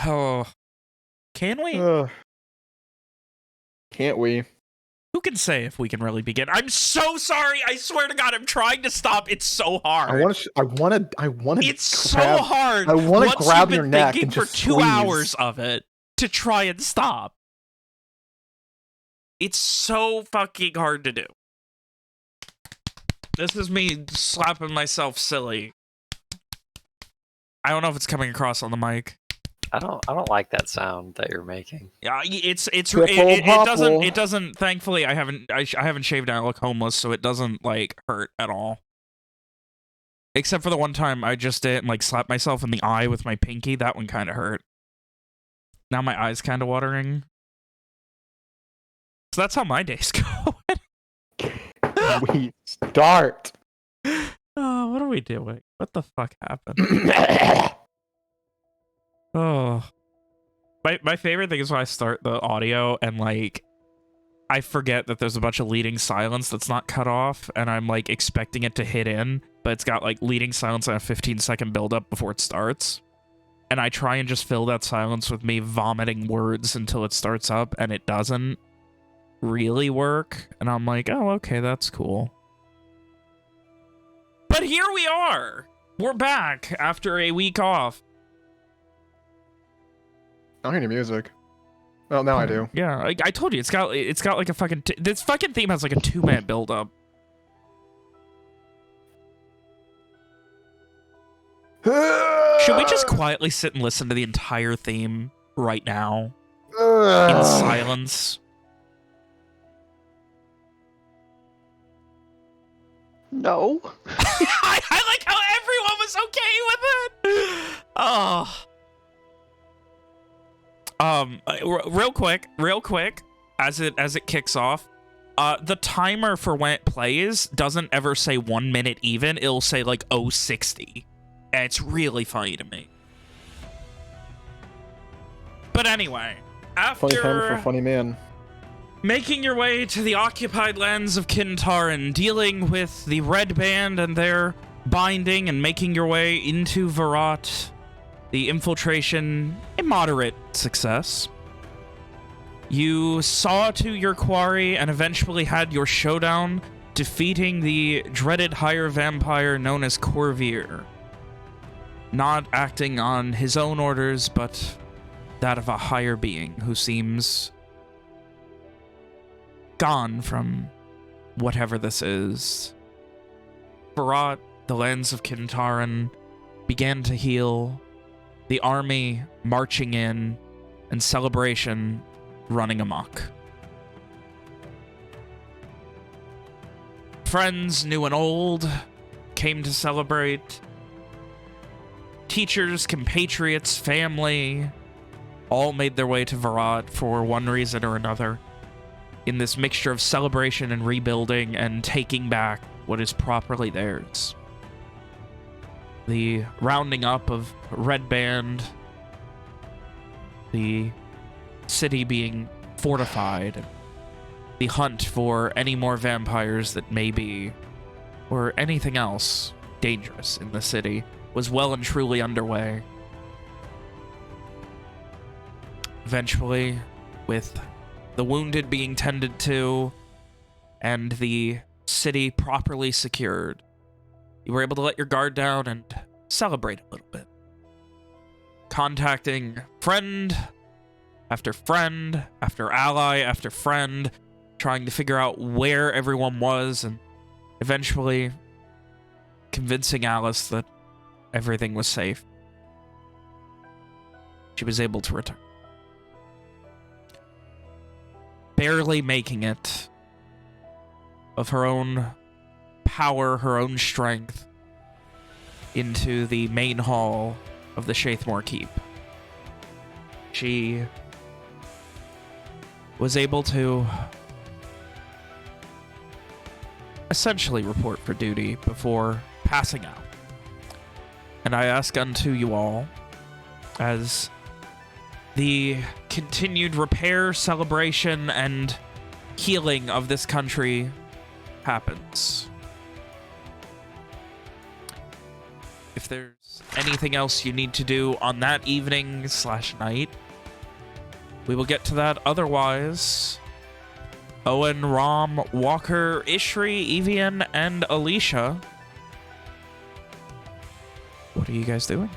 Oh, can we? Can't we? Who can say if we can really begin? I'm so sorry. I swear to God, I'm trying to stop. It's so hard. I want to. It's so hard. I want to grab your neck thinking and just for 2 squeeze. hours of it to try and stop. It's so fucking hard to do. This is me slapping myself silly. I don't know if it's coming across on the mic. I don't like that sound that you're making. Yeah, it Triple doesn't. Thankfully, I haven't shaved and I look homeless, so it doesn't like hurt at all. Except for the one time I just did like slap myself in the eye with my pinky. That one kind of hurt. Now my eye's kind of watering. So that's how my day's going. We start. Oh, what are we doing? What the fuck happened? Oh, my favorite thing is when I start the audio and like I forget that there's a bunch of leading silence that's not cut off, and I'm like expecting it to hit in, but it's got like leading silence and a 15-second buildup before it starts, and I try and just fill that silence with me vomiting words until it starts up, and it doesn't really work, and I'm like, oh, okay, that's cool. But here we are. We're back after a week off. I don't hear any music. Well, now I do. Yeah, I told you, it's got like a fucking... this fucking theme has like a 2-minute build-up. Should we just quietly sit and listen to the entire theme right now? In silence? No. I like how everyone was okay with it! Oh... real quick, as it kicks off, the timer for when it plays doesn't ever say 1 minute even. It'll say like 060, and it's really funny to me. But anyway, after funny time for funny man, making your way to the occupied lands of Kintaran, dealing with the Red Band and their binding, and making your way into Virat. The infiltration, a moderate success. You saw to your quarry and eventually had your showdown, defeating the dreaded higher vampire known as Corvir. Not acting on his own orders, but that of a higher being who seems gone from whatever this is. Barat, the lands of Kintaran, began to heal. The army marching in, and celebration running amok. Friends, new and old, came to celebrate. Teachers, compatriots, family, all made their way to Virat for one reason or another, in this mixture of celebration and rebuilding and taking back what is properly theirs. The rounding up of Red Band, the city being fortified, the hunt for any more vampires that may be, or anything else dangerous in the city, was well and truly underway. Eventually, with the wounded being tended to, and the city properly secured, you were able to let your guard down and celebrate a little bit. Contacting friend after ally after friend, trying to figure out where everyone was, and eventually convincing Alice that everything was safe. She was able to return. Barely making it of her own power, her own strength, into the main hall of the Shathmore Keep. She was able to essentially report for duty before passing out. And I ask unto you all, as the continued repair, celebration, and healing of this country happens, if there's anything else you need to do on that evening/night, we will get to that. Otherwise, Owen, Rom, Walker, Ishri, Evian, and Alicia, what are you guys doing?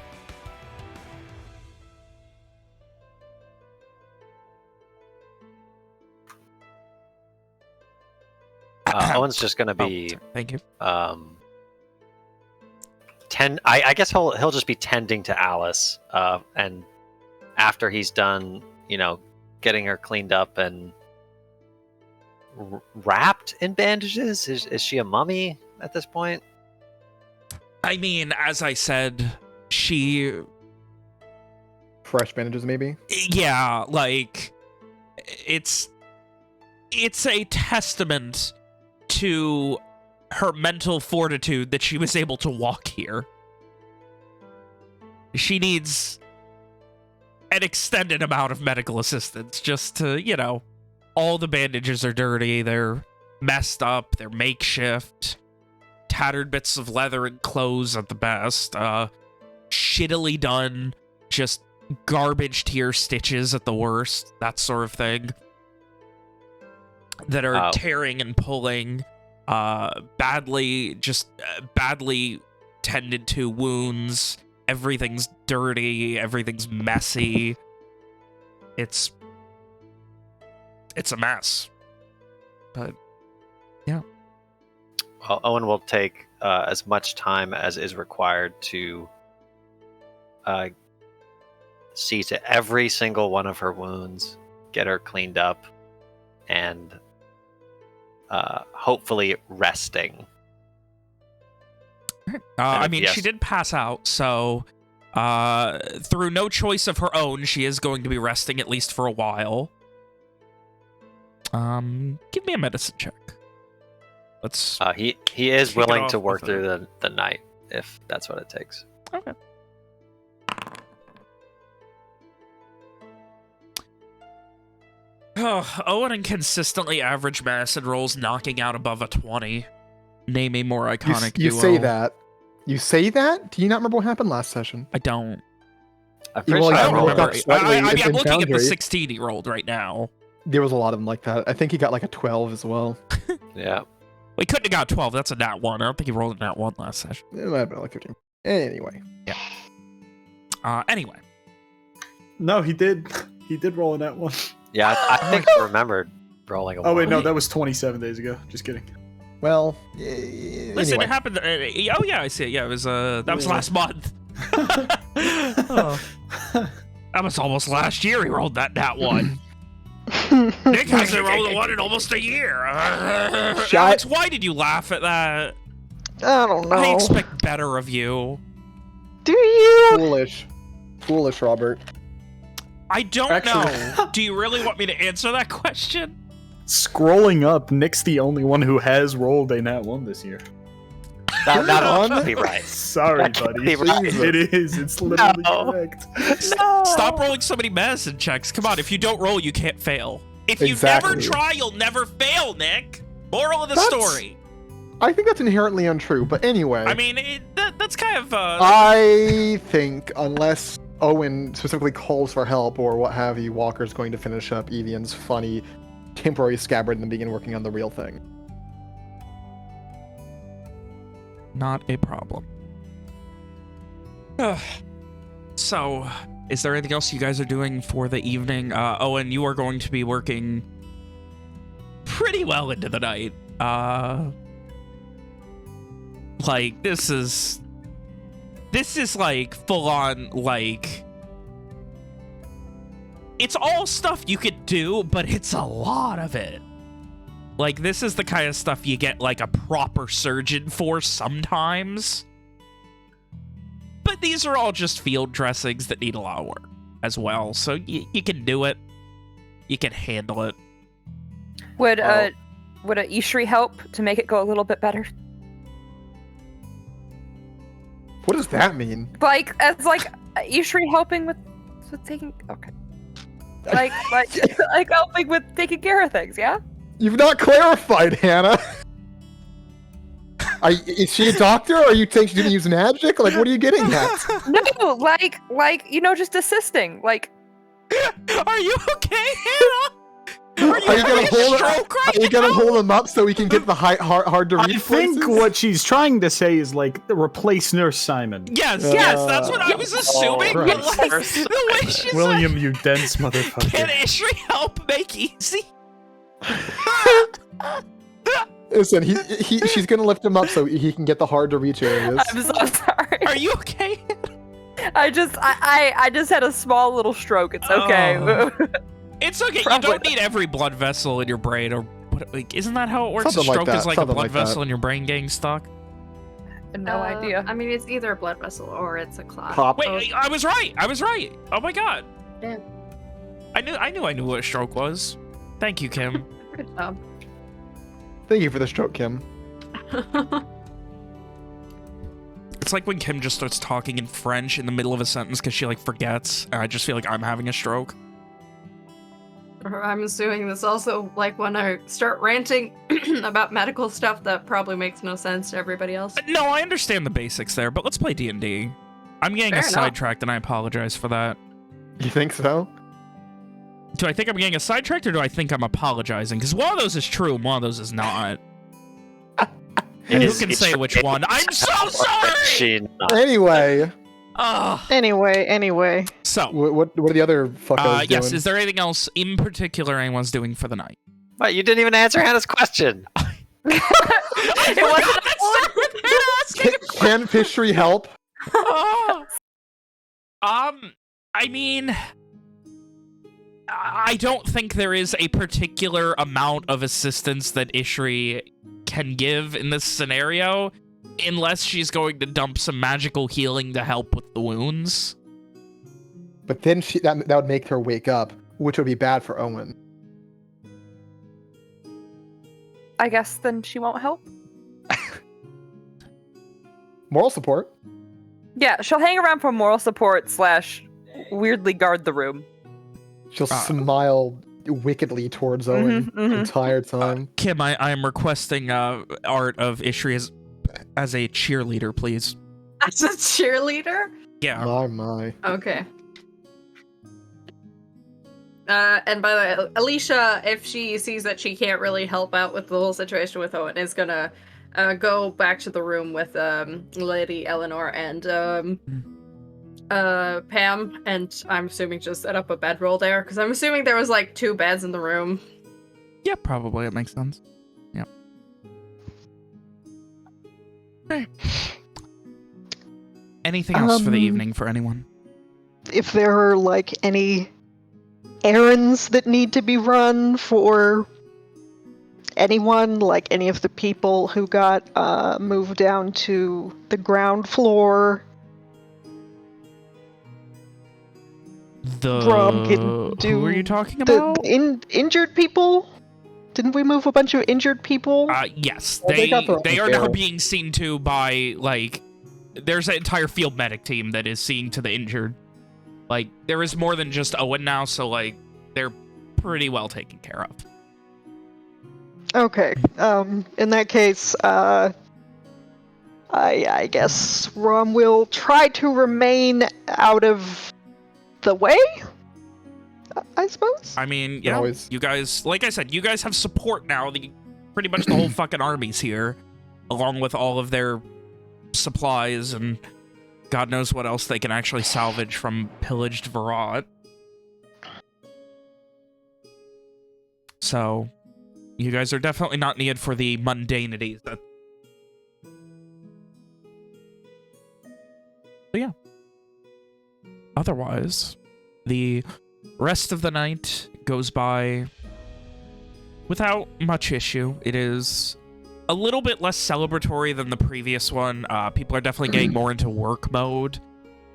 Owen's just gonna be. Thank you. I guess he'll just be tending to Alice, and after he's done, getting her cleaned up and wrapped in bandages. Is she a mummy at this point? I mean, as I said, she... Fresh bandages, maybe? Yeah, like, it's a testament to her mental fortitude that she was able to walk here. She needs an extended amount of medical assistance just to, all the bandages are dirty, they're messed up, they're makeshift, tattered bits of leather and clothes at the best, shittily done, just garbage tear stitches at the worst, that sort of thing, that are tearing and pulling, badly tended to wounds. Everything's dirty, everything's messy. It's a mess. But yeah. Well, Owen will take as much time as is required to see to every single one of her wounds, get her cleaned up, and hopefully resting. I mean, yes. She did pass out, so through no choice of her own, she is going to be resting at least for a while. Give me a medicine check. Let's. He is willing to work through the night if that's what it takes. Okay. Owen and consistently average medicine rolls, knocking out above a 20. Name a more iconic duo. You say that. You say that? Do you not remember what happened last session? I don't. I'm pretty sure I don't remember. I'm looking at the 16 he rolled right now. There was a lot of them like that. I think he got like a 12 as well. Yeah. Well, he couldn't have got 12. That's a nat 1. I don't think he rolled a nat 1 last session. It might have been like 15. Anyway. Yeah. Anyway. No, he did. He did roll a nat 1. Yeah, I think I remembered rolling a 1. Oh, wait, no, that was 27 days ago. Just kidding. Well, listen, anyway. It happened. Oh yeah, I see it. Yeah, it was. That was last month. Oh. That was almost last year. He rolled that nat 1. Nick hasn't rolled a 1 in almost a year. Alex, why did you laugh at that? I don't know. I expect better of you. Do you? Foolish, Robert. I don't know. Do you really want me to answer that question? Scrolling up, Nick's the only one who has rolled a nat 1 this year. That ought be right. Sorry, buddy. Right. It is. It's literally correct. Stop rolling so many medicine checks. Come on, if you don't roll, you can't fail. If you never try, you'll never fail, Nick. Moral of the story. I think that's inherently untrue, but anyway. I mean, that's kind of... I think, unless Owen specifically calls for help or what have you, Walker's going to finish up Evian's funny temporary scabbard and then begin working on the real thing. Not a problem. So, is there anything else you guys are doing for the evening? Owen, you are going to be working pretty well into the night. Like, this is like full on, like, it's all stuff you could do, but it's a lot of it. Like, this is the kind of stuff you get, like, a proper surgeon for sometimes. But these are all just field dressings that need a lot of work as well. So you can do it. You can handle it. Would a Ishri help to make it go a little bit better? What does that mean? Like, as Ishri helping with taking... Okay. Like helping with taking care of things, yeah? You've not clarified, Hannah. Is she a doctor? Or are you saying she didn't use magic? Like, what are you getting at? No, like just assisting. Like, Are you okay, Hannah? Are you having a stroke right Are you gonna now? hold him up so we can get the hard to reach I think places? what she's trying to say is like replace Nurse Simon. Yes, Uh, yes, that's what I was assuming. right. But like, the way she William, you dense said, motherfucker. can Ishri help make easy? Listen, she's gonna lift him up so he can get the hard to reach areas. I'm so sorry. Are you okay? I just had a small little stroke. It's okay. Oh. It's okay. Probably You don't need every blood vessel in your brain, or like, isn't that how it works? Something a like stroke is that, like a something blood like that. vessel in your brain getting stuck. No idea. I mean, it's either a blood vessel or it's a clot. Pop. Wait, I was right. I was right. Oh my god. Yeah. I knew what a stroke was. Thank you, Kim. Good job. Thank you for the stroke, Kim. It's like when Kim just starts talking in French in the middle of a sentence because she like forgets, and I just feel like I'm having a stroke. I'm assuming this also like when I start ranting about medical stuff that probably makes no sense to everybody else. No, I understand the basics there, but let's play D&D. I'm getting Fair enough. sidetracked, and I apologize for that. You think so? Do I think I'm getting sidetracked, or do I think I'm apologizing? Because one of those is true, and one of those is not. And who can say which one? I'm so sorry! Anyway, Anyway. So, what are the other fuckers yes, doing? is there anything else in particular anyone's doing for the night? What? You didn't even answer Hannah's question. It wasn't. Can fishery help? Oh. I mean, I don't think there is a particular amount of assistance that Ishri can give in this scenario, unless she's going to dump some magical healing to help with the wounds. But then that would make her wake up, which would be bad for Owen. I guess then she won't help. Moral support. Yeah, she'll hang around for moral support / weirdly guard the room. She'll smile wickedly towards Owen the entire time. Kim, I am requesting art of Ishri as a cheerleader, please. As a cheerleader? Yeah. My. Okay. And by the way, Alicia, if she sees that she can't really help out with the whole situation with Owen, is gonna go back to the room with Lady Eleanor and Pam, and I'm assuming just set up a bedroll there, because I'm assuming there was like 2 beds in the room. Yeah, probably. It makes sense. Yeah. Okay. Anything else for the evening for anyone? If there are like any errands that need to be run for anyone, like any of the people who got moved down to the ground floor, Rom can do Who are you talking the about? injured people. Didn't we move a bunch of injured people? Yes, Well, they got their own they are now barrel. being seen to by, like, there's an entire field medic team that is seeing to the injured. Like, there is more than just Owen now, so, like, they're pretty well taken care of. Okay. In that case, I guess Rom will try to remain out of the way, I suppose. I mean, yeah, Always. you guys, like I said, you guys have support now. Pretty much the whole fucking army's here, along with all of their supplies and God knows what else they can actually salvage from pillaged Virat. So, you guys are definitely not needed for the mundanities. So yeah. Otherwise, the rest of the night goes by without much issue. It is a little bit less celebratory than the previous one. People are definitely getting more into work mode.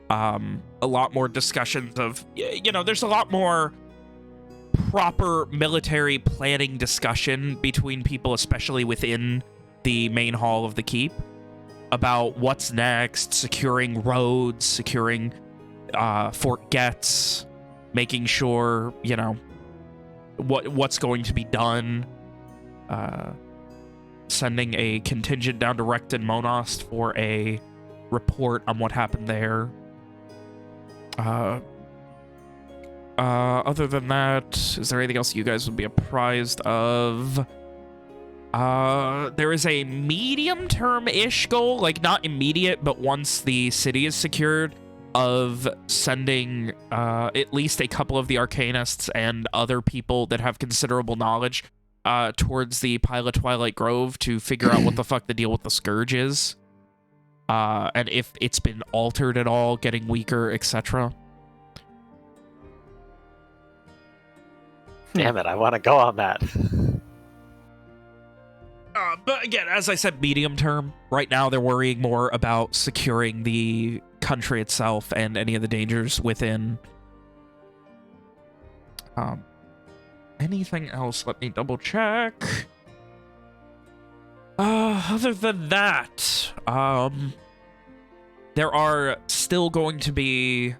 A lot more discussions of, you know, there's a lot more proper military planning discussion between people, especially within the main hall of the keep, about what's next, securing roads, securing Fort Getz, making sure, you know, what's going to be done. sending a contingent down to Recton Monost for a report on what happened there. Other than that, is there anything else you guys would be apprised of? There is a medium-term-ish goal, like not immediate, but once the city is secured, of sending at least a couple of the Arcanists and other people that have considerable knowledge towards the Pile of Twilight Grove to figure out what the fuck the deal with the Scourge is. And if it's been altered at all, getting weaker, etc. Damn it, I want to go on that. But again, as I said, medium term. Right now, they're worrying more about securing the country itself and any of the dangers within. Anything else? Let me double check. Other than that, there are still going to be...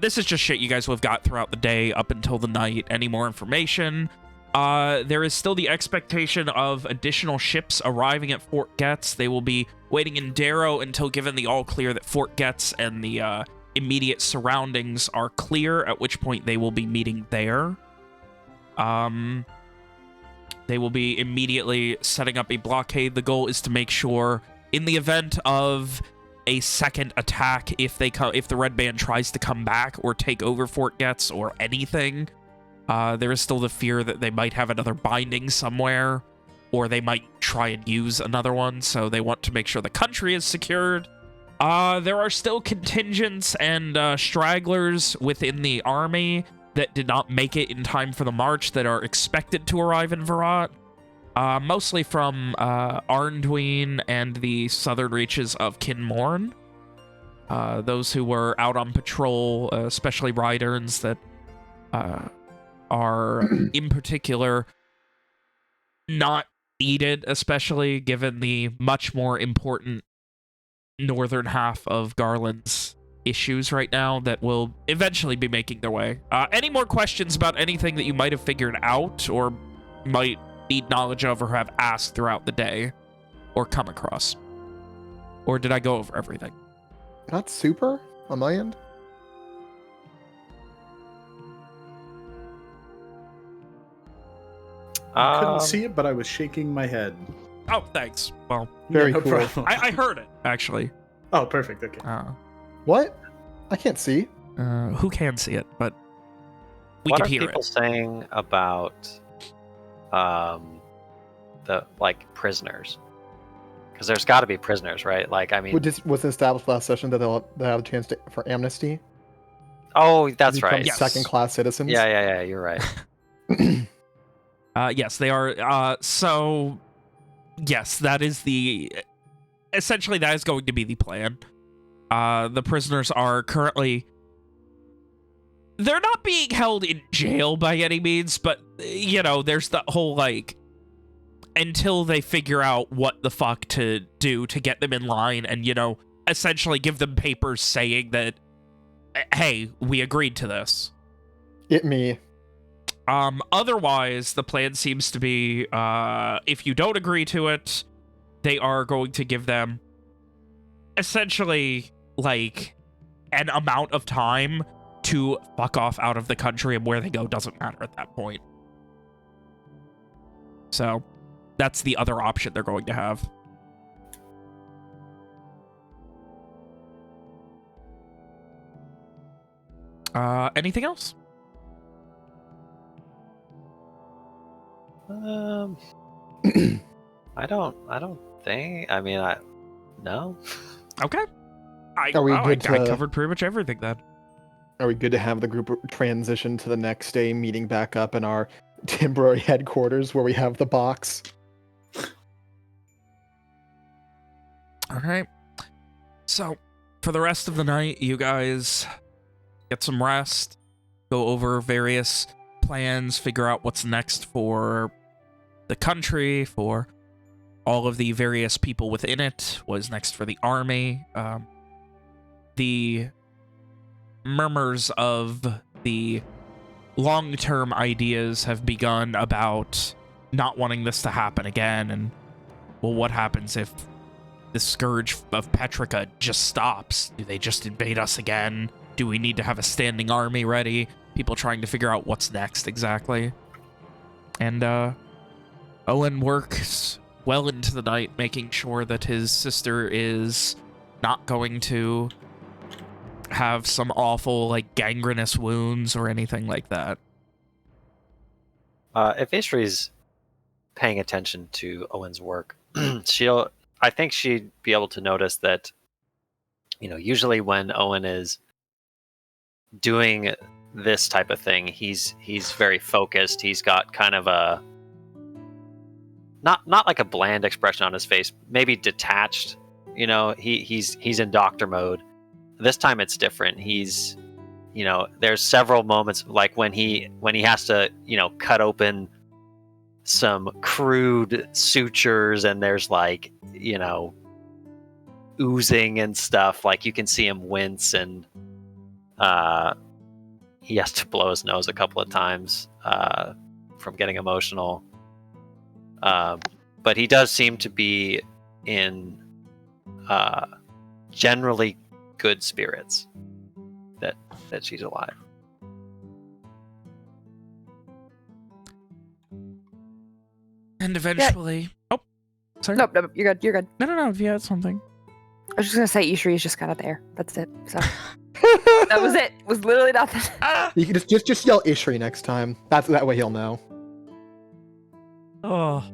this is just shit you guys will have got throughout the day up until the night. Any more information? There is still the expectation of additional ships arriving at Fort Getz. They will be waiting in Darrow until given the all-clear that Fort Getz and the immediate surroundings are clear, at which point they will be meeting there. They will be immediately setting up a blockade. The goal is to make sure, in the event of a second attack, if the Red Band tries to come back or take over Fort Getz or anything, there is still the fear that they might have another binding somewhere, or they might try and use another one, so they want to make sure the country is secured. There are still contingents and stragglers within the army that did not make it in time for the march that are expected to arrive in Virat, mostly from Arnduin and the southern reaches of Kinmorn. Those who were out on patrol, especially Ryderns that are in particular not needed, especially given the much more important northern half of Garland's issues right now that will eventually be making their way. Any more questions about anything that you might have figured out or might need knowledge of or have asked throughout the day or come across? Or did I go over everything? Not super on my end. I couldn't see it, but I was shaking my head. Oh, thanks. Well, Very no cool. problem. I heard it, actually. Oh, perfect. Okay. What? I can't see. Who can see it, but we What can are hear people it. saying about the prisoners? Because there's got to be prisoners, right? Like, I mean, Was it established last session that they'll have a chance for amnesty? oh, that's Become right. Yes. second-class citizens? Yeah, you're right. Yes, they are. So, yes, that is essentially that is going to be the plan. The prisoners are currently... They're not being held in jail by any means, but, you know, there's the whole, like, until they figure out what the fuck to do to get them in line and, you know, essentially give them papers saying that, hey, we agreed to this. Me. Otherwise, the plan seems to be, if you don't agree to it, they are going to give them essentially, like, an amount of time to fuck off out of the country, and where they go doesn't matter at that point. So, that's the other option they're going to have. Anything else? I don't think. I mean, no. Okay. Are we I good to- covered pretty much everything then. Are we good to have the group transition to the next day, meeting back up in our temporary headquarters where we have the box? All right. So, for the rest of the night, you guys get some rest, go over various plans, figure out what's next for the country, for all of the various people within it, what is next for the army. The murmurs of the long-term ideas have begun about not wanting this to happen again and well, what happens if the scourge of Petrica just stops? Do they just invade us again? Do we need to have a standing army ready? People trying to figure out what's next exactly. And Owen works well into the night, making sure that his sister is not going to have some awful, like, gangrenous wounds or anything like that. If Ishri's paying attention to Owen's work, I think she'd be able to notice that, usually when Owen is doing this type of thing, he's very focused. He's got kind of a not like a bland expression on his face, maybe detached. He's in doctor mode. This time it's different. He's there's several moments like when he has to cut open some crude sutures, and there's like oozing and stuff. Like you can see him wince, and he has to blow his nose a couple of times from getting emotional. But he does seem to be in generally good spirits that she's alive. And eventually... Oh, sorry. Nope, you're good. You're good. No, if you had something. I was just gonna say Ishri is just kind of there. That's it. So that was it. It was literally nothing. You can just yell Ishri next time. That way he'll know. Oh.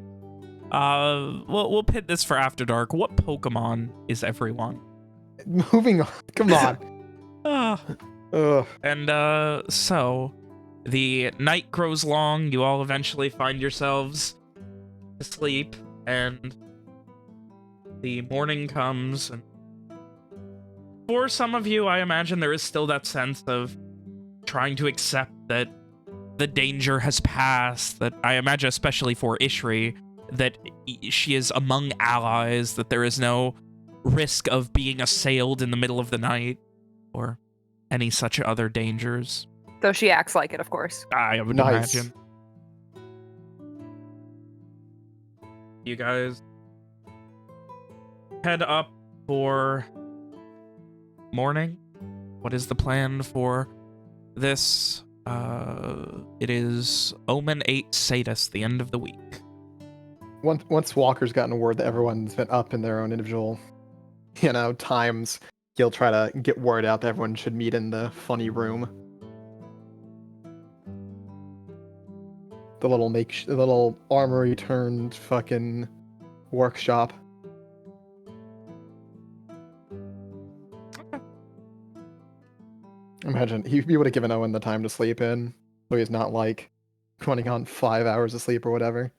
We'll pit this for After Dark. What Pokemon is everyone? Moving on. Come on. Ugh. And so the night grows long. You all eventually find yourselves asleep, and the morning comes. And for some of you, I imagine there is still that sense of trying to accept that the danger has passed. That I imagine, especially for Ishri, that she is among allies, that there is no risk of being assailed in the middle of the night or any such other dangers. Though she acts like it, of course. I would Nice. imagine. You guys head up for morning. What is the plan for this? It is Omen 8 Sadis, the end of the week. Once Walker's gotten word that everyone's been up in their own individual, times, he'll try to get word out that everyone should meet in the funny room. The little armory turned fucking workshop. Imagine he would have given Owen the time to sleep in, so he's not like running on 5 hours of sleep or whatever.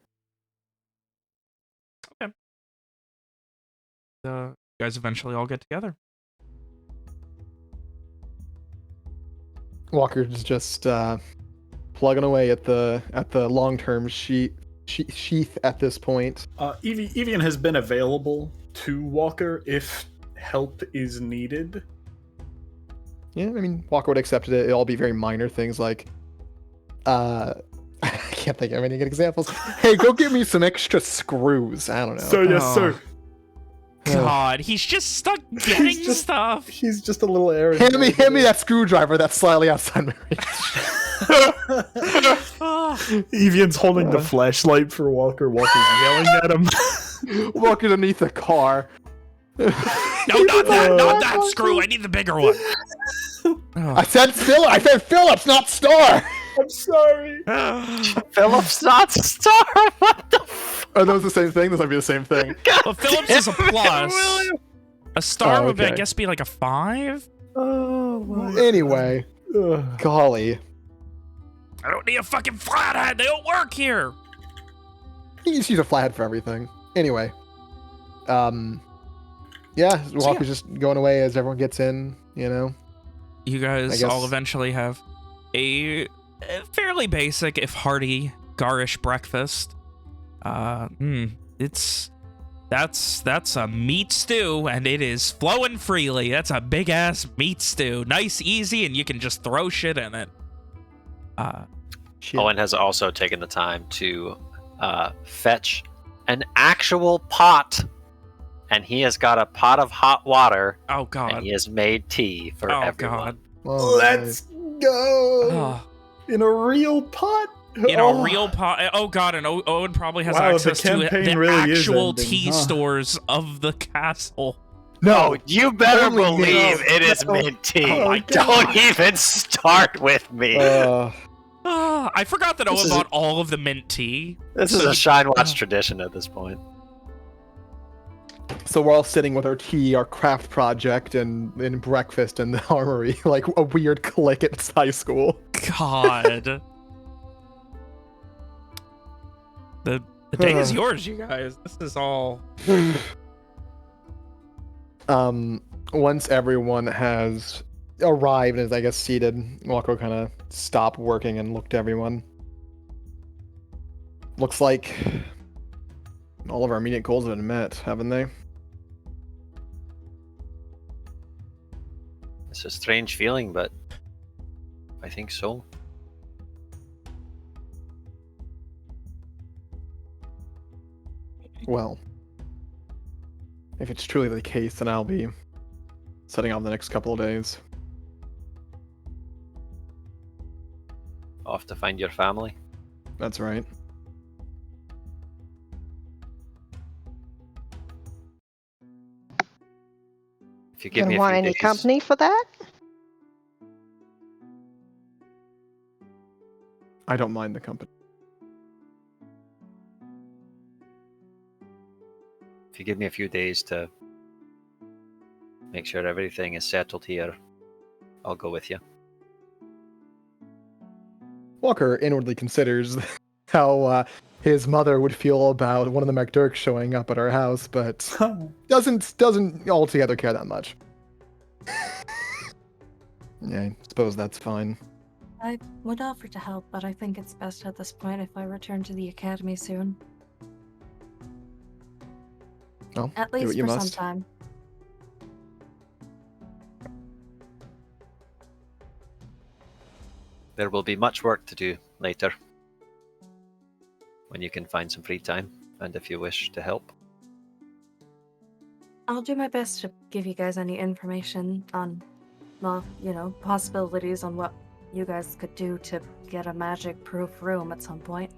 You guys eventually all get together. Walker's just plugging away at the long-term sheath at this point. Evian has been available to Walker if help is needed. Yeah, I mean, Walker would have accepted it. It'll all be very minor things like, I can't think of any good examples. Hey, go get me some extra screws. I don't know. So yes, sir. God, he's just stuck getting stuff. He's just a little errand. Hand me that screwdriver that's slightly outside my reach. Evian's holding the flashlight for Walker. Walker's yelling at him. Walker's underneath the car. No, not that screw. I need the bigger one. I said Phillips, not Star. I'm sorry. Phillips, not Star. What the fuck? Are those the same thing? Those might be the same thing. Well, Phillips is a plus. A star would, I okay. guess, be like a 5. Oh my. Anyway, golly. I don't need a fucking flathead. They don't work here. You just use a flathead for everything. Anyway. Yeah, Walker's just going away as everyone gets in, You guys all eventually have a fairly basic, if hearty, garish breakfast. That's a meat stew, and it is flowing freely. That's a big ass meat stew, nice, easy, and you can just throw shit in it. Shit. Owen has also taken the time to fetch an actual pot, and he has got a pot of hot water, Oh and god. he has made tea for Oh everyone. god. Oh, Let's go Oh, in a real pot. in a real pot. Oh god, and Owen probably has Wow, the access to campaign the really is actual ending, tea huh? stores of the castle. no. Oh, you better Only believe mint. it is No. mint tea. Oh my Don't even start with me. I forgot that This Owen is- bought all of the mint tea. This is so a he- Shynwatch tradition at this point. So we're all sitting with our tea, our craft project, and breakfast in the armory, like a weird clique at high school. God. The day is yours, you guys. This is all. Once everyone has arrived and is, I guess, seated, Walker kind of stopped working and looked at everyone. Looks like all of our immediate goals have been met, haven't they? It's a strange feeling, but I think so. Well, if it's truly the case, then I'll be setting off the next couple of days. Off to find your family. That's right. If you give me Gonna a want few any days, company for that? I don't mind the company. if you give me a few days to make sure everything is settled here, I'll go with you. Walker inwardly considers how his mother would feel about one of the McDurks showing up at our house, but doesn't altogether care that much. Yeah, I suppose that's fine. I would offer to help, but I think it's best at this point if I return to the academy soon. Well, At do least what you for some must. time. There will be much work to do later, when you can find some free time, and if you wish to help. I'll do my best to give you guys any information on, well, possibilities on what you guys could do to get a magic-proof room at some point.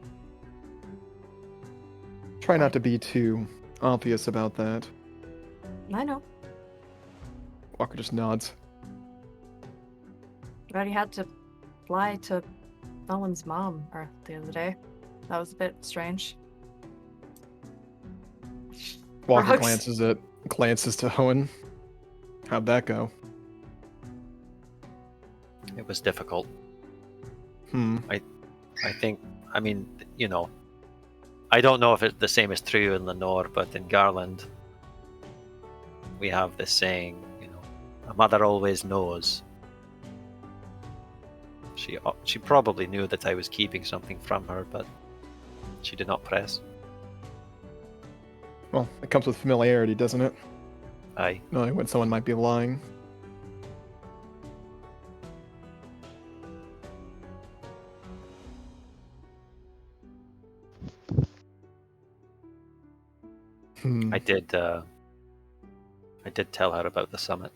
Try not to be too obvious about that. I know. Walker just nods. I already had to fly to Owen's mom the other day. That was a bit strange. Walker Rocks. glances to Owen. How'd that go? It was difficult. I think, I don't know if the same is true in Lenore, but in Garland, we have this saying, a mother always knows. She probably knew that I was keeping something from her, but she did not press. Well, it comes with familiarity, doesn't it? Aye. Knowing when someone might be lying. I did tell her about the summit.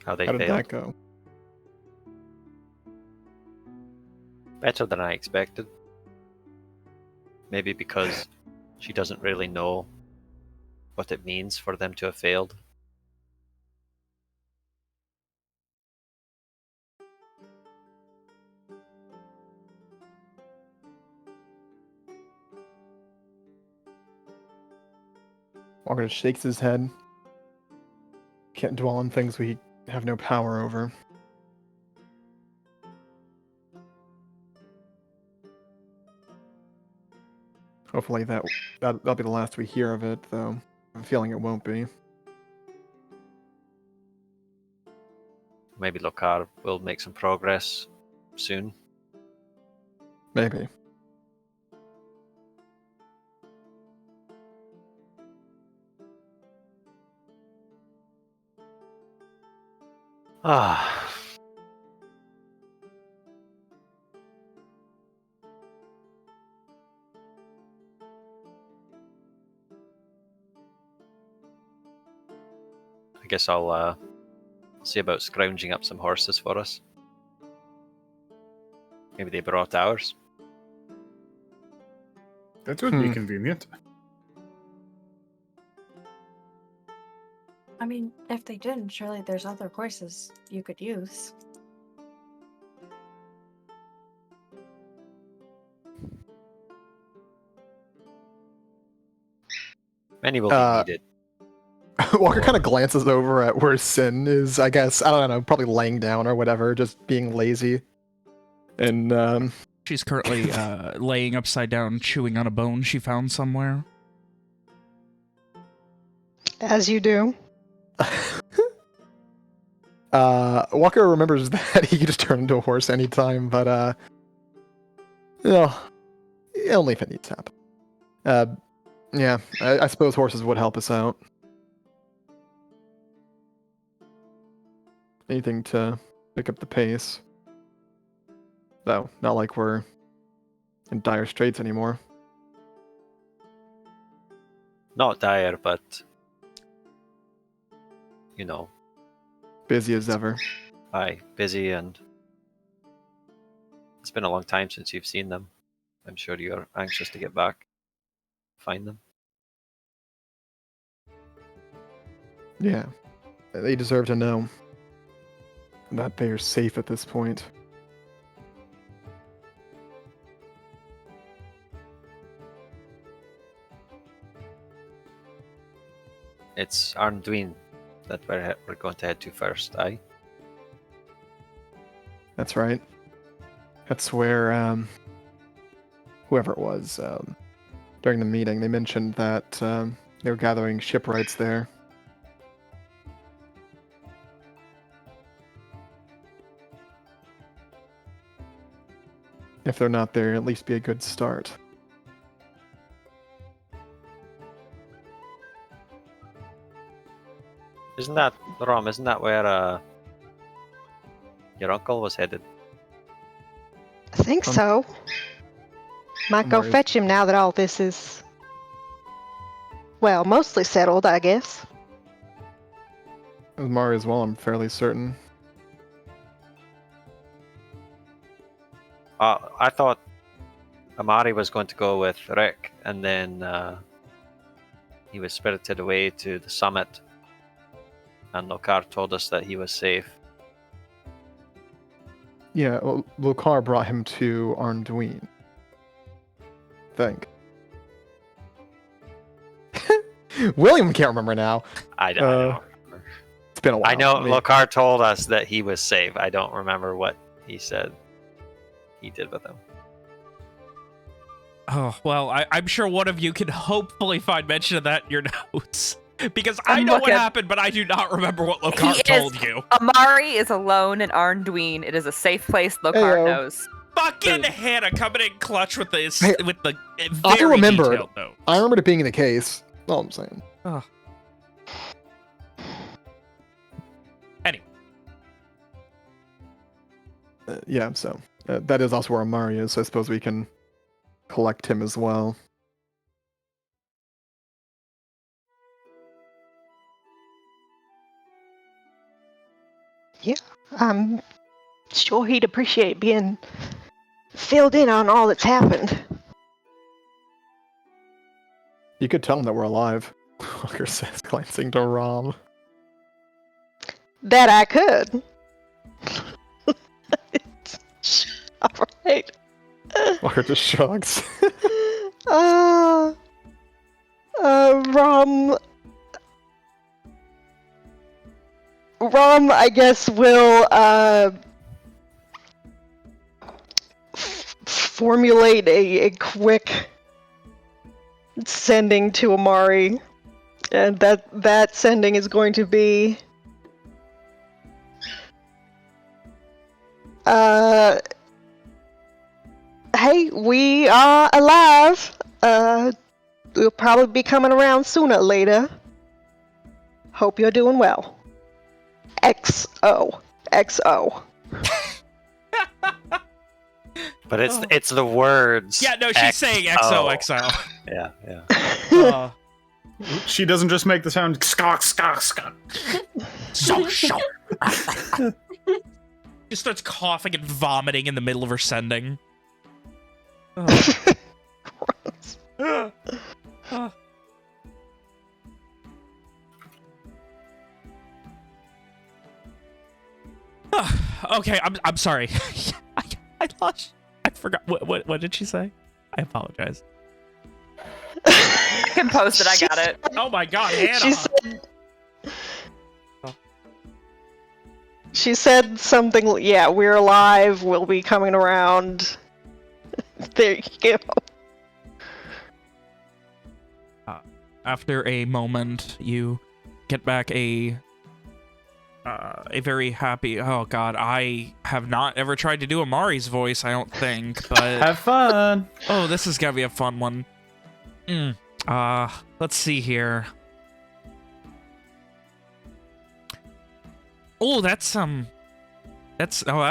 How they How did failed. that go? Better than I expected. Maybe because she doesn't really know what it means for them to have failed. Walker just shakes his head. Can't dwell on things we have no power over. Hopefully that'll be the last we hear of it, though. I have a feeling it won't be. Maybe Lokar will make some progress soon. Maybe. guess I'll see about scrounging up some horses for us. Maybe they brought ours. That would be convenient. I mean, if they didn't, surely there's other horses you could use. Many will be needed. Walker kind of glances over at where Sin is, I guess, I don't know, probably laying down or whatever, just being lazy. And, She's currently laying upside down, chewing on a bone she found somewhere. As you do. Walker remembers that he could just turn into a horse anytime, but, only if it needs to happen. Yeah, I suppose horses would help us out. Anything to pick up the pace. Though, not like we're in dire straits anymore. Not dire, but Busy as ever. aye, busy, and it's been a long time since you've seen them. I'm sure you're anxious to get back, find them. Yeah, they deserve to know that they are safe at this point. It's Arnduin that we're going to head to first, aye? That's right. That's where, whoever it was, during the meeting, they mentioned that they were gathering shipwrights there. If they're not there, at least be a good start. Isn't that where your uncle was headed? I think so. Might go Amari's- fetch him now that all this is, well, mostly settled, I guess. With Mari as well, I'm fairly certain. I thought Amari was going to go with Rick, and then he was spirited away to the summit, and Lokar told us that he was safe. Yeah, well, Lokar brought him to Arnduin. I think. William can't remember now. I don't know. It's been a while. I know mean, Lokar told us that he was safe. I don't remember what he said he did with him. Oh, well, I'm sure one of you can hopefully find mention of that in your notes. Because I I'm know what looking. happened, but I do not remember what Lokar told you. Amari is alone in Arnduin. It is a safe place. Lokar Heyo. knows. Fucking Hannah coming in clutch with the Hey, with the I very remembered. detailed note. I remembered it being the case. That's all I'm saying. Anyway. Yeah, so that is also where Amari is, so I suppose we can collect him as well. I'm sure he'd appreciate being filled in on all that's happened. You could tell him that we're alive. Walker says, glancing to Rom. That I could. Alright. Walker just shrugs. Rom, I guess, will formulate a quick sending to Amari, and that sending is going to be hey, we are alive. We'll probably be coming around sooner or later. Hope you're doing well. XO. XO. But it's the words. Yeah, no, she's saying XO. XOXO. Yeah. She doesn't just make the sound skok, skok, skok. She starts coughing and vomiting in the middle of her sending. Oh. Okay, I'm sorry. I lost. I forgot. What did she say? I apologize. I can post it. I got it. Oh my God, Hannah. She said something. Yeah, we're alive. We'll be coming around. There you go. After a moment, you get back a very happy. Oh God, I have not ever tried to do Amari's voice. I don't think, but Have fun. oh, this is gonna be a fun one. Let's see here. Oh, that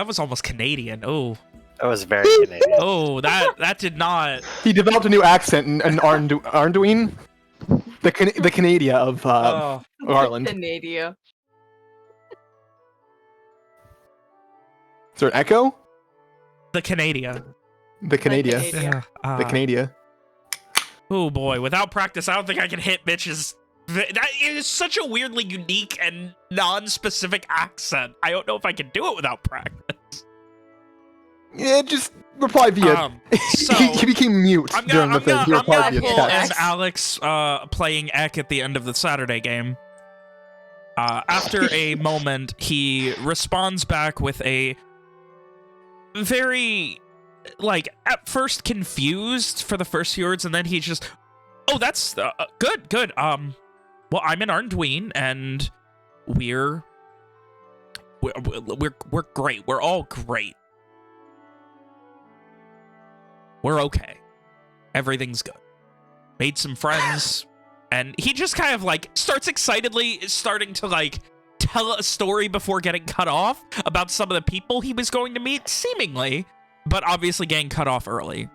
was almost Canadian. Oh, That was very Canadian. oh, that did not. He developed a new accent in Arnduin, the Canada of Ireland. Canada. Is there an echo? The Canada. The Canada. Canada. The Canada. Oh boy, without practice, I don't think I can hit Mitch's. That is such a weirdly unique and non-specific accent. I don't know if I can do it without practice. Yeah, just reply via. So he became mute during the thing. He I'm replied gonna via pull text. as Alex playing Ek at the end of the Saturday game. After a moment, he responds back with a very, like, at first confused for the first few words, and then he just, oh, that's good. Well, I'm in Arnduin, and we're great. We're all great. We're okay. Everything's good. Made some friends, and he just kind of like starts excitedly starting to like tell a story before getting cut off about some of the people he was going to meet, seemingly, but obviously getting cut off early.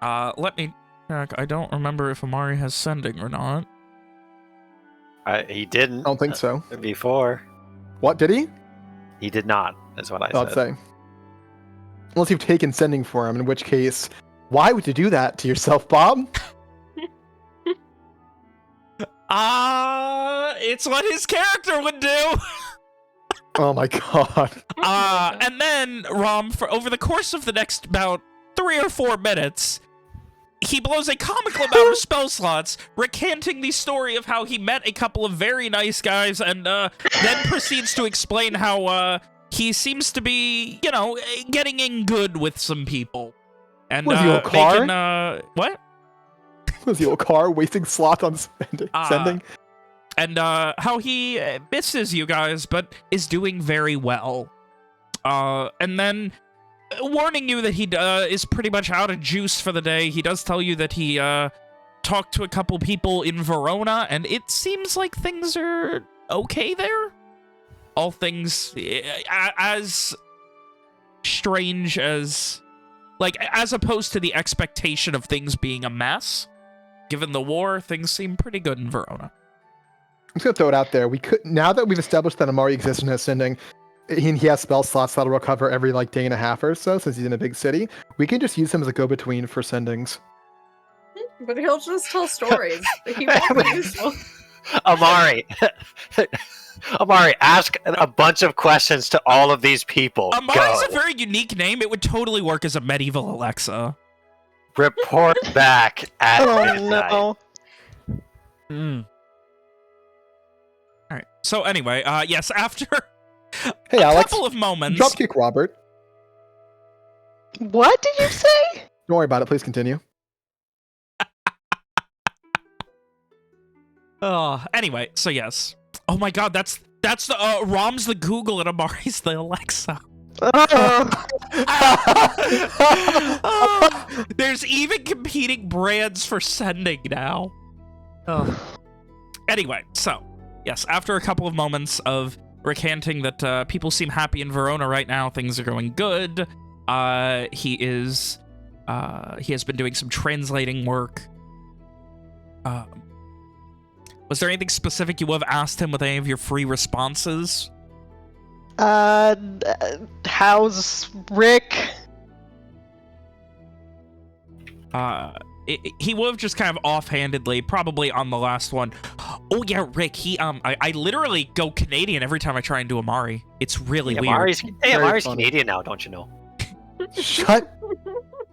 Let me check. I don't remember if Amari has sending or not. He didn't. I don't think so. Before. What, did he? He did not, is what I I'd said. say. Unless you've taken sending for him, in which case, why would you do that to yourself, Bob? It's what his character would do. Oh my God. And then, Rom, for over the course of the next about 3 or 4 minutes, he blows a comical amount of spell slots, recanting the story of how he met a couple of very nice guys, and then proceeds to explain how he seems to be, you know, getting in good with some people. And Was he a car? What? Was the old car wasting slots on sending? And how he misses you guys, but is doing very well. And then warning you that he is pretty much out of juice for the day. He does tell you that he talked to a couple people in Verona, and it seems like things are okay there. All things as strange as, like, as opposed to the expectation of things being a mess. Given the war, things seem pretty good in Verona. I'm just gonna throw it out there. We could, now that we've established that Amari exists in ascending, he has spell slots that'll recover every like day and a half or so since he's in a big city. We can just use him as a go-between for sendings. But he'll just tell stories. He won't be useful. Amari. Amari, ask a bunch of questions to all of these people. Amari's Go. a very unique name. It would totally work as a medieval Alexa. Report back at midnight. Oh All right. So anyway, yes, after Hey, a Alex. couple of moments, Dropkick Robert. no! What did you say? Don't worry about it. Please continue. Anyway, so yes. Oh my God, that's the Rom's the Google and Amari's the Alexa. There's even competing brands for sending now. Anyway, so yes, after a couple of moments of recanting that people seem happy in Verona right now, things are going good. He has been doing some translating work. Was there anything specific you would have asked him with any of your free responses? How's Rick? He would have just kind of offhandedly, probably on the last one. Oh yeah, Rick. I literally go Canadian every time I try and do Amari. It's really weird. Amari's Canadian now, don't you know? Shut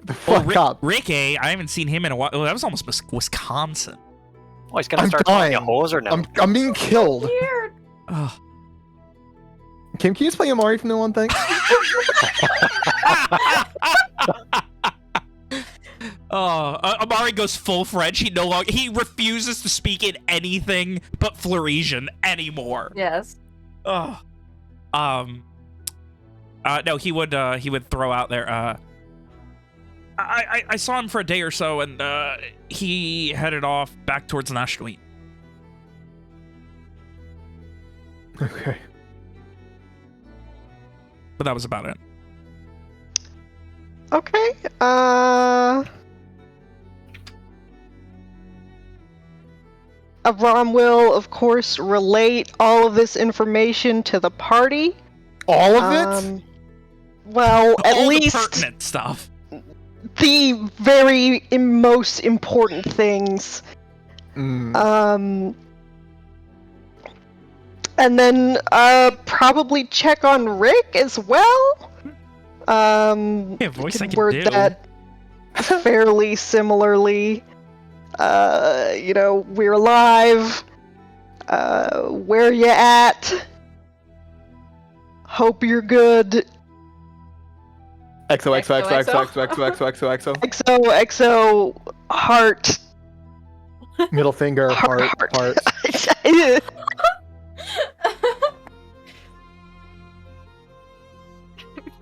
the fuck up. Rick, I haven't seen him in a while. Oh, that was almost Wisconsin. Oh, he's gonna I'm start calling you dying. hoser now. I'm being killed. Weird. Ugh. Kim, can you just play Amari from the one thing? Amari goes full French. He refuses to speak in anything but Floresian anymore. Yes. No, he would throw out there. I saw him for a day or so, and he headed off back towards Nashween. Okay. But that was about it. Okay. Rom will, of course, relate all of this information to the party. All of it? Well, at All least the pertinent stuff. the very most important things. And then probably check on Rick as well. Voice I can word do. that fairly similarly. We're alive. Where you at? Hope you're good. XOXOXOXOXOXOXOXO. XOXO heart. Middle finger, heart.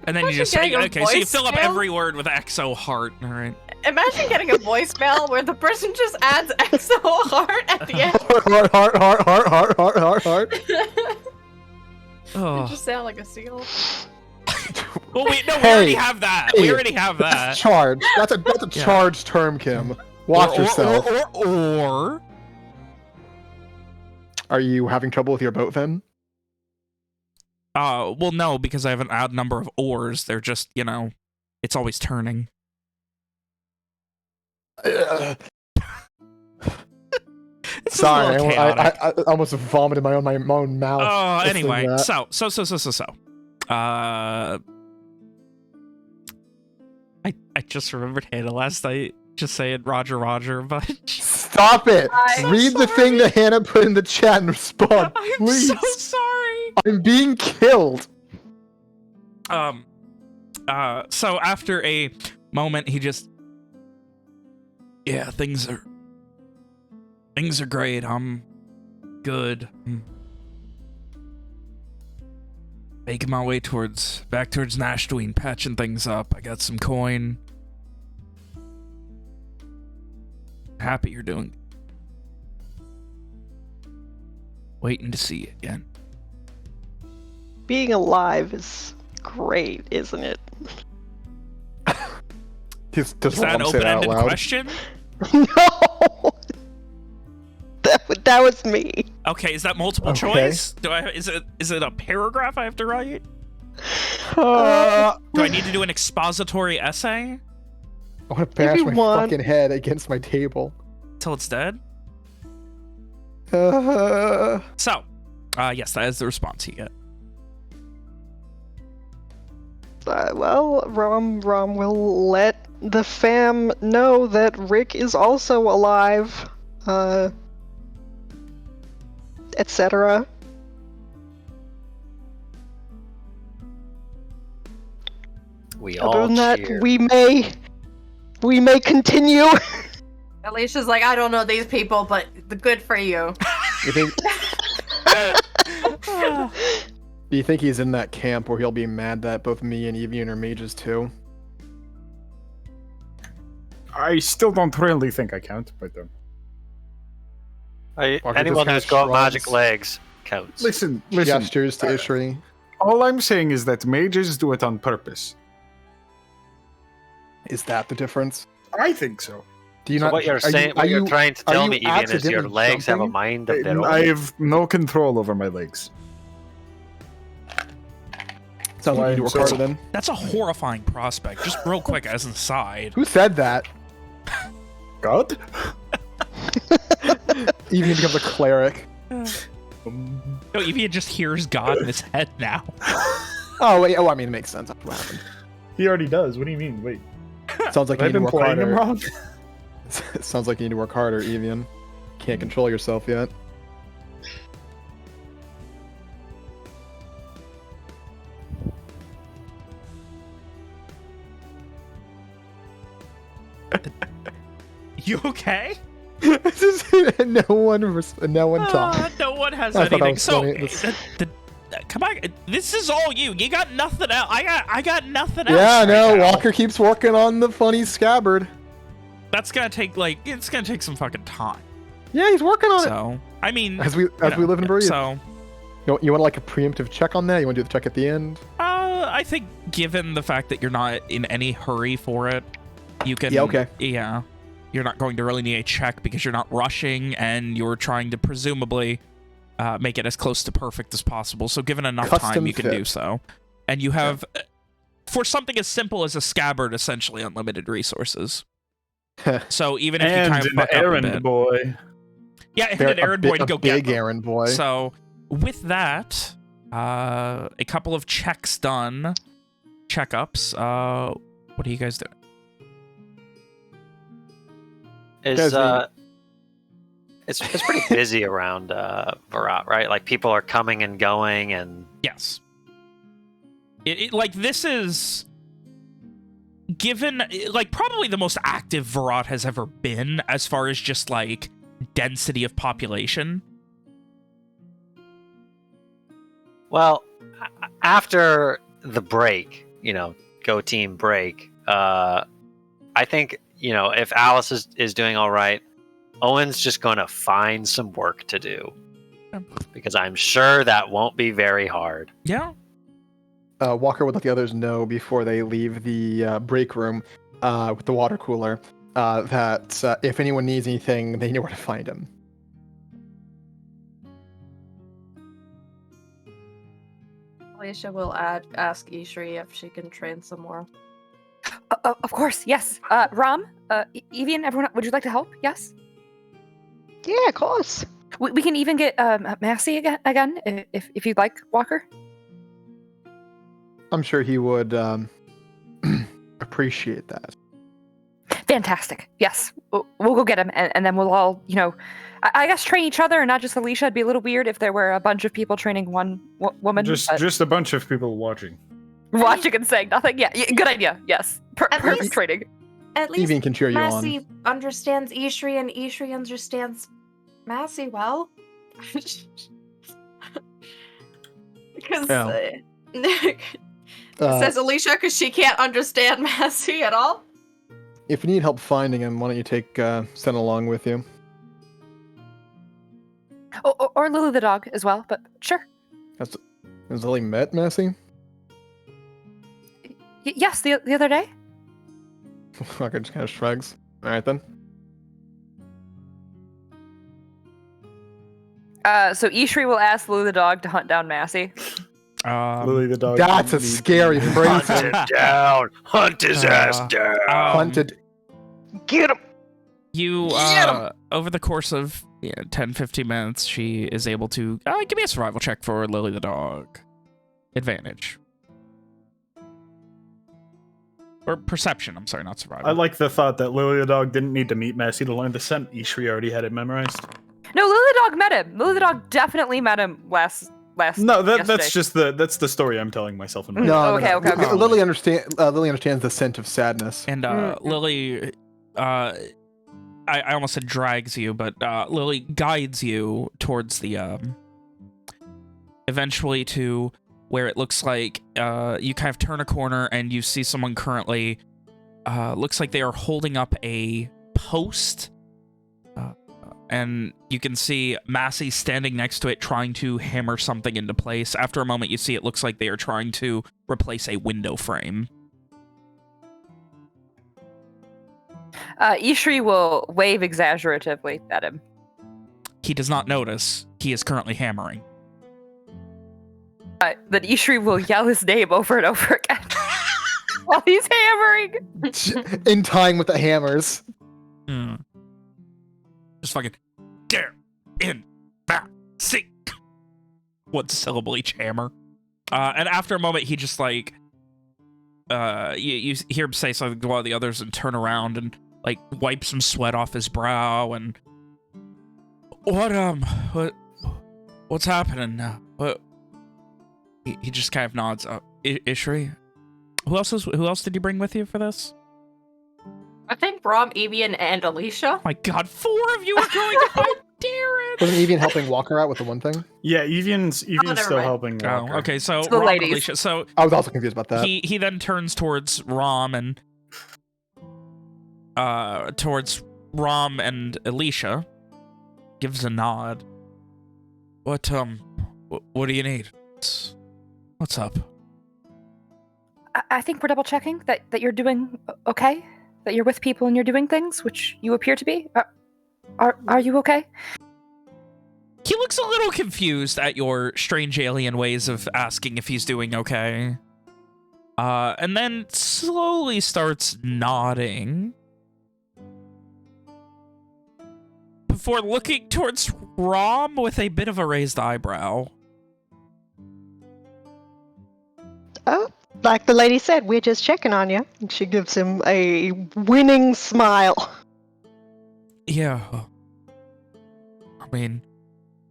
And then you just say, okay, so you fill up every word with XO heart. All right. Imagine getting a voicemail where the person just adds XO heart at the end. Heart. You just sound like a seal. Well, we already have that. We already have that. That's charged. That's a charged term, Kim. Watch yourself. Or are you having trouble with your boat then? Well, no, because I have an odd number of oars. They're just, it's always turning. Sorry, I almost vomited my own mouth. Oh, anyway, so. I just remembered Hannah last night just saying Roger a bunch. Stop it! Read the thing that Hannah put in the chat and respond, please. I'm so sorry. I'm being killed. So after a moment, he just, things are great. I'm good. I'm making my way back towards Nashween, patching things up. I got some coin. Happy you're doing. Waiting to see you again. Being alive is great, isn't it? Is that an open-ended question? No! That was me. Okay, is that multiple choice? Is it a paragraph I have to write? Do I need to do an expository essay? I want to bash my fucking head against my table. Till it's dead? So, yes, that is the response you get. Rom will let the fam know that Rick is also alive, etc. We all Other than that, cheer. we may continue. Alicia's like, I don't know these people, but good for you. You think? Do you think he's in that camp where he'll be mad that both me and Evian are mages too? I still don't really think I count, but anyone who's got magic legs counts. listen. Gestures to Ishri. All I'm saying is that mages do it on purpose. Is that the difference? I think so. Do you So not? what you're are saying, you, what are you're you, trying to are tell you me, Evian, is your accidentally legs have a jumping? mind of their I own? have no control over my legs. Sounds like you need to work So- harder then. That's a horrifying prospect. Just real quick as an aside. Who said that? God? Evian becomes a cleric. No, Evian just hears God in his head now. Oh wait. Oh, I mean, it makes sense. That's what happened. He already does. What do you mean? Wait. Sounds like you I've need to been work playing him harder. wrong? Sounds like you need to work harder, Evian. Can't control yourself yet. You okay? no one talked. No one has I thought that anything. was So, funny. come on, this is all you. You got nothing else. I got nothing else. Yeah, right no. now. Walker keeps working on the funny scabbard. That's gonna take it's gonna take some fucking time. Yeah, he's working on it. So, I mean, As we live and breathe. So, You want like a preemptive check on that? You want to do the check at the end? I think given the fact that you're not in any hurry for it, you can. Yeah, okay. Yeah, you're not going to really need a check because you're not rushing and you're trying to presumably make it as close to perfect as possible. So, given enough time, Custom you can fit. do so. And you have, for something as simple as a scabbard, essentially unlimited resources. So even if you And kind of an fuck up a errand bit, boy. yeah, and an errand boy to go get big them. errand boy. So with that, a couple of checks done, checkups. What are you guys doing? It's pretty busy around Virat, right? Like people are coming and going, and Yes. Like this is given like probably the most active Virat has ever been as far as just like density of population. well, after the break, go team break. I think if Alice is doing all right, Owen's just going to find some work to do because I'm sure that won't be very hard. Yeah. Walker would let the others know before they leave the break room with the water cooler that if anyone needs anything, they know where to find him. Alicia will ask Ishri if she can train some more. Of course, yes. Ram, Evian, everyone, would you like to help? Yes? Yeah, of course. We can even get Massey again if you'd like, Walker. I'm sure he would appreciate that. Fantastic. Yes. We'll go get him, and then we'll all, I guess train each other and not just Alicia. It'd be a little weird if there were a bunch of people training one woman. Just a bunch of people watching. Watching and saying nothing. Yeah, good idea. Yes. Perfect least- training. At least Evian can cheer you on. Massey understands Ishri and Ishri understands Massey well. Because Oh. says Alicia because she can't understand Massey at all. If you need help finding him, why don't you take Sen along with you? Or Lulu the dog as well, but sure. Has Lily met Massey? Yes, the other day. Walker just kind of shrugs. All right then. So Ishri will ask Lulu the dog to hunt down Massey. Lily the dog. That's a scary phrase. Hunt him down. Hunt his ass down. Hunted. Get him. You, over the course of 10, 15 minutes, she is able to... give me a survival check for Lily the dog. Advantage. Or perception, I'm sorry, not survival. I like the thought that Lily the dog didn't need to meet Massey to learn the scent. Ishri already had it memorized. No, Lulu the dog met him. Lulu the dog definitely met him last No, yesterday. that's just the story I'm telling myself in my No, Okay, no, no. okay. Lily understands the scent of sadness. And Lily, I almost said drags you, but Lily guides you towards the, eventually to where it looks like you kind of turn a corner and you see someone currently, looks like they are holding up a post, and you can see Massey standing next to it trying to hammer something into place. After a moment, you see it looks like they are trying to replace a window frame. Ishri will wave exaggeratively at him. He does not notice. He is currently hammering. Then Ishri will yell his name over and over again while he's hammering. In time with the hammers. Just fucking get in back seat. One syllable each hammer. And after a moment, he just like you hear him say something to one of the others and turn around and like wipe some sweat off his brow and what's happening now? What? He just kind of nods. Ishri, who else did you bring with you for this? I think Rom, Evian, and Alicia. Oh my God, 4 of you are going to fight Darren. Wasn't Evian helping Walker out with the one thing? Yeah, Evian's never still mind. helping Walker. Oh, okay, so It's the Rom and ladies. Alicia. So I was also confused about that. he then turns towards Rom and Alicia, gives a nod. What do you need? What's up? I think we're double checking that you're doing okay, that you're with people and you're doing things, which you appear to be. Are you okay? He looks a little confused at your strange alien ways of asking if he's doing okay. And then slowly starts nodding. Before looking towards Rom with a bit of a raised eyebrow. Oh, like the lady said, we're just checking on you. She gives him a winning smile. Yeah. I mean,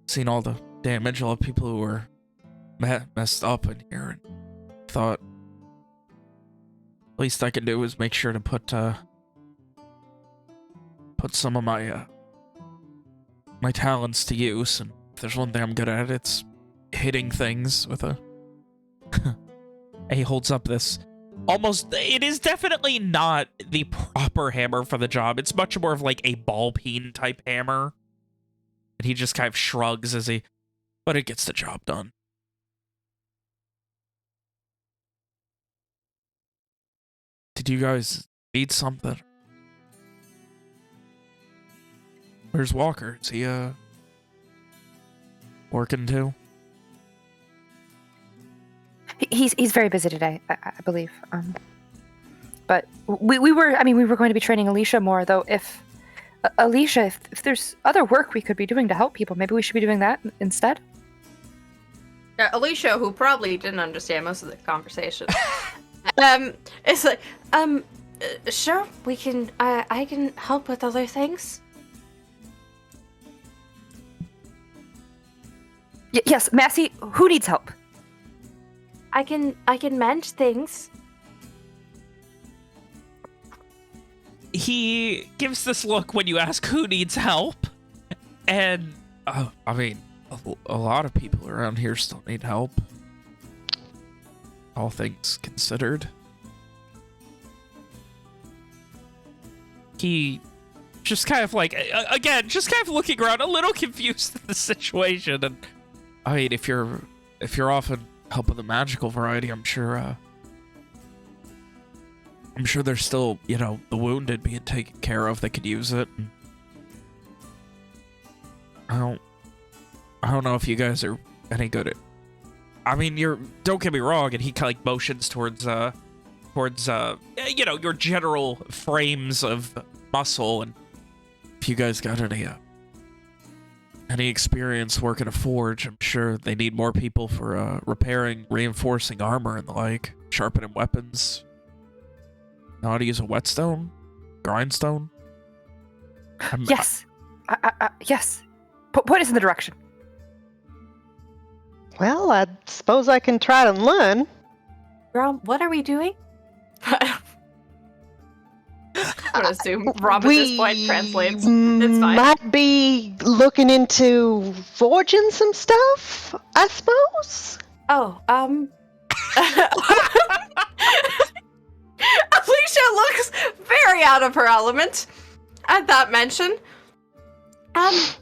seen all the damage, all the people who were messed up in here, and thought least I can do is make sure to put some of my my talents to use. And if there's one thing I'm good at, it's hitting things with a. He holds up this. Almost, it is definitely not the proper hammer for the job. It's much more of like a ball peen type hammer. And he just kind of shrugs but it gets the job done. Did you guys need something? Where's Walker? Is he, working too? He's very busy today, I believe. But we were going to be training Alicia more, though. If Alicia, if there's other work we could be doing to help people, maybe we should be doing that instead. Yeah, Alicia, who probably didn't understand most of the conversation, it's like, sure, we can. I can help with other things. Yes, Massey. Who needs help? I can mend things. He gives this look when you ask who needs help. And, I mean, a lot of people around here still need help. All things considered. He just kind of like, again, just kind of looking around, a little confused at the situation. And, I mean, if you're often help of the magical variety, I'm sure there's still, the wounded being taken care of that could use it. I don't know if you guys are any good at. I mean, don't get me wrong, and he kind of like motions towards your general frames of muscle, and if you guys got any experience working a forge, I'm sure they need more people for repairing, reinforcing armor and the like, sharpening weapons. Know how to use a whetstone? Grindstone? Yes. Yes. Point us in the direction. Well, I suppose I can try to learn. Rom, what are we doing? I would assume Rob at this point translates. It's fine. Might be looking into forging some stuff, I suppose. Oh, Alicia looks very out of her element at that mention. I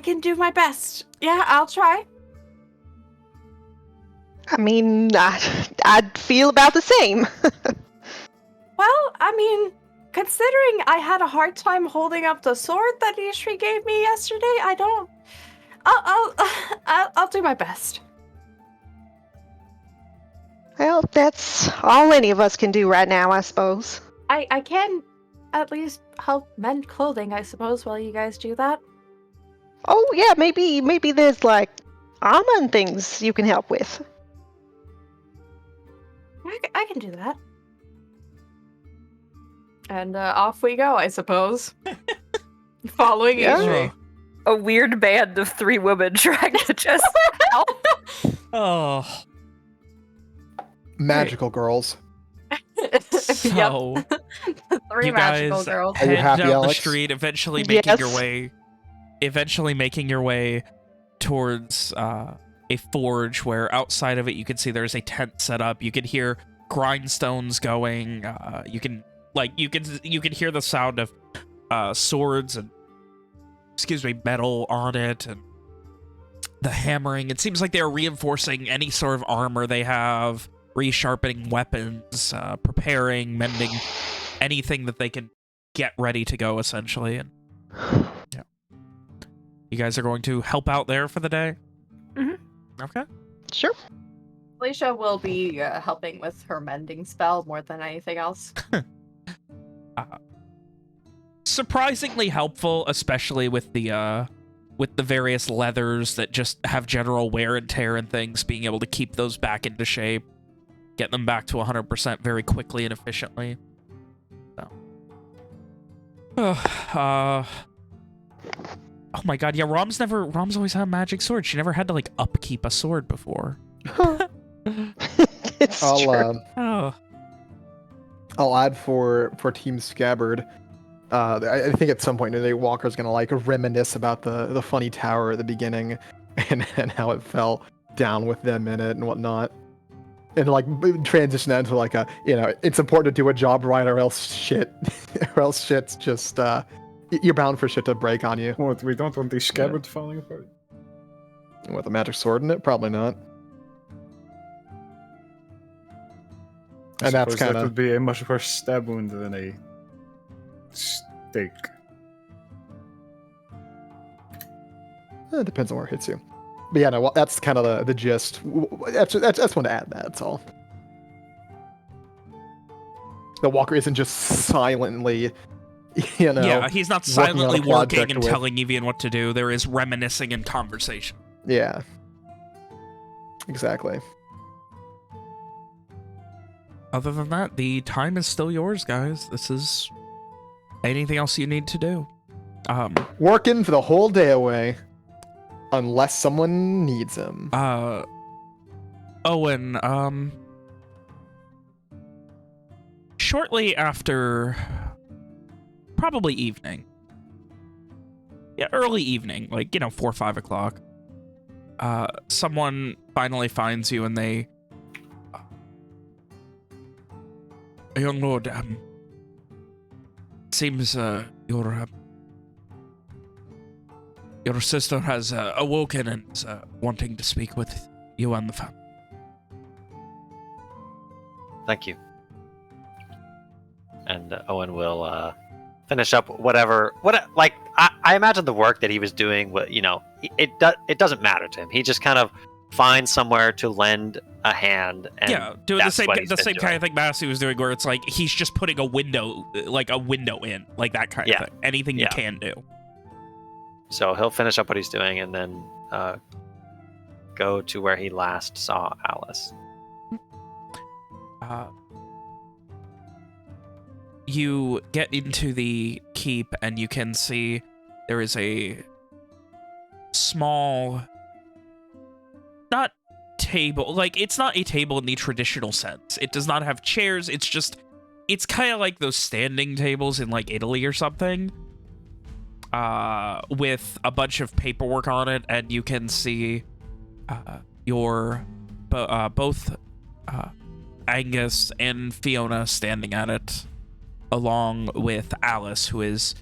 can do my best. Yeah, I'll try. I mean, I'd feel about the same. Well, I mean, considering I had a hard time holding up the sword that Ishri gave me yesterday, I don't. I'll do my best. Well, that's all any of us can do right now, I suppose. I can at least help mend clothing, I suppose, while you guys do that. Oh yeah, maybe there's like armor and things you can help with. I can do that. And off we go, I suppose. Following Yeah. Ishri. A weird band of 3 women trying to just help. Oh, Magical girls. so Three you magical guys girls. Are you head happy, down the Alex? street, eventually making your Yes. way towards a forge where outside of it you can see there's a tent set up. You can hear grindstones going. You can hear the sound of swords and metal on it and the hammering. It seems like they're reinforcing any sort of armor they have, resharpening weapons, preparing, mending anything that they can get ready to go, essentially. And yeah, you guys are going to help out there for the day. Okay. Sure. Alicia will be helping with her mending spell more than anything else. Surprisingly helpful, especially with the various leathers that just have general wear and tear and things, being able to keep those back into shape, get them back to 100% very quickly and efficiently. So. Oh my god, yeah, Rom's always had a magic sword. She never had to, like, upkeep a sword before. It's true. Oh. I'll add for Team Scabbard. I think at some point today, Walker's gonna like reminisce about the funny tower at the beginning, and how it fell down with them in it and whatnot, and like transition that into like it's important to do a job right or else shit's just you're bound for shit to break on you. What, we don't want the scabbard falling apart? With a magic sword in it, probably not. I And that's suppose that kind would of be a much worse stab wound than a stake. it depends on where it hits you. But yeah, no, well, that's kind of the gist. That's one to add. That's all. The Walker isn't just silently, Yeah, he's not working on a silently working project and with- telling Evian what to do. There is reminiscing and conversation. Yeah. Exactly. Other than that, the time is still yours, guys. This is anything else you need to do. Working for the whole day away, unless someone needs him. Owen, shortly after, probably evening. Yeah, early evening, like, 4 or 5 o'clock. Someone finally finds you and they... Young lord, seems your sister has awoken and is wanting to speak with you and the family. Thank you. And Owen will finish up I imagine the work that he was doing. It doesn't matter to him. He just kind of finds somewhere to lend a hand. And Yeah, doing the that's same what he's been kind doing. of thing Massey was doing, where it's like he's just putting a window in, like that kind of thing. Anything you can do. So he'll finish up what he's doing and then go to where he last saw Alice. You get into the keep and you can see there is a small, not table, like it's not a table in the traditional sense. It does not have chairs. It's kind of like those standing tables in like Italy or something, with a bunch of paperwork on it, and you can see both Angus and Fiona standing at it, along with Alice, who is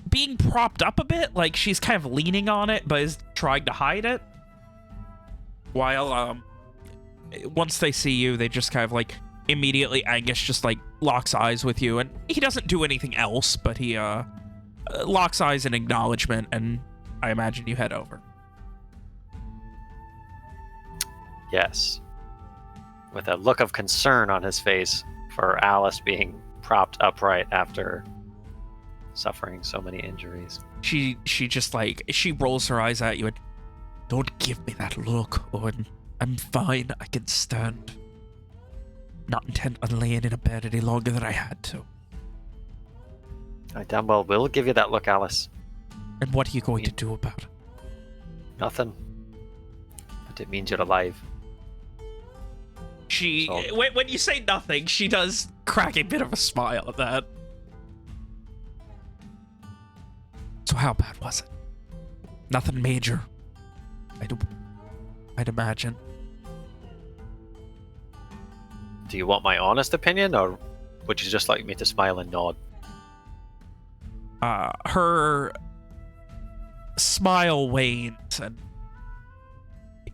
being propped up a bit, like she's kind of leaning on it, but is trying to hide it. While, once they see you, they just kind of like immediately Angus just, like, locks eyes with you, and he doesn't do anything else, but he, locks eyes in acknowledgement, and I imagine you head over. Yes. With a look of concern on his face for Alice being propped upright after suffering so many injuries. She just, like, she rolls her eyes at you and, don't give me that look, Owen. I'm fine. I can stand. Not intent on laying in a bed any longer than I had to. I damn well will give you that look, Alice. And what are you going to do about it? Nothing. But it means you're alive. She, So- when you say nothing, she does crack a bit of a smile at that. So how bad was it? Nothing major. I'd imagine. Do you want my honest opinion, or would you just like me to smile and nod? Her smile wanes, and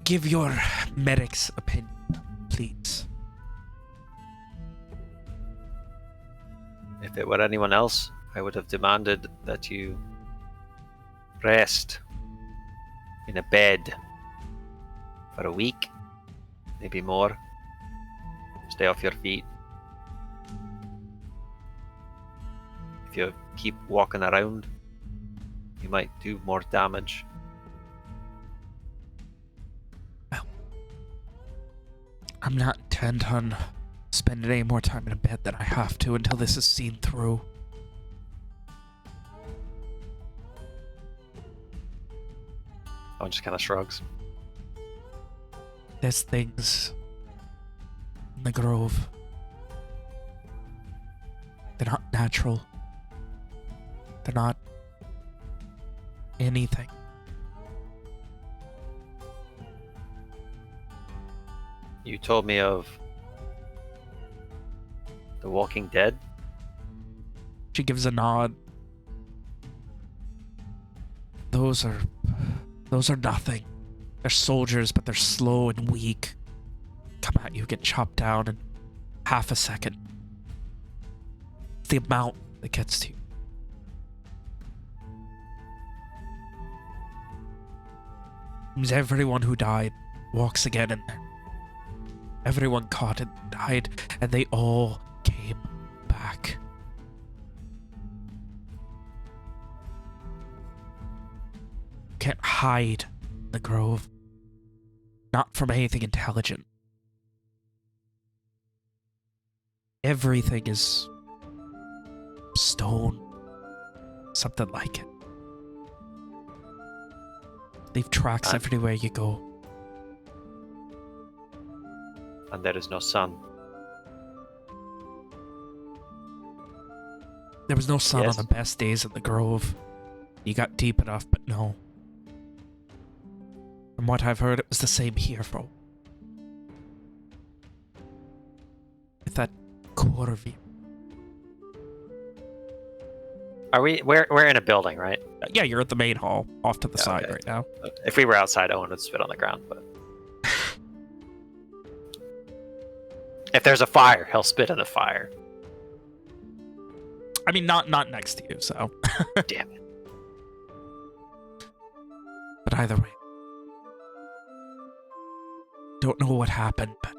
give your medic's opinion, please. If it were anyone else, I would have demanded that you rest in a bed for a week, maybe more. Stay off your feet. If you keep walking around, you might do more damage. I'm not intent on spending any more time in a bed than I have to until this is seen through. Owen just kind of shrugs. There's things in the grove. They're not natural. They're not anything. You told me of The Walking Dead? She gives a nod. Those are nothing. They're soldiers, but they're slow and weak. Come at you, get chopped down in half a second. It's the amount that gets to you. Seems everyone who died walks again in there. Everyone caught and died, and they all came back. Can't hide in the grove. Not from anything intelligent. Everything is stone. Something like it. Leave tracks everywhere you go. And there is no sun. There was no sun Yes. on the best days at the grove. You got deep enough, but no. From what I've heard, it was the same here, for with that core view. Are we? We're in a building, right? Yeah, you're at the main hall, off to the Yeah, side okay. right now. If we were outside, Owen would spit on the ground, but if there's a fire, he'll spit in the fire. I mean, not next to you, so. Damn it. But either way. Don't know what happened, but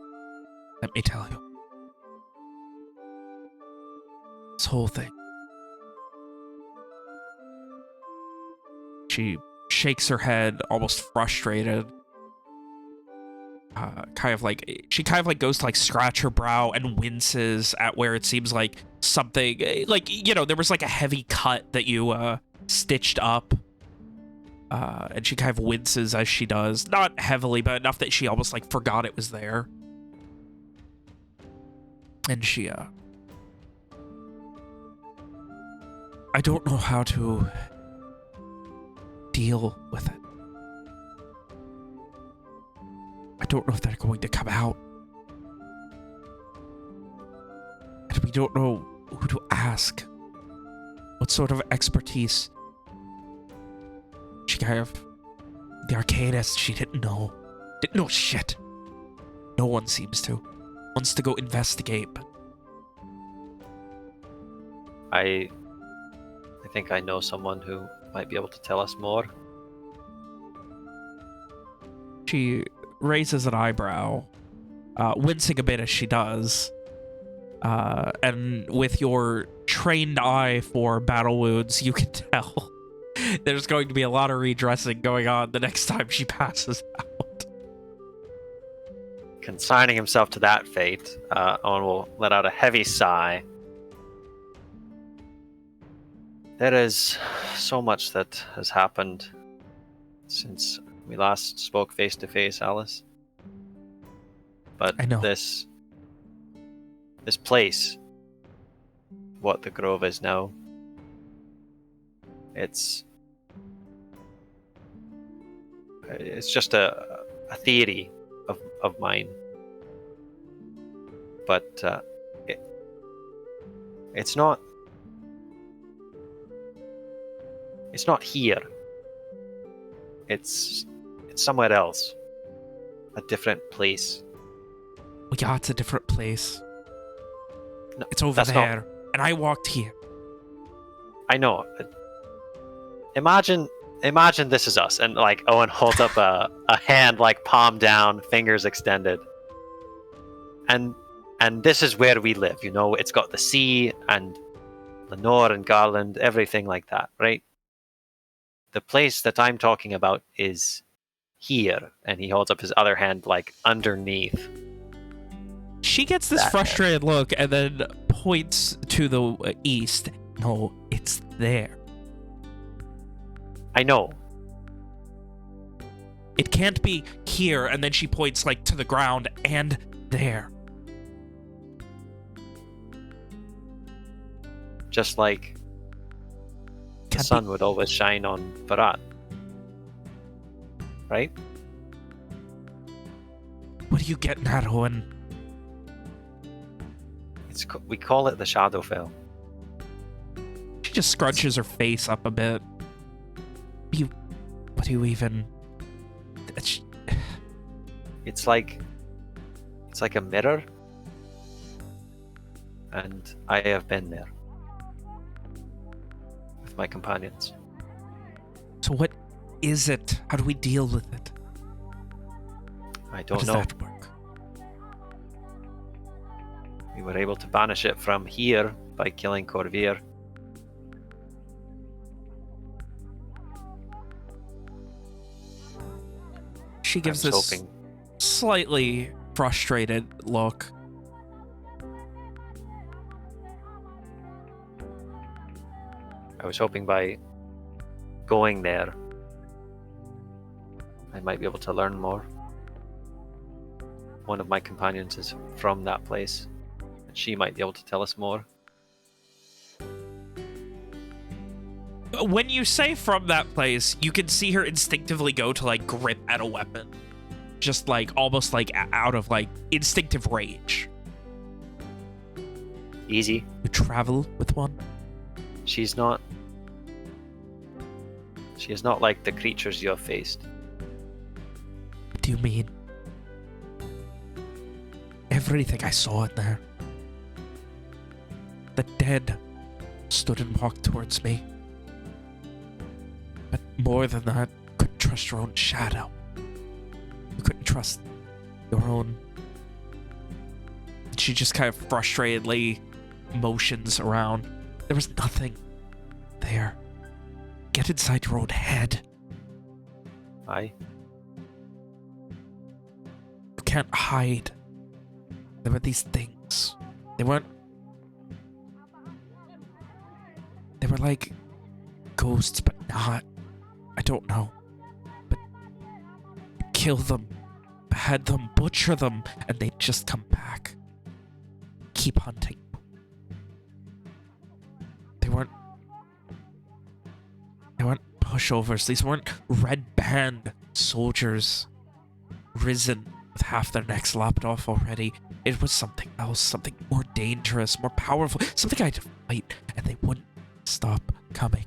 let me tell you. This whole thing. She shakes her head, almost frustrated. She kind of like goes to like scratch her brow and winces at where it seems like something, like, you know, there was like a heavy cut that you stitched up. And she kind of winces as she does. Not heavily, but enough that she almost like forgot it was there. And she, I don't know how to deal with it. I don't know if they're going to come out. And we don't know who to ask. What sort of expertise. She kind of... The Arcanist, she didn't know. Didn't know shit. No one seems to. wants to go investigate. But I think I know someone who might be able to tell us more. she raises an eyebrow, wincing a bit as she does. And with your trained eye for battle wounds, you can tell there's going to be a lot of redressing going on the next time she passes out. Consigning himself to that fate, Owen will let out a heavy sigh. There is so much that has happened since we last spoke face to face, Alice. But I know. this place, what the Grove is now, it's just a theory of mine. But it's not here. It's somewhere else. A different place. Well, yeah, it's a different place. No, It's over that's there. And I walked here. I know. Imagine this is us, and like Owen holds up a hand, like palm down, fingers extended. And this is where we live, you know, it's got the sea and Lenore and Garland, everything like that, right? The place that I'm talking about is here, and he holds up his other hand like underneath. She gets this frustrated look and then points to the east. No, it's there. I know. It can't be here, and then she points like to the ground and there. Just like the sun would always shine on Varat. Right? What are you getting at, Owen? We call it the Shadowfell. She just scrunches her face up a bit. What do you even... It's like a mirror. And I have been there. With my companions. So what is it? How do we deal with it? I don't How does know. that work? We were able to banish it from here by killing Corvir. She gives I this was hoping. slightly frustrated look. I was hoping by going there, I might be able to learn more. One of my companions is from that place, and she might be able to tell us more. When you say from that place, you can see her instinctively go to like grip at a weapon. Just like almost like out of like instinctive rage. Easy. You travel with one? She is not like the creatures you have faced. What do you mean? Everything I saw in there. The dead stood and walked towards me. But more than that, you couldn't trust your own shadow. You couldn't trust your own... She just kind of frustratedly motions around. There was nothing there. Get inside your own head. Aye. You can't hide. There were these things. They weren't... They were like ghosts, but not. I don't know. But kill them, behead them, butcher them, and they'd just come back. Keep hunting. They weren't pushovers. These weren't red band soldiers risen with half their necks lopped off already. It was something else, something more dangerous, more powerful, something I had to fight, and they wouldn't stop coming.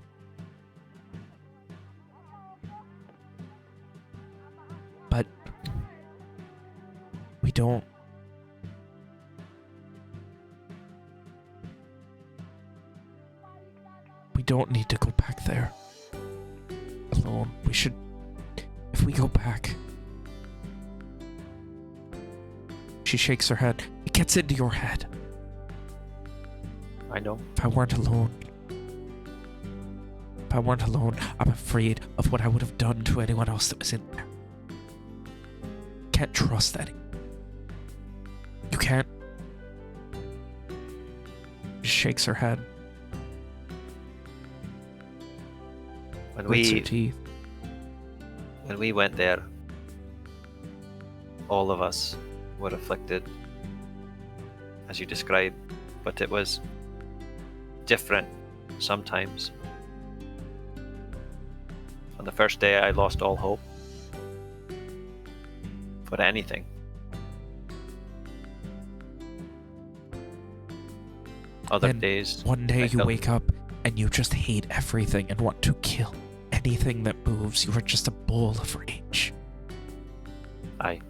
But we don't don't need to go back there alone. We should... If we go back... She shakes her head. It gets into your head. I know. If I weren't alone, I'm afraid of what I would have done to anyone else that was in there. Can't trust anyone. You can't. She shakes her head. Grits her teeth. When we went there, all of us were afflicted, as you described, but it was different sometimes. On the first day, I lost all hope for anything. Other Then days, one day I you felt- wake up and you just hate everything and want to kill anything that moves. You are just a ball of rage. Aye.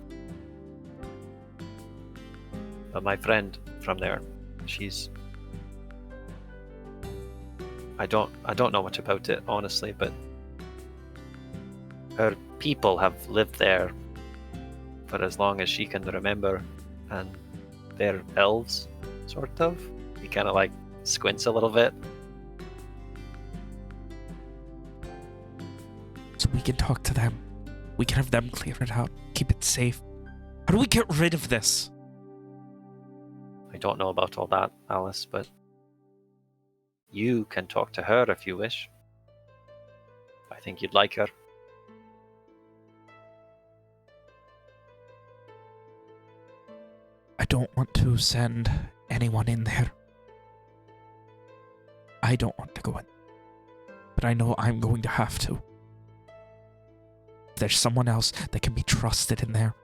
But my friend from there, she's... I don't know much about it, honestly, but her people have lived there for as long as she can remember, and they're elves, sort of. He kind of like squints a little bit. So we can talk to them. We can have them clear it out. Keep it safe. How do we get rid of this? I don't know about all that, Alice, but you can talk to her if you wish. I think you'd like her. I don't want to send anyone in there. I don't want to go in. But I know I'm going to have to. If there's someone else that can be trusted in there,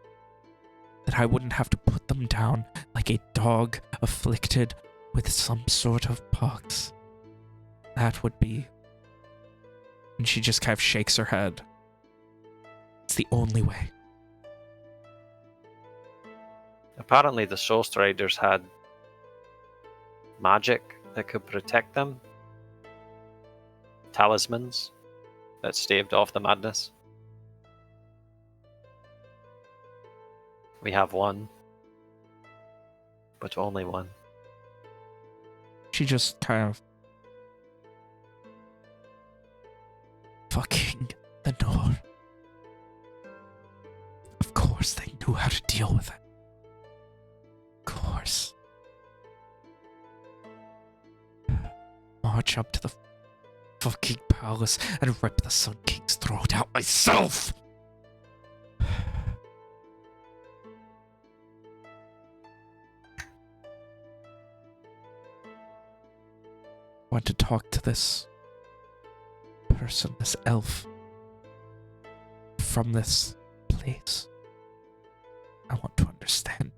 that I wouldn't have to put them down like a dog afflicted with some sort of pox. That would be... And she just kind of shakes her head. It's the only way. Apparently the Soul Striders had magic that could protect them. Talismans that staved off the madness. We have one, but only one. She just kind of... Fucking the North. Of course they knew how to deal with it. Of course. March up to the fucking palace and rip the Sun King's throat out myself! Want to talk to this person, this elf, from this place. I want to understand.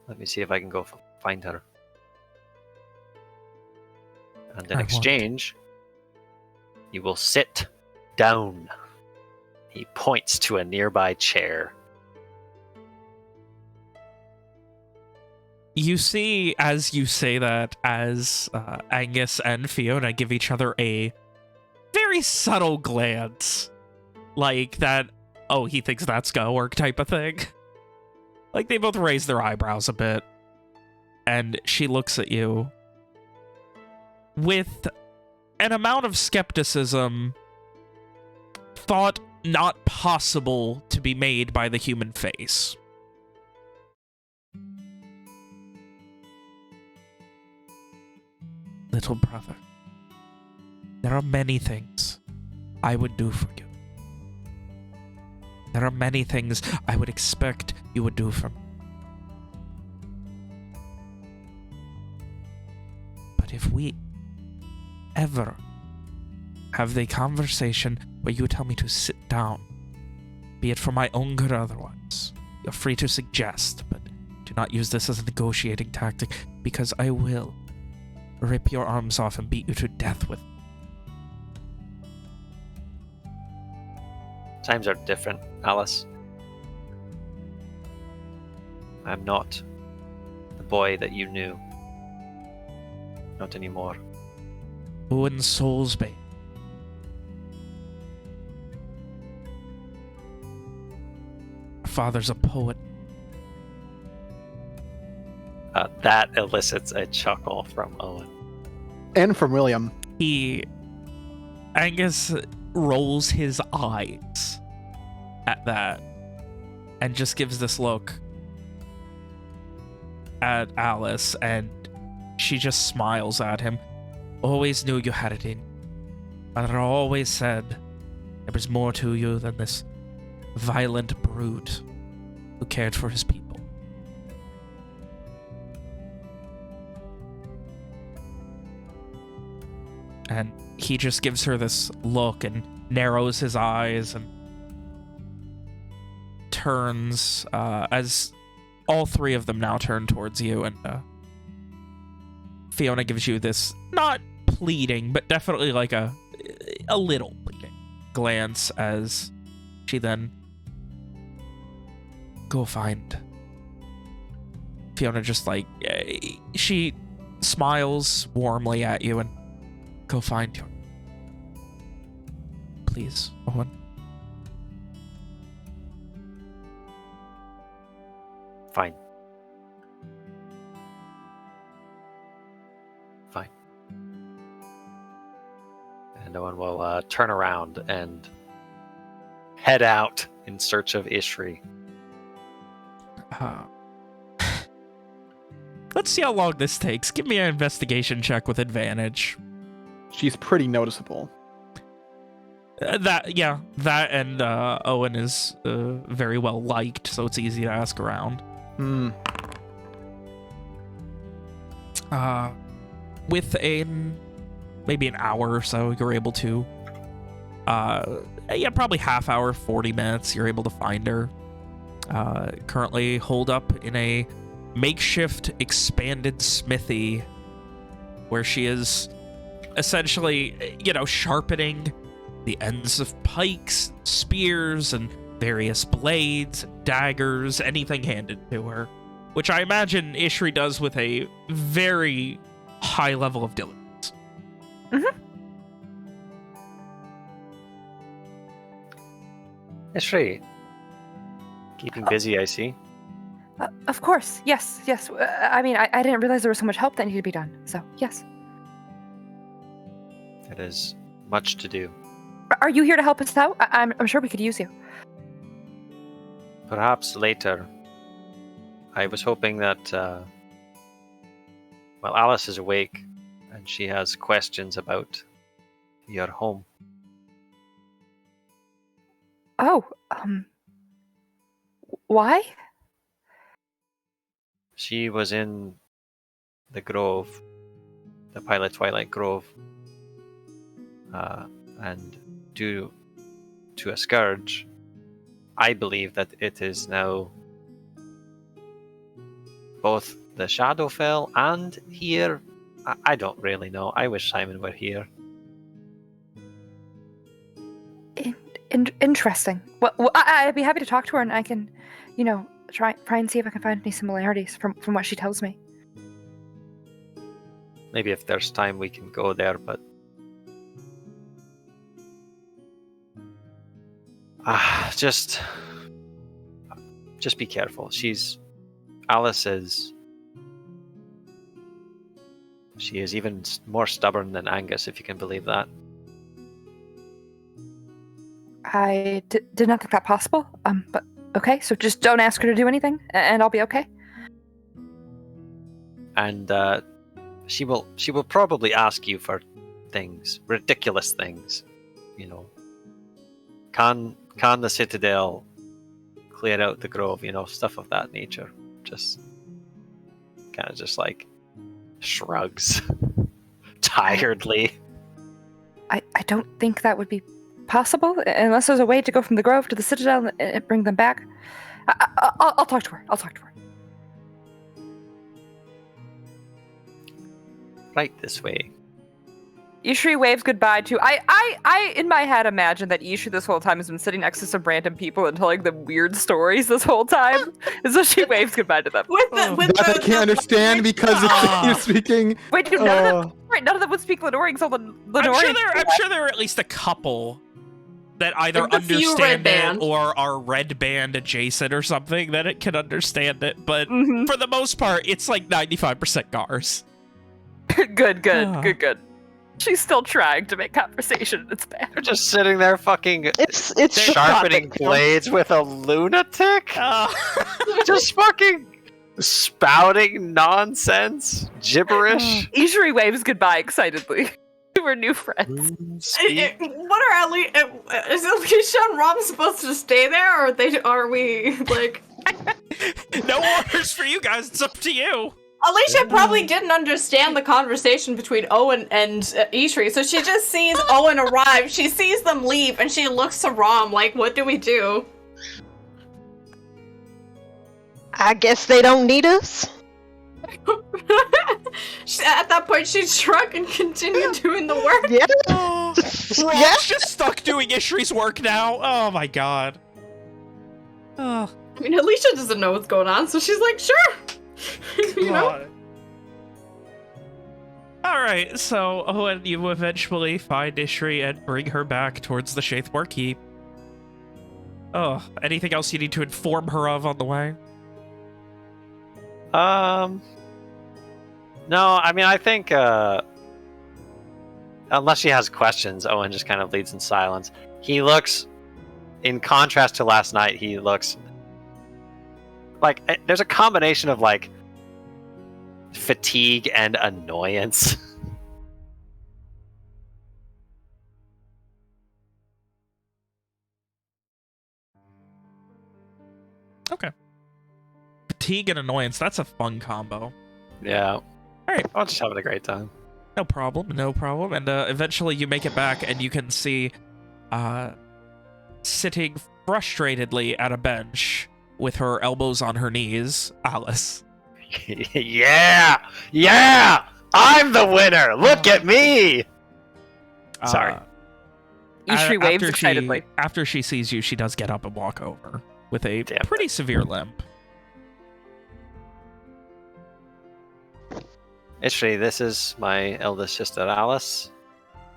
Let me see if I can go find her. And in I exchange, you will sit down. He points to a nearby chair. You see, as you say that, as Angus and Fiona give each other a very subtle glance. Like that, oh, he thinks that's gonna work type of thing. Like, they both raise their eyebrows a bit. And she looks at you with an amount of skepticism thought not possible to be made by the human face. Little brother, there are many things I would do for you. There are many things I would expect you would do for me. But if we ever have the conversation where you tell me to sit down, be it for my own good or otherwise, you're free to suggest, but do not use this as a negotiating tactic, because I will rip your arms off and beat you to death with them. Times are different, Alice. I'm not the boy that you knew. Not anymore. Owen Soulsby. Father's a poet. That elicits a chuckle from Owen. And from William. Angus rolls his eyes at that and just gives this look at Alice, and she just smiles at him. Always knew you had it in. But I always said there was more to you than this violent brute who cared for his people. And he just gives her this look and narrows his eyes and turns as all three of them now turn towards you, and Fiona gives you this not pleading, but definitely like a little pleading glance as she then go find. Fiona just like she smiles warmly at you and go find your. Please, Owen. Fine. Fine. And Owen will turn around and head out in search of Ishri. Let's see how long this takes. Give me an investigation check with advantage. She's pretty noticeable. That and Owen is very well liked, so it's easy to ask around. Within maybe an hour or so, you're able to, probably half hour, 40 minutes, you're able to find her. Currently holed up in a makeshift expanded smithy where she is essentially, sharpening the ends of pikes, spears, and various blades, daggers, anything handed to her, which I imagine Ishri does with a very high level of diligence. Ishri, keeping busy, I see. Of course, yes. I mean, I didn't realize there was so much help that needed to be done, so yes. It is much to do. Are you here to help us out? I'm sure we could use you. Perhaps later. I was hoping that, Alice is awake and she has questions about your home. Oh, why? She was in the grove, the Pilot Twilight Grove, and due to a scourge, I believe that it is now both the Shadowfell and here. I don't really know. I wish Simon were here. Interesting. Well, I'd be happy to talk to her, and I can, try and see if I can find any similarities from what she tells me. Maybe if there's time we can go there, but just be careful. Alice is even more stubborn than Angus, if you can believe that. I did not think that possible. But okay, so just don't ask her to do anything, and I'll be okay. And she will probably ask you for things, ridiculous things, Can the Citadel clear out the grove? Stuff of that nature. Just kind of just like shrugs tiredly. I don't think that would be possible unless there's a way to go from the grove to the Citadel and bring them back. I'll talk to her. Right this way. Ishri waves goodbye to. I in my head imagine that Ishri this whole time has been sitting next to some random people and telling them weird stories this whole time. So she waves goodbye to them. That I can't understand because you're speaking. Wait, dude, none of them would speak Lenorian, so Lenorian. I'm sure there are at least a couple that either Like the few understand red it band. or are red band adjacent or something that it can understand it. But for the most part, it's like 95% Gars. Good. She's still trying to make conversation. It's bad. They're just sitting there fucking It's sharpening shocking. blades with a lunatic. Just fucking spouting nonsense, gibberish. Ishri waves goodbye excitedly to her new friends. What are is Alicia and Rom supposed to stay there, or are we like? No orders for you guys. It's up to you. Alicia probably didn't understand the conversation between Owen and Ishri, so she just sees Owen arrive, she sees them leave, and she looks to Rom like, what do we do? I guess they don't need us. At that point, she shrugged and continued doing the work. Yeah. Rob's just stuck doing Ishri's work now. Oh my god. I mean, Alicia doesn't know what's going on, so she's like, sure. You know? Alright, so Owen, you eventually find Ishri and bring her back towards the Shaithmore Keep. Oh, anything else you need to inform her of on the way? No, I mean, I think, unless she has questions, Owen just kind of leads in silence. He looks, in contrast to last night, he looks like, there's a combination of, like, fatigue and annoyance. Okay. Fatigue and annoyance, that's a fun combo. Yeah. Alright. I'm just having a great time. No problem. And eventually you make it back and you can see sitting frustratedly at a bench with her elbows on her knees, Alice. Yeah! I'm the winner! Look at me! Sorry. Ishri waves excitedly. After she sees you, she does get up and walk over with a pretty severe limp. Ishri, this is my eldest sister, Alice.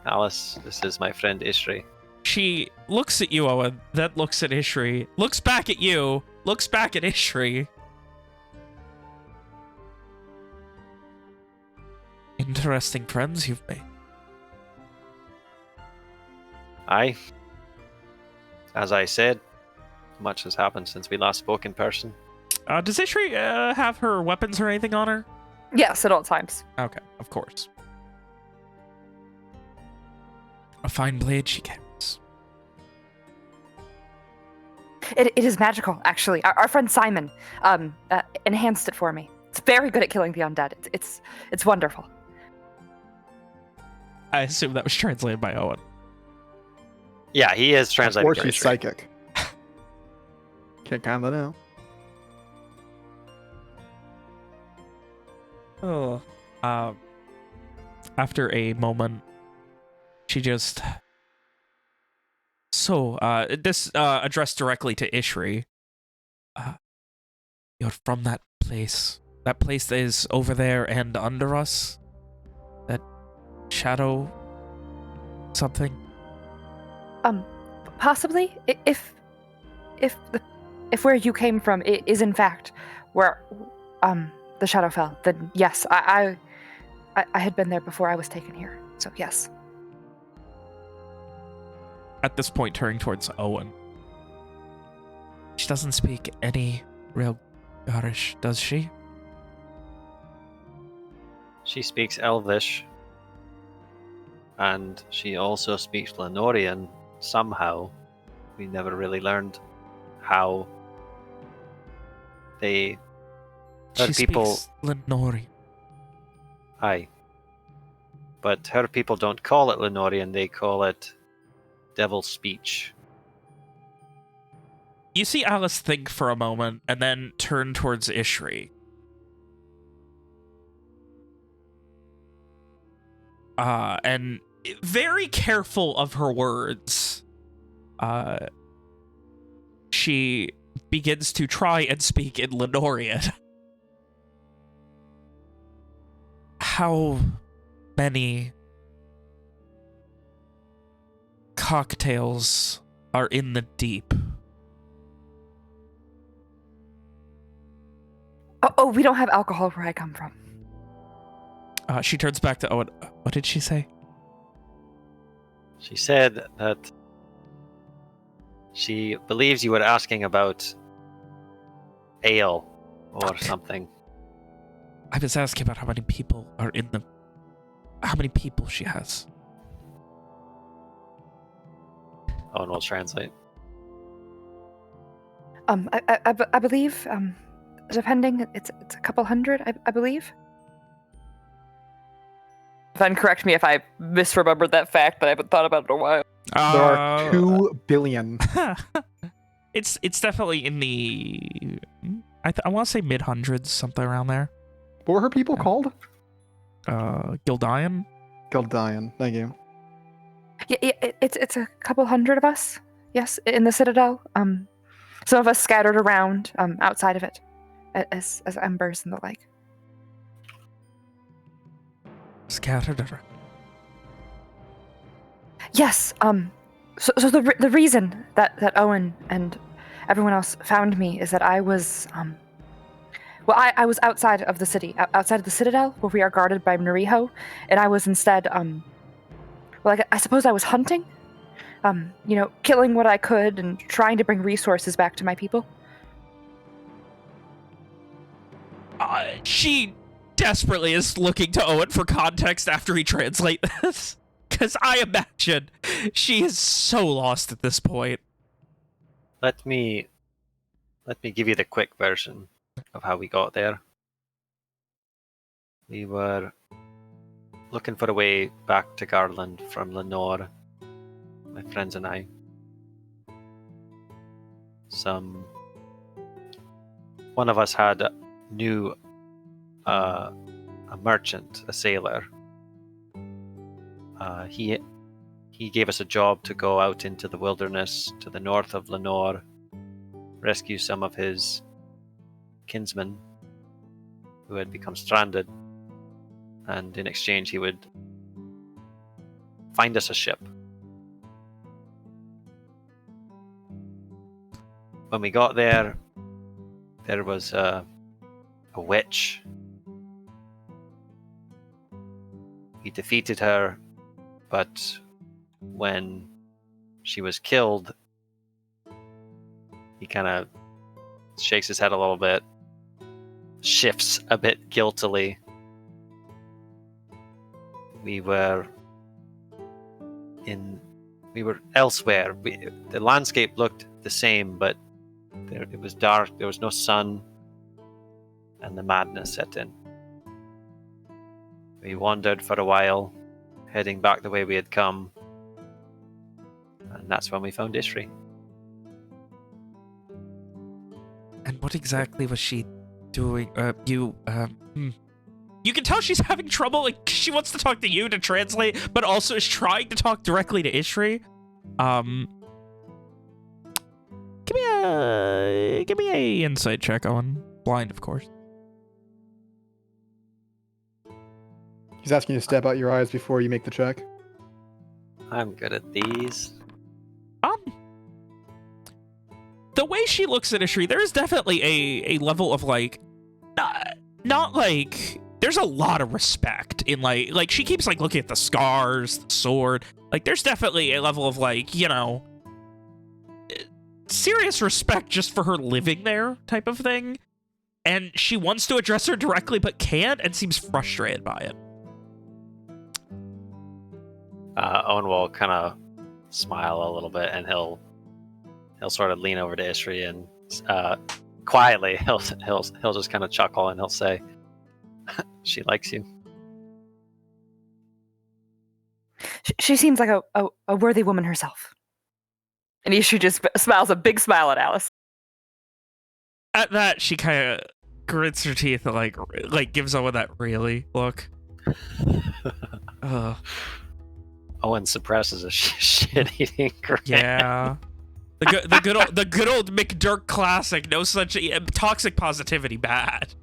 Alice, this is my friend, Ishri. She looks at you, Owen, then looks at Ishri, looks back at you, looks back at Ishri. Interesting friends you've made. Aye. As I said, much has happened since we last spoke in person. Does Ishri have her weapons or anything on her? Yes, at all times. Okay, of course. A fine blade she carries. It is magical, actually. Our friend Simon enhanced it for me. It's very good at killing the undead. It's wonderful. I assume that was translated by Owen. Yeah, he is translated. Or she's psychic. Can't count that out. Oh. After a moment, she just... So, this addressed directly to Ishri. You're from that place. That place that is over there and under us? That shadow... something? Possibly. If where you came from is in fact where the shadow fell, then yes, I had been there before I was taken here. So yes. At this point, turning towards Owen. She doesn't speak any real Garish, does she? She speaks Elvish. And she also speaks Lenorian somehow. We never really learned how they... She people... speaks Lenorian. Aye. But her people don't call it Lenorian, they call it devil speech. You see Alice think for a moment and then turn towards Ishri. And very careful of her words, she begins to try and speak in Lenorian. How many cocktails are in the deep? Oh, we don't have alcohol where I come from. She turns back to Owen. What did she say? She said that she believes you were asking about ale or something. I was asking about how many people are in the... How many people she has. Owen will translate. I believe, depending, it's a couple hundred, I believe. Then correct me if I misremembered that fact, but I haven't thought about it in a while. There are 2 billion. It's definitely in the... I want to say mid-hundreds, something around there. What were her people called? Gildian? Gildian, thank you. Yeah, it's a couple hundred of us, yes, in the Citadel. Some of us scattered around outside of it, as embers and the like. Scattered around. Yes. So the reason that Owen and everyone else found me is that I was I was outside of the city, outside of the Citadel, where we are guarded by Nariho, and I was instead I suppose I was hunting, killing what I could and trying to bring resources back to my people. She desperately is looking to Owen for context after he translates this. Because I imagine she is so lost at this point. Let me give you the quick version of how we got there. We were looking for a way back to Garland from Lenore, my friends and I. One of us knew a merchant, a sailor. He gave us a job to go out into the wilderness to the north of Lenore, rescue some of his kinsmen who had become stranded, and in exchange he would find us a ship. When we got there, there was a witch. We defeated her, but when she was killed, he kind of shakes his head a little bit, shifts a bit guiltily. We were elsewhere. The landscape looked the same, but it was dark, there was no sun, and the madness set in. We wandered for a while, heading back the way we had come, and that's when we found Ishri. And what exactly was she doing? You can tell she's having trouble. Like, she wants to talk to you to translate, but also is trying to talk directly to Ishri. Give me a insight check, Owen. Blind, of course. He's asking you to step out your eyes before you make the check. I'm good at these. The way she looks at Ishri, there is definitely a level of, like, not like, there's a lot of respect in, like she keeps, like, looking at the scars, the sword. Like, there's definitely a level of, like, serious respect just for her living there type of thing. And she wants to address her directly, but can't, and seems frustrated by it. Owen will kind of smile a little bit, and he'll sort of lean over to Ishri and quietly he'll just kind of chuckle, and he'll say, "She likes you." She seems like a worthy woman herself. And Ishri just smiles a big smile at Alice. At that, she kind of grits her teeth and like gives Owen that really look. Owen suppresses a shit-eating grin. Yeah. The good old McDirk classic. No such toxic positivity. Bad.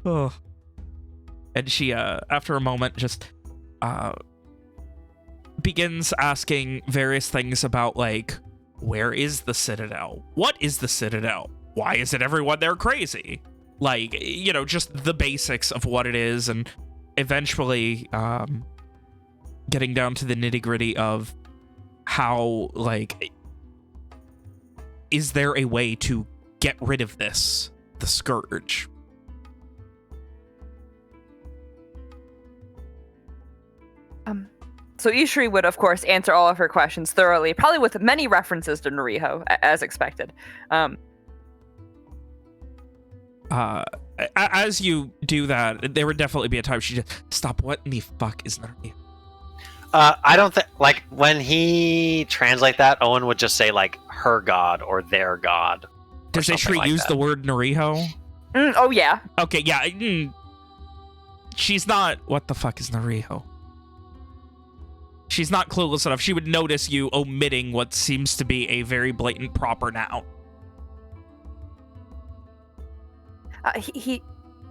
Oh. And she, after a moment, just begins asking various things about, like, where is the Citadel? What is the Citadel? Why isn't everyone there crazy? Like, you know, just the basics of what it is, and eventually getting down to the nitty-gritty of how, like, is there a way to get rid of this, the Scourge? So Ishri would, of course, answer all of her questions thoroughly, probably with many references to Nariho, as expected. As you do that, there would definitely be a time she just, stop, what in the fuck is Nariho? I don't think, like, when he translate that, Owen would just say, like, her god or their god. Does Ishri use the word Nariho? Oh, yeah. Okay, yeah. She's not, what the fuck is Nariho? She's not clueless enough. She would notice you omitting what seems to be a very blatant proper noun.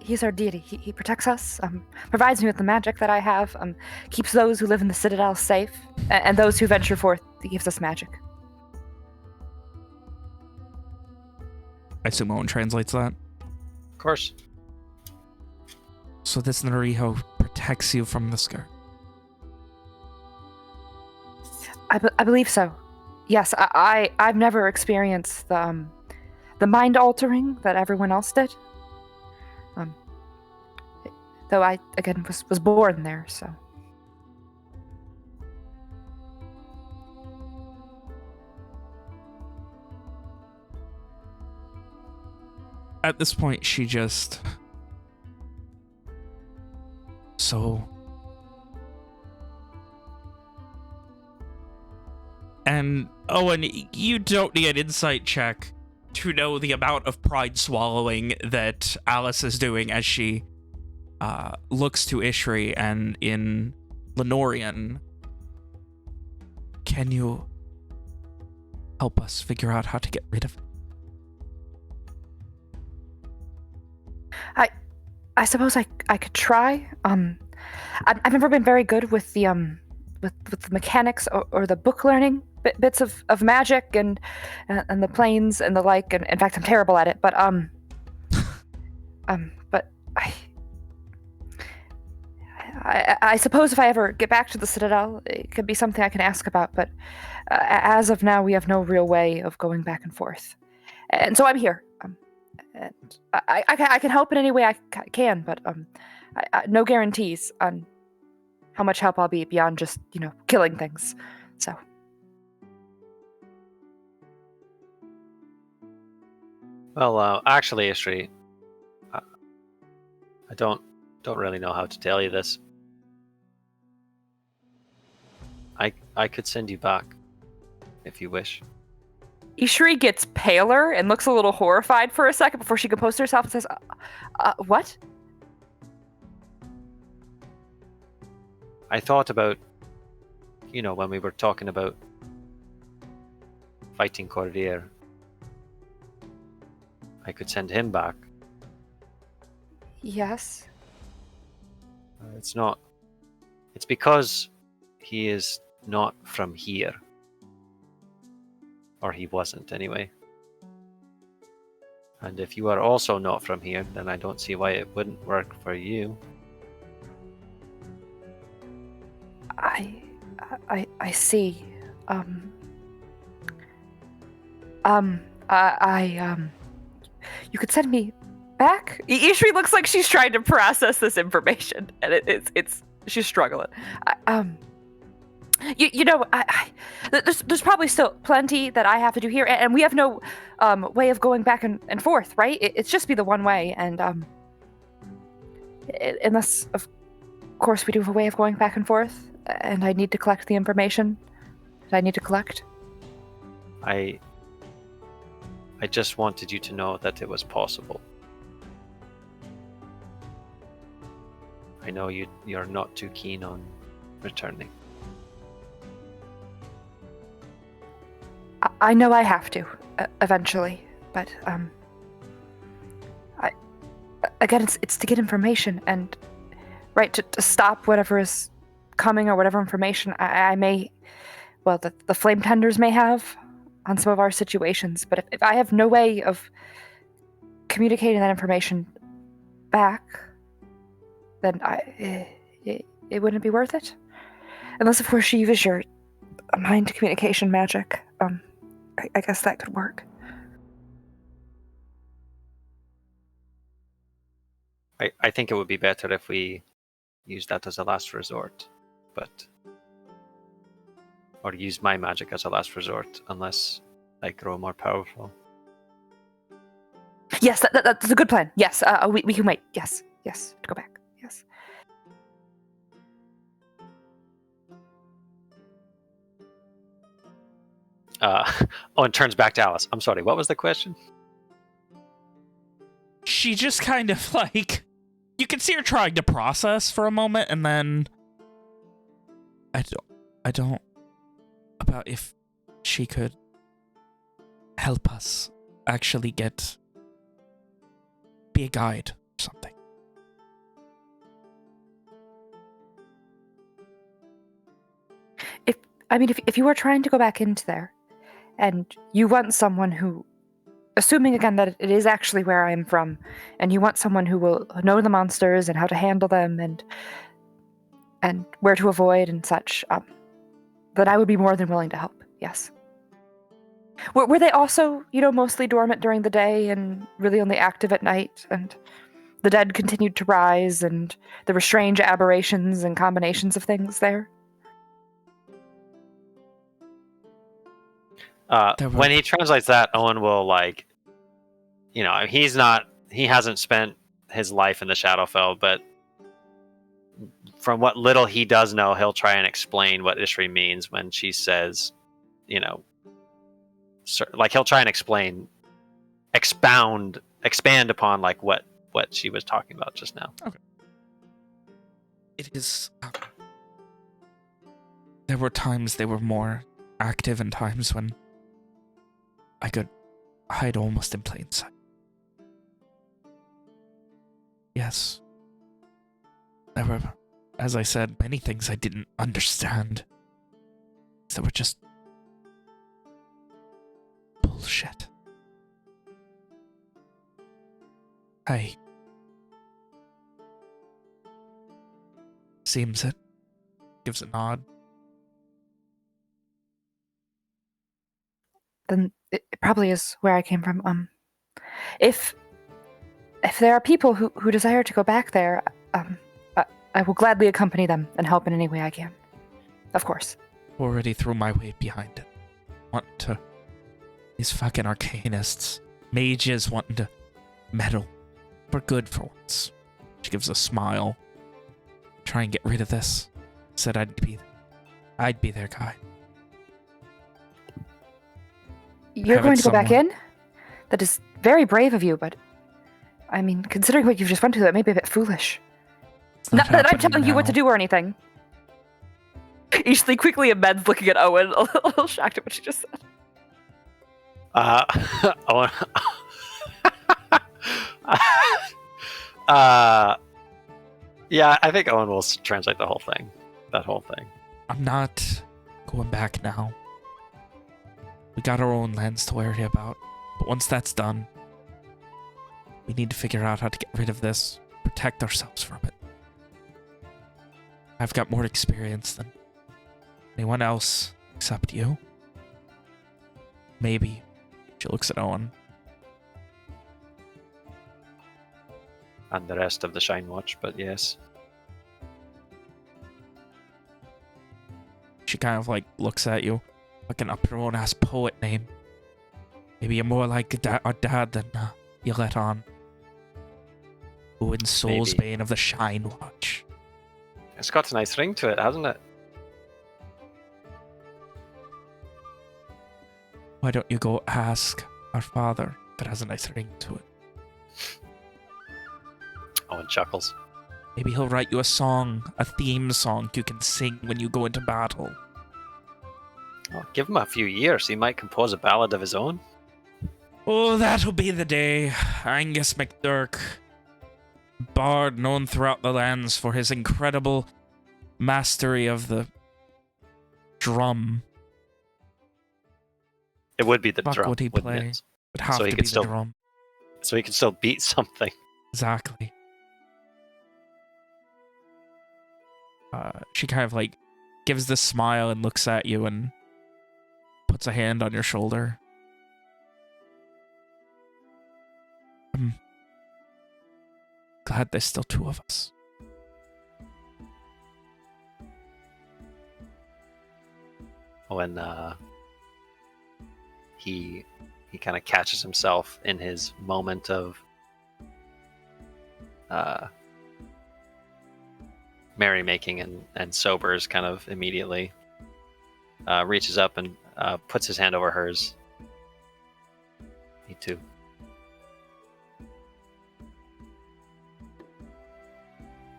He's our deity. He protects us, provides me with the magic that I have, keeps those who live in the Citadel safe, and those who venture forth, he gives us magic. I assume Owen translates that. Of course. So this Nariho protects you from the Scourge. I believe so. Yes, I've never experienced the mind altering that everyone else did. Though I, again, was born there, so. At this point, she just... So... And, Owen, you don't need an insight check to know the amount of pride swallowing that Alice is doing as she looks to Ishri, and in Lenorian, can you help us figure out how to get rid of it? I suppose I could try. I've never been very good with the with the mechanics or the book learning bits of magic and the planes and the like. And in fact, I'm terrible at it. But but I suppose if I ever get back to the Citadel, it could be something I can ask about. But as of now, we have no real way of going back and forth, and so I'm here. And I can help in any way I can, but no guarantees on how much help I'll be beyond just, killing things. So. Well, actually, Ishri, I don't really know how to tell you this. I could send you back if you wish. Ishri gets paler and looks a little horrified for a second before she composes herself and says, what? I thought about, when we were talking about fighting Cordier, I could send him back. Yes. It's because he is not from here. Or he wasn't, anyway. And if you are also not from here, then I don't see why it wouldn't work for you. I see. You could send me back? Ishri looks like she's trying to process this information, and it's she's struggling. There's probably still plenty that I have to do here, and we have no way of going back and forth, right? It's just be the one way, and unless, of course, we do have a way of going back and forth, and I need to collect the information that I need to collect. I just wanted you to know that it was possible. I know you're not too keen on returning. I know I have to, eventually, but, again, it's to get information, and, right, to stop whatever is coming or whatever information I may, well, the flame tenders may have on some of our situations, but if I have no way of communicating that information back, then it wouldn't be worth it. Unless, of course, you use your mind communication magic. I guess that could work. I think it would be better if we use that as a last resort, or use my magic as a last resort, unless I grow more powerful. Yes, that's a good plan. Yes, we can wait. Yes, to go back. Yes. And turns back to Alice. I'm sorry, what was the question? She just kind of like, you can see her trying to process for a moment, and then I don't about if she could help us actually be a guide or something. If you were trying to go back into there, and you want someone who, assuming again that it is actually where I'm from, and you want someone who will know the monsters and how to handle them and where to avoid and such, then I would be more than willing to help. Yes. Were they also, mostly dormant during the day and really only active at night, and the dead continued to rise, and there were strange aberrations and combinations of things there? When he translates that, Owen will he hasn't spent his life in the Shadowfell, but from what little he does know, he'll try and explain what Ishri means when she says, he'll try and expand upon what she was talking about just now. Okay. It is. There were times they were more active, and times when I could hide almost in plain sight. Yes. There were, as I said, many things I didn't understand. That were just bullshit. Hey. Seems it. Gives a nod. Then it probably is where I came from. If there are people who desire to go back there, I will gladly accompany them and help in any way I can. Of course. Already threw my weight behind it. These fucking arcanists, mages wanting to meddle. We're good for once. She gives a smile. Try and get rid of this. Said I'd be their guide. You're Have going it to go back somewhere. in? That is very brave of you, but considering what you've just went through, that may be a bit foolish. It's Not that I'm happening telling you what to now. do or anything. Ishli quickly amends, looking at Owen, a little shocked at what she just said. Owen. Yeah, I think Owen will translate that whole thing. I'm not going back now. We got our own lands to worry about. But once that's done, we need to figure out how to get rid of this, protect ourselves from it. I've got more experience than anyone else except you. Maybe. She looks at Owen. And the rest of the Shynwatch, but yes. She kind of looks at you, looking up her own ass poet name. Maybe you're more like our dad than you let on. Owen Soulsbane of the Shynwatch. It's got a nice ring to it, hasn't it? Why don't you go ask our father if it has a nice ring to it? Owen chuckles. Maybe he'll write you a song, a theme song you can sing when you go into battle. Well, give him a few years. He might compose a ballad of his own. Oh, that'll be the day. Angus McDurk, bard known throughout the lands for his incredible mastery of the drum. It would be the Fuck drum. would he wouldn't play? it? Would have So he to could be still- the drum. So he can still beat something. Exactly. She kind of like gives this smile and looks at you and puts a hand on your shoulder. I'm glad there's still two of us. When he kind of catches himself in his moment of merrymaking and sobers kind of immediately, reaches up and puts his hand over hers. Me too.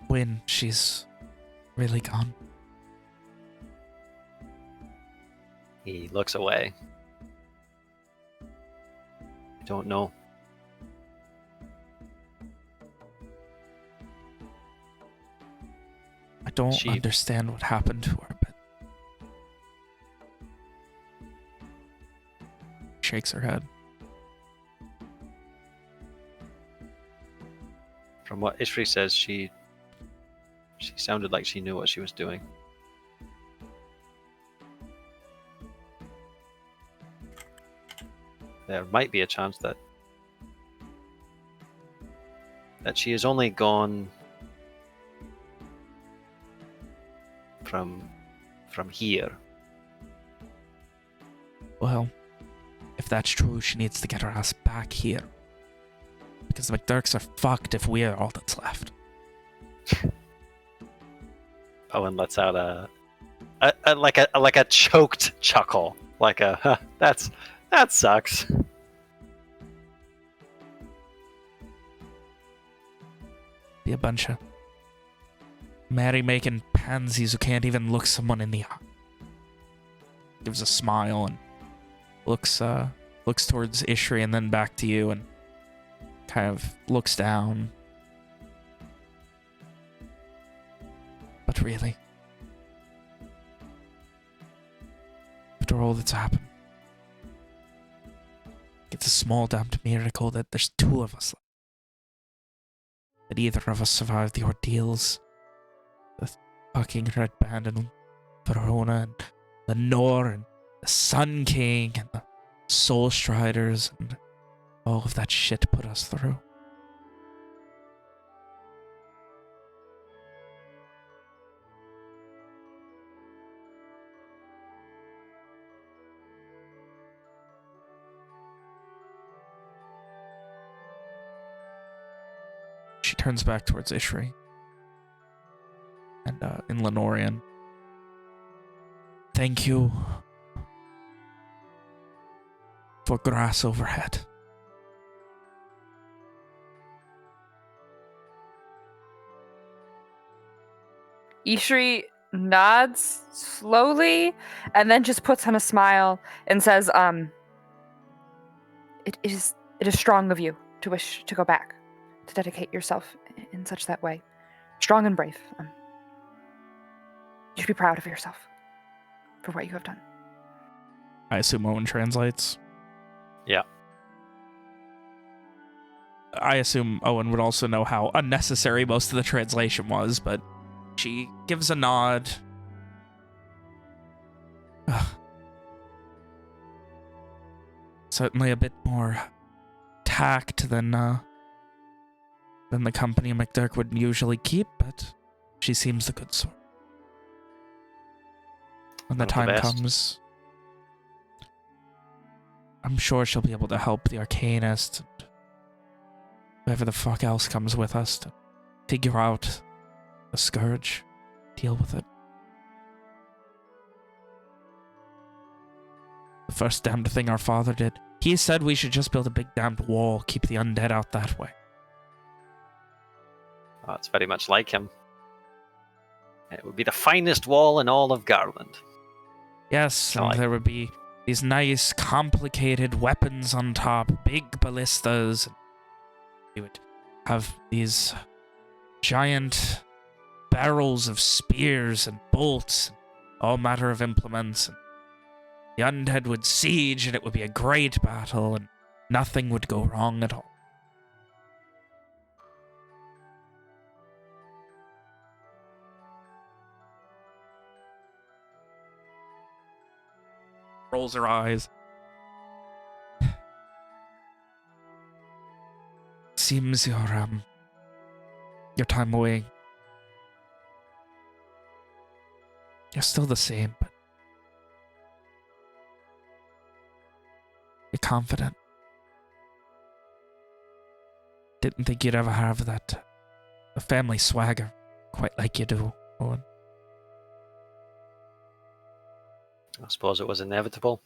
When she's really gone. He looks away. I don't know. I don't She- understand what happened to her, but shakes her head. From what Ishri says, she sounded like she knew what she was doing. There might be a chance that she has only gone from here. Well, if that's true, she needs to get her ass back here. Because the McDurks are fucked if we're all that's left. Owen lets out a choked chuckle, like a huh, that sucks. Be a bunch of merry-making pansies who can't even look someone in the eye. Gives a smile and looks towards Ishri and then back to you and kind of looks down. But really, after all that's happened, it's a small damned miracle that there's two of us left. That either of us survived the ordeals, the fucking Red Band and Verona and the Nor and the Sun King and the Soul Striders and all of that shit put us through. She turns back towards Ishri. And in Lenorian. Thank you for grass overhead. Ishri nods slowly and then just puts on a smile and says, it is strong of you to wish to go back, to dedicate yourself in such that way. Strong and brave. You should be proud of yourself for what you have done. I assume Owen translates. Yeah. I assume Owen would also know how unnecessary most of the translation was, but she gives a nod. Certainly a bit more tact than the company McDurk would usually keep, but she seems the good sort. When the One of the time best. comes, I'm sure she'll be able to help the Arcanist and whoever the fuck else comes with us to figure out the scourge, deal with it. The first damned thing our father did, he said we should just build a big damned wall, keep the undead out that way. Oh, it's very much like him. It would be the finest wall in all of Garland. Yes, I and like there would be these nice, complicated weapons on top, big ballistas. You would have these giant barrels of spears and bolts, and all matter of implements. And the undead would siege, and it would be a great battle, and nothing would go wrong at all. Rolls her eyes. Seems your time away. You're still the same, but you're confident. Didn't think you'd ever have that family swagger quite like you do, Owen. I suppose it was inevitable.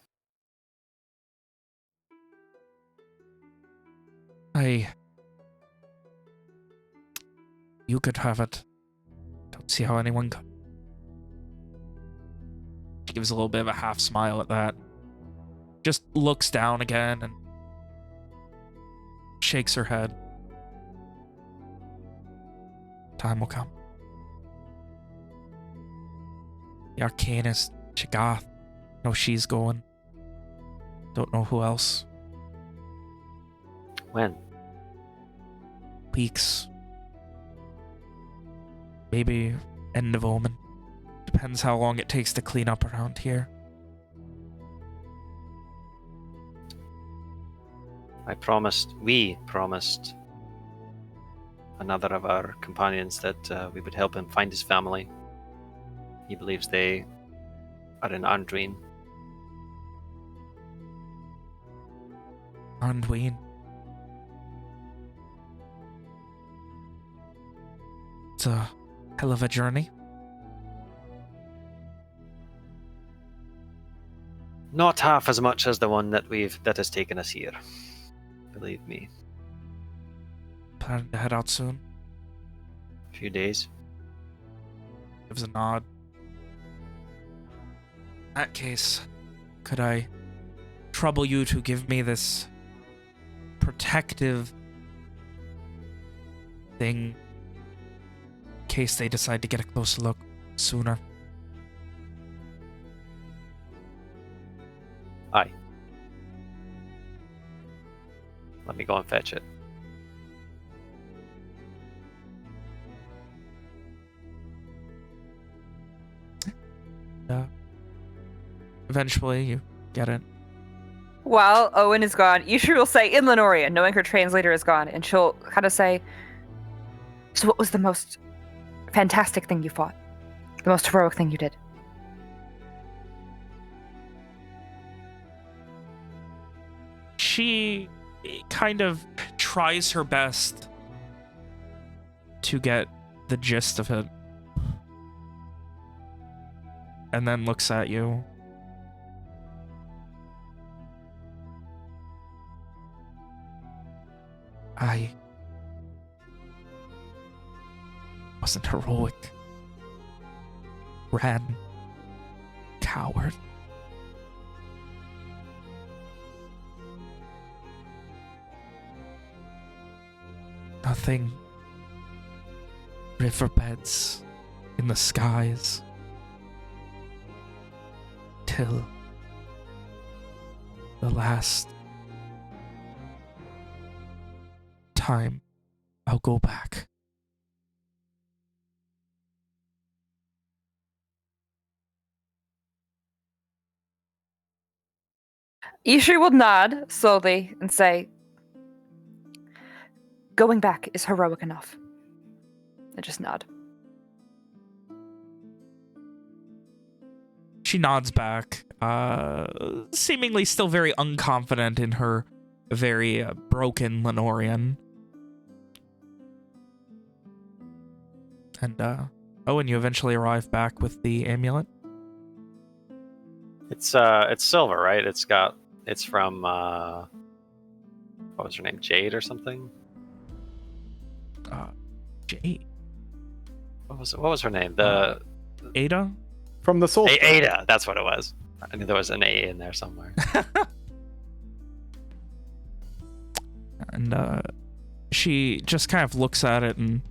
You could have it. Don't see how anyone could. She gives a little bit of a half smile at that. Just looks down again and shakes her head. Time will come. The Arcanist, Shagath, know she's going. Don't know who else. When? Weeks. Maybe end of Omen. Depends how long it takes to clean up around here. We promised another of our companions that we would help him find his family. He believes they are in Arndween. Arndween. It's a hell of a journey. Not half as much as the one that has taken us here. Believe me. Planning to head out soon. A few days. Gives a nod. In that case, could I trouble you to give me this protective thing in case they decide to get a closer look sooner? Aye. Let me go and fetch it. Eventually, you get it. While Owen is gone, Ishri will say in Lenorian, knowing her translator is gone, and she'll kind of say, "So what was the most fantastic thing you fought? The most heroic thing you did?" She kind of tries her best to get the gist of it. And then looks at you. I wasn't heroic. Ran. Coward. Nothing. Riverbeds in the skies. Till the last time I'll go back. Ishri will nod slowly and say, "Going back is heroic enough." And just nod. She nods back, seemingly still very unconfident in her very broken Lenorian. And, and you eventually arrive back with the amulet. It's silver, right? It's from what was her name? Jade or something? Jade. What was her name? The Ada? From the soul. Ada. That's what it was. I knew there was an A in there somewhere. And she just kind of looks at it and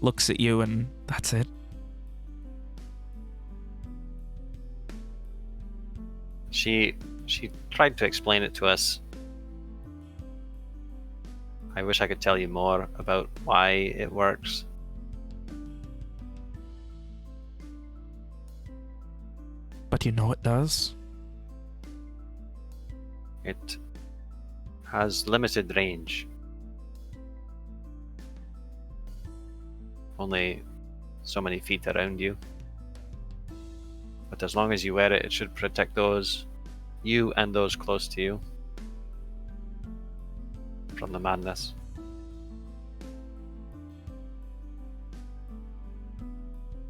looks at you, and that's it. She tried to explain it to us. I wish I could tell you more about why it works. But you know it does? It has limited range. Only so many feet around you. But as long as you wear it, it should protect you and those close to you from the madness.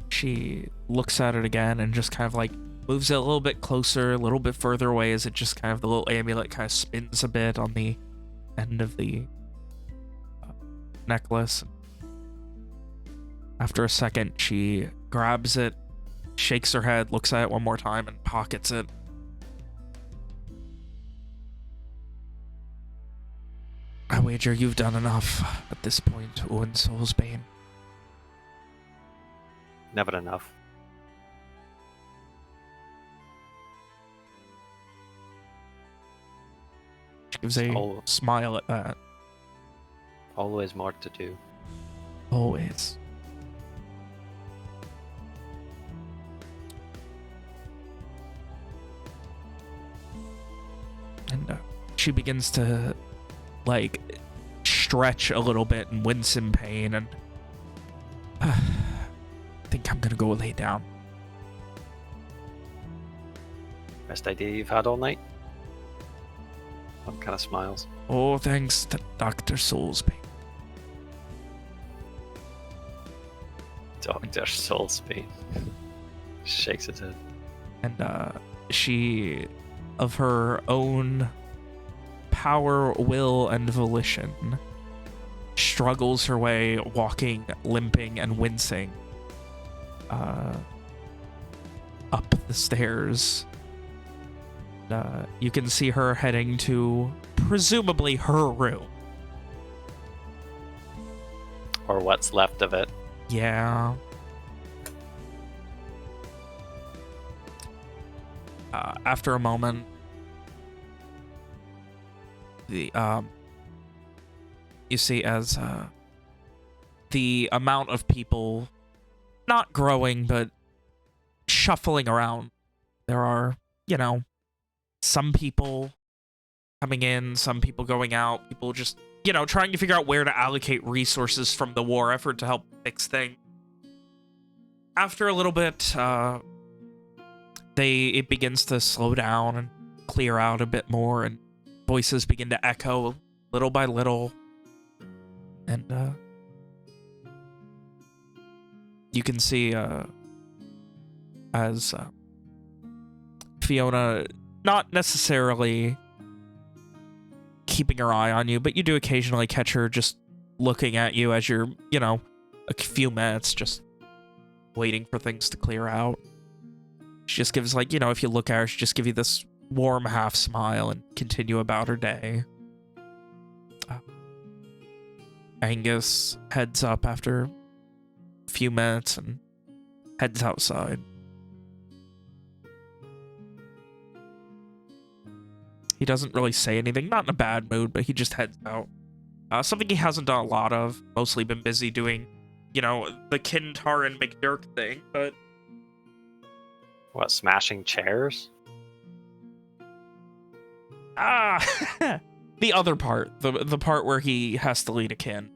She looks at it again and just kind of like moves it a little bit closer, a little bit further away as it just kind of, the little amulet kind of spins a bit on the end of the necklace. After a second, she grabs it, shakes her head, looks at it one more time, and pockets it. I wager you've done enough at this point, Owen Soulsbane. Never enough. She gives a smile at that. Always more to do. Always. And she begins to, like, stretch a little bit and wince in pain, and I think I'm gonna go lay down. Best idea you've had all night? One kind of smiles. Oh, thanks to Dr. Soulsbane. Dr. Soulsbane. Shakes his head. And she, of her own power, will, and volition, struggles her way, walking, limping, and wincing up the stairs. You can see her heading to presumably her room. Or what's left of it. Yeah. After a moment, you see as the amount of people not growing but shuffling around. There are, you know, some people coming in, some people going out, people just, you know, trying to figure out where to allocate resources from the war effort to help fix things. After a little bit, it begins to slow down and clear out a bit more, and voices begin to echo little by little. And you can see as Fiona, not necessarily keeping her eye on you, but you do occasionally catch her just looking at you as you're, you know, a few minutes just waiting for things to clear out. She just gives, like, you know, if you look at her, she just give you this warm half smile and continue about her day. Angus heads up after a few minutes and heads outside. He doesn't really say anything, not in a bad mood, but he just heads out. Something he hasn't done a lot of, mostly been busy doing, you know, the Kintar and McDurk thing, but... What, smashing chairs? The other part. The part where he has to lead a kin.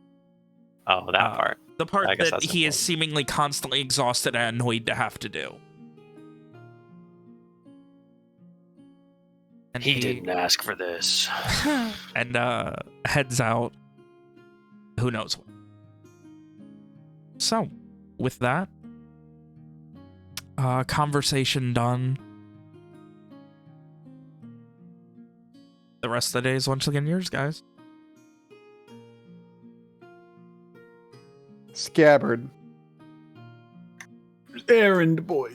Oh, that part. The part I guess that that's he is important. seemingly constantly exhausted and annoyed to have to do. And He didn't ask for this. And heads out. Who knows what. So, with that, conversation done. The rest of the day is once again yours, guys. Scabbard. Errand boy.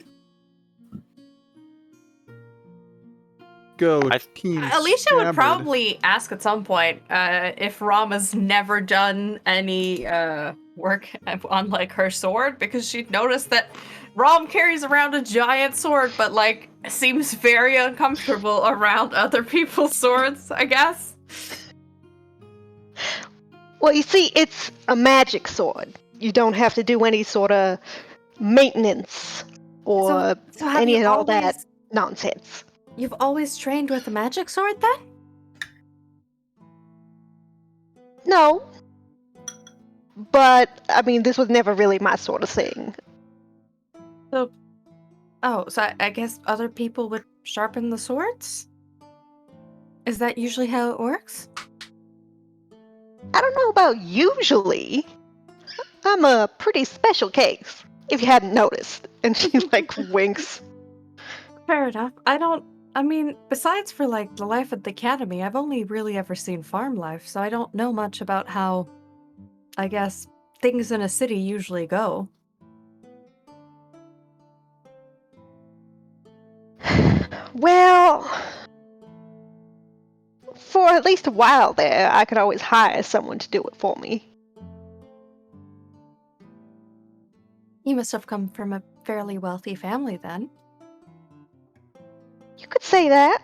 Go, I- Team Alicia would Scabbard. probably ask at some point if Rom has never done any work on like her sword, because she'd noticed that Rom carries around a giant sword, but like seems very uncomfortable around other people's swords, I guess. Well, you see, it's a magic sword. You don't have to do any sort of maintenance or So have any you and all that always- nonsense. You've always trained with a magic sword, then? No. But, I mean, this was never really my sort of thing. Oh, so I guess other people would sharpen the swords? Is that usually how it works? I don't know about usually. I'm a pretty special case, if you hadn't noticed. And she, like, winks. Fair enough. I mean, besides for like the life at the academy, I've only really ever seen farm life, so I don't know much about how, I guess, things in a city usually go. Well, for at least a while there, I could always hire someone to do it for me. You must have come from a fairly wealthy family then. You could say that.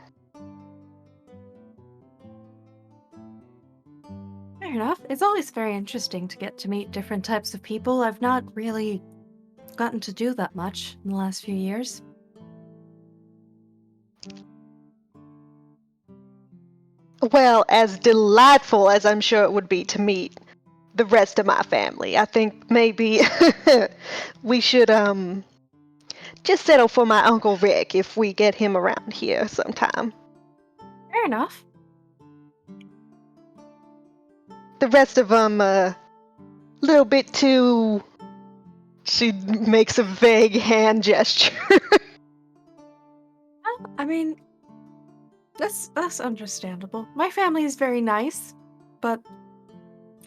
Fair enough. It's always very interesting to get to meet different types of people. I've not really gotten to do that much in the last few years. Well, as delightful as I'm sure it would be to meet the rest of my family, I think maybe we should just settle for my Uncle Rick if we get him around here sometime. Fair enough. The rest of them a little bit too. She makes a vague hand gesture. I mean, that's understandable. My family is very nice, but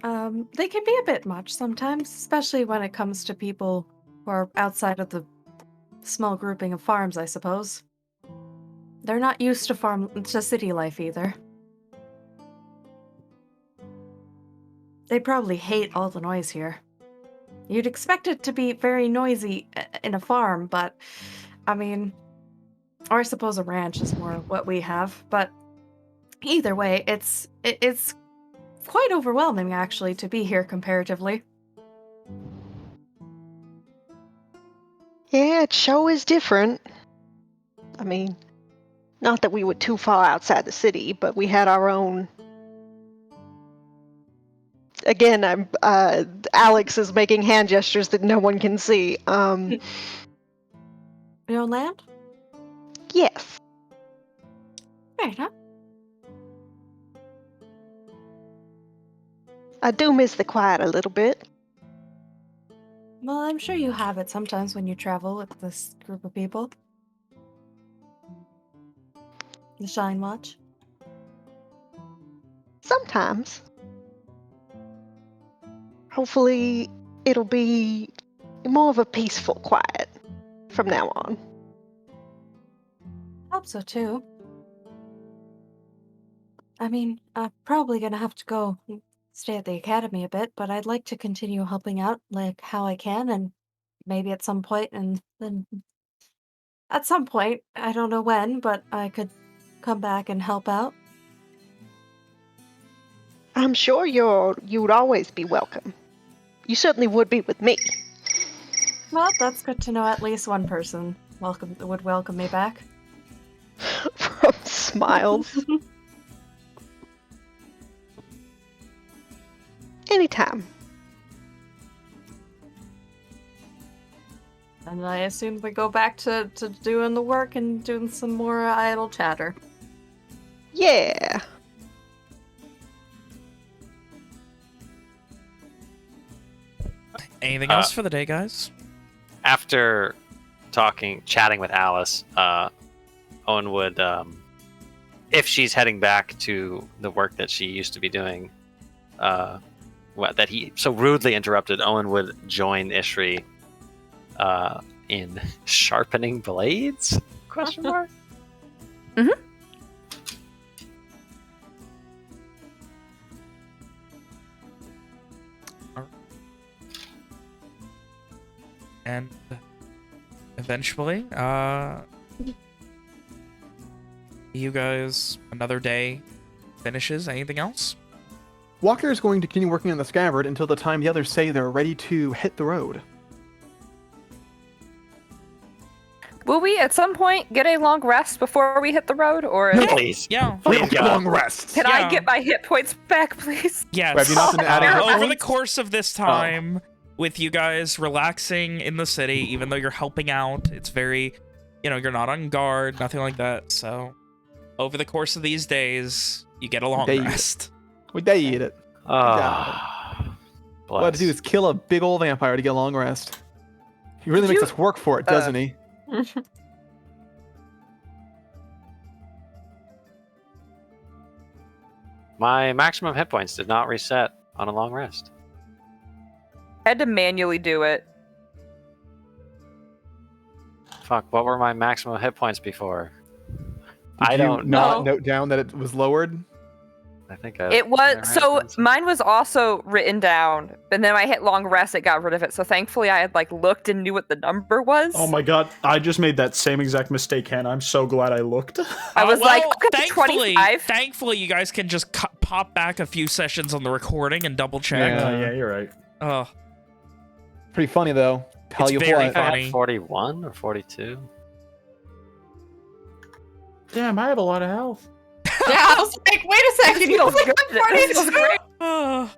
they can be a bit much sometimes, especially when it comes to people who are outside of the small grouping of farms, I suppose. They're not used to city life either. They probably hate all the noise here. You'd expect it to be very noisy in a farm, but I mean, or I suppose a ranch is more what we have, but either way, it's quite overwhelming actually to be here comparatively. Yeah, it sure is different. I mean, not that we were too far outside the city, but we had our own. Again, I'm Alex is making hand gestures that no one can see. Your own land? Yes. Fair enough. I do miss the quiet a little bit. Well, I'm sure you have it sometimes when you travel with this group of people. The Shynwatch. Sometimes. Hopefully, it'll be more of a peaceful quiet from now on. Hope so too. I mean, I'm probably gonna have to go and stay at the academy a bit, but I'd like to continue helping out like how I can, and maybe at some point, and then at some point, I don't know when, but I could come back and help out. I'm sure you'd always be welcome. You certainly would be with me. Well, that's good to know. At least one person would welcome me back. From smiles. Anytime. And I assume we go back to doing the work and doing some more idle chatter. Yeah. Anything else for the day, guys? After chatting with Alice, Owen would, if she's heading back to the work that she used to be doing, that he so rudely interrupted, Owen would join Ishri in sharpening blades? Question mark. And eventually, you guys, another day finishes. Anything else? Walker is going to continue working on the scabbard until the time the others say they're ready to hit the road. Will we at some point get a long rest before we hit the road, or Please. Yeah. We Please, don't get God. long rests. can Yeah. I get my hit points back, please? Yes. Have you not been adding hit Over the points? course of this time, with you guys relaxing in the city, even though you're helping out, it's very, you're not on guard, nothing like that. So, over the course of these days, you get a long They- rest. We day eat it. Ah. All I have to do is kill a big old vampire to get a long rest. He really Did makes you- us work for it, doesn't he? My maximum hit points did not reset on a long rest. I had to manually do it. Fuck, what were my maximum hit points before? Did I you don't not know. note down that it was lowered? I think I. It was Alright, so that's- mine was also written down, but then I hit long rest, it got rid of it. So thankfully, I had looked and knew what the number was. Oh my god, I just made that same exact mistake, Hannah. I'm so glad I looked. I was like, okay, thankfully, 25. Thankfully, you guys can just pop back a few sessions on the recording and double check. Yeah. Yeah, you're right. Oh, Pretty funny though. Tell It's you very what. fun. I funny. had 41 or 42. Damn, I have a lot of health. Yeah, I was like, wait a second, you feels only good. got It feels 42? great. oh.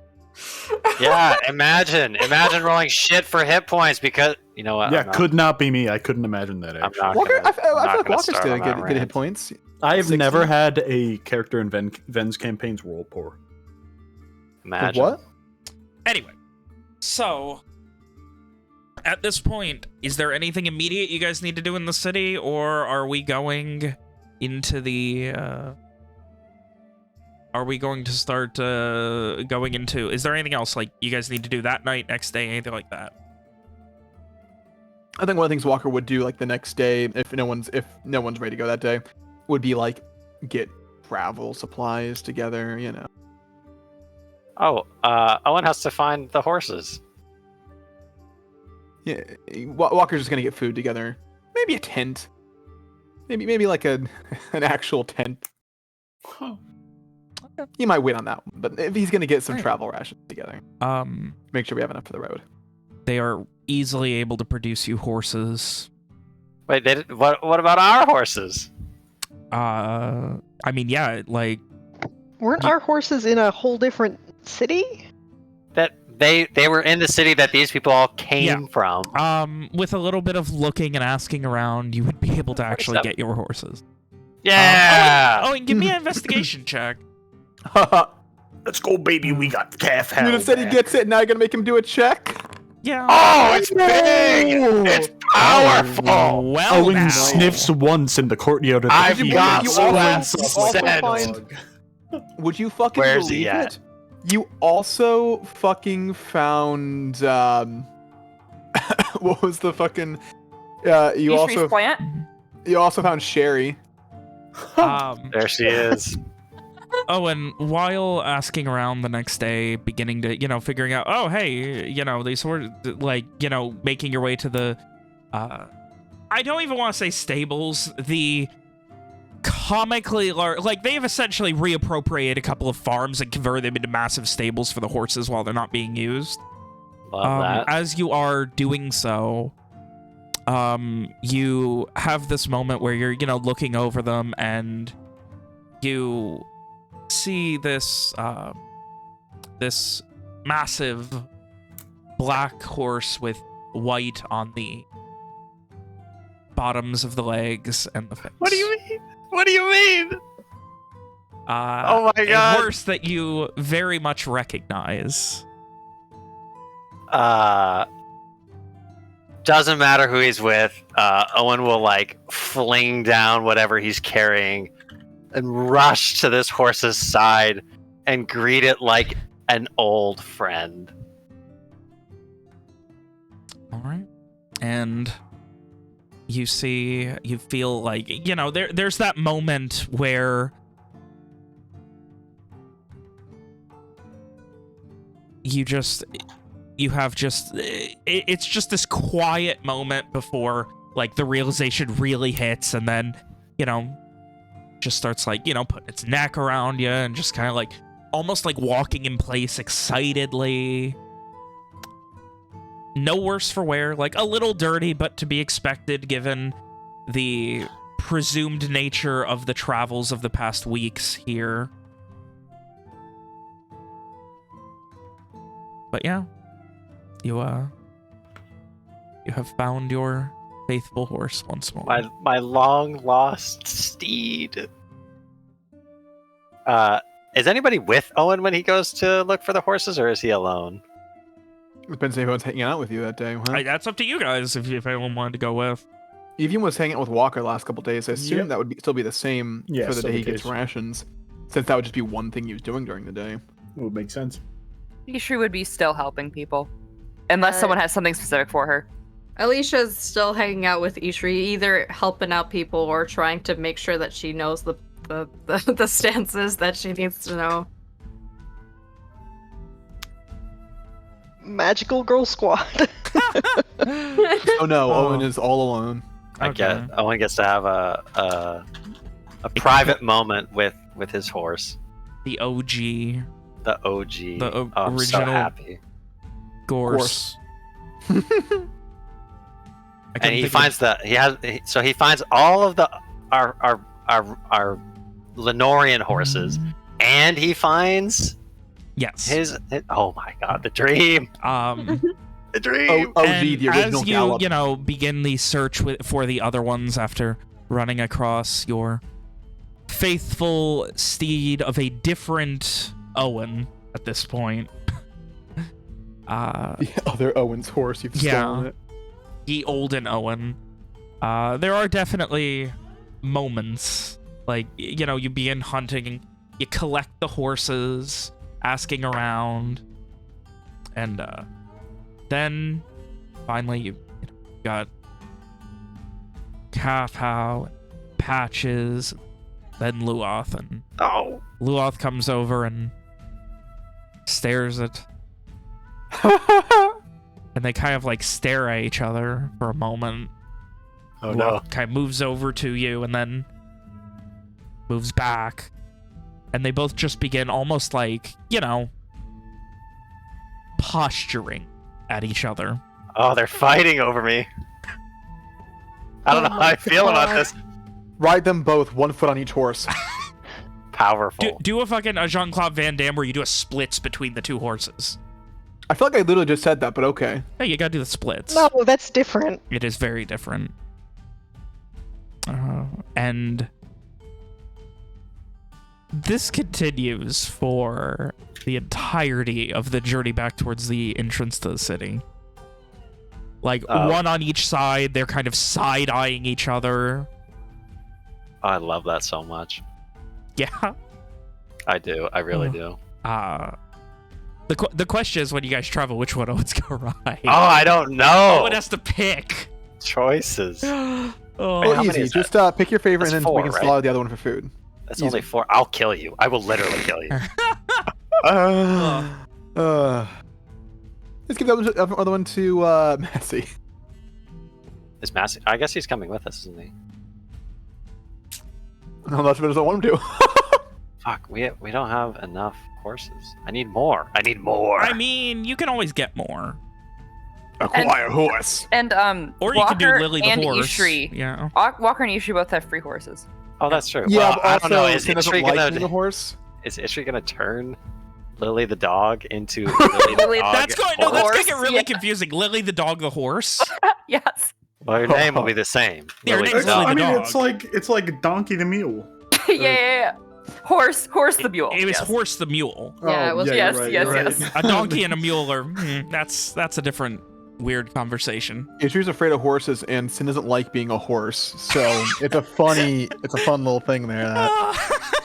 Yeah, imagine rolling shit for hit points because you know what? Yeah, I'm not- could not be me. I couldn't imagine that. I'm Actually. not Walker, gonna- I feel I'm not like gonna Walker's start still on good, that good hit rant. points. I have 60. never had a character in Ven's campaigns roll poor. Imagine. What? Anyway, so at this point, is there anything immediate you guys need to do in the city, or are we going into the? Are we going to start going into? Is there anything else you guys need to do that night, next day, anything like that? I think one of the things Walker would do the next day, if no one's ready to go that day, would be get travel supplies together. Oh, Owen has to find the horses. Yeah, Walker's just gonna get food together. Maybe a tent. Maybe like an actual tent. Huh. He might win on that one, but if he's gonna get some Alright. travel rations together, make sure we have enough for the road. They are easily able to produce you horses. Wait, what about our horses? I mean, yeah, Weren't our horses in a whole different city? That they were in the city that these people all came Yeah. from. with a little bit of looking and asking around, you would be able to actually 47. get your horses. Yeah. Oh, and give me an investigation check. Let's go, baby. We got the calf You just said he gets it, now you're gonna make him do a check? Yeah. Oh, it's big. It's powerful. Well, Owen now. sniffs once in the courtyard of the I've You- got you so also- much you also sense. find- Would you fucking Where's he believe at? it? You also fucking found what was the fucking you also plant. found Sherry. There she is. Oh, and while asking around the next day, beginning to, figuring out, oh, hey, they sort of, making your way to the, I don't even want to say stables, the comically large, they've essentially reappropriated a couple of farms and converted them into massive stables for the horses while they're not being used. Love that. As you are doing so, you have this moment where you're, looking over them and you see this this massive black horse with white on the bottoms of the legs and the face. What do you mean? What do you mean? Oh my God. A horse that you very much recognize. Doesn't matter who he's with. Owen will fling down whatever he's carrying and rush to this horse's side and greet it like an old friend. All right. And you feel like, you know, there's that moment where it's just this quiet moment before, like, the realization really hits, and then, you know, just starts, like, you know, putting its neck around you and just kind of, like, almost like walking in place excitedly. No worse for wear, like, a little dirty, but to be expected given the presumed nature of the travels of the past weeks here. But yeah, you have found your faithful horse once more. My long lost steed. Is anybody with Owen when he goes to look for the horses, or is he alone? Depends if anyone's hanging out with you that day. Huh? That's up to you guys if anyone wanted to go with. Evian was hanging out with Walker the last couple days. I assume Yep. that would still be the same Yeah, for the still day the he gets case. rations, since that would just be one thing he was doing during the day. Would make sense. Ishri would be still helping people. Unless someone has something specific for her. Alicia's still hanging out with Ishri, either helping out people or trying to make sure that she knows the stances that she needs to know. Magical Girl Squad. Oh no, Oh. Owen is all alone. I get Owen gets to have a private moment with his horse, The OG the OG. The I'm so original- happy. Gorse. And he finds he finds all of our Lenorian horses, and he finds Yes. his oh my god, the dream. The dream. OG, And the original as you, Gallop. you know, begin the search for the other ones after running across your faithful steed of a different Owen at this point. The other Owen's horse, you've Yeah. stolen it. The olden Owen. There are definitely moments, like, you know, you begin hunting, you collect the horses, asking around, and then finally you got Kapow, Patches, then Luoth, and Oh. Luoth comes over and stares at, and they kind of like stare at each other for a moment. Oh no. Luoth kind of moves over to you and then moves back, and they both just begin almost like, you know, posturing at each other. Oh, they're fighting over me. I don't know how I feel about this. Ride them both, 1 foot on each horse. Powerful. Do a fucking Jean-Claude Van Damme where you do a splits between the two horses. I feel like I literally just said that, but okay. Hey, you gotta do the splits. No, that's different. It is very different. And this continues for the entirety of the journey back towards the entrance to the city. Like, one on each side, they're kind of side-eyeing each other. I love that so much. Yeah. I do. I really do. The question is, when you guys travel, which one Owen's gonna ride? Oh, I don't know. Owen has to pick. Choices. Oh, Wait, how many Easy, is just pick your favorite That's and then 4, we can right? slaughter the other one for food. That's Easy. only 4. I'll kill you. I will literally kill you. Let's give the other one to Massey. Is Massey? I guess he's coming with us, isn't he? No, that's what I want him to. Fuck, we don't have enough horses. I need more. I need more. I mean, you can always get more. Acquire horse. And Or you Walker can do Lily the and horse. Ishri. Yeah. Walker and Ishri both have free horses. Oh, that's true. Yeah, well, but I also, don't know. Is Finn doesn't Ishri like gonna being a horse. turn Lily the dog into Lily the dog? That's going. No, that's horse, gonna get really yeah. confusing. Lily the dog, the horse. Yes. Well, your name will be the same. Yeah, her Lily name's the Lily dog. the I mean, dog. it's like Donkey the Mule. yeah. Horse the mule. It was yes. Horse the mule. Yeah, it was- you're yes, right, yes, you're right. yes. A donkey and a mule are. That's a different weird conversation. Ishi's afraid of horses, and Sin doesn't like being a horse. So it's a fun little thing there. That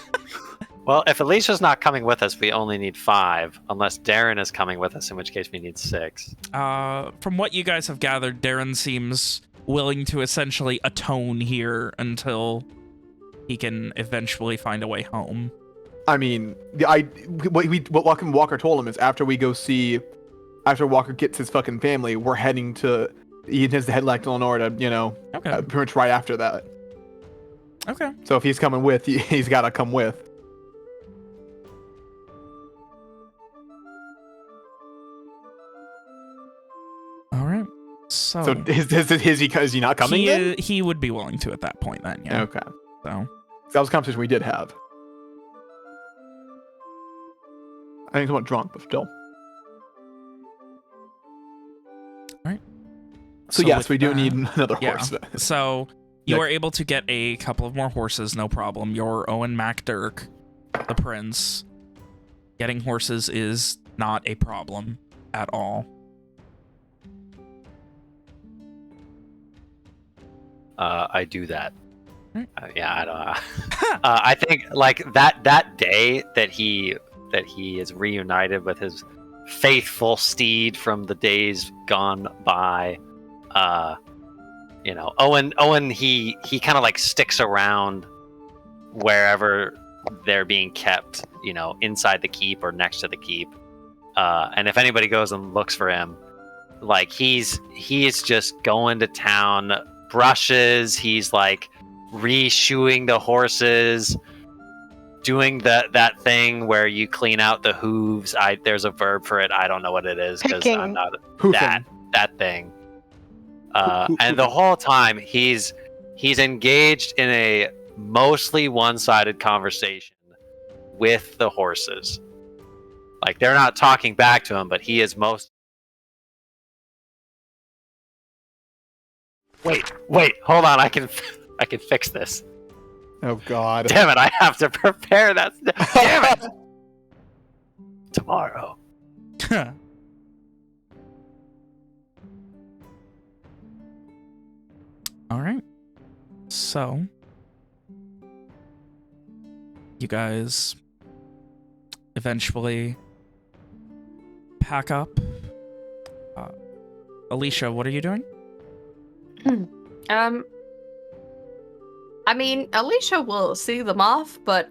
Well, if Alicia's not coming with us, we only need 5, unless Darren is coming with us, in which case we need 6. From what you guys have gathered, Darren seems willing to essentially atone here until he can eventually find a way home. I mean, what Walker told him is after Walker gets his fucking family, we're heading to. He intends to head back to Lenore to, Okay. pretty much right after that. Okay. So if he's coming with, he's got to come with. All right. So Is he not coming then? he would be willing to at that point then, yeah. Okay. So That was a conversation we did have. I think somewhat drunk, but still. Alright. So yes, with we do that- need another yeah. horse. So you Nick. are able to get a couple of more horses, no problem. Your Owen MacDirk, the prince. Getting horses is not a problem at all. I do that. Hmm. Yeah, I don't know. I think like that day that he is reunited with his faithful steed from the days gone by. Owen he kind of like sticks around wherever they're being kept, inside the keep or next to the keep. And if anybody goes and looks for him, like he is just going to town, brushes, he's like re-shoeing the horses, doing that thing where you clean out the hooves. There's a verb for it. I don't know what it is because I'm not Hoofing. that thing. And the whole time he's engaged in a mostly one-sided conversation with the horses. Like they're not talking back to him, but he is most. Wait, hold on. I can fix this. Oh God. Damn it! I have to prepare that. Damn it! Tomorrow. All right. So you guys eventually pack up. Alicia, what are you doing? I mean, Alicia will see them off, but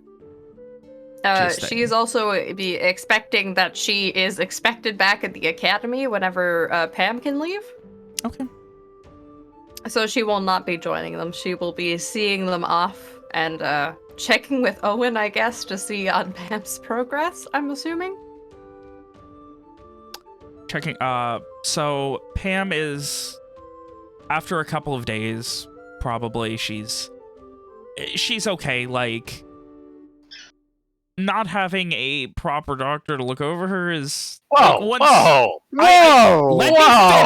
She's she is also be expecting that she is expected back at the academy whenever Pam can leave. Okay. So she will not be joining them. She will be seeing them off and checking with Owen, I guess, to see on Pam's progress, I'm assuming. Checking. So Pam is, after a couple of days, probably she's okay. Like, not having a proper doctor to look over her is. Whoa! Like, Whoa! Let me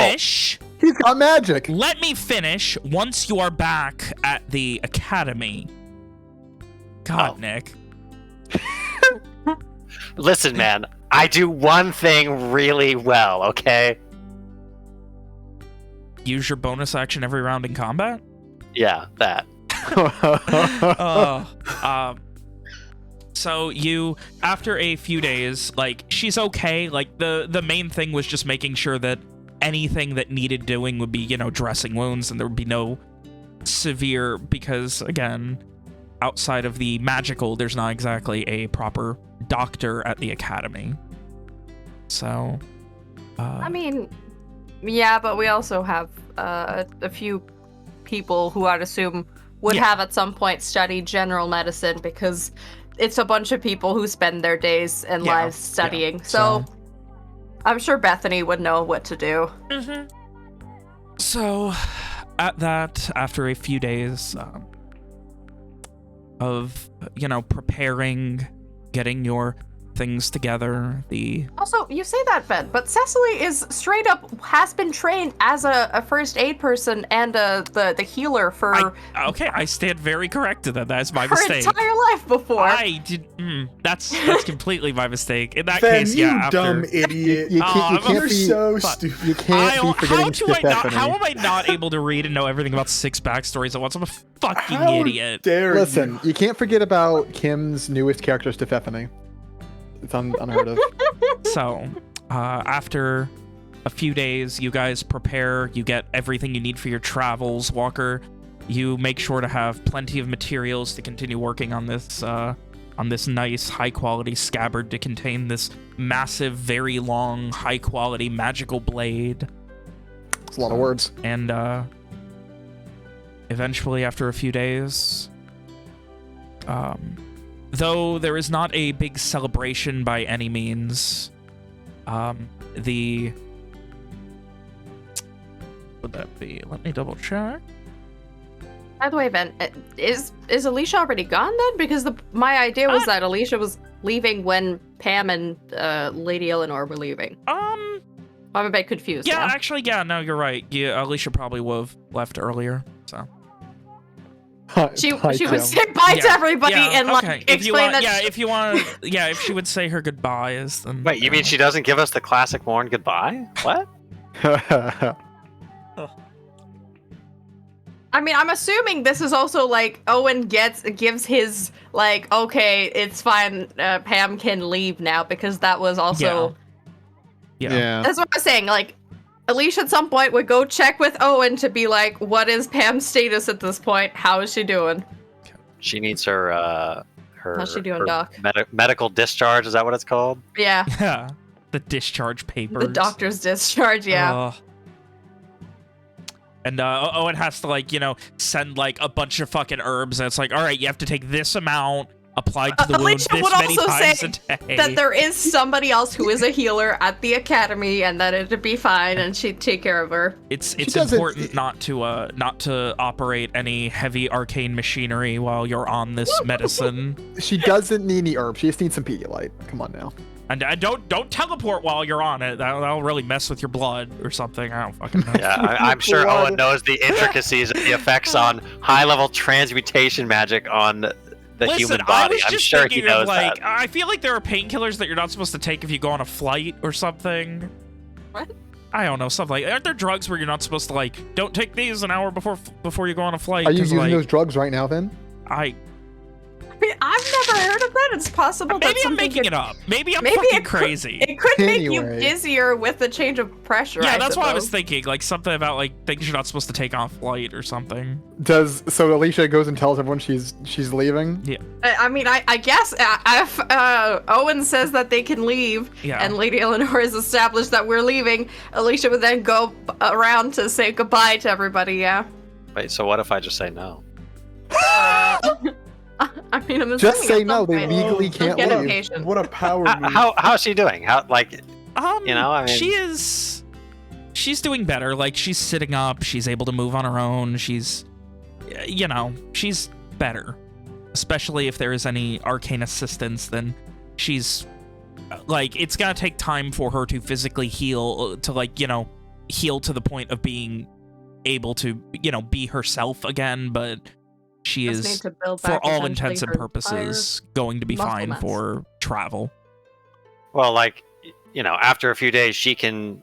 finish. He's got magic. Let me finish. Once you are back at the academy. God, Oh. Nick. Listen, man. I do one thing really well. Okay. Use your bonus action every round in combat. Yeah, that. So you, after a few days, like, she's okay. Like, the main thing was just making sure that anything that needed doing would be, dressing wounds, and there would be no severe, because, again, outside of the magical, there's not exactly a proper doctor at the academy. So, I mean, yeah, but we also have a few people who I'd assume would have at some point studied general medicine, because it's a bunch of people who spend their days and lives studying. So I'm sure Bethany would know what to do. Mm-hmm. So, at that, after a few days of, preparing, getting your things together, Also, you say that, Ben, but Cecily is straight up has been trained as a first aid person and the healer for I stand very corrected that that's my her mistake. entire life before. I did. That's completely my mistake. In that Ben, case, you yeah. After, dumb idiot. You can't You're be so fuck. stupid. You can't be forgetting Stephanie. How am I not able to read and know everything about 6 backstories at once? I'm a fucking How idiot. dare Listen, you? you can't forget about Kim's newest character, Stephanie. It's unheard of. So, after a few days, you guys prepare, you get everything you need for your travels. Walker, you make sure to have plenty of materials to continue working on this nice, high-quality scabbard to contain this massive, very long, high-quality magical blade. It's a lot of words. And eventually, after a few days, though there is not a big celebration by any means, would that be? Let me double check. By the way, Ben, is Alicia already gone then? Because my idea was that Alicia was leaving when Pam and Lady Eleanor were leaving. I'm a bit confused. Yeah, now. actually, yeah, no, you're right. Yeah, Alicia probably would have left earlier. So She Hi, would Tim. say bye to everybody and okay. explain that. If she would say her goodbyes, then. Wait, you mean she doesn't give us the classic Morn goodbye? What? I mean, I'm assuming this is also like Owen gives his like, okay, it's fine. Pam can leave now because that was also. Yeah. That's what I was saying. Like, Alicia at some point would go check with Owen to be like, what is Pam's status at this point? How is she doing? She needs her How's she doing, her Doc? medical discharge. Is that what it's called? Yeah. Yeah. The discharge papers. The doctor's discharge. Yeah. And Owen has to, like, send, like, a bunch of fucking herbs. And it's like, all right, you have to take this amount applied to the wound Alicia this would many also times say a day. that there is somebody else who is a healer at the academy, and that it'd be fine, and she'd take care of her. It's important not to operate any heavy arcane machinery while you're on this medicine. She doesn't need any herbs. She just needs some Pedialyte. Come on now. And don't teleport while you're on it. That'll really mess with your blood or something. I don't fucking know. Yeah, I'm sure Owen knows the intricacies of the effects on high-level transmutation magic on the human body. I was just I'm sure he thinking knows of, like, that. I feel like there are painkillers that you're not supposed to take if you go on a flight or something. What? I don't know, something like. Aren't there drugs where you're not supposed to, like, don't take these an hour before you go on a flight? Are you 'cause, using like, those drugs right now, then? I mean, I've never heard of that. It's possible that Maybe I'm something making could- it up. Maybe I'm Maybe fucking it could- crazy. It could make you Anyway. dizzier with the change of pressure. Yeah, I that's what I was suppose. thinking. Like, something about, like, things you're not supposed to take on flight or something. So Alicia goes and tells everyone she's leaving? Yeah. I mean, I guess if Owen says that they can leave, Yeah. and Lady Eleanor has established that we're leaving, Alicia would then go around to say goodbye to everybody. Yeah. Wait, so what if I just say no? I mean, I'm Just assuming say at no, some they point legally she'll can't get leave. impatient. What a power move. How's she doing? How, like, you know, I mean, she's doing better. Like, she's sitting up, she's able to move on her own, she's better. Especially if there is any arcane assistance, then she's, like, it's gonna take time for her to physically heal, to, like, heal to the point of being able to, be herself again, but she Just need is, to build for back all essentially intents and her purposes, going to be muscle fine mass. for travel. well, like, after a few days, she can,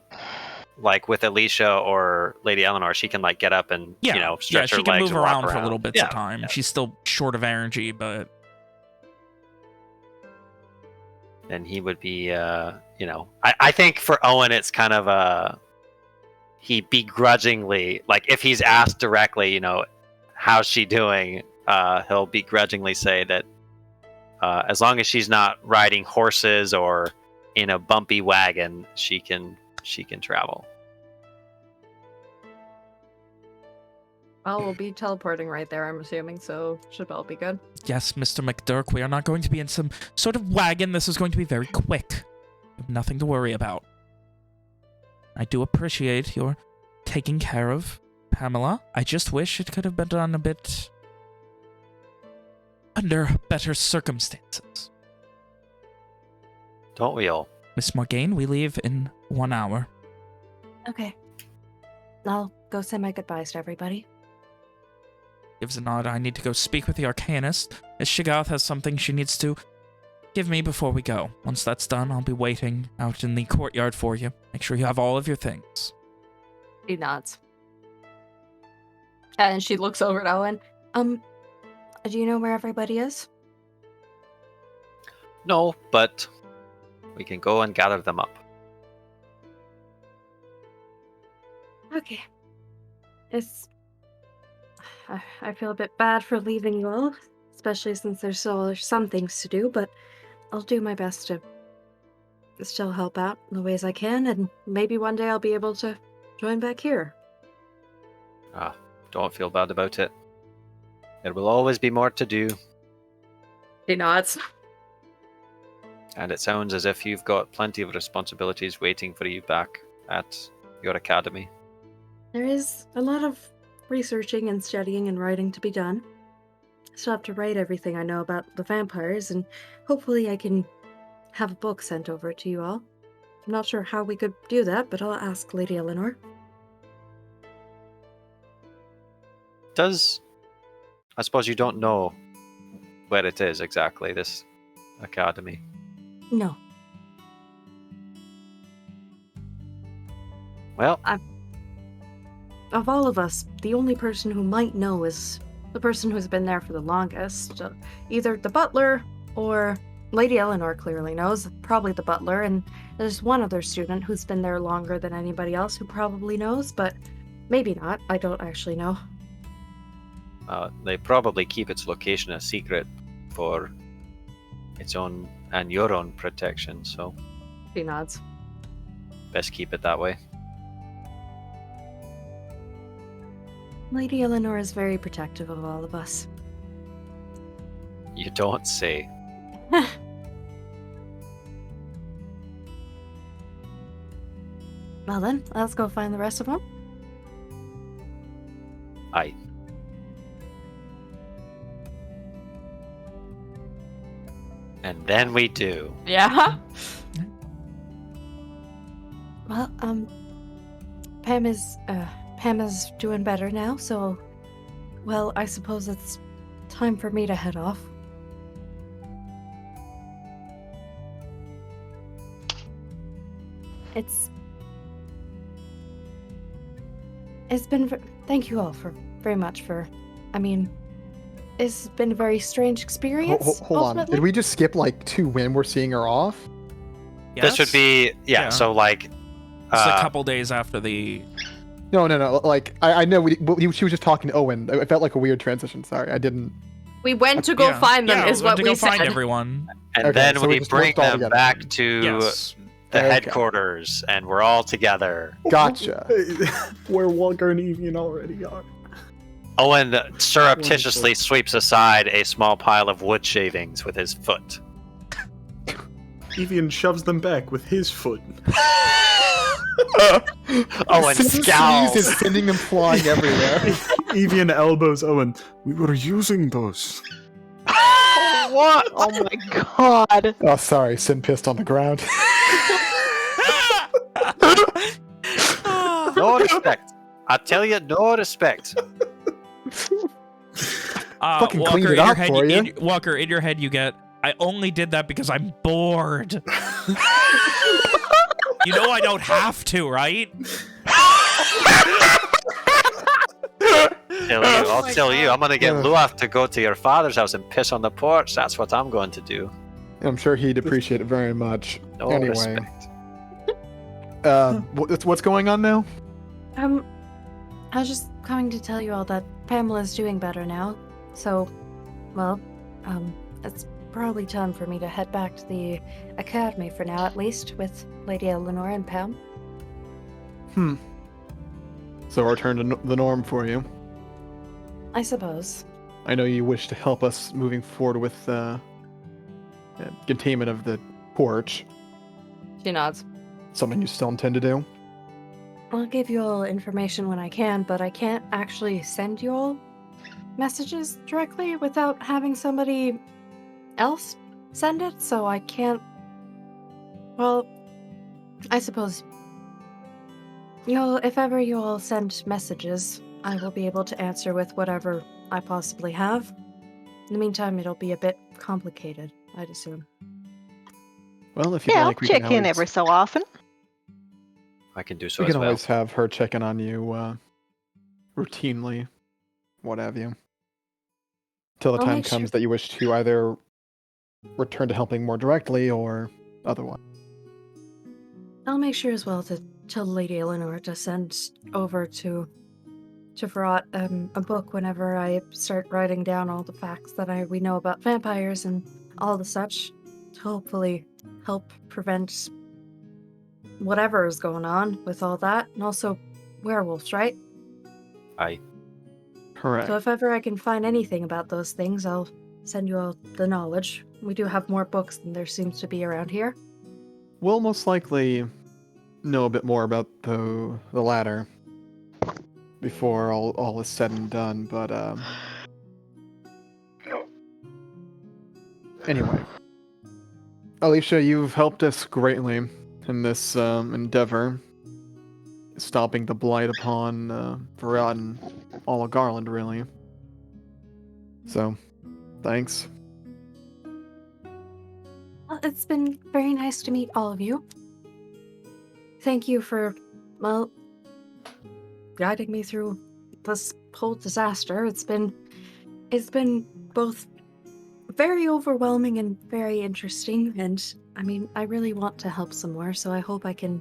like, with Alicia or Lady Eleanor, she can, like, get up and, stretch her she can legs move and walk around for little bits Yeah, of time. yeah. She's still short of energy, but And he would be, I think for Owen, it's kind of he begrudgingly, like, if he's asked directly, how's she doing, he'll begrudgingly say that as long as she's not riding horses or in a bumpy wagon, she can travel. Well, we'll be teleporting right there, I'm assuming, so should all be good. yes, Mr. McDurk, we are not going to be in some sort of wagon. This is going to be very quick. Nothing to worry about. I do appreciate your taking care of Pamela. I just wish it could have been done a bit under better circumstances. Don't we all? Miss Morgaine, we leave in 1 hour. Okay. I'll go say my goodbyes to everybody. Gives a nod. I need to go speak with the Arcanist. Miss Shiggoth has something she needs to give me before we go. Once that's done, I'll be waiting out in the courtyard for you. Make sure you have all of your things. She nods. And she looks over at Owen. Do you know where everybody is? No, but we can go and gather them up. Okay. It's. I feel a bit bad for leaving you all, especially since there's still some things to do, but I'll do my best to still help out in the ways I can, and maybe one day I'll be able to join back here. Don't feel bad about it. There will always be more to do, She nods. and it sounds as if you've got plenty of responsibilities waiting for you back at your academy. There is a lot of researching and studying and writing to be done. I still have to write everything I know about the vampires, and hopefully I can have a book sent over to you all. I'm not sure how we could do that, but I'll ask Lady Eleanor. I suppose you don't know where it is exactly, this academy. No. Well, Of all of us, the only person who might know is the person who's been there for the longest. Either the butler or Lady Eleanor clearly knows, probably the butler, and there's one other student who's been there longer than anybody else who probably knows, but maybe not. I don't actually know. they probably keep its location a secret for its own and your own protection, so She nods. best keep it that way. Lady Eleanor is very protective of all of us. You don't say. Well then, let's go find the rest of them. Aye. And then we do. Yeah. Well, Pam is doing better now, so, well, I suppose it's time for me to head off. It's been, thank you all very much for, I mean, it's been a very strange experience. Hold on. ultimately. Did we just skip like 2 when we're seeing her off? This would be Yeah. so like It's a couple days after the. No. Like I know she was just talking to Owen. It felt like a weird transition. Sorry, I didn't. We went to go find them, is we went what to we go said. find everyone. and Okay, then so we we just bring worked all them together. back to Yes. the Okay. headquarters and we're all together. Gotcha. Where Walker and Evian already are. Owen surreptitiously sweeps aside a small pile of wood shavings with his foot. Evian shoves them back with his foot. Owen scowls. Is sending them flying everywhere. Evian elbows Owen. We were using those. What? Oh my god. Oh, sorry. Sin pissed on the ground. No respect. I tell you, no respect. Fucking Walker, cleaned it in your up head, for you. Walker, in your head, you get. I only did that because I'm bored. You know I don't have to, right? I'll tell you. I'm gonna get Luaf to go to your father's house and piss on the porch. That's what I'm going to do. I'm sure he'd appreciate it very much. No Anyway. respect. What's going on now? I was just coming to tell you all that Pamela's doing better now. So, well, it's probably time for me to head back to the academy for now, at least, with Lady Eleanor and Pam. So a return to the norm for you. I suppose. I know you wish to help us moving forward with containment of the porch. She nods. Something you still intend to do? I'll give you all information when I can, but I can't actually send you all messages directly without having somebody else send it, so I can't. Well, I suppose if ever you all send messages, I will be able to answer with whatever I possibly have. In the meantime, it'll be a bit complicated, I'd assume. Well, if you Yeah, like, I'll we check can in always, every so often. I can do so we as can well. always have her checking on you routinely, what have you. Till the I'll time make sure- comes that you wish to either return to helping more directly or otherwise. I'll make sure as well to tell Lady Eleanor to send over to Farot a book whenever I start writing down all the facts that we know about vampires and all the such, to hopefully help prevent whatever is going on with all that, and also werewolves, right? Aye. Correct. So if ever I can find anything about those things, I'll send you all the knowledge. We do have more books than there seems to be around here. We'll most likely know a bit more about the latter before all is said and done, but anyway. Alicia, you've helped us greatly in this endeavor, stopping the blight upon Varad and all of Garland, really. So, thanks. Well, it's been very nice to meet all of you. Thank you for, well, guiding me through this whole disaster. It's been both very overwhelming and very interesting, and I mean, I really want to help some more, so I hope I can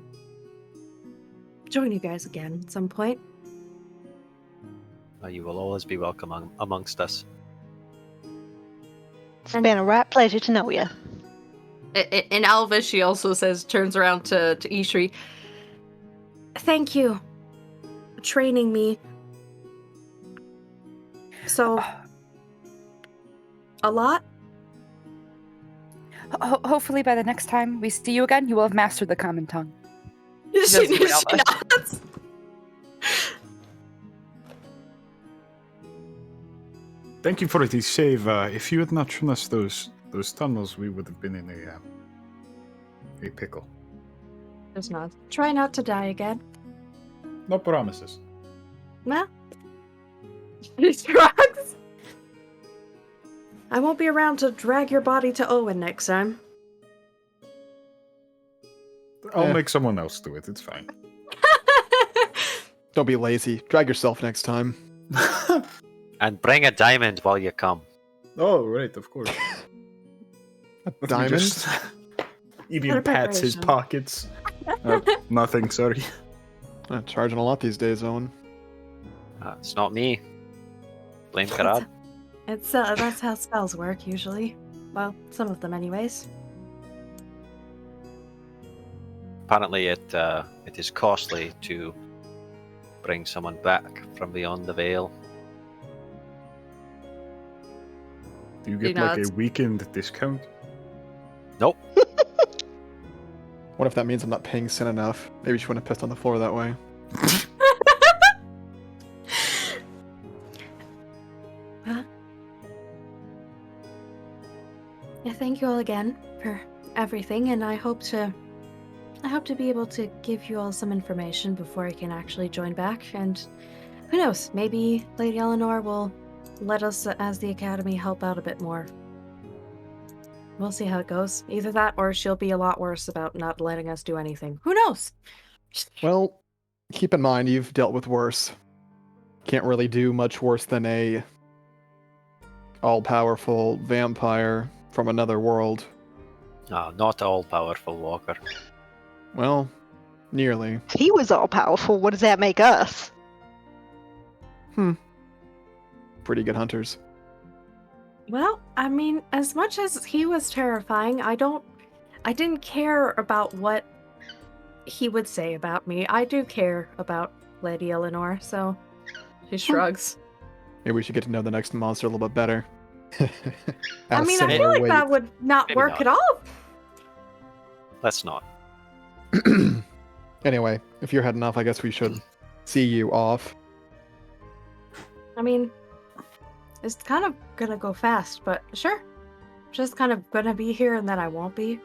join you guys again at some point. You will always be welcome amongst us. It's been a right pleasure to know you. In Elvish, she also turns around to Ishri. Thank you for training me. So, a lot? Hopefully by the next time we see you again, you will have mastered the common tongue. She does what nods. Thank you for the save. If you had not shown us those tunnels, we would have been in a pickle. Just not. Try not to die again. No promises. Well, she shrugs. I won't be around to drag your body to Owen next time. I'll make someone else do it. It's fine. Don't be lazy. Drag yourself next time. And bring a diamond while you come. Oh, right, of course. Diamond? Even pats his preparation. pockets. Nothing, sorry. Charging a lot these days, Owen. It's not me. Blame Karad. It's that's how spells work usually. Well, some of them, anyways. Apparently, it is costly to bring someone back from beyond the veil. Do you get He like nods. a weekend discount? Nope. What if that means I'm not paying Sin enough? Maybe she wouldn't have pissed on the floor that way. Yeah, thank you all again for everything, and I hope to be able to give you all some information before I can actually join back. And who knows, maybe Lady Eleanor will let us, as the Academy, help out a bit more. We'll see how it goes. Either that, or she'll be a lot worse about not letting us do anything. Who knows? Well, keep in mind, you've dealt with worse. Can't really do much worse than a all-powerful vampire from another world. Not all-powerful, Walker. Well, nearly. If he was all powerful, what does that make us? Pretty good hunters. Well, I mean, as much as he was terrifying, I didn't care about what he would say about me. I do care about Lady Eleanor, so She shrugs. Maybe we should get to know the next monster a little bit better. I mean, I feel like that would not Maybe work not. at all. Let's not. Anyway, if you're heading off, I guess we should see you off. I mean, it's kind of gonna go fast, but sure. Just kind of gonna be here and then I won't be.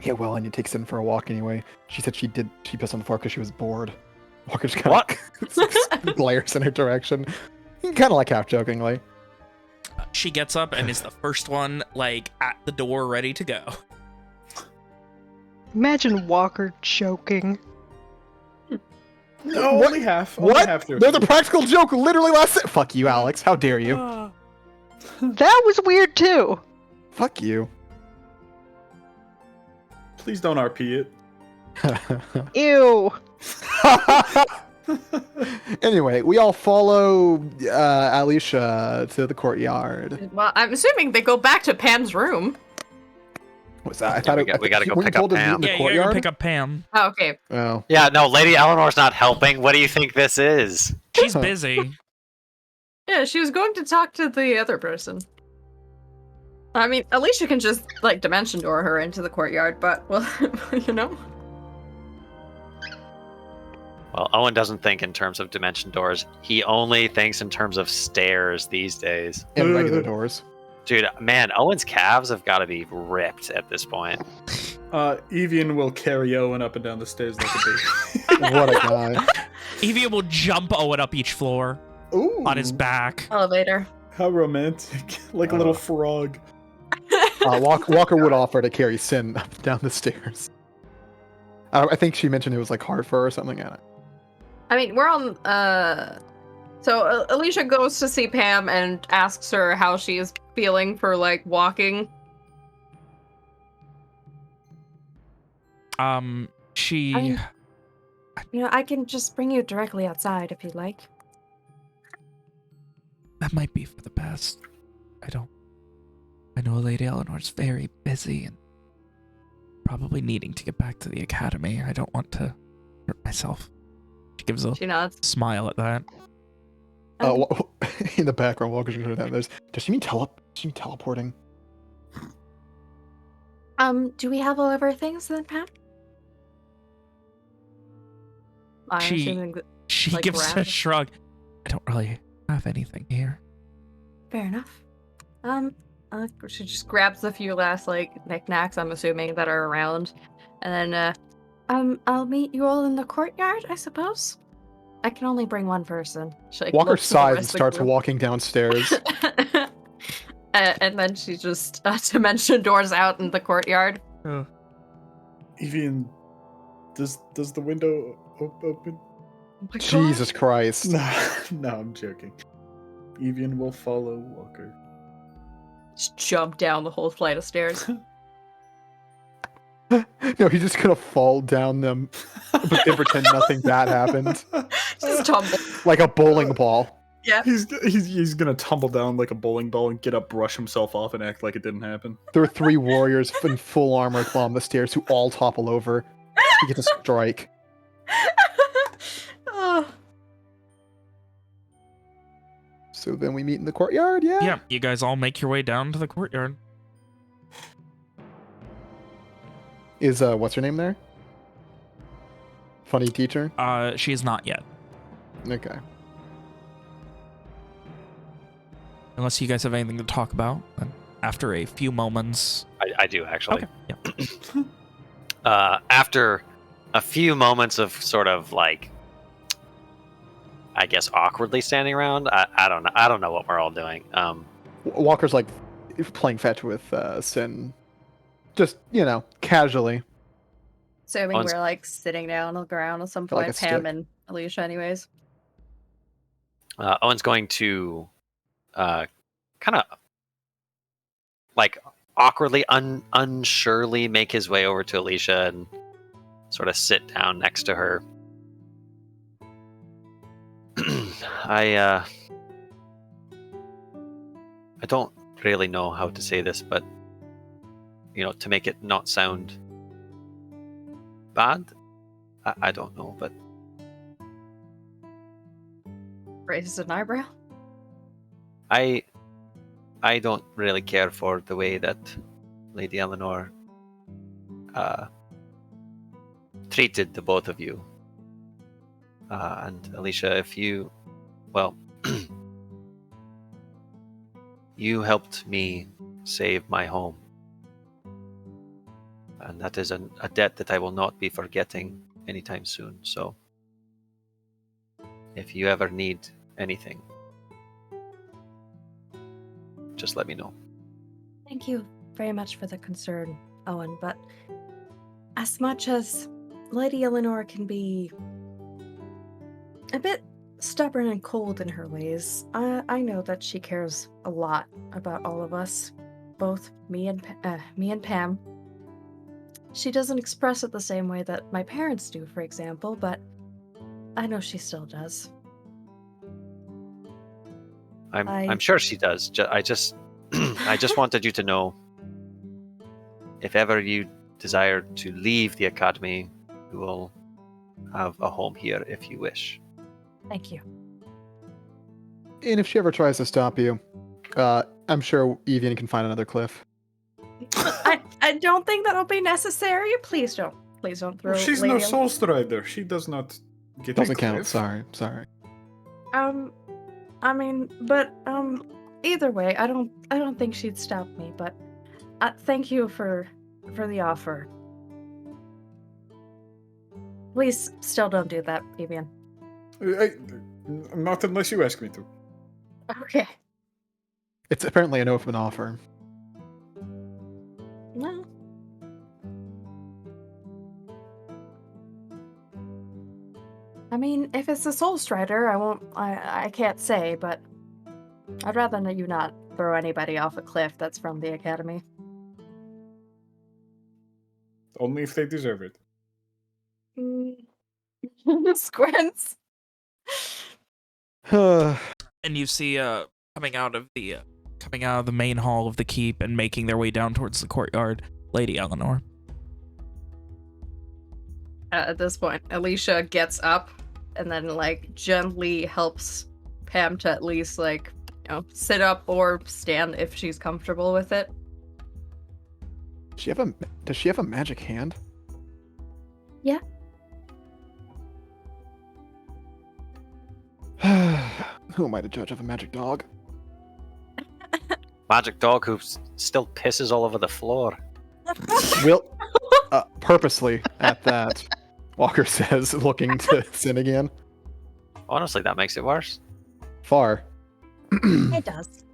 Yeah, well, Anya takes in for a walk anyway. She said she pissed on the floor because she was bored. Walker just kind of glares in her direction. Kind of like half jokingly. She gets up and is the first one, like, at the door ready to go. Imagine Walker choking. No, What? only half. What? Only half there. There's a practical joke literally last se- Fuck you, Alex. How dare you? That was weird too. Fuck you. Please don't RP it. Ew. Anyway, we all follow Alicia to the courtyard. Well, I'm assuming they go back to Pam's room. What's that? I Yeah, thought we gotta go weren't pick you up told to meet Pam. in the Yeah, you gotta go courtyard. pick up Pam. Oh, okay. Oh, Yeah, no, Lady Eleanor's not helping. What do you think this is? She's busy. Yeah, she was going to talk to the other person. I mean, Alicia can just, like, dimension door her into the courtyard, but, well, you know. Well, Owen doesn't think in terms of dimension doors. He only thinks in terms of stairs these days. and regular doors. Dude, man, Owen's calves have got to be ripped at this point. Evian will carry Owen up and down the stairs like a baby. What a guy. Evie will jump Owen up each floor Ooh, on his back. Elevator. how romantic. Like a little frog. Walker would offer to carry Sin up down the stairs. I think she mentioned it was like hard for her or something. I mean, we're on, so Alicia goes to see Pam and asks her how she is feeling for, like, walking. She... You know, I can just bring you directly outside if you'd like. That might be for the best. I know Lady Eleanor's very busy and probably needing to get back to the academy. I don't want to hurt myself. She gives a She nods. smile at that. In the background, Walker's going down. Does she mean teleporting? Do we have all of our things then, Pam? I'm She- assuming that, She like, gives a grab- shrug. I don't really have anything here. Fair enough. she just grabs a few last, like, knickknacks, I'm assuming, that are around. And then, I'll meet you all in the courtyard, I suppose. I can only bring one person. she, like, Walker looks to the sighs and rest of the starts group. walking downstairs. And then she just dimension doors out in the courtyard. Evian, does the window open? Oh my God. Jesus Christ. No, I'm joking. Evian will follow Walker. Just jump down the whole flight of stairs. No, he's just gonna fall down them, but then pretend nothing bad happened. Just tumble. Like a bowling ball. Yeah. He's gonna tumble down like a bowling ball and get up, brush himself off, and act like it didn't happen. There are 3 warriors in full armor climb the stairs who all topple over. He gets a strike. Oh. So then we meet in the courtyard, yeah? Yeah, you guys all make your way down to the courtyard. Is, what's her name there? Funny teacher? She is not yet. Okay. Unless you guys have anything to talk about. And after a few moments... I do, actually. Okay, yeah. After a few moments of sort of like, I guess, awkwardly standing around, I don't know. I don't know what we're all doing. Walker's like playing fetch with Sin. Just, casually. Assuming One's- we're, like, sitting down on the ground at some Like point. a Pam stick. and Alicia, anyways. Owen's going to kind of like awkwardly, unsurely make his way over to Alicia and sort of sit down next to her. I don't really know how to say this, but to make it not sound bad, I don't know, but Raises an eyebrow. I don't really care for the way that Lady Eleanor treated the both of you. And Alicia, if you, well, you helped me save my home. And that is a debt that I will not be forgetting anytime soon. So if you ever need anything, just let me know. Thank you very much for the concern, Owen, but as much as Lady Eleanor can be a bit stubborn and cold in her ways, I know that she cares a lot about all of us, both me and Pam. She doesn't express it the same way that my parents do, for example, but I know she still does. I'm sure she does. I just I just wanted you to know, if ever you desire to leave the academy, you will have a home here if you wish. Thank you. And if she ever tries to stop you, I'm sure Evian can find another cliff. I don't think that'll be necessary. Please don't throw. She's Lady no soul strider. She does not get Doesn't a count. cliff. Sorry. I mean, but either way, I don't think she'd stop me. But thank you for the offer. Please, still don't do that, Evian. Not unless you ask me to. Okay. It's apparently an open offer. Well. I mean, if it's a soul strider, I can't say, but I'd rather you not throw anybody off a cliff that's from the academy. Only if they deserve it. Squints. And you see coming out of the main hall of the keep and making their way down towards the courtyard, Lady Eleanor. At this point, Alicia gets up and then like gently helps Pam to at least like, you know, sit up or stand if she's comfortable with it. Does she have a magic hand? Yeah. Who am I to judge of a magic dog? Magic dog who still pisses all over the floor. Will purposely at that, Walker says, looking to sin again. Honestly, that makes it worse. Far. It does.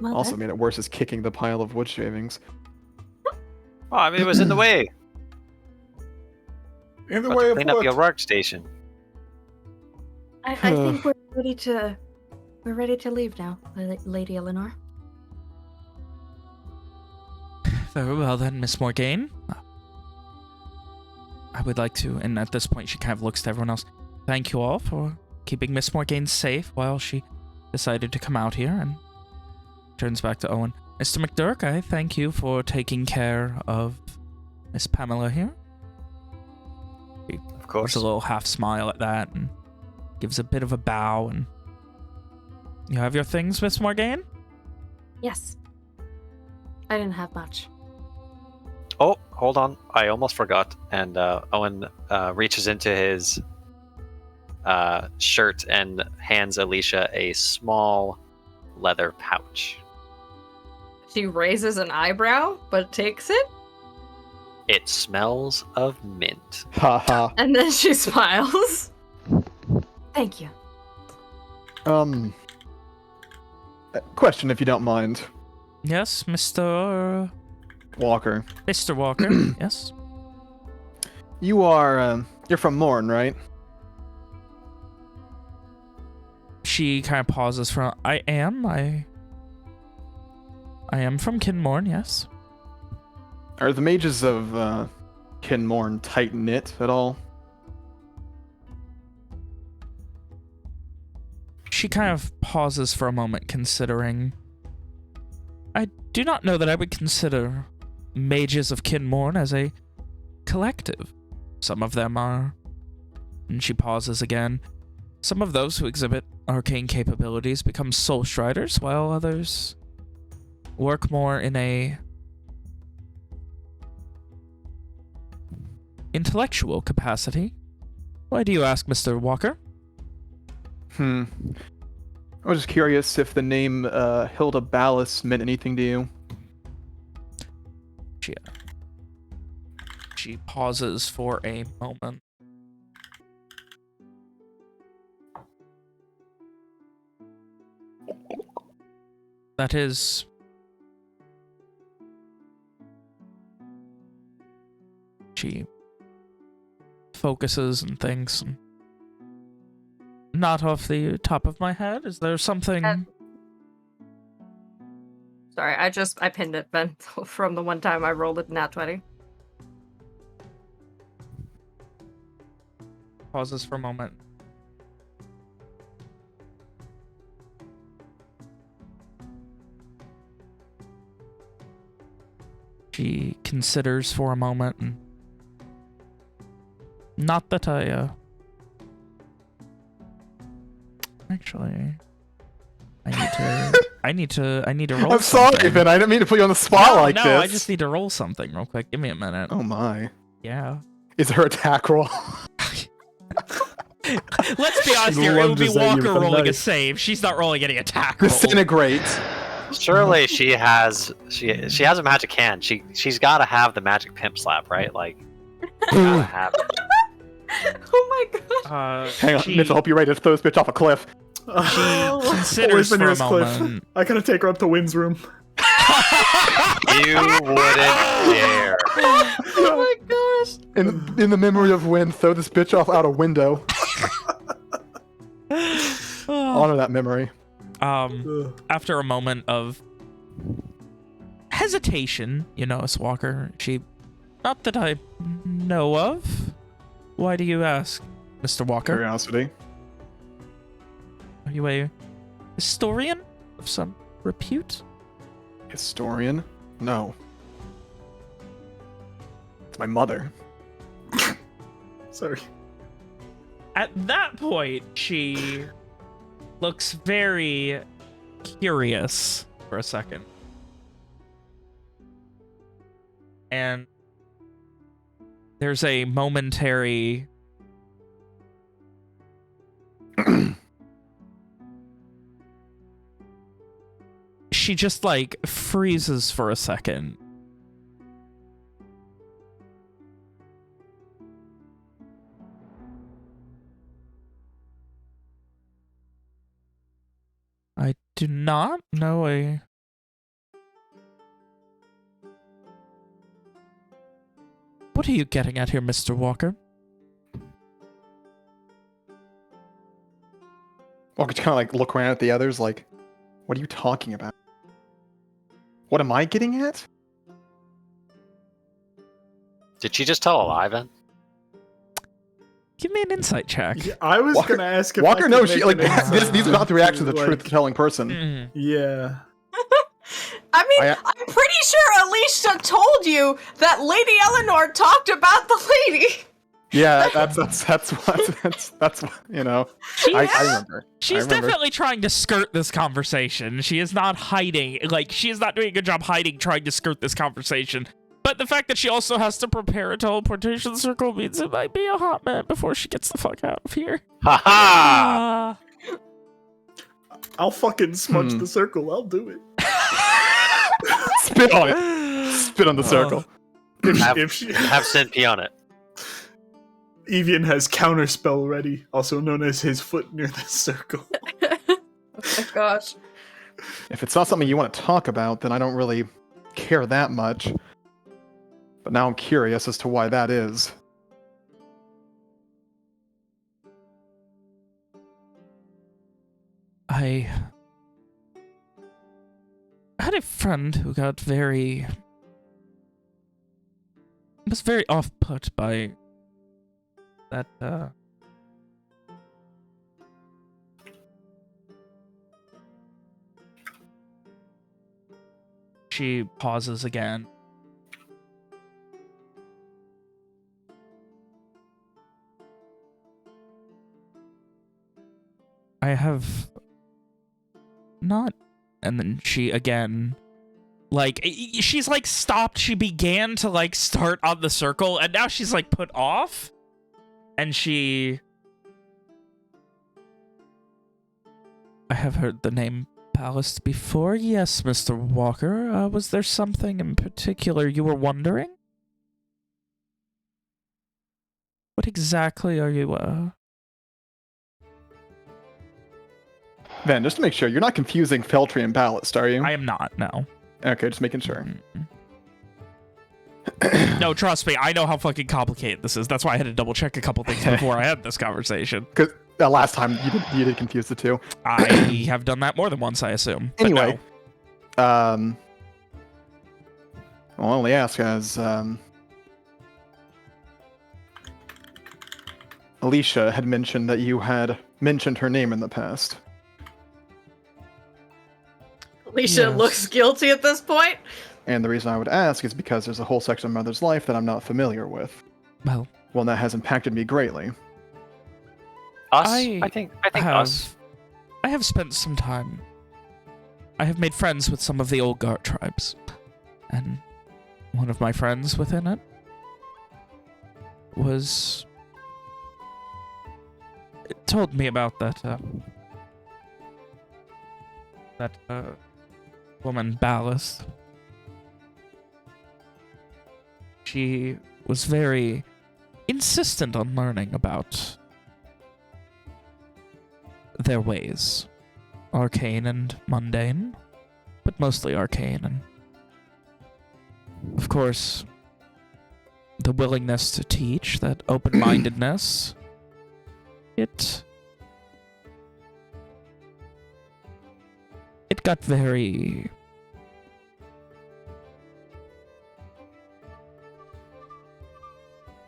Well, Also made it worse is kicking the pile of wood shavings. Well, I mean, it was in the way. In the Got way to of clean up what? your workstation. I think we're ready to leave now, Lady Eleanor. Very well then, Miss Morgane. I would like to, and at this point she kind of looks to everyone else, thank you all for keeping Miss Morgane safe while she decided to come out here, and turns back to Owen. Mr. McDurk, I thank you for taking care of Miss Pamela here. Of course. There's a little half smile at that, and gives a bit of a bow, and you have your things, Miss Morgane? Yes. I didn't have much. Oh, hold on. I almost forgot. And Owen reaches into his shirt and hands Alicia a small leather pouch. She raises an eyebrow, but takes it, It smells of mint. Haha. and then she smiles. Thank you. Question if you don't mind. Yes, Mr. Walker. Mr. Walker, yes? You are, you're from Morn, right? She kind of pauses for, I am from Kinmorn, yes. Are the mages of, Kinmorn tight-knit at all? She kind of pauses for a moment, considering. I do not know that I would consider mages of Kinmorn as a collective. Some of them are. And she pauses again. Some of those who exhibit arcane capabilities become soul striders, while others work more in a intellectual capacity. Why do you ask, Mr. Walker? I was just curious if the name Hilda Ballas meant anything to you. She pauses for a moment. That is... She focuses and thinks. And not off the top of my head. Is there something... Sorry, I pinned it, Ben, from the one time I rolled it nat 20. pauses for a moment. She considers for a moment, and not that actually, I need to roll. I'm sorry, something. Ben. I didn't mean to put you on the spot like no, this. I just need to roll something real quick. Give me a minute. Oh my. Yeah. Is her attack roll? Let's be honest She here. It would be lunges at you Walker with a rolling a knife. save. She's not rolling any attack roll. Disintegrate. Surely she has a magic hand. She's got to have the magic pimp slap, right? Like, gotta have it. Oh my god. Hang on, Mitchell. I hope you're ready to throw this bitch off a cliff. She considers for a Nearest moment. I gotta take her up to Wynn's room. You wouldn't dare. Oh my gosh. In the memory of Wynn, throw this bitch off out a window. Honor that memory. After a moment of hesitation, you notice Walker. She, not that I know of. Why do you ask, Mr. Walker? Curiosity. Are you a historian of some repute? Historian? No. It's my mother. Sorry. At that point, she looks very curious for a second. And there's a momentary she just like freezes for a second. I do not know a... What are you getting at here, Mr. Walker? Walker kind of like look around at the others like, what are you talking about? What am I getting at? Did she just tell a lie, then? Give me an insight check. Yeah, I was Walker- gonna ask if I Walker could knows make she like an insight these are not the reactions of a like- truth-telling person. Mm. Yeah. I mean, I- I'm pretty sure Alicia told you that Lady Eleanor talked about the lady. Yeah, that's what you know. I remember. She's I remember. definitely trying to skirt this conversation. She is not hiding. Like, she is not doing a good job hiding, trying to skirt this conversation. But the fact that she also has to prepare a teleportation circle means it might be a hot minute before she gets the fuck out of here. Ha ha! I'll fucking smudge the circle. I'll do it. Spit on it. Spit on the circle. If she, Have Sin pee on it. Evian has counterspell ready, also known as his foot near the circle. Oh my gosh. If it's not something you want to talk about, then I don't really care that much. But now I'm curious as to why that is. I had a friend who got was very off-put by that, She pauses again. I have not... And then she again... Like, she's like stopped. She began to like start on the circle, and now she's like put off. And she... I have heard the name Palace before. Yes, Mr. Walker. Was there something in particular you were wondering? What exactly are you, Then, just to make sure, you're not confusing Feltry and Ballast, are you? I am not, no. Okay, just making sure. No, trust me, I know how fucking complicated this is. That's why I had to double check a couple things before I had this conversation. Because last time you did confuse the two. I have done that more than once, I assume. But Anyway, no. I'll only ask as Alicia had mentioned that you had mentioned her name in the past. Alicia Yes. looks guilty at this point. And the reason I would ask is because there's a whole section of Mother's life that I'm not familiar with. Well, One that has impacted me greatly. Us? I I think us. I have spent some time. I have made friends with some of the old Gar tribes, and one of my friends within it told me about that woman Ballast. She was very insistent on learning about their ways. Arcane and mundane, but mostly arcane, and of course, the willingness to teach, that open-mindedness, it got very...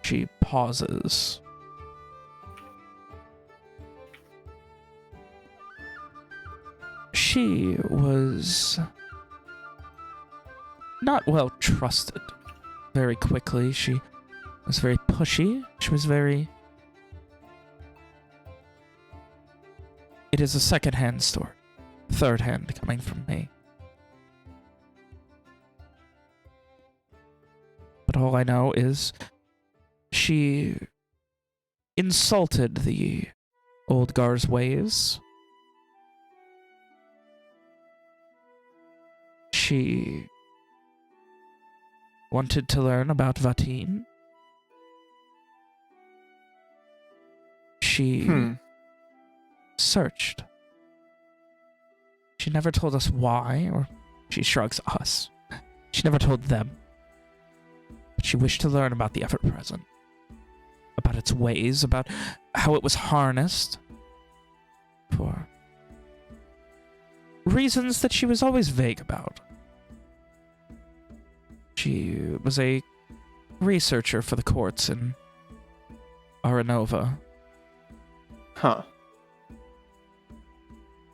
She pauses. She was not well trusted very quickly. She was very pushy. She was very... It is a second-hand story. Third-hand coming from me. But all I know is she insulted the old Gar's ways. She wanted to learn about Vatin. She searched. She never told us why, or she shrugs us. She never told them. But she wished to learn about the ever-present. About its ways, about how it was harnessed. For reasons that she was always vague about. She was a researcher for the courts in Aranova. Huh.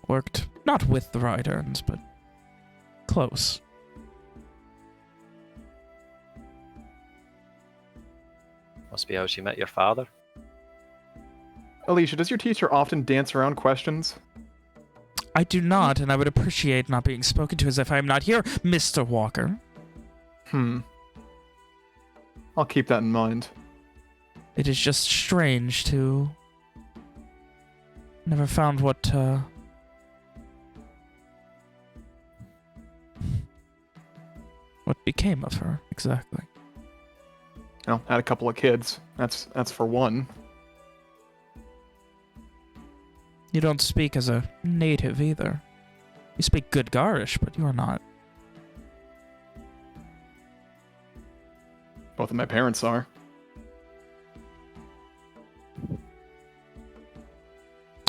Worked not with the Ryderns, but close. Must be how she met your father. Alicia, does your teacher often dance around questions? I do not, and I would appreciate not being spoken to as if I am not here, Mr. Walker. I'll keep that in mind. It is just strange to... Never found what became of her, exactly. Well, had a couple of kids. That's for one. You don't speak as a native either. You speak good Garish, but you are not. Both of my parents are.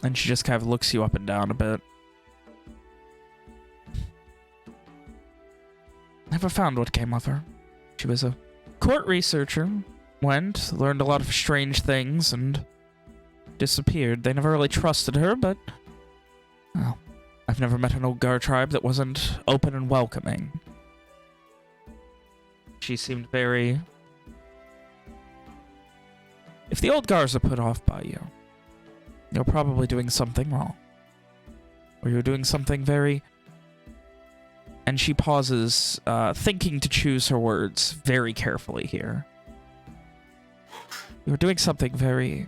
And she just kind of looks you up and down a bit. Never found what came of her. She was a court researcher, went, learned a lot of strange things, and disappeared. They never really trusted her, but... Well, I've never met an old Gar tribe that wasn't open and welcoming. She seemed very... If the old Gars are put off by you, you're probably doing something wrong. Or you're doing something very... And she pauses, thinking to choose her words very carefully here. You're doing something very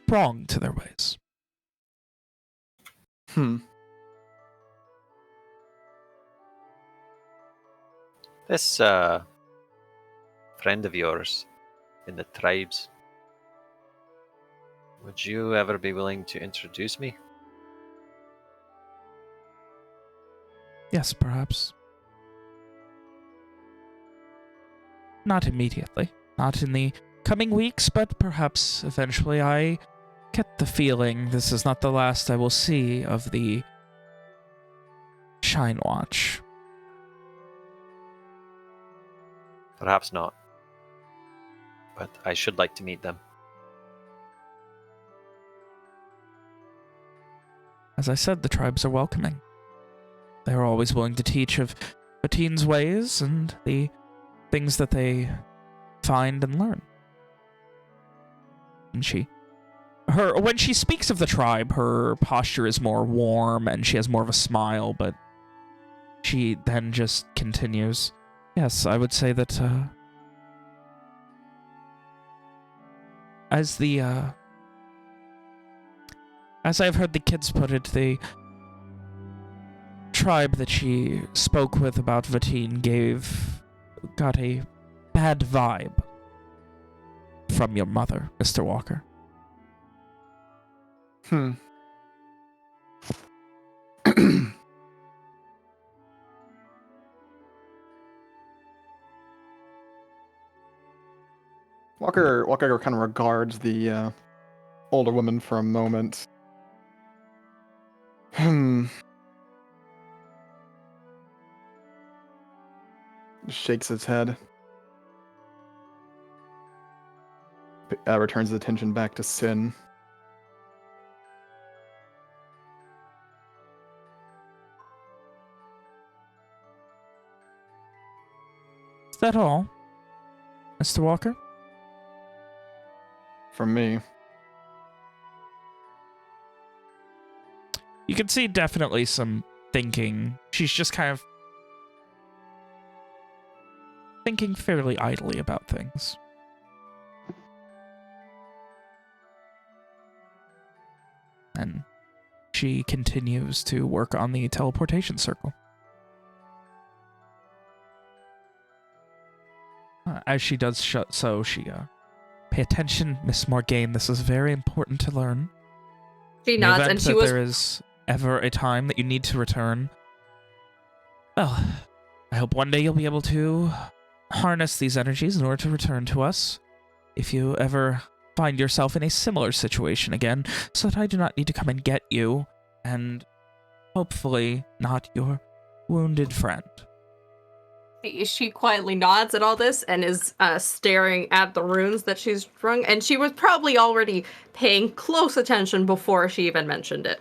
wrong to their ways. This friend of yours in the tribes, would you ever be willing to introduce me? Yes, perhaps. Not immediately. Not in the coming weeks, but perhaps eventually. I get the feeling this is not the last I will see of the Shynwatch. Perhaps not. But I should like to meet them. As I said, the tribes are welcoming. They are always willing to teach of Vateen's ways and the things that they find and learn. And when she speaks of the tribe, her posture is more warm and she has more of a smile, but she then just continues. Yes, I would say that, as I've heard the kids put it, the tribe that she spoke with about Vateen got a bad vibe from your mother, Mr. Walker. Walker kind of regards the older woman for a moment. Shakes his head. Returns his attention back to Sin. Is that all, Mr. Walker? From me. You can see definitely some thinking. She's just kind of thinking fairly idly about things. And she continues to work on the teleportation circle. As she does so, she pay attention, Miss Morgaine. This is very important to learn. She nods, In the and event she that was. there is ever a time that you need to return, well, I hope one day you'll be able to harness these energies in order to return to us. If you ever find yourself in a similar situation again, so that I do not need to come and get you, and hopefully not your wounded friend. She quietly nods at all this and is staring at the runes that she's strung, and she was probably already paying close attention before she even mentioned it.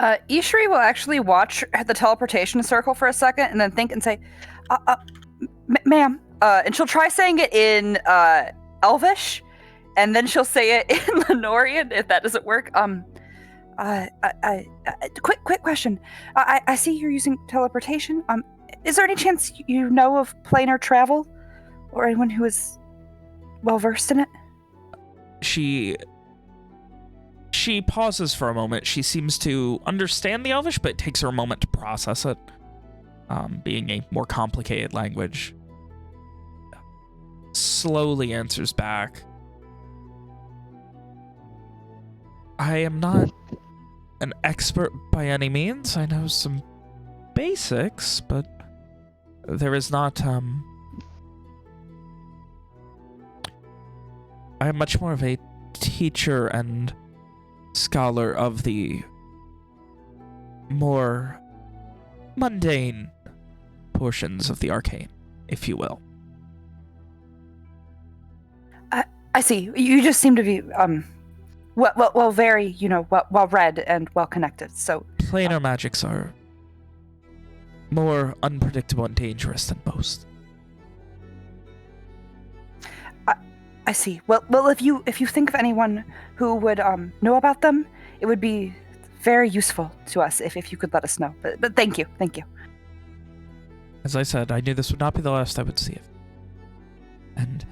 Ishri will actually watch the teleportation circle for a second and then think and say, ma'am, and she'll try saying it in Elvish, and then she'll say it in Lenorian if that doesn't work. Quick question. I see you're using teleportation. Is there any chance you know of planar travel, or anyone who is well versed in it? She pauses for a moment. She seems to understand the Elvish, but it takes her a moment to process it, being a more complicated language. Slowly answers back. I am not an expert by any means. I know some basics, but there is not, I am much more of a teacher and scholar of the more mundane portions of the arcane, if you will. I see. You just seem to be, well, very, well read and well connected. So Planar magics are more unpredictable and dangerous than most. I see. Well, if you think of anyone who would know about them, it would be very useful to us if you could let us know. But thank you. As I said, I knew this would not be the last I would see of it. And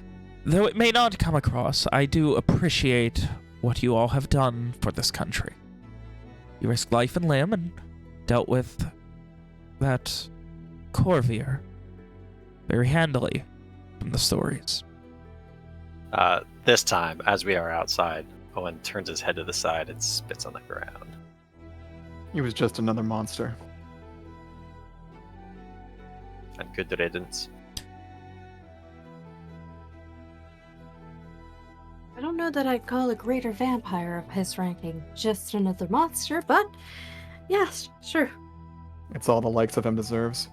though it may not come across, I do appreciate what you all have done for this country. You risked life and limb and dealt with that Corvier very handily from the stories. This time, as we are outside, Owen turns his head to the side and spits on the ground. He was just another monster. And good riddance. I don't know that I'd call a greater vampire of his ranking just another monster, but yes, sure. It's all the likes of him deserves.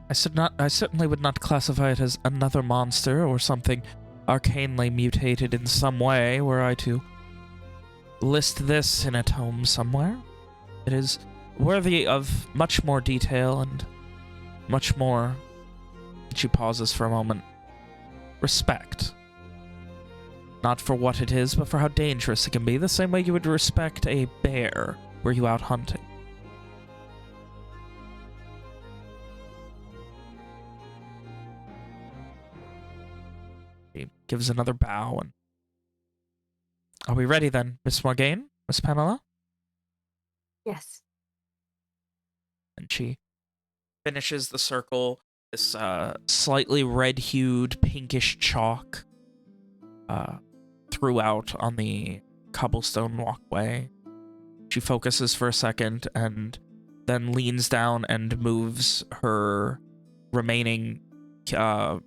I certainly would not classify it as another monster or something arcanely mutated in some way, were I to list this in a tome somewhere, it is worthy of much more detail and much more, she pauses for a moment, respect. Not for what it is, but for how dangerous it can be, the same way you would respect a bear were you out hunting. He gives another bow and... Are we ready then, Miss Morgaine? Miss Pamela? Yes. And she finishes the circle, this slightly red-hued pinkish chalk throughout on the cobblestone walkway. She focuses for a second and then leans down and moves her remaining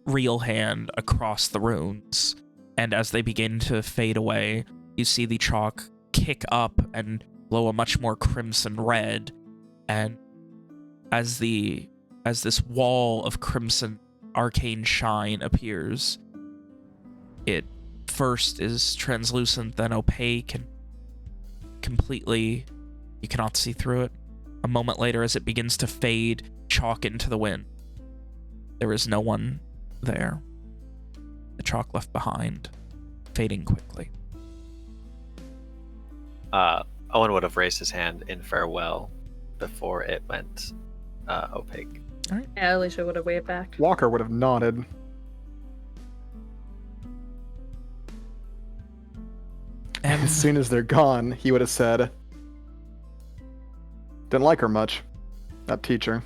real hand across the runes. And as they begin to fade away, you see the chalk kick up and glow a much more crimson red. And as this wall of crimson arcane shine appears, it first is translucent, then opaque, and completely you cannot see through it. A moment later, as it begins to fade, chalk into the wind. There is no one there. The chalk left behind, fading quickly. Owen would have raised his hand in farewell before it went opaque. All right. Yeah, Alicia would have waved back. Walker would have nodded. And As soon as they're gone, he would have said, "Didn't like her much, that teacher."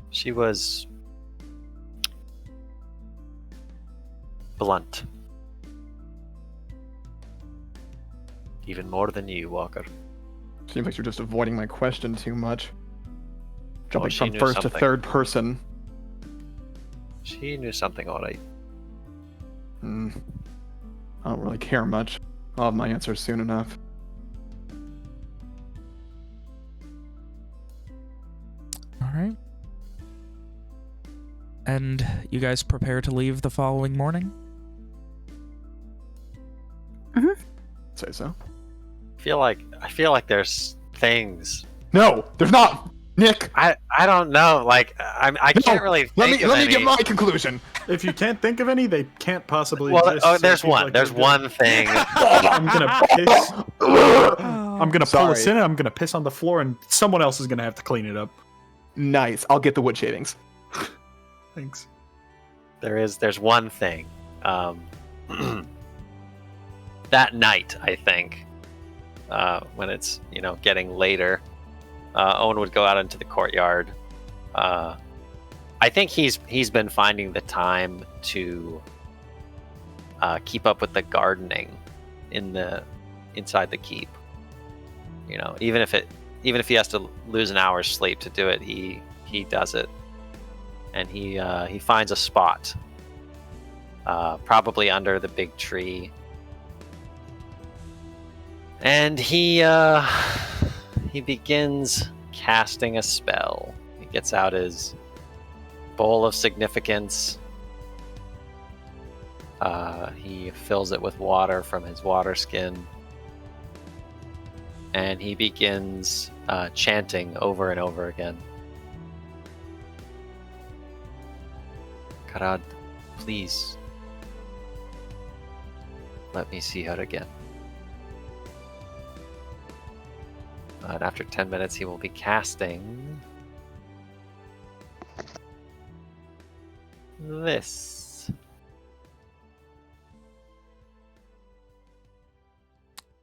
She was blunt. Even more than you, Walker. Seems like you're just avoiding my question too much. Jumping she from knew first to something. third person. She knew something alright. I don't really care much. I'll have my answer soon enough. all right. And you guys prepare to leave the following morning? Say so. I feel like there's things. No, there's not. Nick, I don't know. Like I can't really think let of me any. get my conclusion. If you can't think of any, they can't possibly Well, exist. oh, so there's it seems one. like There's they're one thing. I'm gonna piss. I'm gonna pull us Sorry. in. I'm gonna piss on the floor, and someone else is gonna have to clean it up. Nice. I'll get the wood shavings. Thanks. There's one thing. That night, I think, when it's getting later, Owen would go out into the courtyard. I think he's been finding the time to keep up with the gardening inside the keep. Even if he has to lose an hour's sleep to do it, he does it, and he finds a spot, probably under the big tree, and he begins casting a spell. He gets out his bowl of significance. He fills it with water from his water skin, and he begins chanting over and over again. Karad, please let me see her again. And after 10 minutes, he will be casting this.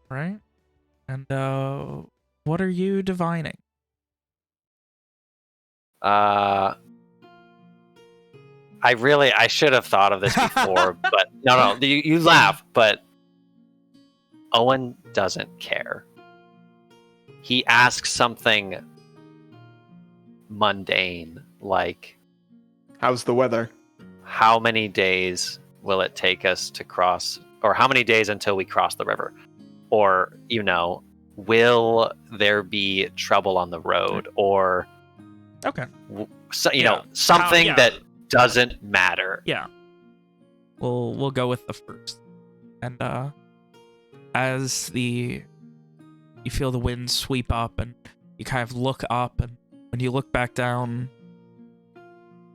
Right? And what are you divining? I should have thought of this before, but no, you laugh, but Owen doesn't care. He asks something mundane, like, How's the weather? how many days will it take us to cross, or how many days until we cross the river? Or, will there be trouble on the road? Or, Okay. something Yeah. that doesn't matter. Yeah. We'll go with the first. And as you feel the wind sweep up and you kind of look up, and when you look back down,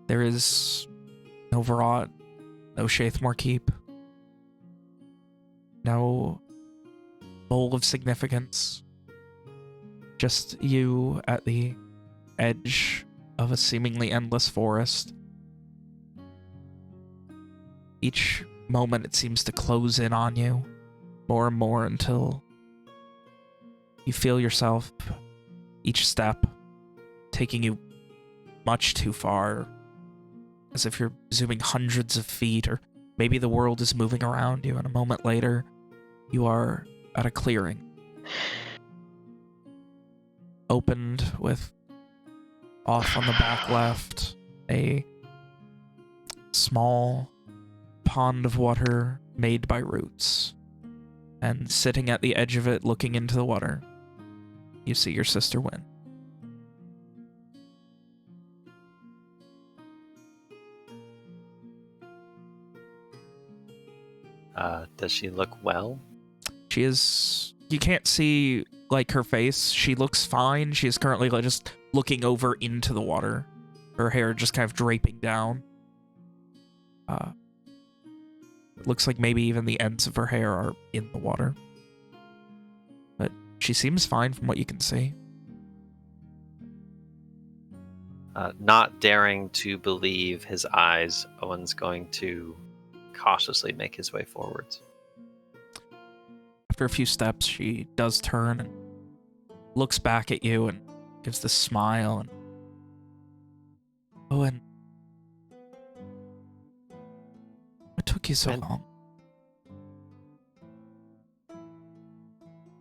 there is no Varrot, no Shathmore Keep, no bowl of significance. Just you at the edge of a seemingly endless forest. Each moment it seems to close in on you more and more until you feel yourself, each step, taking you much too far, as if you're zooming hundreds of feet, or maybe the world is moving around you, and a moment later, you are at a clearing. Opened with, off on the back left, a small pond of water made by roots. And sitting at the edge of it, looking into the water, you see your sister Win. Does she look well? She is... You can't see, like, her face. She looks fine. She is currently like, just looking over into the water. Her hair just kind of draping down. It looks like maybe even the ends of her hair are in the water. But she seems fine from what you can see. Not daring to believe his eyes, Owen's going to cautiously make his way forwards. After a few steps, she does turn and looks back at you and gives this smile. And Owen, what took you so long?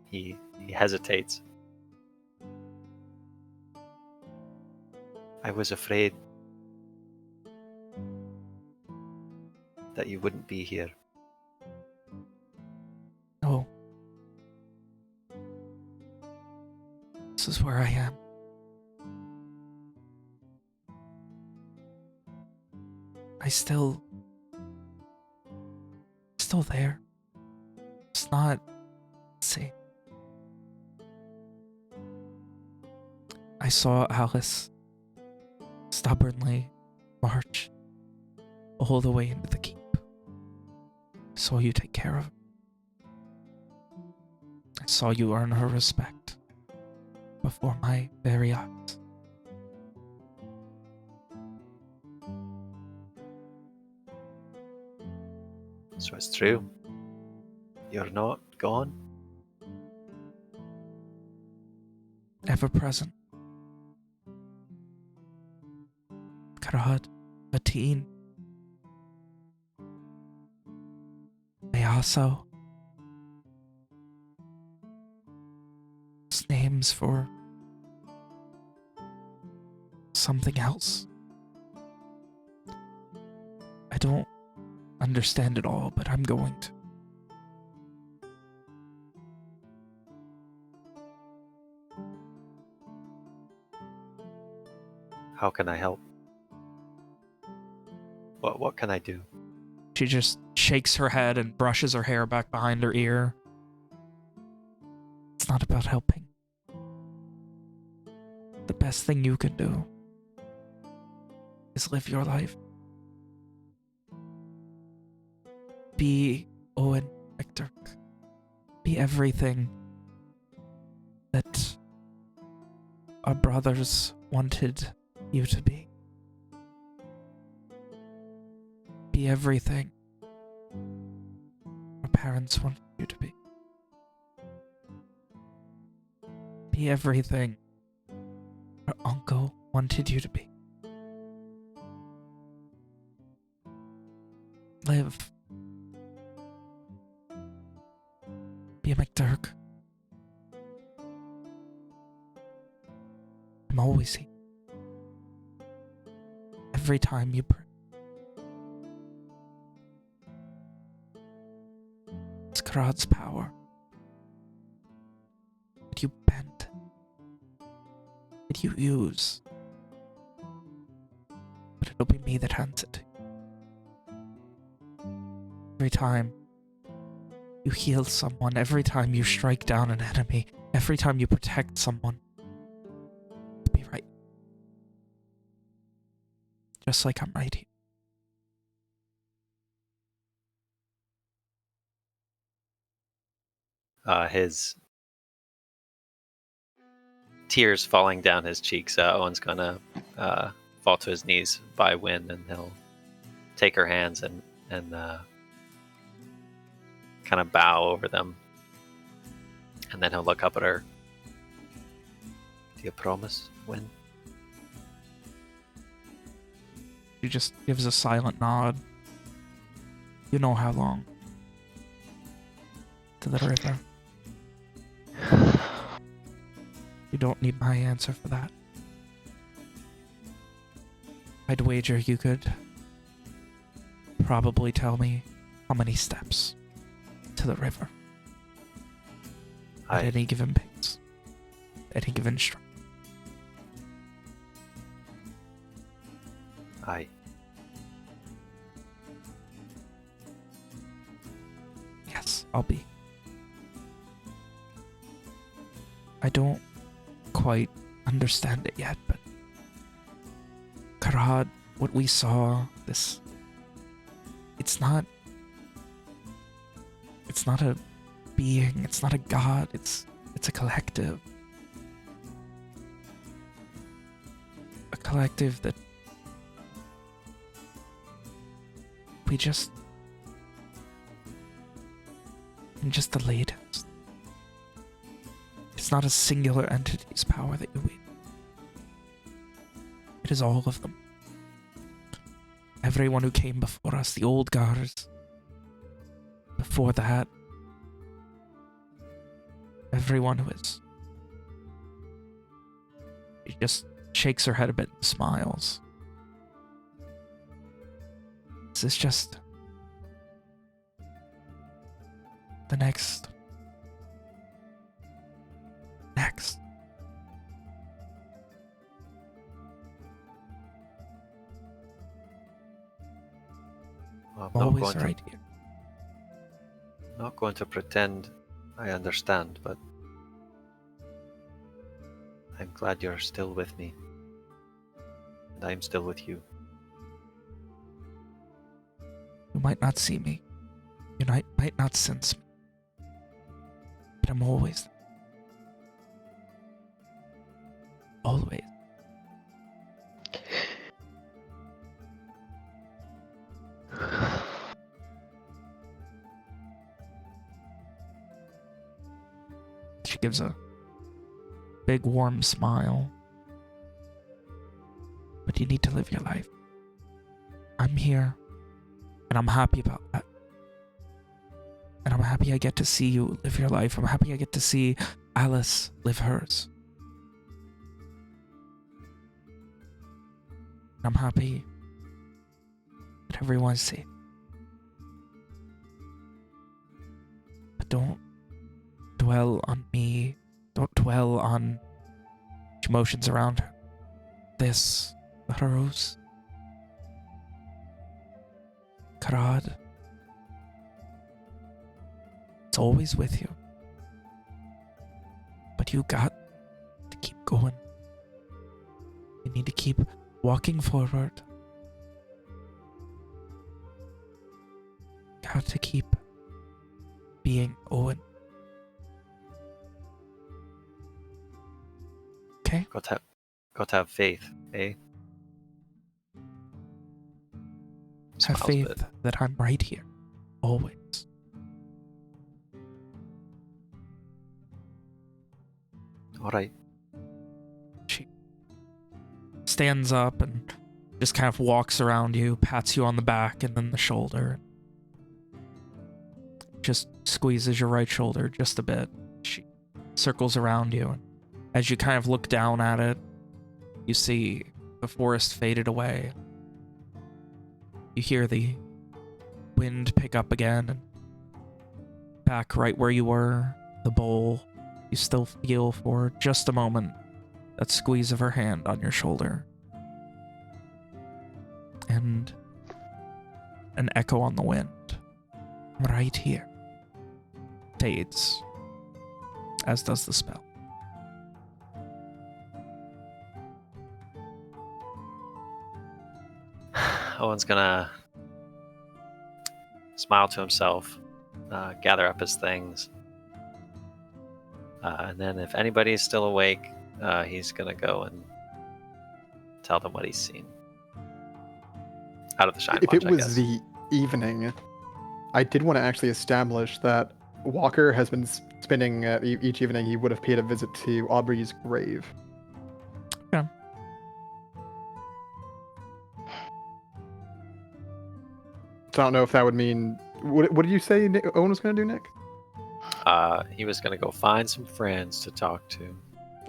He hesitates. I was afraid that you wouldn't be here. Oh. This is where I am. Still there. It's not... Let's see. I saw Alice stubbornly march all the way into the keep. I saw you take care of her. I saw you earn her respect before my very eyes. So it's true. You're not gone? Ever present. Karad, Mateen, Mayaso. It's names for something else. I don't understand it all, but I'm going to. How can I help? What can I do? She just shakes her head and brushes her hair back behind her ear. It's not about helping. The best thing you can do is live your life. Be Owen McDurk. Be everything that our brothers wanted you to be. Be everything our parents wanted you to be. Be everything our uncle wanted you to be. Live. Be a McDurk. I'm always here. Every time you pray. It's Karad's power that you bend, that you use, but it It'll be me that hands it to you. Every time you heal someone, every time you strike down an enemy, every time you protect someone, it'll be right. Just like I'm right here. His tears falling down his cheeks. Owen's gonna fall to his knees by Wynn, and he'll take her hands and kind of bow over them, and then he'll look up at her. Do you promise, Wynn? She just gives a silent nod. You know how long? To the river. You don't need my answer for that. I'd wager you could probably tell me how many steps to the river at any given pace, any given stride. Aye. Yes, I'll be. I don't quite understand it yet, but Karad, what we saw, this, it's not a being, it's not a god, it's a collective. A collective that we just the latest. It's not a singular entity's power that you wield. It is all of them. Everyone who came before us, the old guards. Before that, everyone who is. She just shakes her head a bit and smiles. This is just the next. I'm Always right here. Not going to pretend I understand, but I'm glad you're still with me. And I'm still with you. You might not see me. You might not sense me. But I'm always. Always. She gives a big warm smile. But you need to live your life. I'm here. And I'm happy about that. And I'm happy I get to see you live your life. I'm happy I get to see Alice live hers. And I'm happy that everyone's safe. But don't dwell on me. Don't dwell on emotions around her. This, the rose. Karad. It's always with you. But you got to keep going. You need to keep walking forward. Got to keep being Owen. Okay? Got to have faith, eh? Have Smiles a faith bit. that I'm right here. Always. All right. She stands up and just kind of walks around you, pats you on the back and then the shoulder. Just squeezes your right shoulder just a bit. She circles around you, and as you kind of look down at it, you see the forest faded away. You hear the wind pick up again, and back right where you were, the bowl, you still feel for just a moment that squeeze of her hand on your shoulder. and an echo on the wind. Right here. Fades, as does the spell. Owen's gonna smile to himself, gather up his things, and then if anybody's still awake, he's gonna go and tell them what he's seen. Out of the Shynwatch, If it I was guess. the evening, I did want to actually establish that Walker has been spending each evening he would have paid a visit to Aubrey's grave. Yeah. So I don't know if that would mean. What did you say Owen was going to do, Nick? He was gonna go find some friends to talk to.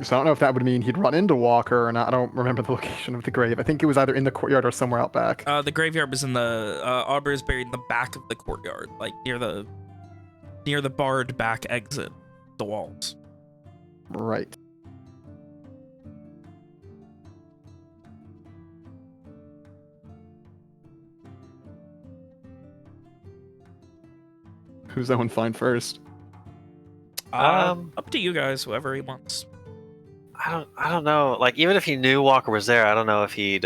So I don't know if that would mean he'd run into Walker or not. I don't remember the location of the grave. I think it was either in the courtyard or somewhere out back. The graveyard was in the Aubrey is buried in the back of the courtyard, like near the barred back exit, the walls. Right. Who's Owen find first? Up to you guys, whoever he wants. I don't know. Like, even if he knew Walker was there, I don't know if he'd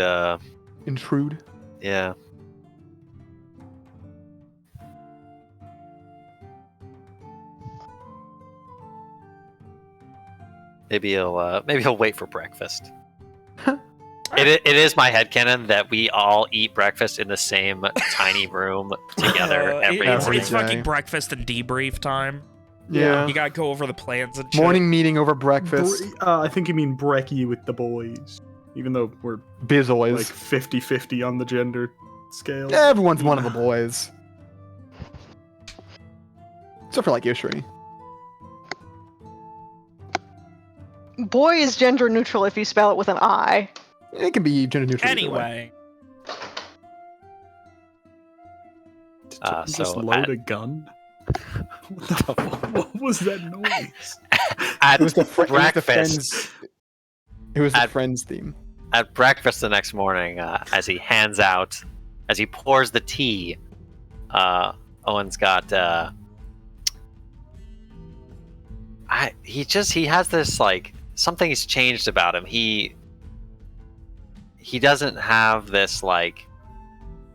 Intrude? yeah. Maybe he'll wait for breakfast. It is my headcanon that we all eat breakfast in the same tiny room together every it's morning. it's fucking breakfast and debrief time. Yeah. You gotta go over the plans and shit. Morning meeting over breakfast. I think you mean brekkie with the boys. Even though we're Bizoys. like 50-50 on the gender scale. Everyone's one of the boys. Except for like Ishri. Boy is gender neutral if you spell it with an I. It can be gender neutral. either way. Anyway, Did you just so load at- a gun? What was that noise? At It was the breakfast, Friends. It was the At- Friends theme. at breakfast the next morning, as he pours the tea, Owen's got he has this, like, something's changed about him. He doesn't have this, like,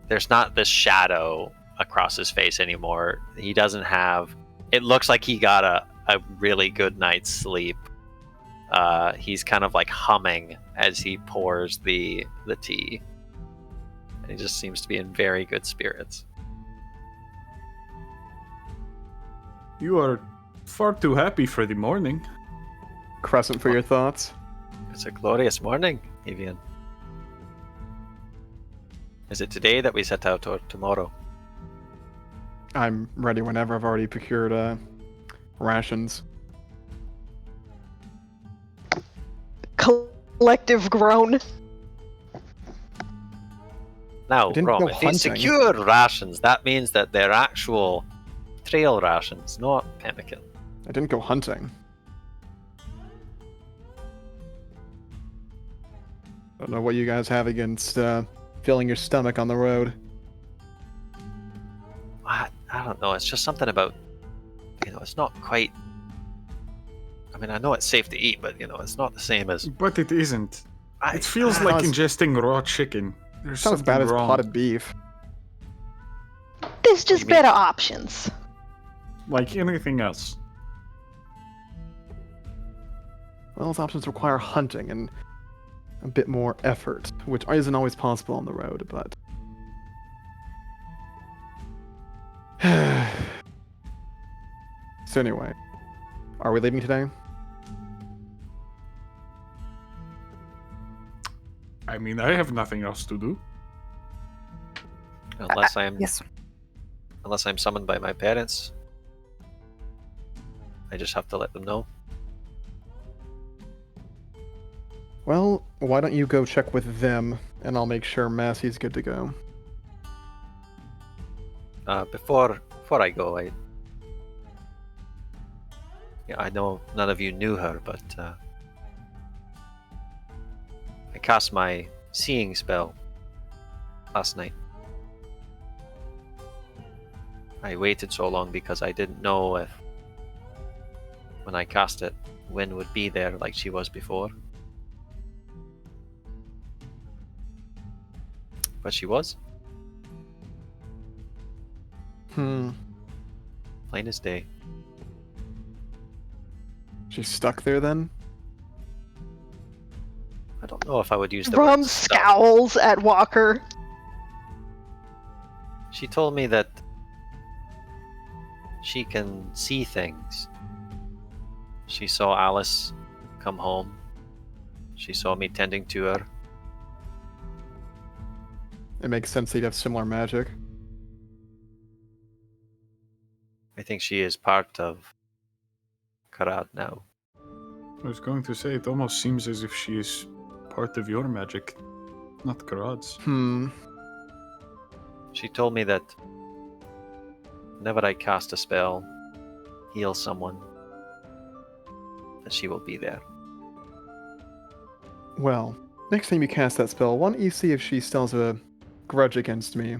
there's not this shadow across his face anymore. He doesn't have, it looks like he got a really good night's sleep. He's kind of like humming as he pours the tea. And he just seems to be in very good spirits. You are far too happy for the morning. Crescent for your thoughts. It's a glorious morning, Evian. Is it today that we set out, or tomorrow? I'm ready whenever. I've already procured rations. Collective groan. Now, I didn't Rom, go if you hunting. secure rations, that means that they're actual trail rations, not pemmican. I didn't go hunting. I don't know what you guys have against filling your stomach on the road. I don't know. It's just something about, it's not quite. I mean, I know it's safe to eat, but it's not the same as. But it isn't. I- It feels I- like Sounds- ingesting raw chicken. There's Sounds something bad as wrong. potted beef. There's just you mean? better options. Like anything else. Well, those options require hunting and a bit more effort, which isn't always possible on the road, but. So anyway, are we leaving today? I mean, I have nothing else to do. Unless I'm Yes. unless I'm summoned by my parents. I just have to let them know. Well, why don't you go check with them, and I'll make sure Massey's good to go. Before I go, I know none of you knew her, but I cast my seeing spell last night. I waited so long because I didn't know if, when I cast it, Wynn would be there like she was before. But she was. Plain as day. She's stuck there then? I don't know if I would use the Rom word stuck. scowls at Walker. She told me that she can see things. She saw Alice come home. She saw me tending to her. It makes sense that you'd have similar magic. I think she is part of Karad now. I was going to say, it almost seems as if she is part of your magic, not Karad's. She told me that whenever I cast a spell, heal someone, that she will be there. Well, next time you cast that spell, why don't you see if she still has a grudge against me?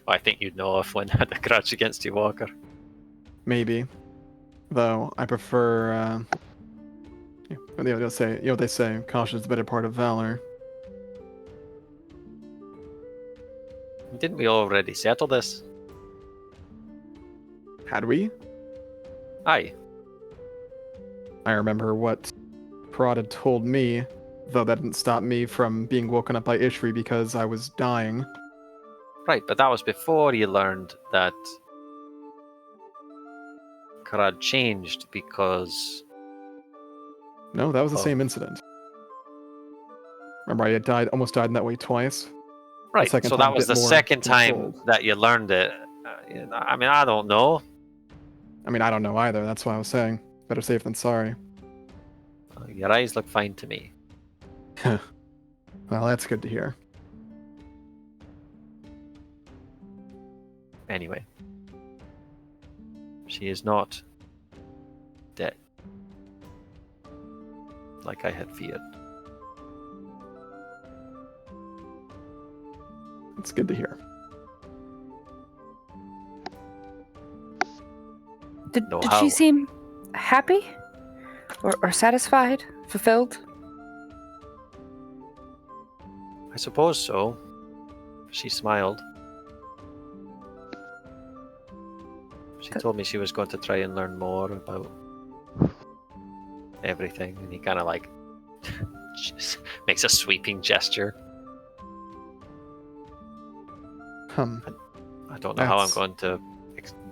I think you'd know if Wynn had a grudge against you, Walker. Maybe. Though, I prefer, they'll say, you know what they say, caution is the better part of valor. Didn't we already settle this? Had we? Aye. I remember what Parad had told me, though that didn't stop me from being woken up by Ishri because I was dying. Right, but that was before you learned that Karad changed because... No, that was the Oh. same incident. Remember, I had almost died in that way twice? Right, second so time that was bit the more second time controlled. that you learned it. I mean, I don't know. I mean, I don't know either, that's why I was saying. Better safe than sorry. Your eyes look fine to me. Well, that's good to hear. Anyway. She is not dead. Like I had feared. It's good to hear. Did No, she how? seem happy? Or satisfied? Fulfilled? I suppose so. She smiled. She told me she was going to try and learn more about everything, and he kind of like just makes a sweeping gesture. I don't know how I'm That's- going to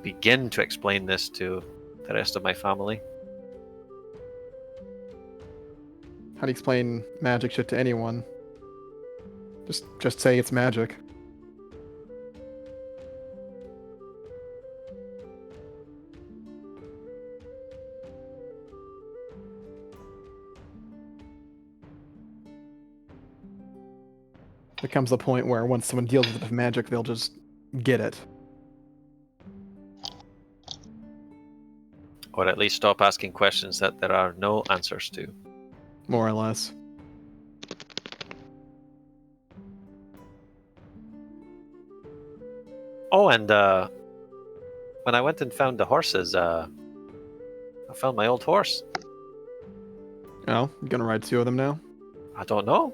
begin to explain this to the rest of my family. How do you explain magic shit to anyone? Just say it's magic. There comes a point where once someone deals with magic, they'll just get it. Or at least stop asking questions that there are no answers to. More or less. Oh, and when I went and found the horses, I found my old horse. Oh, you gonna ride two of them now? I don't know.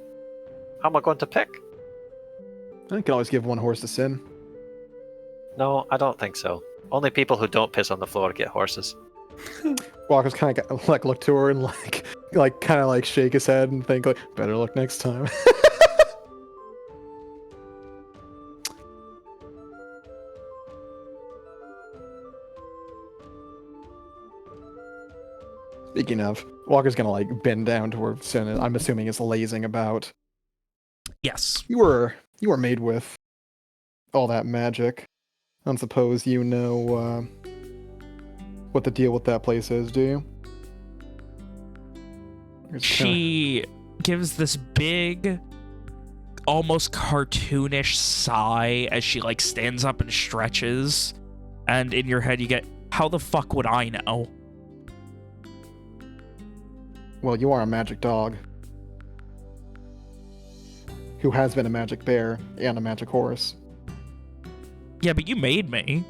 How am I going to pick? I can always give one horse to Sin. No, I don't think so. Only people who don't piss on the floor get horses. Walker's kind of like look to her and like kind of like shake his head and think like, better luck next time. Speaking of, Walker's gonna like bend down toward Sin. I'm assuming is lazing about. Yes. You were made with all that magic. I don't suppose you know what the deal with that place is, do you? She gives this big, almost cartoonish sigh as she like stands up and stretches. And in your head you get, how the fuck would I know? Well, you are a magic dog. who has been a magic bear and a magic horse. Yeah, but you made me.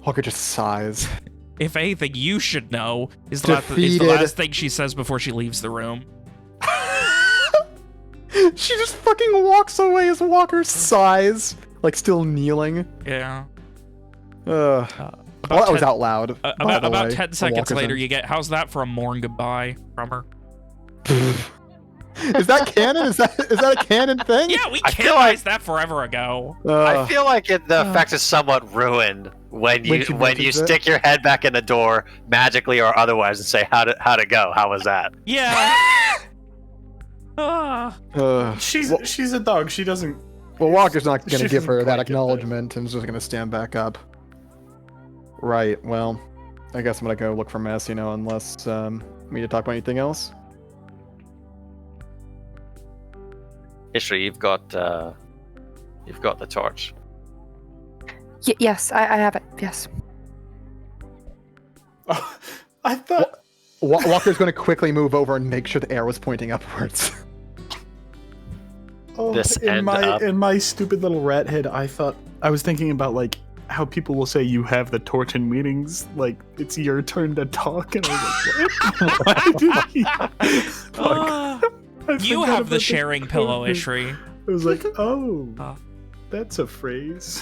Walker just sighs. If anything, you should know is the Defeated. last thing she says before she leaves the room. She just fucking walks away as Walker sighs, like still kneeling. Yeah. Well, that was out loud. About 10 seconds later, you get, how's that for a mourn goodbye from her? Is that canon? Is that a canon thing? Yeah, we I feel canonized that forever ago. I feel like the effect is somewhat ruined when you stick your head back in the door magically or otherwise and say how'd it go? How was that? Yeah. She's a dog. She doesn't. Well, Walker's not going She to give her doesn't that quite get acknowledgement and is just going to stand back up. Right, well, I guess I'm going to go look for Mess, unless we need to talk about anything else. Ishri, you've got the torch. Yes, I have it. Yes. Oh, I thought. Walker's going to quickly move over and make sure the air was pointing upwards. Oh, This in end my up. in my stupid little rat head, I was thinking about like how people will say you have the torch in meetings, like it's your turn to talk, and I was like, what? Why did he? Fuck. I You forgot have about the sharing pillow, Ishri. I was like, oh, that's a phrase.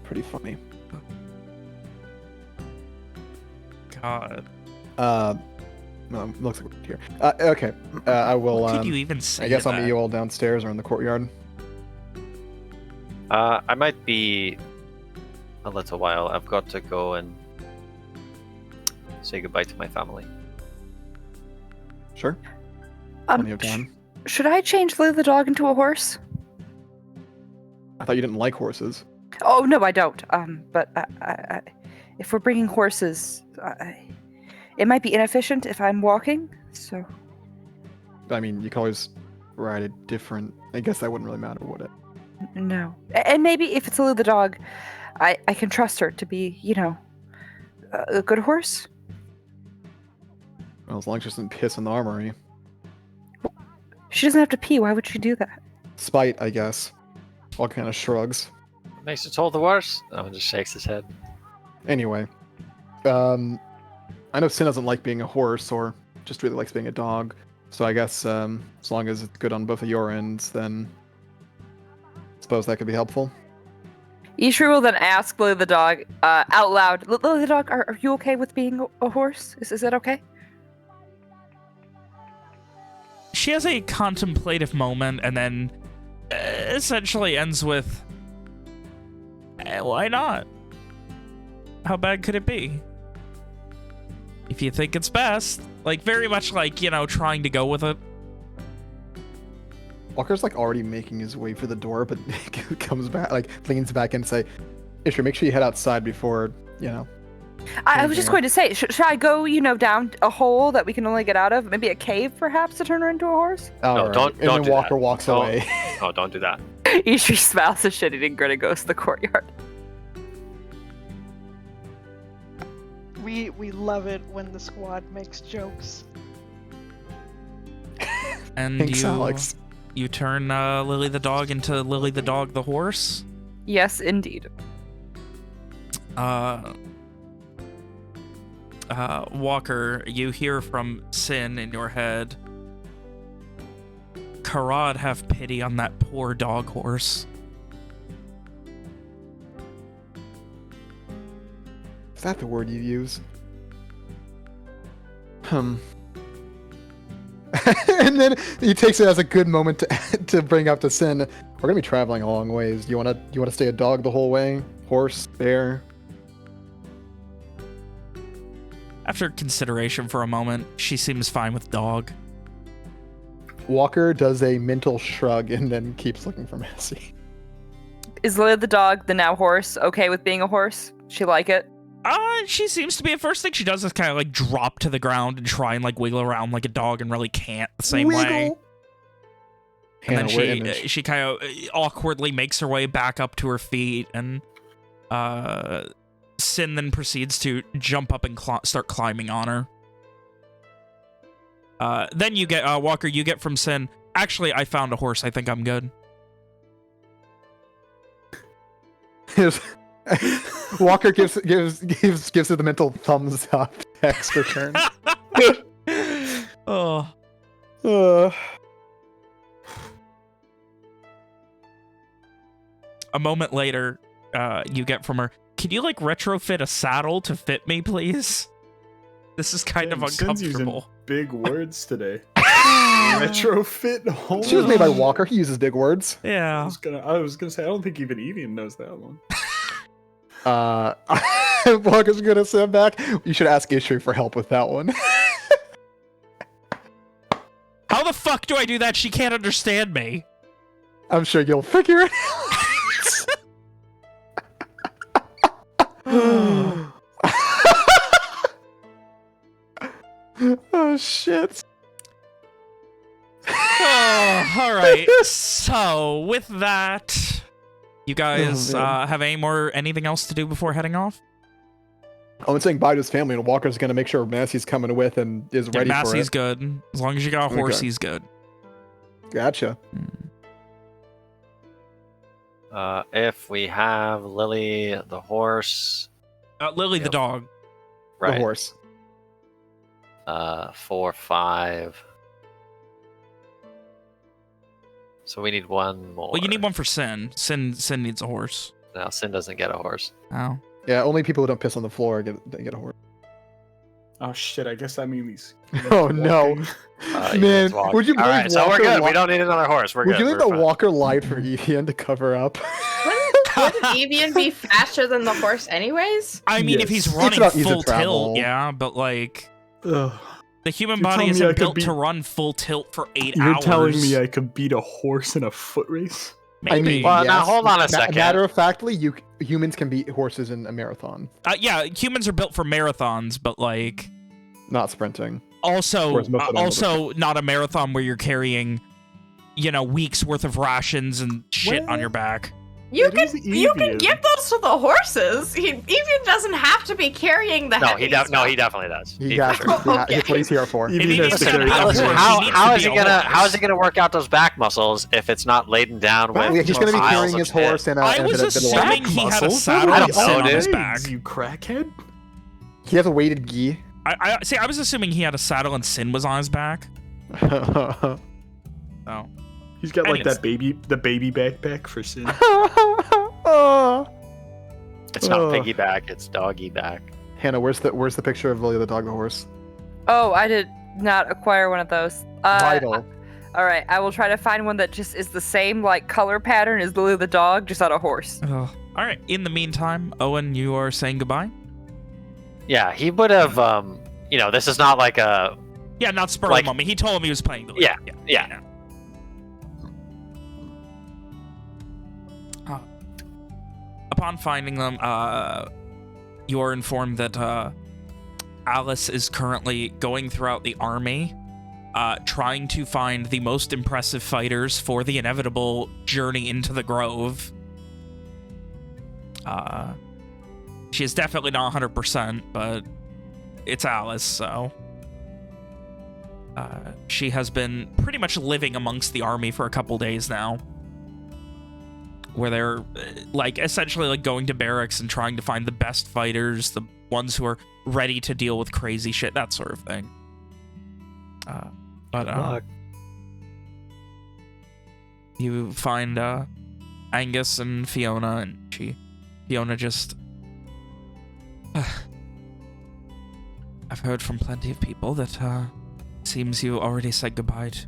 Pretty funny. God. Looks like we're here. Okay, I will. What could you even say I guess to I'll meet that? you all downstairs or in the courtyard. I might be a little while. I've got to go and say goodbye to my family. Sure. Plenty of time. Should I change Lily the dog into a horse? I thought you didn't like horses. Oh no, I don't. But if we're bringing horses, it might be inefficient if I'm walking. So. I mean, you can always ride a different. I guess that wouldn't really matter, would it? No. And maybe if it's Lily the dog, I can trust her to be, a good horse. Well, as long as she doesn't piss in the armory. She doesn't have to pee. Why would she do that? Spite, I guess. Walker kind of shrugs. Makes it all the worse. Owen just shakes his head. Anyway, I know Sin doesn't like being a horse or just really likes being a dog. So I guess as long as it's good on both of your ends, then I suppose that could be helpful. Ishri will then ask Lily the dog out loud, Lily the dog, are you okay with being a horse? Is that okay? She has a contemplative moment and then essentially ends with, why not? How bad could it be? If you think it's best. Like, very much like, trying to go with it. Walker's like already making his way for the door, but comes back, like leans back and say, Ishri, make sure you head outside before, I was just going to say, should I go, down a hole that we can only get out of? Maybe a cave, perhaps, to turn her into a horse? No, don't And then do Walker that. walks Don't- away. No, don't do that. Ishri smiles a shit-eating grin and goes to the courtyard. We love it when the squad makes jokes. And Thanks, Alex. you turn Lily the dog into Lily the dog the horse. Yes, indeed. Walker, you hear from Sin in your head. Karad, have pity on that poor dog horse. Is that the word you use? And then he takes it as a good moment to bring up to Sin. We're gonna be traveling a long ways. Do you wanna stay a dog the whole way? Horse, bear? After consideration for a moment, she seems fine with dog. Walker does a mental shrug and then keeps looking for Massey. Is Lily the dog, the now horse, okay with being a horse? She like it? She seems to be. The first thing she does is kind of like drop to the ground and try and like wiggle around like a dog and really can't the same way. And Hannah, then she kind of awkwardly makes her way back up to her feet, and Sin then proceeds to jump up and start climbing on her. Then you get, Walker, you get from Sin, actually, I found a horse. I think I'm good. Walker gives it the mental thumbs up extra turn. Oh. A moment later, you get from her, can you, like, retrofit a saddle to fit me, please? This is kind of Sin's using uncomfortable. big words today. Retrofit home. She was made by Walker. He uses big words. Yeah. I was gonna say I don't think even Evian knows that one. Walker's gonna send back. You should ask Ishri for help with that one. How the fuck do I do that? She can't understand me. I'm sure you'll figure it out. Oh shit. Oh, all right. So with that, you guys have anything else to do before heading off? I'm saying bye to his family, and Walker's gonna make sure Massey's coming with and is ready for it. Massey's good. As long as you got a horse, he's good. Gotcha. If we have Lily the horse, Lily the dog. right? The horse. 4, 5. So we need one more. Well, you need one for Sin. Sin needs a horse. No, Sin doesn't get a horse. Oh. Yeah, only people who don't piss on the floor get a horse. Oh shit! I guess I mean these. Oh no, man! Would you believe All right, so we're good. We don't need another horse. We're Would good. you think We're that fine. Walker lied for Evian to cover up? Wouldn't Evian be faster than the horse anyways? I mean, if he's Yes. running about ease of full travel. tilt, yeah, but like Ugh. the human You're body telling me I isn't could built be- to run full tilt for 8 You're hours. telling me I could beat a horse in a foot race? Maybe. I mean, Well, now yes. hold on a second. Matter of factly, humans can beat horses in a marathon, Yeah, humans are built for marathons, but like not sprinting. also Whereas most of them also not a marathon where you're carrying, weeks worth of rations and shit on your back. You It is can Evian. give those to the horses. Evian doesn't have to be carrying the No, heavy he definitely does. He got for it. sure. Yeah, That's what he's here for. Evian If he has needs to to carry be a Listen, horse, how, he needs how to is be he a gonna horse. how is he gonna work out those back muscles if it's not laden down with? He's going to be piles carrying of his shit? horse in a I in a was bit of assuming he had a saddle I and don't sit know, on his dude. back. You crackhead. He has a weighted gi. I was assuming he had a saddle and Sin was on his back. Oh. He's got like Anyways. the baby backpack for Sin. It's not Oh. piggyback, it's doggy back. Hannah, where's the picture of Lily the dog, the horse? Oh, I did not acquire one of those. Vital. All right, I will try to find one that just is the same like color pattern as Lily the dog, just on a horse. All right. In the meantime, Owen, you are saying goodbye? Yeah, he would have. This is not like a. Yeah, not spur Like- of the moment. He told him he was playing the lead. Yeah. Upon finding them, you are informed that Alice is currently going throughout the army, trying to find the most impressive fighters for the inevitable journey into the Grove. She is definitely not 100%, but it's Alice, so... she has been pretty much living amongst the army for a couple days now, where they're like essentially like going to barracks and trying to find the best fighters, the ones who are ready to deal with crazy shit, that sort of thing. You find Angus and Fiona, and Fiona just... I've heard from plenty of people that seems you already said goodbye to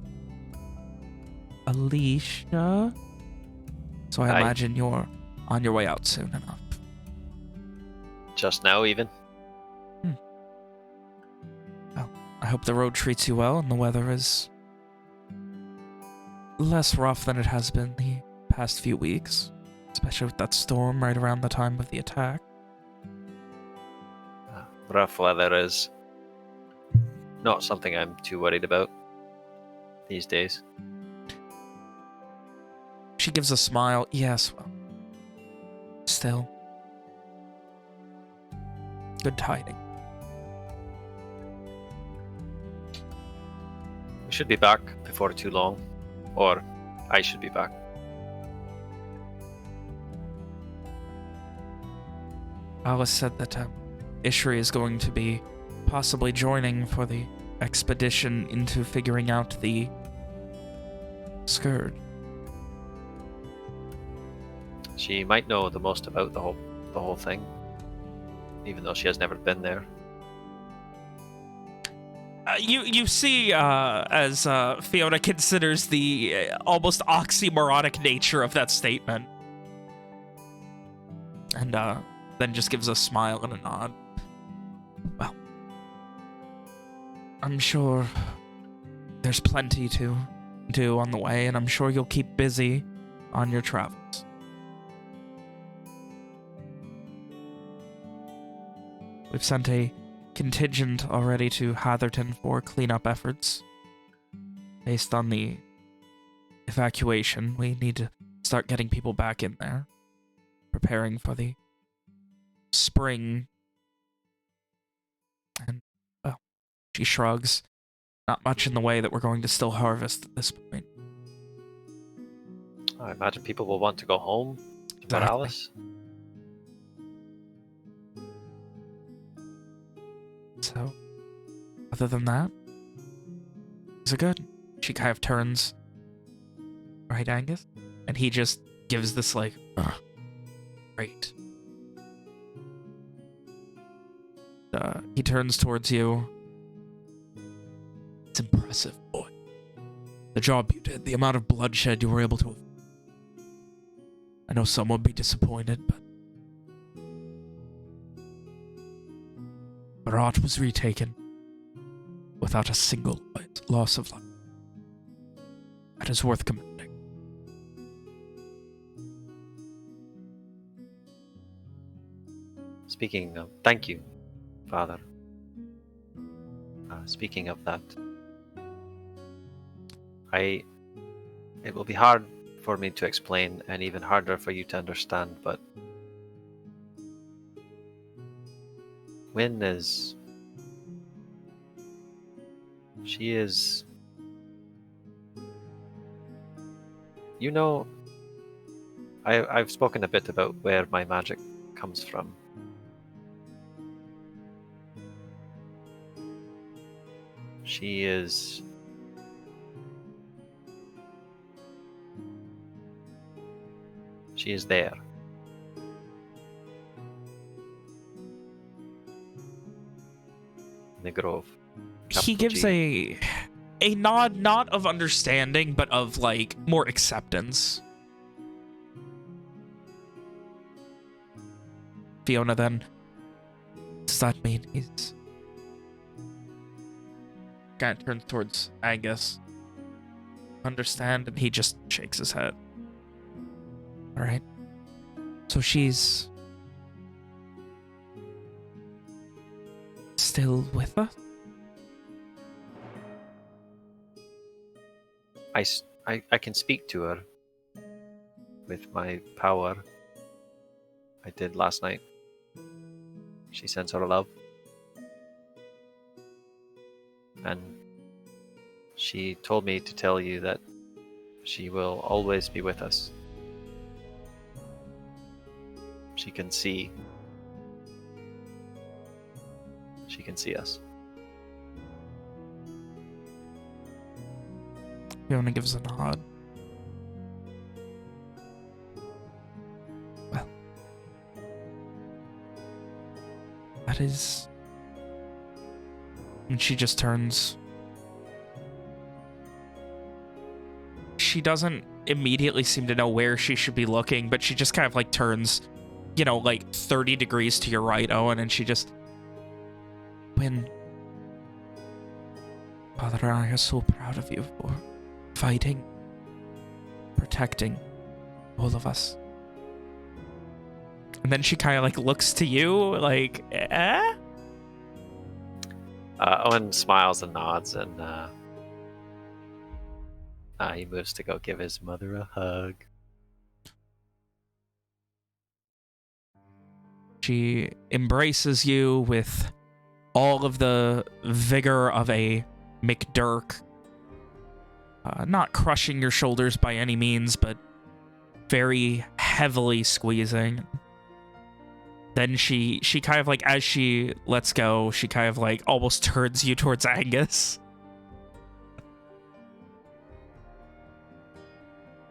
Alicia. So I imagine you're on your way out soon enough. Just now, even. Well, I hope the road treats you well and the weather is less rough than it has been the past few weeks, especially with that storm right around the time of the attack. Rough weather is not something I'm too worried about these days. She gives a smile. Yes, well, still, good tidings. should be back before too long, or I should be back. Alice said that Ishri is going to be possibly joining for the expedition into figuring out the scourge. She might know the most about the whole thing, even though she has never been there. You see, as Fiona considers the almost oxymoronic nature of that statement, and then just gives a smile and a nod. Well, I'm sure there's plenty to do on the way, and I'm sure you'll keep busy on your travels. We've sent a contingent already to Hatherton for cleanup efforts. Based on the evacuation, we need to start getting people back in there, preparing for the spring. And, well, she shrugs. Not much in the way that we're going to still harvest at this point. I imagine people will want to go home. But Exactly. Alice? So, other than that, things are good. She kind of turns, right, Angus? And he just gives this, like, great. He turns towards you. It's impressive, boy. The job you did, the amount of bloodshed you were able to avoid. I know some would be disappointed, but Barat was retaken without a single loss of life. That is worth commending. Speaking of, thank you, Father. Speaking of that, it will be hard for me to explain and even harder for you to understand, but Wynn is... She is... You know, I've spoken a bit about where my magic comes from. She is... She is there. In the grove. He gives a nod, not of understanding, but of, like, more acceptance. Fiona then, does that mean he's... Kind of turns towards Angus. Understand? And he just shakes his head. Alright. So she's... still with us? I can speak to her with my power. I did last night. She sends her love. And she told me to tell you that she will always be with us. She can see. She can see us. Fiona gives a nod. Well, that is... And she just turns. She doesn't immediately seem to know where she should be looking, but she just kind of, like, turns, you know, like 30 degrees to your right, Owen, and she just... When... Father and I are so proud of you for fighting, protecting all of us. And then she kind of, like, looks to you, like, eh? Owen smiles and nods, and he moves to go give his mother a hug. She embraces you with all of the vigor of a McDirk not crushing your shoulders by any means, but very heavily squeezing. Then she kind of like, as she lets go, she kind of like almost turns you towards Angus.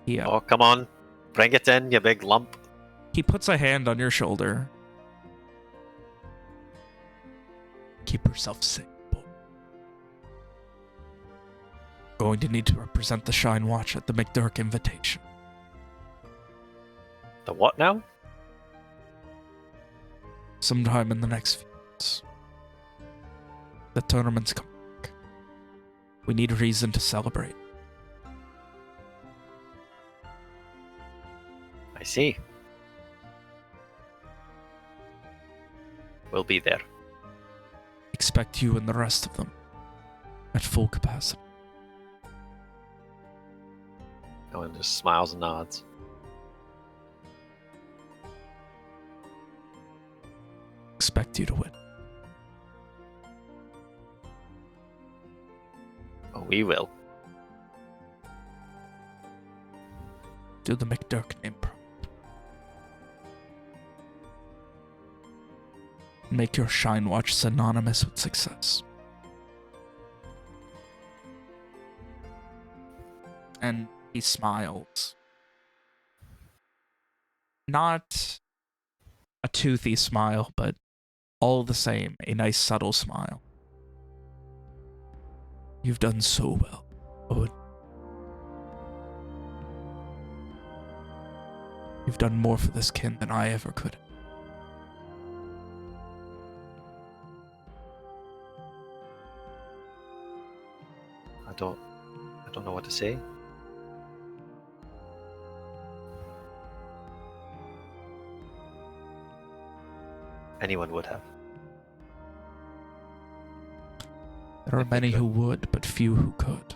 Yeah. Oh, come on. Bring it in, you big lump. He puts a hand on your shoulder. Keep yourself safe, boy. Going to need to represent the Shynwatch at the McDurk invitation. The what now? Sometime in the next few months. The tournament's coming back. We need a reason to celebrate. I see. We'll be there. Expect you and the rest of them at full capacity. Owen just smiles and nods. Expect you to win. Oh, we will. Do the McDurk name proud. Make your Shynwatch synonymous with success. And he smiles. Not a toothy smile, but all the same, a nice subtle smile. You've done so well, Owen. You've done more for this kin than I ever could. I don't know what to say. Anyone would have. There are many who would, but few who could.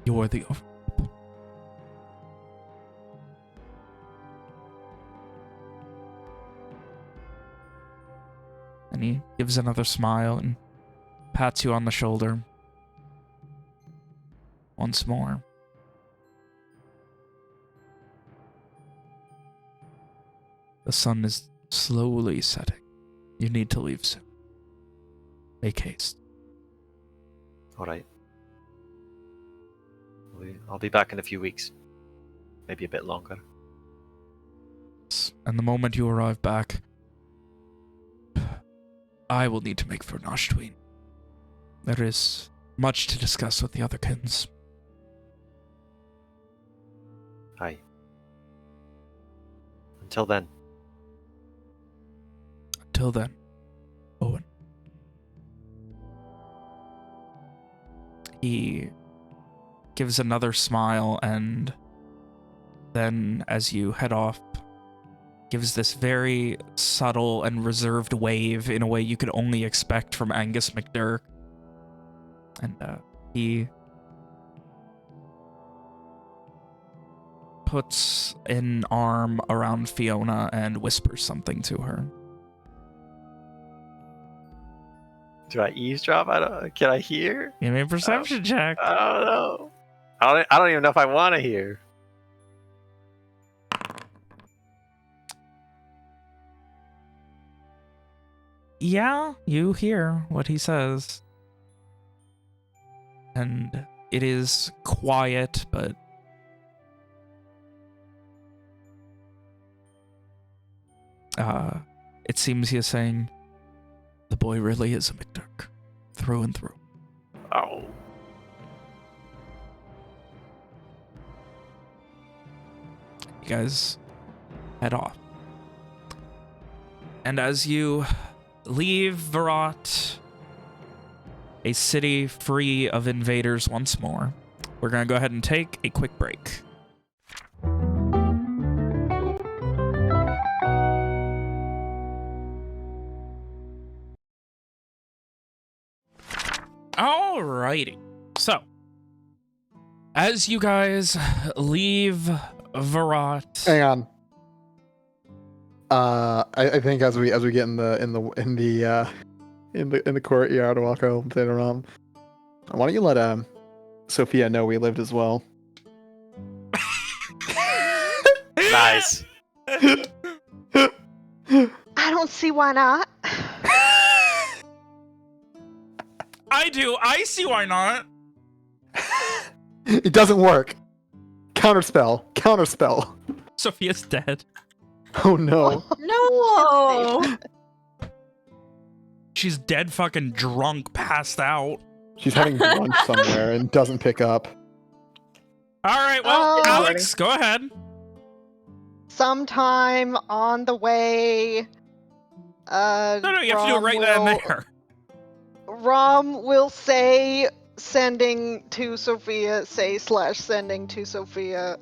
You're the overlap. And he gives another smile and pats you on the shoulder. Once more. The sun is slowly setting. You need to leave soon. Make haste. Alright. I'll be back in a few weeks. Maybe a bit longer. And the moment you arrive back, I will need to make for Nashtween. There is much to discuss with the other kins. Aye. Until then. Until then, Owen. He gives another smile, and then as you head off, gives this very subtle and reserved wave in a way you could only expect from Angus McDurk. And he puts an arm around Fiona and whispers something to her. Do I eavesdrop? Can I hear? Give me a perception check. I don't know. I don't even know if I want to hear. Yeah, you hear what he says. And it is quiet, but it seems he is saying, the boy really is a McDurk, through and through. Oh. You guys head off. And as you leave Virat, a city free of invaders once more, we're going to go ahead and take a quick break. Alrighty. So, as you guys leave Virat, Hang on. I think as we get in the courtyard, walk over to Ram. Why don't you let Sophia know we lived as well. Nice. I don't see why not. I do. I see why not. It doesn't work. Counterspell. Counterspell. Sophia's dead. Oh no. No. She's dead fucking drunk, passed out. She's having lunch somewhere and doesn't pick up. All right, well, Oh. Alex, go ahead. Sometime on the way. No, you have to do it right then and there. Rom will say sending to Sophia, sending to Sophia.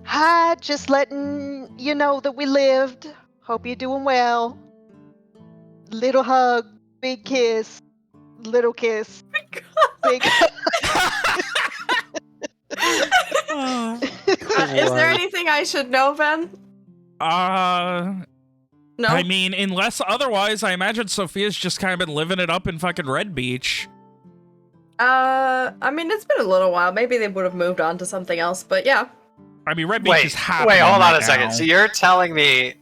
Hi, just letting you know that we lived. Hope you're doing well. Little hug, big kiss, little kiss, big Is there anything I should know, Ben? No. I mean, unless otherwise, I imagine Sophia's just kind of been living it up in fucking Red Beach. I mean, it's been a little while. Maybe they would have moved on to something else, but yeah. I mean, Red Beach is happening. Wait, hold on right a second. now. So you're telling me,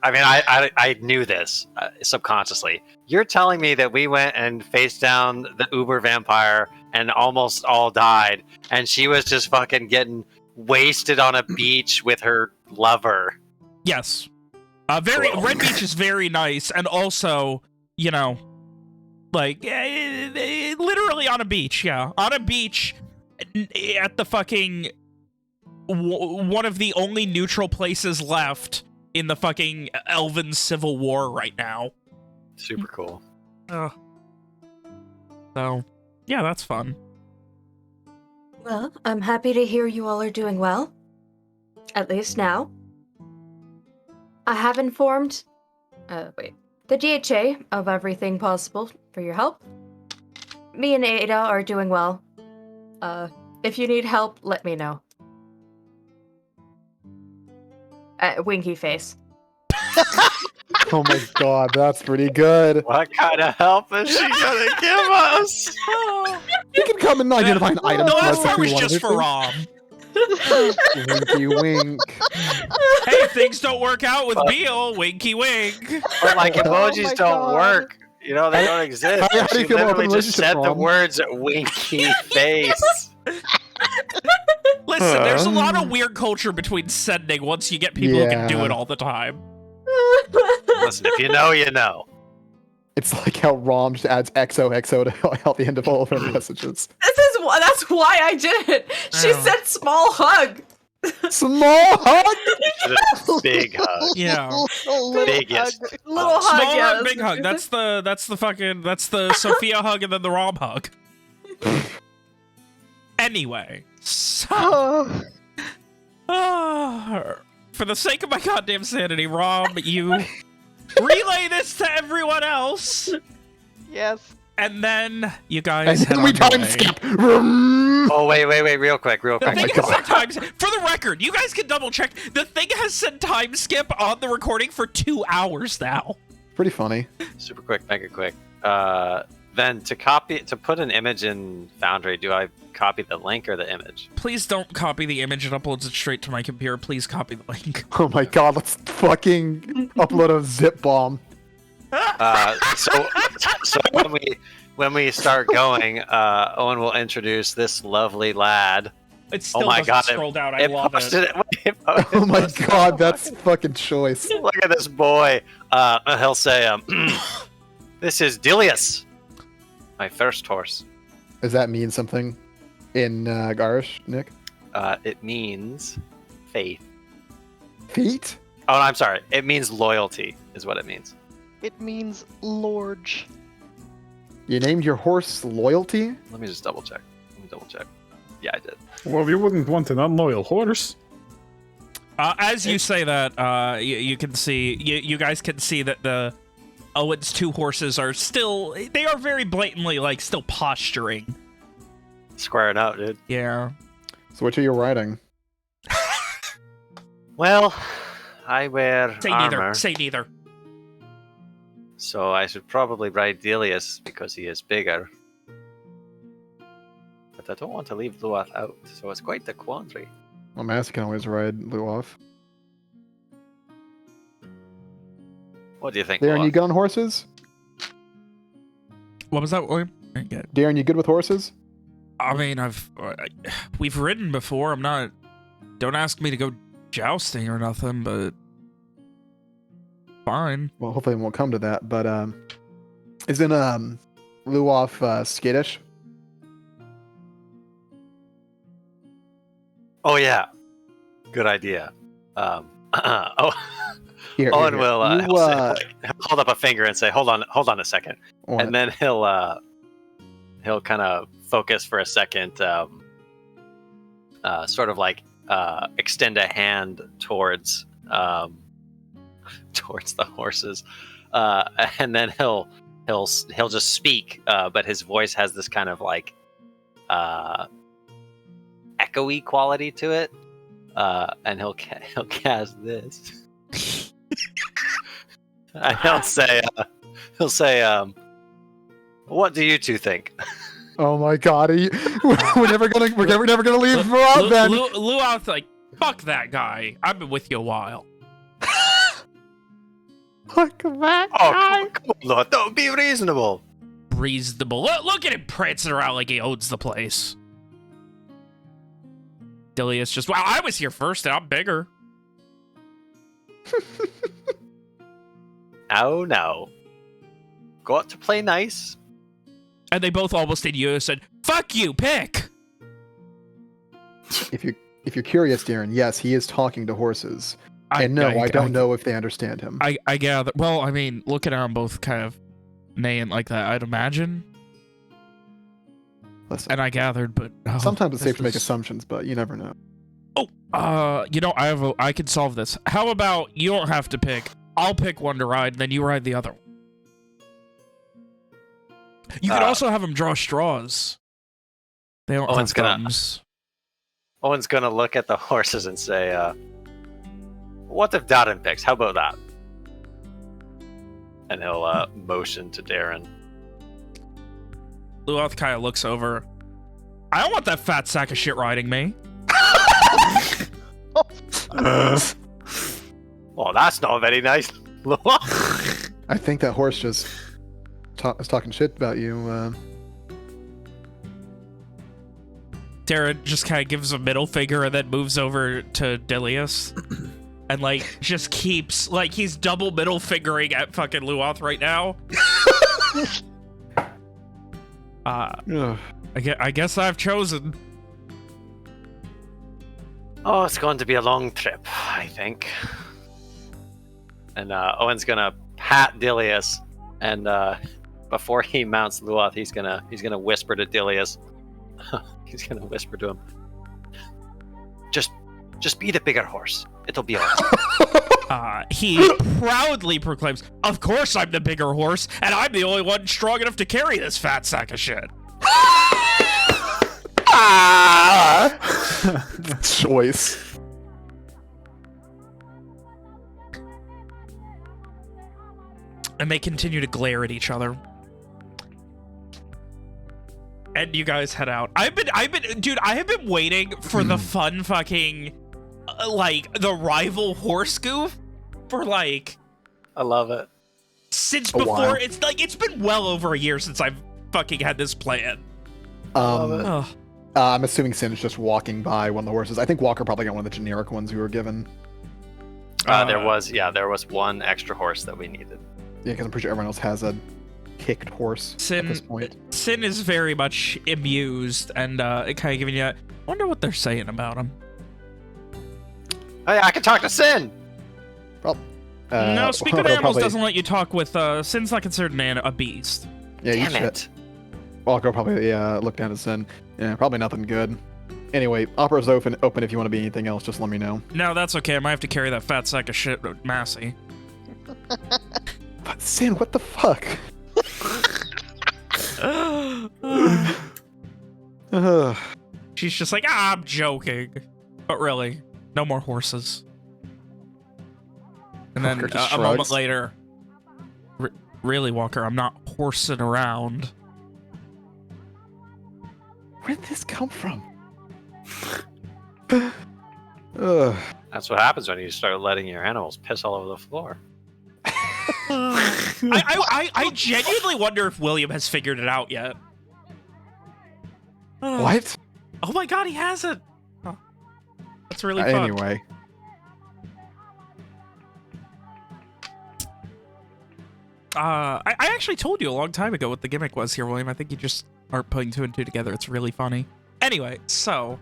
I mean, I knew this subconsciously. You're telling me that we went and faced down the Uber vampire and almost all died, and she was just fucking getting wasted on a beach with her lover. Yes. Red Beach is very nice, and also, you know, like, literally on a beach, yeah. On a beach at the fucking, one of the only neutral places left in the fucking Elven Civil War right now. Super cool. So, yeah, that's fun. Well, I'm happy to hear you all are doing well. At least now. I have informed, the DHA of everything possible for your help. Me and Ada are doing well. If you need help, let me know. Winky face. Oh my god, that's pretty good. What kind of help is she gonna give us? You can come and identify an item. The for last us part if we was want just to. for Rom. Winky wink. Hey, if things don't work out with Beal, winky wink. But like emojis my don't God. work. You know, they don't exist. How do you She feel about literally the just relationship, said the Rom? words winky face. Listen, there's a lot of weird culture between sending once you get people who can do Yeah. it all the time. Listen, if you know, you know. It's like how Rom just adds XOXO to at the end of all of her messages. That's why I did it. She Oh. said small hug. Small hug. Big hug. Yeah. Biggest. Little Small hug, yeah, hug, big hug. That's the Sophia hug and then the Rom hug. Anyway, so for the sake of my goddamn sanity, Rom, you relay this to everyone else, Yes. and then you And guys head then we on your time way. skip. Oh, wait, real quick. The my thing has God. said time for the record, you guys can double check. The thing has said time skip on the recording for 2 hours now. Pretty funny. Super quick, mega quick. Then to put an image in Foundry, do I copy the link or the image? Please don't copy the image. It uploads it straight to my computer. Please copy the link. Oh my god, let's fucking upload a zip bomb. So when we start going, Owen will introduce this lovely lad. It still my doesn't God, scroll down. I love it. Oh my god, that's fucking choice. Look at this boy. He'll say, "This is Dilius, my first horse." Does that mean something in Garish, Nick? It means faith. Feet? Oh, I'm sorry. It means loyalty, is what it means. It means Lorge. You named your horse Loyalty? Let me just double check. Yeah, I did. Well, you wouldn't want an unloyal horse. As you say that, you can see, you guys can see that the Owen's 2 horses are still, they are very blatantly, like, still posturing. Squaring out, dude. Yeah. So which are you riding? Well, I wear Say armor, neither. Say neither. so I should probably ride Dilius because he is bigger. I don't want to leave Luath out, so it's quite the quandary. Well, Massey can always ride Lou off. What do you think, Darren, Luath? you good on horses? What was that, William? I didn't get it. Darren, you good with horses? I mean, we've ridden before. I'm not. Don't ask me to go jousting or nothing, but fine. Well, hopefully it won't come to that. But isn't Lou off skittish? Oh yeah, good idea. Oh, Here, Owen here. will You, he'll say, he'll hold up a finger and say, "Hold on a second," what? and then he'll kind of focus for a second, sort of like extend a hand towards towards the horses, and then he'll just speak, but his voice has this kind of like echoey quality to it, and he'll cast this. And he'll say, "What do you two think?" Oh my God! We're never gonna leave Verot then. Luath's like, fuck that guy. I've been with you a while. Fuck that Oh, guy. come on, Lord, don't be reasonable. Reasonable. Look at him prancing around like he owns the place. Dilius just, well, I was here first and I'm bigger. Oh no. Got to play nice. And they both almost in you said, fuck you, pick. If you're curious, Darren, yes, he is talking to horses. And no, I don't know if they understand him. I gather. Well, I mean, look at them both kind of neighing like that, I'd imagine. Listen, And I gathered, but sometimes it's safe to make was- assumptions, but you never know. You know, I can solve this. How about you don't have to pick? I'll pick one to ride, and then you ride the other one. You could also have them draw straws. They don't Owen's have gonna- thumbs. Owen's gonna look at the horses and say, "What if Darren picks? How about that?" And he'll motion to Darren. Luoth kind of looks over. I don't want that fat sack of shit riding me. Well, that's not very nice. I think that horse just is talking shit about you. Darren just kind of gives a middle finger and then moves over to Dilius. And, like, just keeps, like, he's double middle fingering at fucking Luoth right now. Ugh. I guess I've chosen. Oh, it's going to be a long trip, I think. And Owen's gonna pat Dilius, and before he mounts Luoth, he's gonna whisper to Dilius. He's gonna whisper to him. Just be the bigger horse. It'll be alright. He proudly proclaims, "Of course I'm the bigger horse, and I'm the only one strong enough to carry this fat sack of shit." Choice. And they continue to glare at each other. And you guys head out. Dude, I have been waiting for the fun fucking, like, the rival horse goof for, like, I love it. since A while. before. It's like, it's been well over a year since I've fucking had this plan. Ugh. I'm assuming Sin is just walking by one of the horses. I think Walker probably got one of the generic ones we were given. There was one extra horse that we needed. Yeah, because I'm pretty sure everyone else has a kicked horse at this point. Sin is very much amused and it kind of giving you, I wonder what they're saying about him. Oh yeah, I can talk to Sin. Well, No, Speak with Walker Animals probably- doesn't let you talk with, Sin's not considered a beast. Yeah, you Damn shit. it. Walker probably look down at Sin. Yeah, probably nothing good. Anyway, Opera's open if you want to be anything else, just let me know. No, that's okay. I might have to carry that fat sack of shit with Massey. But Sin, what the fuck? Ugh. She's just like, I'm joking. But really, no more horses. And then Walker just a moment shrugs. later, really, Walker, I'm not horsing around. Where did this come from? Ugh. That's what happens when you start letting your animals piss all over the floor. I genuinely wonder if William has figured it out yet. What? Oh my god, he hasn't. Oh, that's really fun. Anyway. I actually told you a long time ago what the gimmick was here, William. I think you just aren't putting two and two together. It's really funny. Anyway, so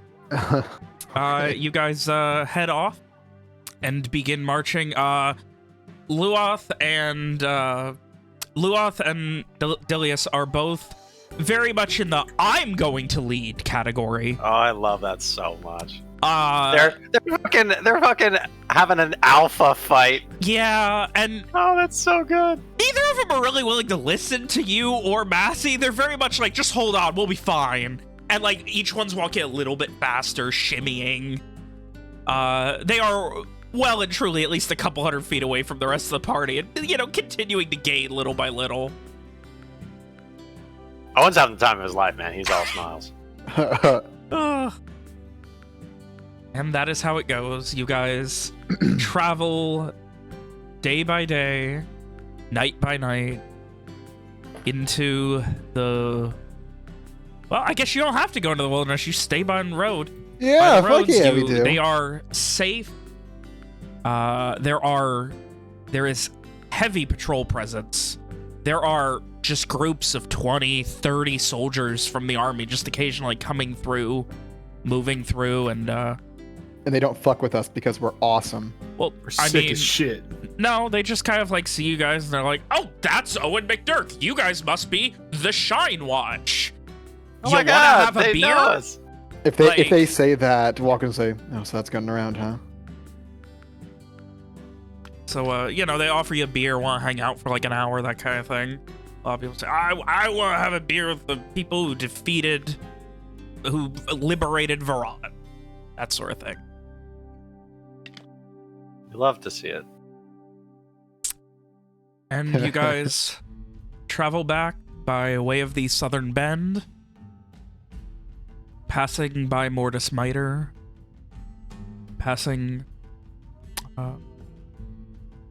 you guys head off and begin marching. Luoth and Dilius are both very much in the I'm going to lead category. Oh, I love that so much. They're fucking having an alpha fight. Yeah, and oh, that's so good. neither of them are really willing to listen to you or Massey. They're very much like, just hold on, we'll be fine. And like each one's walking a little bit faster, shimmying. They are well and truly at least a couple 100 feet away from the rest of the party, and continuing to gain little by little. Owen's having the time of his life, man. He's all smiles. And that is how it goes. You guys travel day by day, night by night, into the... Well, I guess you don't have to go into the wilderness. You stay by the road. Yeah, by the fuck roads, yeah, we do. They are safe. There is heavy patrol presence. There are just groups of 20, 30 soldiers from the army just occasionally coming through, moving through, and they don't fuck with us because we're awesome. well, We're I sick mean, as shit. no, they just kind of like see you guys and they're like, "Oh, that's Owen McDirk. You guys must be the Shynwatch. Oh you my god, wanna have a they beer?" know us. If they Like- if they say that, walk and say, "Oh, so that's gotten around, huh?" So, they offer you a beer, want to hang out for like an hour, that kind of thing. A lot of people say, I want to have a beer with the people who liberated Varad. That sort of thing. You love to see it. And you guys travel back by way of the Southern Bend, passing by Mortis Miter, passing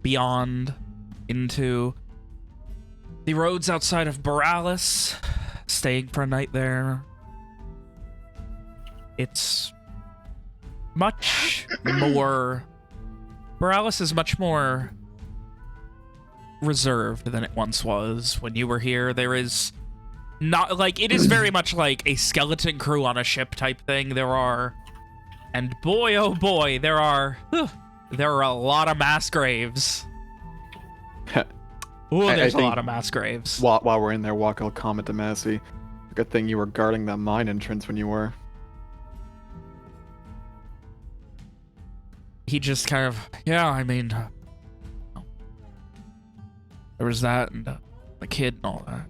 beyond into the roads outside of Boralis, staying for a night there. It's much more... Boralis is much more reserved than it once was. When you were here, there is not... Like, it is very much like a skeleton crew on a ship type thing. There are... And boy, oh boy, there are a lot of mass graves. Oh, there's a think lot of mass graves. While we're in there, Walk will comment to Massey. Good thing you were guarding that mine entrance when you were. He just kind of, yeah, I mean, there was that and the kid and all that.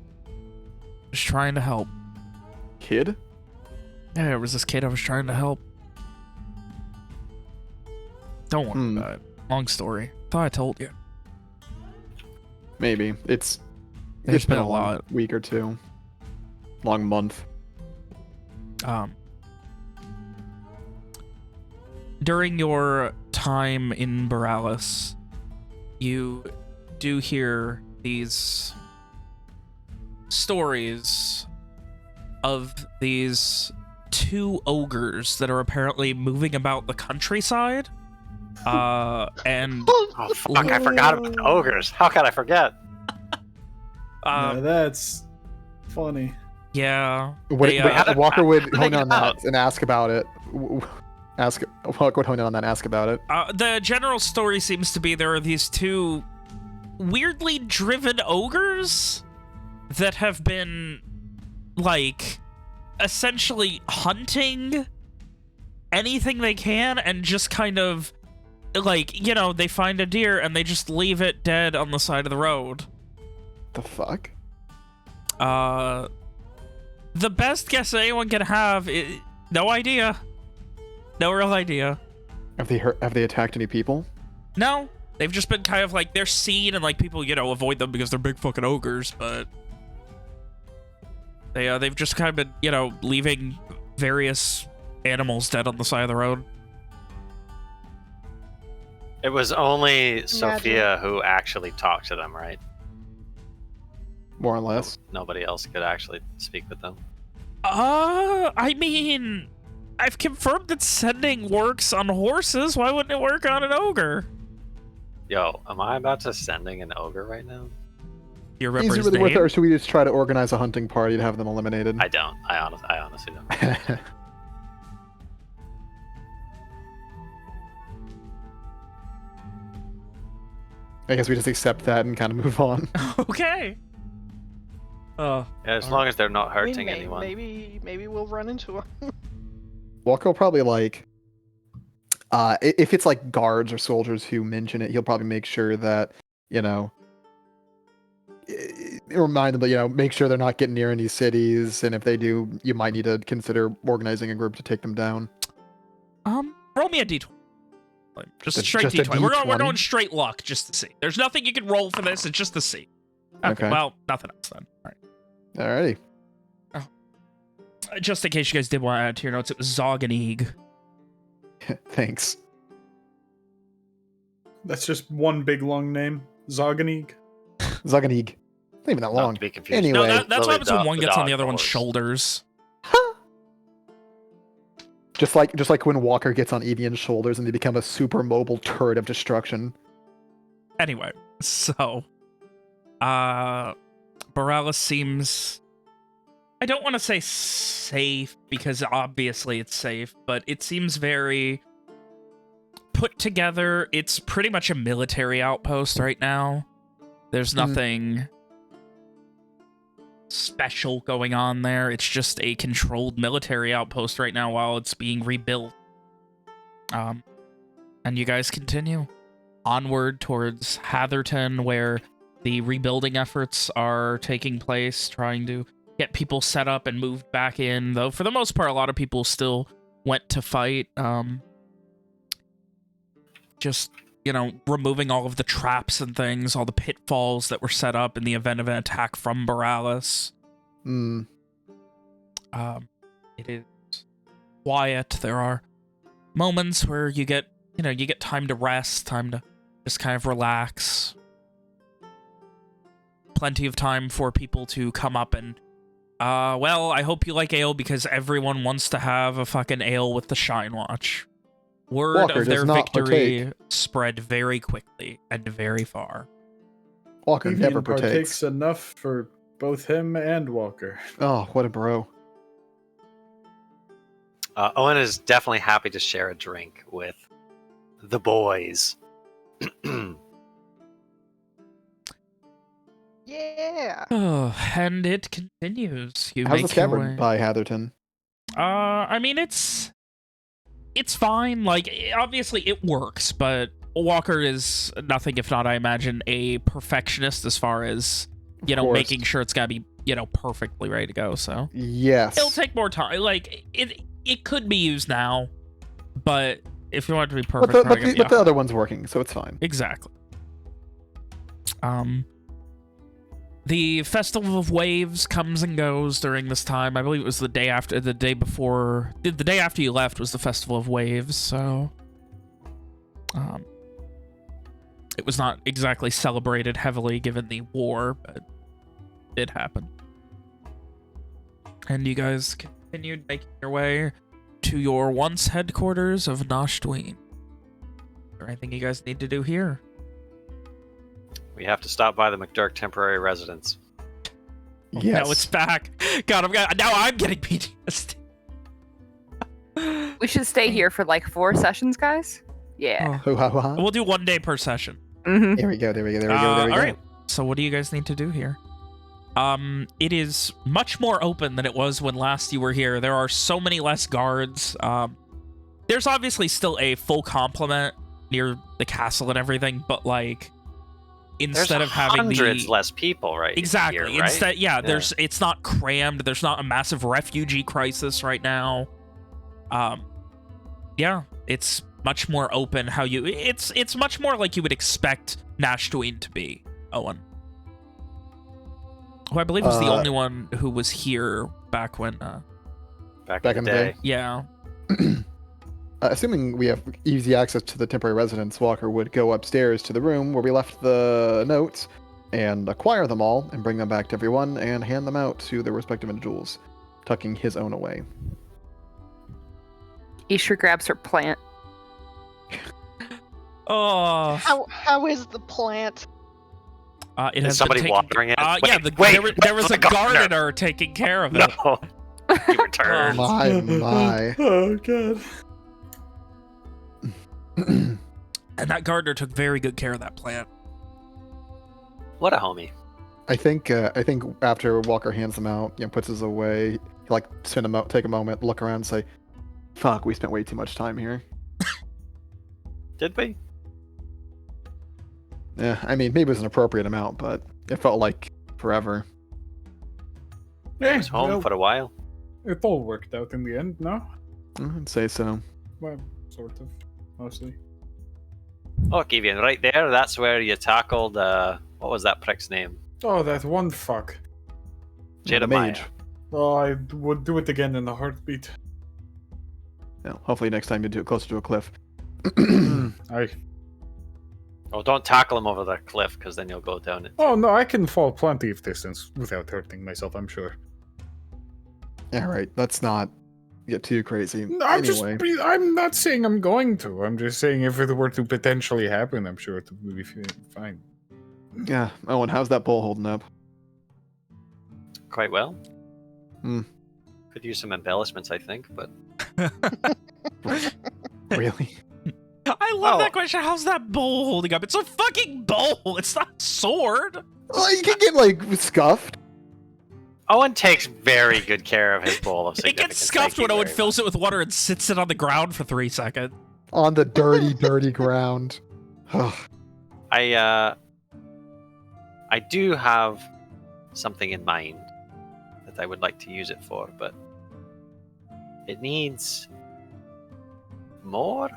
Just trying to help. Kid? Yeah, there was this kid I was trying to help. Don't worry about it. Long story. Thought I told you. Maybe. It's There's been been a a long lot. week or two. Long month. During your time in Boralis, you do hear these stories of these two ogres that are apparently moving about the countryside. And Oh fuck! I forgot about the ogres. How could I forget? No, that's funny. yeah, Walker would how did they hone get on that out? and ask about it. Walker would hone in on that and ask about it. the general story seems to be there are these two weirdly driven ogres that have been, like, essentially hunting anything they can and just kind of, like, they find a deer and they just leave it dead on the side of the road. The fuck? The best guess anyone can have is no idea. No real idea. Have they attacked any people? No, they've just been kind of like, they're seen and like people, avoid them because they're big fucking ogres, but they've just kind of been, leaving various animals dead on the side of the road. It was only Sophia who actually talked to them, right? More or less. Nobody else could actually speak with them. I mean, I've confirmed that sending works on horses. Why wouldn't it work on an ogre? Yo, am I about to sending an ogre right now? You remember Is it his really worth it, name? or should we just try to organize a hunting party to have them eliminated? I don't. I honestly don't. I guess we just accept that and kind of move on. Okay. Yeah, as long as they're not hurting anyone. Maybe we'll run into him. Walker will probably like, if it's like guards or soldiers who mention it, he'll probably make sure that, you know, remind them that, you know, make sure they're not getting near any cities, and if they do, you might need to consider organizing a group to take them down. Roll me a d20. Just a straight just a d20. We're D20? going straight luck just to see. There's nothing you can roll for this. It's just to see. Okay. Well, nothing else then. All right. Alrighty. Just in case you guys did want to add to your notes, it was Zoganig. Thanks. That's just one big long name. Zoganig. Zaganig. Not even that Not long. to be confused. Anyway. No, that's what Lily happens when dog- one the gets on dog the other one's horse. shoulders. Just like when Walker gets on Evian's shoulders and they become a super mobile turret of destruction. Anyway, so Borealis seems, I don't want to say safe because obviously it's safe, but it seems very put together. It's pretty much a military outpost right now. There's nothing special going on there. It's just a controlled military outpost right now while it's being rebuilt. And you guys continue onward towards Hatherton, where the rebuilding efforts are taking place, trying to get people set up and moved back in, though for the most part a lot of people still went to fight. Just, you know, removing all of the traps and things, all the pitfalls that were set up in the event of an attack from Borealis. Hmm. It is quiet. There are moments where you get time to rest, time to just kind of relax. Plenty of time for people to come up and, well, I hope you like ale because everyone wants to have a fucking ale with the Shynwatch. Word Walker of their does not victory partake. spread very quickly and very far. Walker Evian never partakes partakes. enough for both him and Walker. Oh, what a bro. Owen is definitely happy to share a drink with the boys. Yeah. Oh, and it continues. You How's the make your way. scabbard by Hatherton? I mean, it's fine. Like, obviously it works, but Walker is nothing if not, I imagine, a perfectionist as far as, you know, course. making sure it's gotta be, you know, perfectly ready to go, so. Yes. It'll take more time. Like, it could be used now, but if you want it to be perfect, But the other one's working, so it's fine. Exactly. The Festival of Waves comes and goes during this time. I believe it was the day after you left was the Festival of Waves, so it was not exactly celebrated heavily given the war, but it happened. And you guys continued making your way to your once headquarters of Nashtween. Is there anything you guys need to do here? We have to stop by the McDurk temporary residence. Yes. Now it's back. God, now I'm getting PTSD. We should stay here for like 4 sessions, guys. Yeah. Ho, ho, ho. We'll do 1 day per session. Mm-hmm. There we go. All right. So what do you guys need to do here? It is much more open than it was when last you were here. There are so many less guards. There's obviously still a full complement near the castle and everything, but like instead There's of having hundreds less people, right? exactly Here, right? instead, there's it's not crammed. There's not a massive refugee crisis right now. Yeah, it's much more open. It's much more like you would expect Nashtween to be. Owen, who I believe was the only one who was here back when Back Back in the day. Yeah. Assuming we have easy access to the temporary residence, Walker would go upstairs to the room where we left the notes and acquire them all and bring them back to everyone and hand them out to their respective individuals, tucking his own away. Isha grabs her plant. Oh. How is the plant? It Is has somebody been watering it? Yeah, there was a the gardener. gardener taking care of it. No. He returned. My. Oh god. And that gardener took very good care of that plant. What a homie. I think after Walker hands them out, puts his away, he take a moment, look around, and say, "Fuck, we spent way too much time here." Did we? Yeah, I mean, maybe it was an appropriate amount, but it felt like forever. I was home well, for a while. it all worked out in the end, no? I'd say so. Well, sort of. Mostly. Oh, Givian, right there, that's where you tackled, what was that prick's name? Oh, that one fuck. Jeremiah. mage. Oh, I would do it again in a heartbeat. Yeah, hopefully next time you do it closer to a cliff. I. Oh, don't tackle him over the cliff, because then you'll go down it. Oh no, I can fall plenty of distance without hurting myself, I'm sure. Yeah, right. Let's not get too crazy. No, I'm not saying I'm going to. I'm just saying if it were to potentially happen, I'm sure it would be fine. Yeah. Owen, how's that bowl holding up? Quite well. Hmm. Could use some embellishments, I think, but... Really? I love that question. How's that bowl holding up? It's a fucking bowl. It's not a sword. Well, you can get scuffed. Owen takes very good care of his bowl of It significance. gets scuffed Thank you when Owen very fills it with water and sits it on the ground for 3 seconds. On the dirty, dirty ground. Ugh. I do have something in mind that I would like to use it for, but it needs more?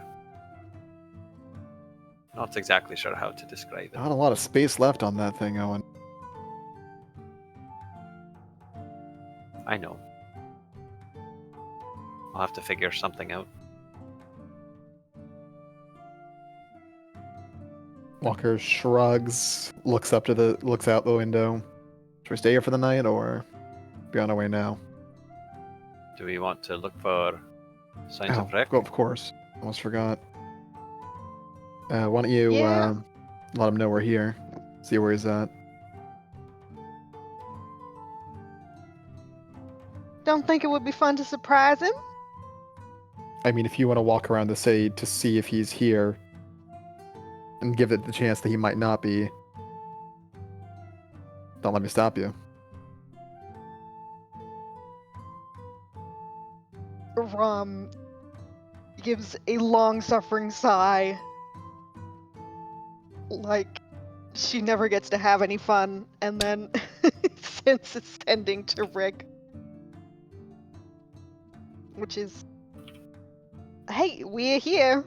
Not exactly sure how to describe it. Not a lot of space left on that thing, Owen. I know. I'll have to figure something out. Walker shrugs, looks out the window. Should we stay here for the night or be on our way now? Do we want to look for signs of wreck? Of course. Almost forgot. Why don't you Yeah. let him know we're here? See where he's at. Don't think it would be fun to surprise him? I mean, if you want to walk around the city to see if he's here and give it the chance that he might not be, don't let me stop you. Rom gives a long-suffering sigh. Like, she never gets to have any fun, and then sends it sending to Rick. Which is, hey, we're here.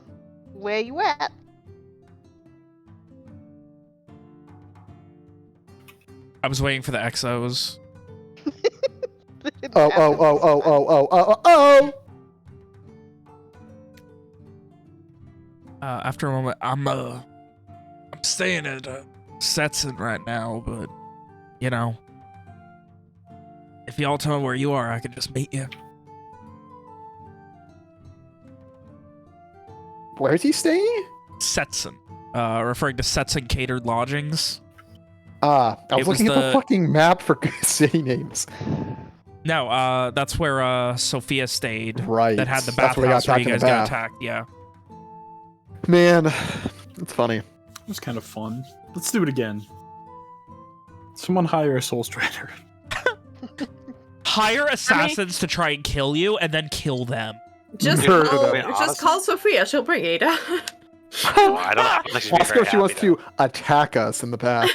Where you at? I was waiting for the XOs. Oh. After a moment, I'm staying at Setson right now, but you know, if y'all tell me where you are, I could just meet you. Where's he staying? Setson, referring to Setson Catered Lodgings. I was It was looking at the the- fucking map for city names. No, that's where Sophia stayed. Right. That had the That's where we got bathhouse where attacked you in guys the got bath. attacked. Yeah. Man, it's funny. It was kind of fun. Let's do it again. Someone hire a soul strider. Hire assassins to try and kill you, and then kill them. Just Heard call, of it. just call Sophia. She'll bring Ada. Oh, I don't think she'd be Oscar, very she wants happy, though. to attack us in the path.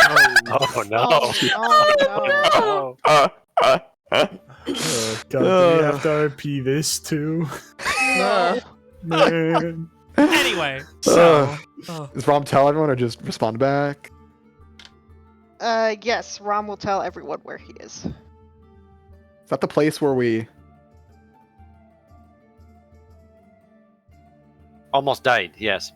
Oh, no. Oh, no. Oh. Oh god, do we have to RP this too? No. Man. Anyway, so Does Rom tell everyone or just respond back? Yes, Rom will tell everyone where he is. Is that the place where we Almost died, yes.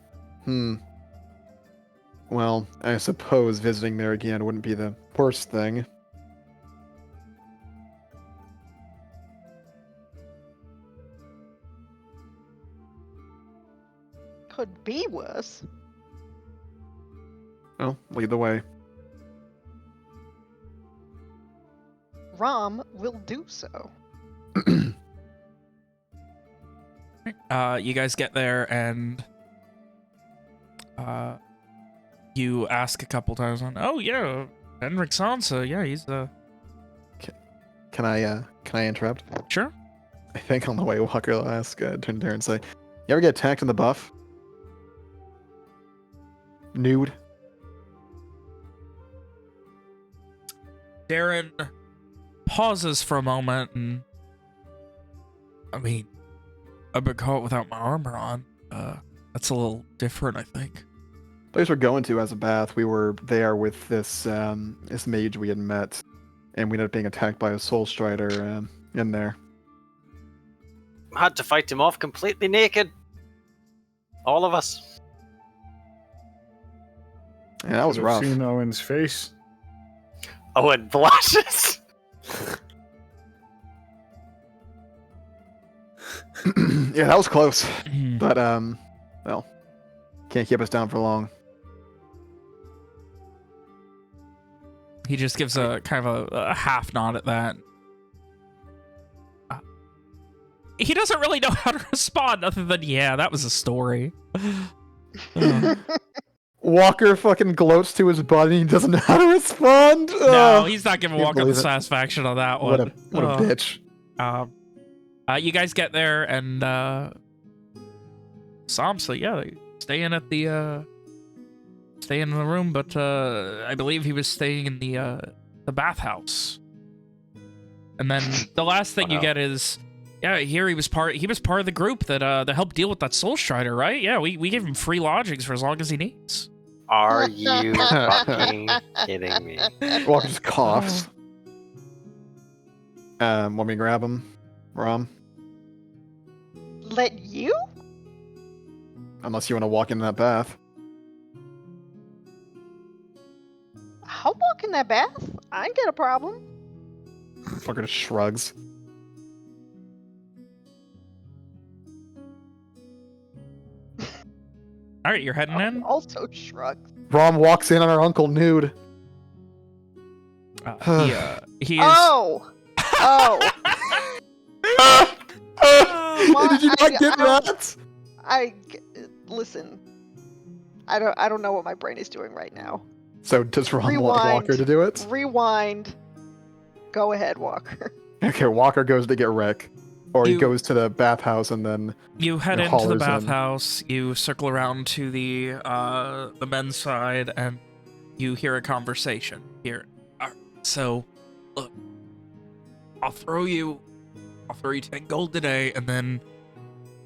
Well, I suppose visiting there again wouldn't be the worst thing. Could be worse. Well, lead the way. Rom will do so. You guys get there and you ask a couple times on, oh yeah, Henrik Sansa, yeah, he's Can I interrupt? Sure. I think on the way Walker will ask, turn there and say, you ever get attacked in the buff? Nude? Darren pauses for a moment and, I mean, I've been caught without my armor on. That's a little different, I think. Place we're going to as a bath, we were there with this this mage we had met, and we ended up being attacked by a soul strider in there. Had to fight him off completely naked. All of us. Yeah, that was Could've rough. Seen Owen's face. Owen blushes. Yeah, that was close. Hmm. But well, can't keep us down for long. He just gives a kind of a half nod at that. He doesn't really know how to respond other than, yeah, that was a story. Walker fucking gloats to his buddy and doesn't know how to respond. No, he's not giving Can't Walker the believe it. satisfaction on that one. What a bitch. You guys get there and Samsa, yeah, they stay in the room, but I believe he was staying in the bathhouse. And then the last thing you get is, yeah, here he was part of the group that helped deal with that soul strider, right? Yeah, we gave him free lodgings for as long as he needs. Are you fucking kidding me? Walker just coughs. Want me to grab him, Rom? Let you? Unless you want to walk into that bath. I'll walk in that bath. I ain't got a problem. Walker just shrugs. All right, you're heading in. Also shrugs. Rom walks in on her uncle nude. He is. Oh! Oh! Did you not get that? Listen. I don't know what my brain is doing right now. So does Rom want Rewind. Walker to do it? Rewind. Go ahead, Walker. Okay, Walker goes to get Rick. Or he You- goes to the bathhouse and then... You head It into the hollers in. bathhouse. You circle around to the men's side, and you hear a conversation here. So, look, I'll throw you 10 gold today, and then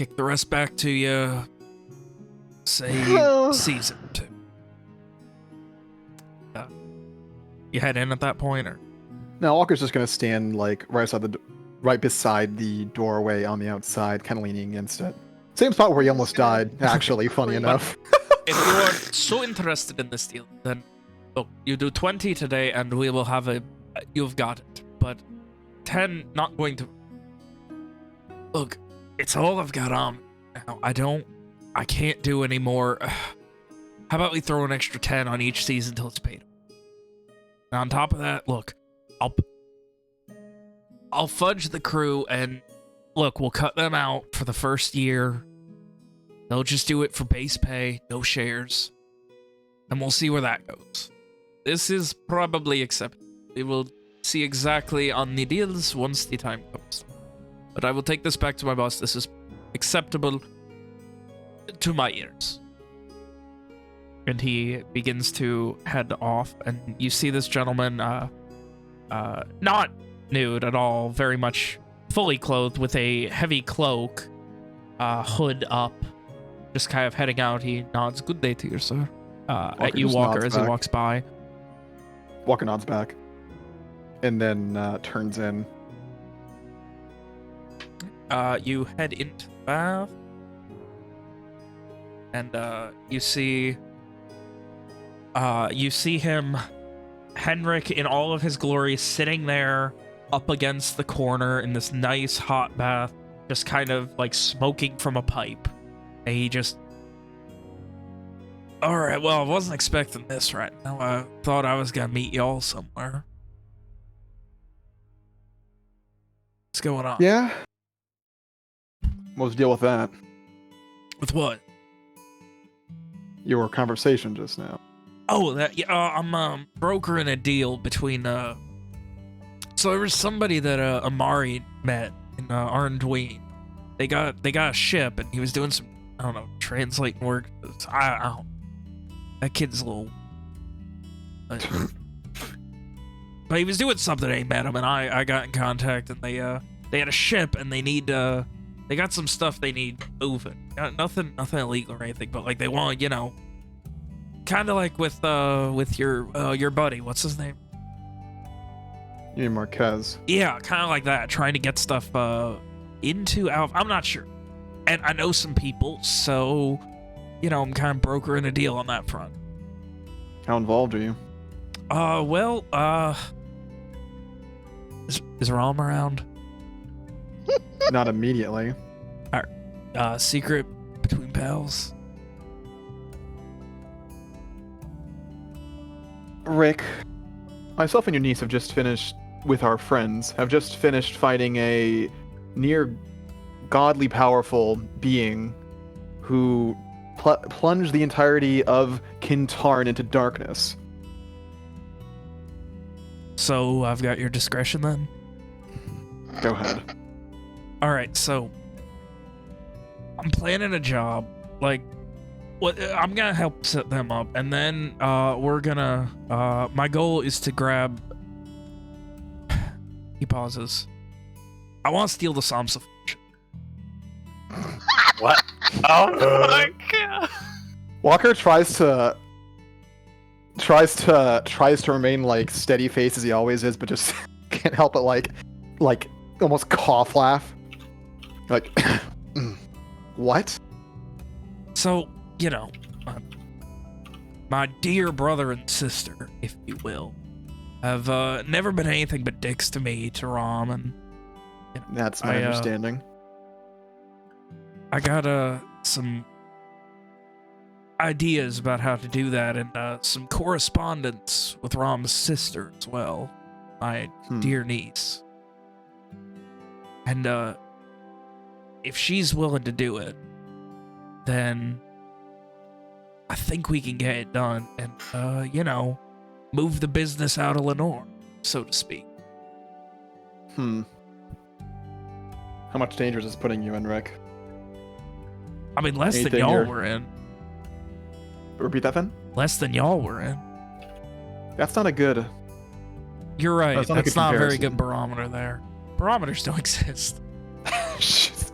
kick the rest back to you. Say season 2. You head in at that point, or No, Walker's just gonna stand like right beside the doorway on the outside, kind of leaning against it. Same spot where he almost died, actually, funny enough. if you are so interested in this deal, then look, you do 20 today, and we will have you've got it. But 10, not going to. Look, it's all I've got on now. I can't do any more. How about we throw an extra 10 on each season till it's paid? And on top of that, look, I'll fudge the crew, and look, we'll cut them out for the first year. They'll just do it for base pay, no shares. And we'll see where that goes. This is probably acceptable. We will see exactly on the deals once the time comes. But I will take this back to my boss. This is acceptable to my ears. And he begins to head off, and you see this gentleman, not nude at all, very much fully clothed with a heavy cloak, hood up, just kind of heading out. He nods, "Good day to you, sir," at you, just Walker, nods as he back. walks by. Walker nods back. And then turns in. You head into the bath. and you see him, Henrik, in all of his glory, sitting there up against the corner in this nice hot bath, just kind of like smoking from a pipe. And he just, all right, well, I wasn't expecting this right now. I thought I was gonna meet y'all somewhere. What's going on? Yeah. What's the deal with that? With what? Your conversation just now. Oh, that, yeah, I'm brokering a deal between so there was somebody that Amari met in Arndween. They got a ship, and he was doing some, I don't know, translating work. I don't. That kid's a little. But he was doing something. They met him, and I got in contact, and they had a ship, and they need they got some stuff they need moving. Nothing illegal or anything, but like they want, you know, kind of like with your buddy. What's his name? You mean Marquez? Yeah, kind of like that. Trying to get stuff into Alpha. I'm not sure. And I know some people, so, you know, I'm kind of brokering a deal on that front. How involved are you? Is Rom around? Not immediately. Secret between pals? Rick, myself and your niece have just finished fighting a near godly powerful being who plunged the entirety of Kintarn into darkness. So I've got your discretion then? Go ahead. Alright, so I'm planning a job. Like, I'm gonna help set them up, and then we're gonna my goal is to grab. He pauses. I want to steal the Samsa fortune. What? Oh my god! Walker tries to remain like steady face as he always is, but just can't help but like almost cough laugh. Like, what? So, you know, my dear brother and sister, if you will, have never been anything but dicks to me, to Rom, and you know, That's my understanding. I got some ideas about how to do that, and some correspondence with Rom's sister as well, my dear niece. And if she's willing to do it, then I think we can get it done and, you know, move the business out of Lenore, so to speak. How much danger is this putting you in, Rick? I mean, less than y'all were in. Repeat that, then? Less than y'all were in. That's not a good... You're right. That's not a very good comparison. barometer there. Barometers don't exist.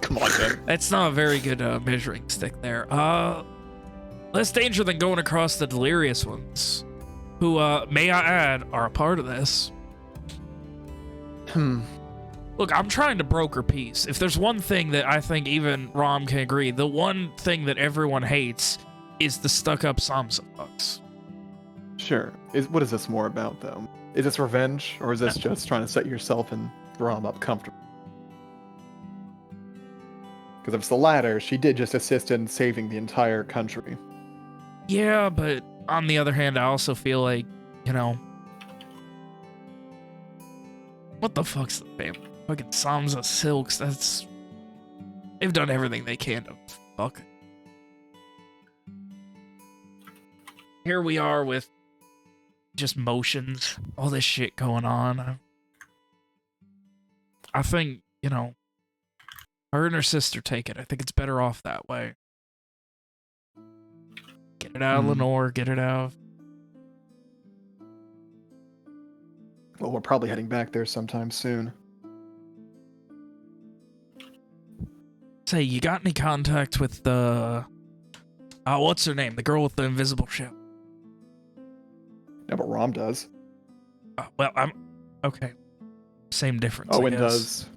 Come on, man. That's not a very good measuring stick there. Less danger than going across the delirious ones, who, may I add, are a part of this. Look, I'm trying to broker peace. If there's one thing that I think even Rom can agree, the one thing that everyone hates is the stuck-up Samsa fucks. Sure. What is this more about, though? Is this revenge, or is this just trying to set yourself and Rom up comfortable? Because if it's the latter, she did just assist in saving the entire country. Yeah, but on the other hand, I also feel like, you know... What the fuck's the family? Fucking Samsa Silks, that's... They've done everything they can to fuck it. Here we are with just motions, all this shit going on. I think, you know, her and her sister take it. I think it's better off that way. Get it out of Lenore, get it out. Well, we're probably heading back there sometime soon. Say, you got any contact with the... what's her name? The girl with the invisible ship. Yeah, but Rom does. Well, I'm... Okay. Same difference, Owen I guess. does.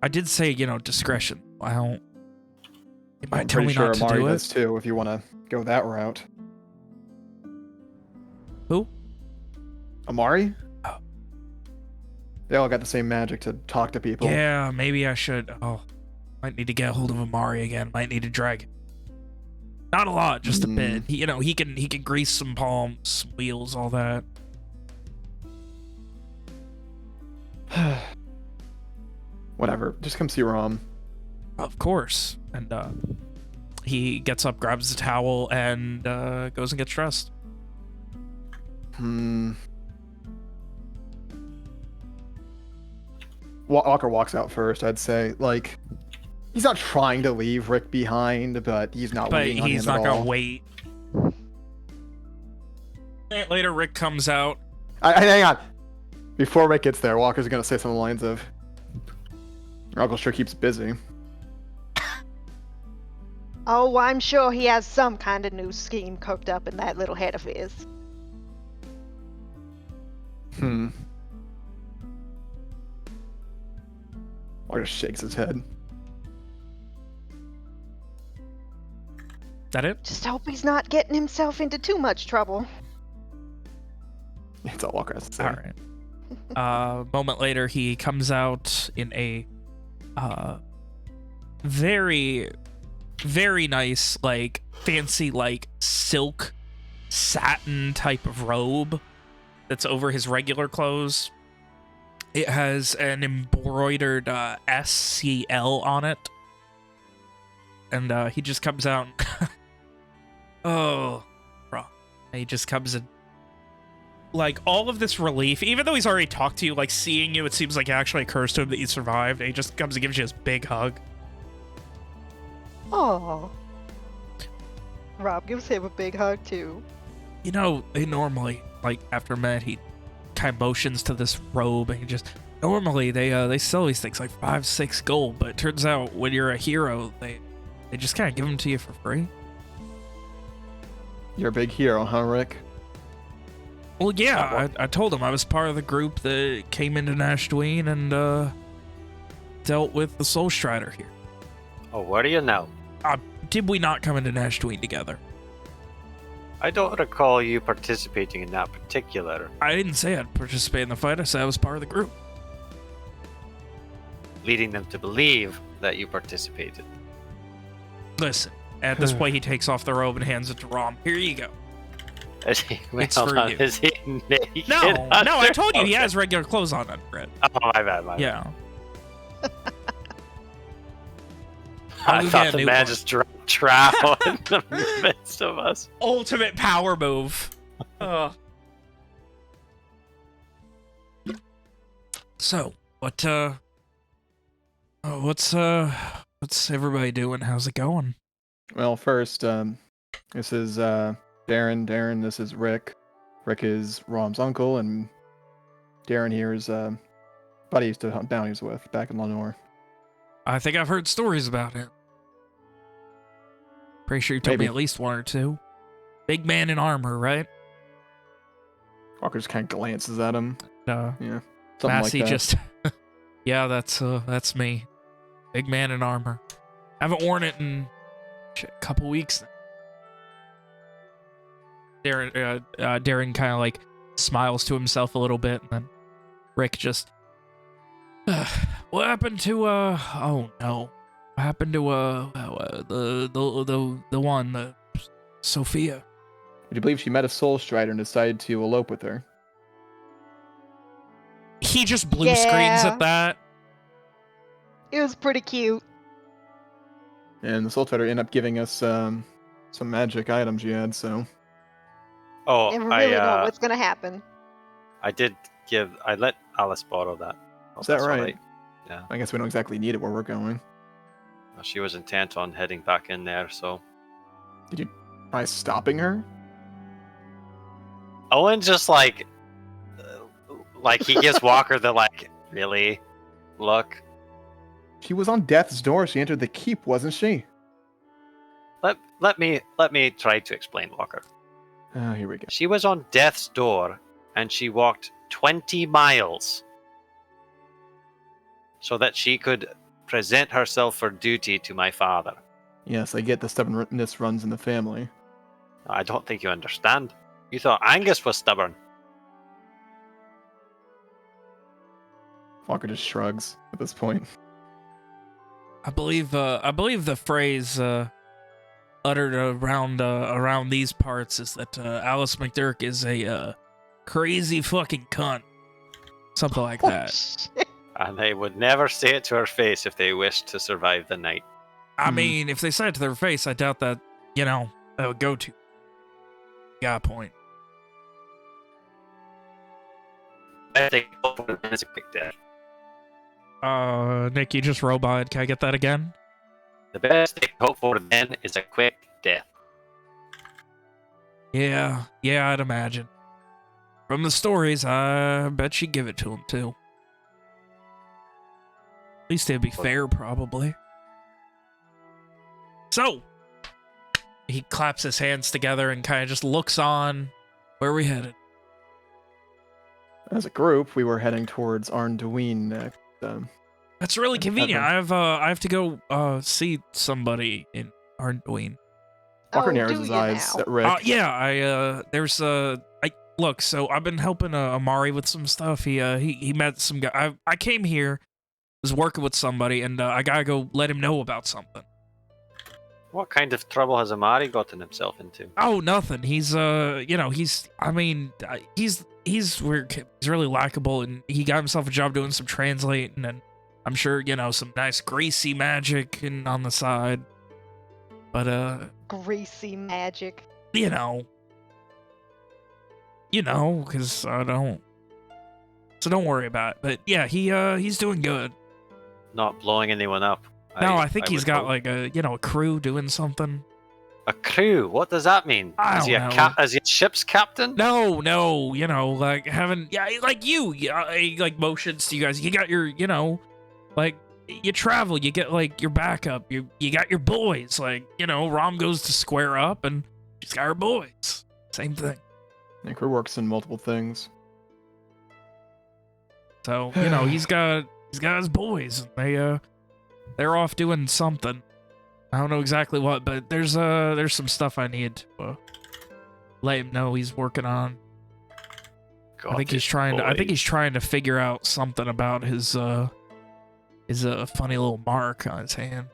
I did say, you know, discretion. I don't... You might I'm tell pretty me sure not to Amari do does it. too, if you want to go that route. Who? Amari? Oh. They all got the same magic to talk to people. Yeah, maybe I should. Oh, might need to get a hold of Amari again. Might need to drag him. Not a lot, just a bit. He, he can grease some palms, some wheels, all that. Whatever. Just come see Rom. Of course. And he gets up, grabs the towel, and goes and gets dressed. Walker walks out first, I'd say. Like, he's not trying to leave Rick behind, but he's not waiting on him at all. But he's not gonna wait. Later, Rick comes out. Hang on. Before Rick gets there, Walker's gonna say some lines of, "Your uncle sure keeps busy." Oh, I'm sure he has some kind of new scheme cooked up in that little head of his. Walker shakes his head. That it? Just hope he's not getting himself into too much trouble. That's all Walker has to say. All right. A moment later, he comes out in a very, very nice, like, fancy, like, silk satin type of robe that's over his regular clothes. It has an embroidered SCL on it. And he just comes out and oh, bro. He just comes in. Like, all of this relief, even though he's already talked to you, like, seeing you, it seems like it actually occurs to him that you survived. And he just comes and gives you this big hug. Oh. Rob gives him a big hug, too. You know, they normally, like, after a minute, he kind of motions to this robe, and he just... Normally, they sell these things like 5-6 gold, but it turns out when you're a hero, they just kind of give them to you for free. You're a big hero, huh, Rick? Well, yeah, I told him I was part of the group that came into Nashdween and dealt with the Soul Strider here. Oh, what do you know? Did we not come into Nashdween together? I don't recall you participating in that particular. I didn't say I'd participate in the fight. I said I was part of the group. Leading them to believe that you participated. Listen, at this point, he takes off the robe and hands it to Rom. Here you go. Is he, It's hold for on, you. Is he naked? No, I told you he Okay. has regular clothes on under it. Oh, my bad, my bad. Yeah. I I'll thought get a the new man one. just dropped trowel in the midst of us. Ultimate power move. So, what's everybody doing? How's it going? Well, first, this is Darren. Darren, this is Rick. Rick is Rom's uncle, and Darren here is buddy he used to hunt bounties with back in Lenore. I think I've heard stories about it. Pretty sure you told me Maybe. at least one or two. Big man in armor, right? Walker just kind of glances at him. Yeah. Something Massey like that. just... yeah, that's me. Big man in armor. Haven't worn it in a couple weeks now. Darren kind of like smiles to himself a little bit, and then Rick just... what happened to, oh no. What happened to, the one, Sophia? Would you believe she met a soul strider and decided to elope with her? He just blue Yeah. screens at that. It was pretty cute. And the soul strider ended up giving us some magic items you had, so... Oh, Never really know what's gonna happen. I let Alice borrow that. Oh, Is that that's all right? Yeah. I guess we don't exactly need it where we're going. Well, she was intent on heading back in there, so. Did you try stopping her? Owen just like he gives Walker the really look. She was on death's door. She entered the keep, wasn't she? Let me try to explain, Walker. Oh, here we go. She was on death's door, and she walked 20 miles so that she could present herself for duty to my father. Yes, I get the stubbornness runs in the family. I don't think you understand. You thought Angus was stubborn. Walker just shrugs at this point. I believe the phrase uttered around these parts is that Alice McDurk is a crazy fucking cunt. Something like that. Shit. And they would never say it to her face if they wished to survive the night. I mean, if they said it to their face, I doubt that, that would go to. Got a point. I think it's a quick death. Nick, you just roboted. Can I get that again? The best they can hope for then is a quick death. Yeah, I'd imagine. From the stories, I bet she'd give it to him, too. At least it'd be fair, probably. So, he claps his hands together and kind of just looks on. Where are we headed? As a group, we were heading towards Arnduin next. That's really convenient. I have to go see somebody in Arnduin. Walker Oh, narrows do his you eyes now? at Rick. Yeah, look, so I've been helping Amari with some stuff. He met some guy. I came here, was working with somebody, and I gotta go let him know about something. What kind of trouble has Amari gotten himself into? Oh, nothing. He's he's weird. He's really likable, and he got himself a job doing some translating, and I'm sure, some nice greasy magic and on the side. But Greasy magic. because I don't. So don't worry about it. But yeah, he's doing good. Not blowing anyone up. No, I think he's would got hope. like a crew doing something. A crew? What does that mean? I Is he don't know. is he a ship's captain? No, like having like you like motions to you guys. You got your, like you travel, you get like your backup. You got your boys. Like, Rom goes to square up and she's got her boys. Same thing. And crew works in multiple things. So, he's got his boys. And they're off doing something. I don't know exactly what, but there's some stuff I need to let him know he's working on. I think he's trying to figure out something about his funny little mark on his hand.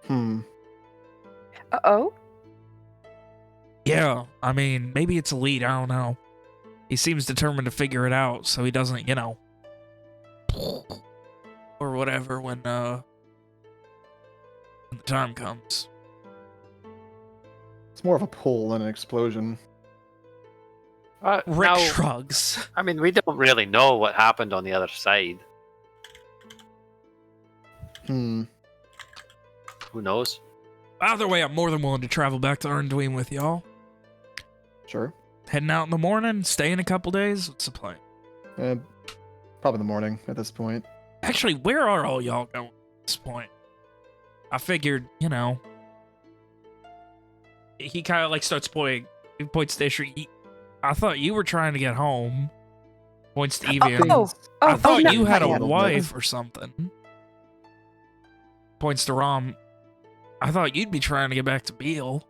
Uh-oh? Yeah, I mean, maybe it's a lead, I don't know. He seems determined to figure it out, so he doesn't, or whatever when the time comes. It's more of a pull than an explosion. Rick now, shrugs. I mean, we don't really know what happened on the other side. Hmm. Who knows? Either way, I'm more than willing to travel back to Arnduin with y'all. Sure. Heading out in the morning, staying a couple days. What's the plan? Probably the morning at this point. Actually, where are all y'all going at this point? I figured, he kind of like starts pointing. He points to Ishri. I thought you were trying to get home. Points to Evian. I thought no, you had a not yet. wife or something. Points to Rom. I thought you'd be trying to get back to Beale.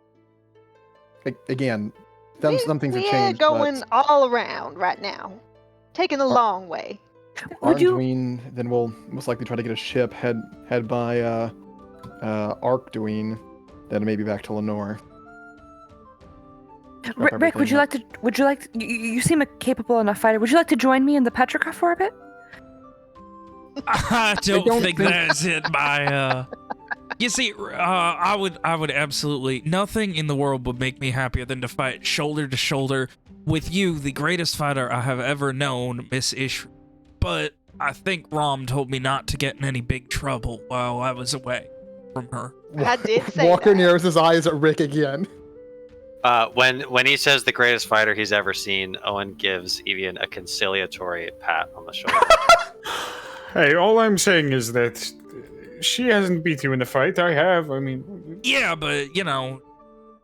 Again, some things have We're changed. going all around right now. Taking the long way. Would you- Arnduin, then we'll most likely try to get a ship head by Arkduin, then maybe back to Lenore. Rick, would you like to, you seem a capable enough fighter. Would you like to join me in the Petrica for a bit? I don't think that's it. You see, I would absolutely, nothing in the world would make me happier than to fight shoulder to shoulder with you, the greatest fighter I have ever known, Miss Ish. But I think Rom told me not to get in any big trouble while I was away from her. I did say Walker that. narrows his eyes at Rick again. When he says the greatest fighter he's ever seen, Owen gives Evian a conciliatory pat on the shoulder. Hey, all I'm saying is that she hasn't beat you in the fight. I have. I mean, Yeah, but,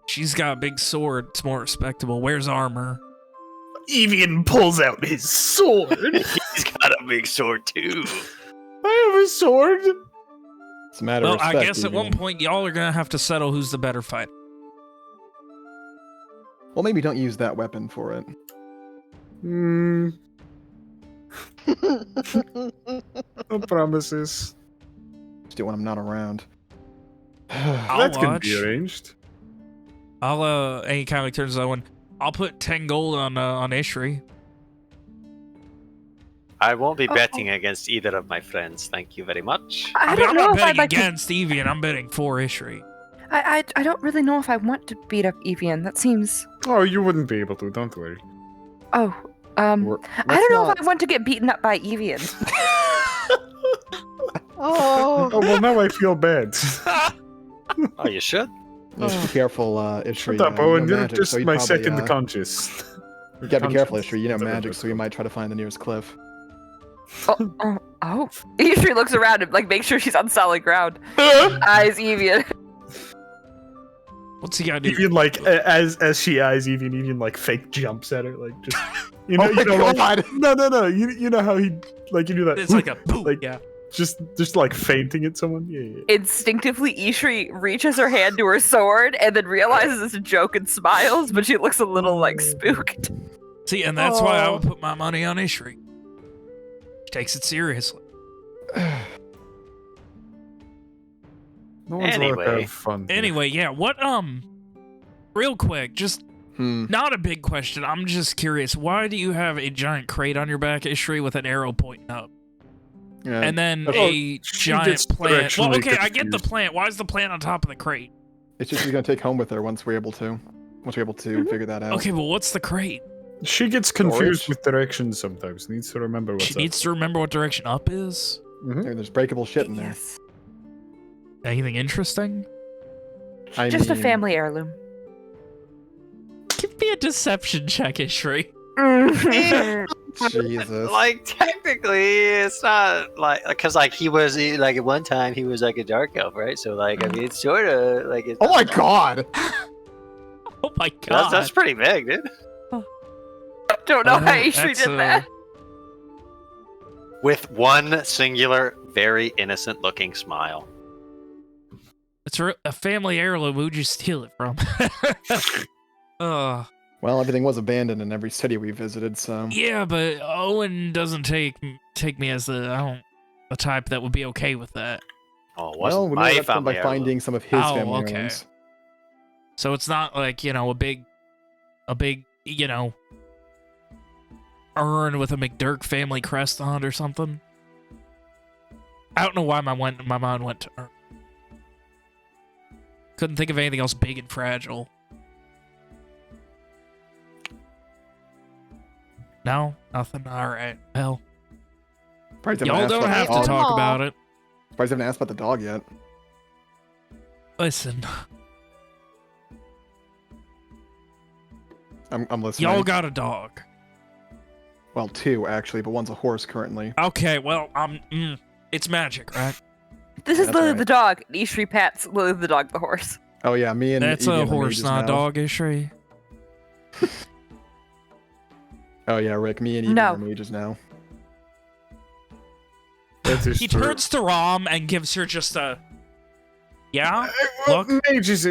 she's got a big sword. It's more respectable. Wears armor. Evian pulls out his sword. He's got a big sword too. I have a sword. It's a matter of Well, I respect. guess at one point y'all are gonna have to settle who's the better fighter. Well, maybe don't use that weapon for it. Hmm. No promises. Just do it when I'm not around. I'll That can watch. be arranged. I'll any kind of turns Owen. I'll put 10 gold on Ishri. I won't be betting against either of my friends. Thank you very much. I mean, don't I'm know not if I'd betting like to. against Evian. I'm betting for Ishri. I don't really know if I want to beat up Evian. That seems. Oh, you wouldn't be able to. Don't worry. Oh, I don't know if I want to get beaten up by Evian. Oh, Oh well, now I feel bad. Oh, you should. Just be careful, Ishri. Shut up, you Owen. know You're magic, just so you'd my probably, second conscious. You gotta be careful, Ishri. You know Whatever magic, that's so you called. might try to find the nearest cliff. Oh. Ishri looks around and make sure she's on solid ground. Eyes Evian. What's he gotta do? Even as she eyes Evian fake jumps at her, just Oh my God. no. You know how he you do that. It's like a boom. Yeah. just fainting at someone. Yeah. Instinctively, Ishri reaches her hand to her sword and then realizes it's a joke and smiles, but she looks a little spooked. See, and that's why I would put my money on Ishri. She takes it seriously. No one's allowed to Anyway. have fun. here. Anyway, yeah. What real quick, just Hmm. not a big question. I'm just curious. Why do you have a giant crate on your back, Ishri, with an arrow pointing up? Yeah. And then Oh, a she giant gets plant. Well, directionally okay, I get the confused. plant. Why is the plant on top of the crate? It's just she's gonna take home with her once we're able to. Figure that out. Okay, well, what's the crate? She gets confused Storage? with directions sometimes. Needs to remember what's She up. needs to remember what direction up is. There's breakable shit in there. Yes. Anything interesting? Just a family heirloom. Give me a deception check, Ishri. Jesus. Technically, it's not because he was at one time he was a dark elf, right? So I mean, it's sort of it's. Oh my God. Oh my god. That's pretty big, dude. Don't know how Ishri That's, did that. With one singular, very innocent-looking smile. It's a family heirloom. Who'd you steal it from? Well, everything was abandoned in every city we visited, so. Yeah, but Owen doesn't take me as the type that would be okay with that. Oh, it Well, wasn't we know my that's done family by heirloom. finding some of his Oh, family okay. heirlooms. So it's not like, a big, urn with a McDurk family crest on it or something. I don't know why my mind went to urn. Couldn't think of anything else big and fragile. No, nothing. All right. Well, Surprised they y'all haven't asked don't about have the to dog. talk Aw. about it. Surprised they haven't asked about the dog yet. Listen, I'm listening. y'all got a dog. Well, two actually, but one's a horse currently. Okay, well, it's magic, right? This is That's Lily right. the dog. Ishri pats Lily the dog the horse. Oh yeah, me and That's Evie a are the horse, mages not a now. dog, Ishri. Oh yeah, Rick, me and Evie No. are mages now. That is He true. turns to Rom and gives her just a... Yeah? Well, Look. mage is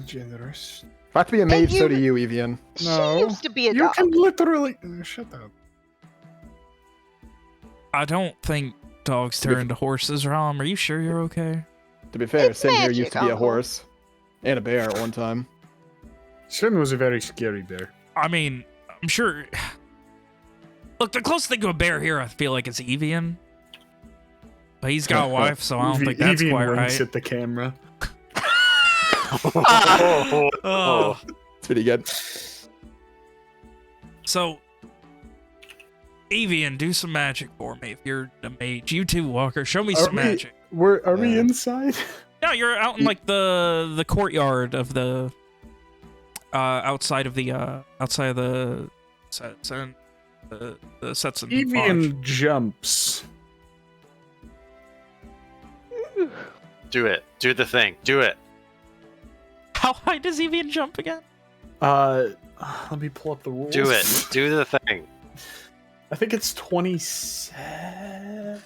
generous. If I have to be a mage, so you- do you, Evian. No, She used to be a You dog. can literally shut up. I don't think dogs turn into horses, Rom. Are you sure you're okay? To be fair, It's Sin here magic, used to be a Uncle. horse. And a bear at one time. Sin was a very scary bear. I mean, I'm sure... Look, the closest thing to a bear here, I feel like, is Evian. But he's got a wife, so I don't think that's Evian quite winks right. at the camera. Oh. It's pretty good. So, Evian, do some magic for me if you're a mage. You too, Walker. Show me Are some we- magic. Are we Yeah. inside? No, you're out in like the courtyard of the outside of the sets and the sets and lodge. Evian jumps. Do it. Do the thing. Do it. How high does Evian jump again? Let me pull up the rules. Do it. Do the thing. I think it's 27.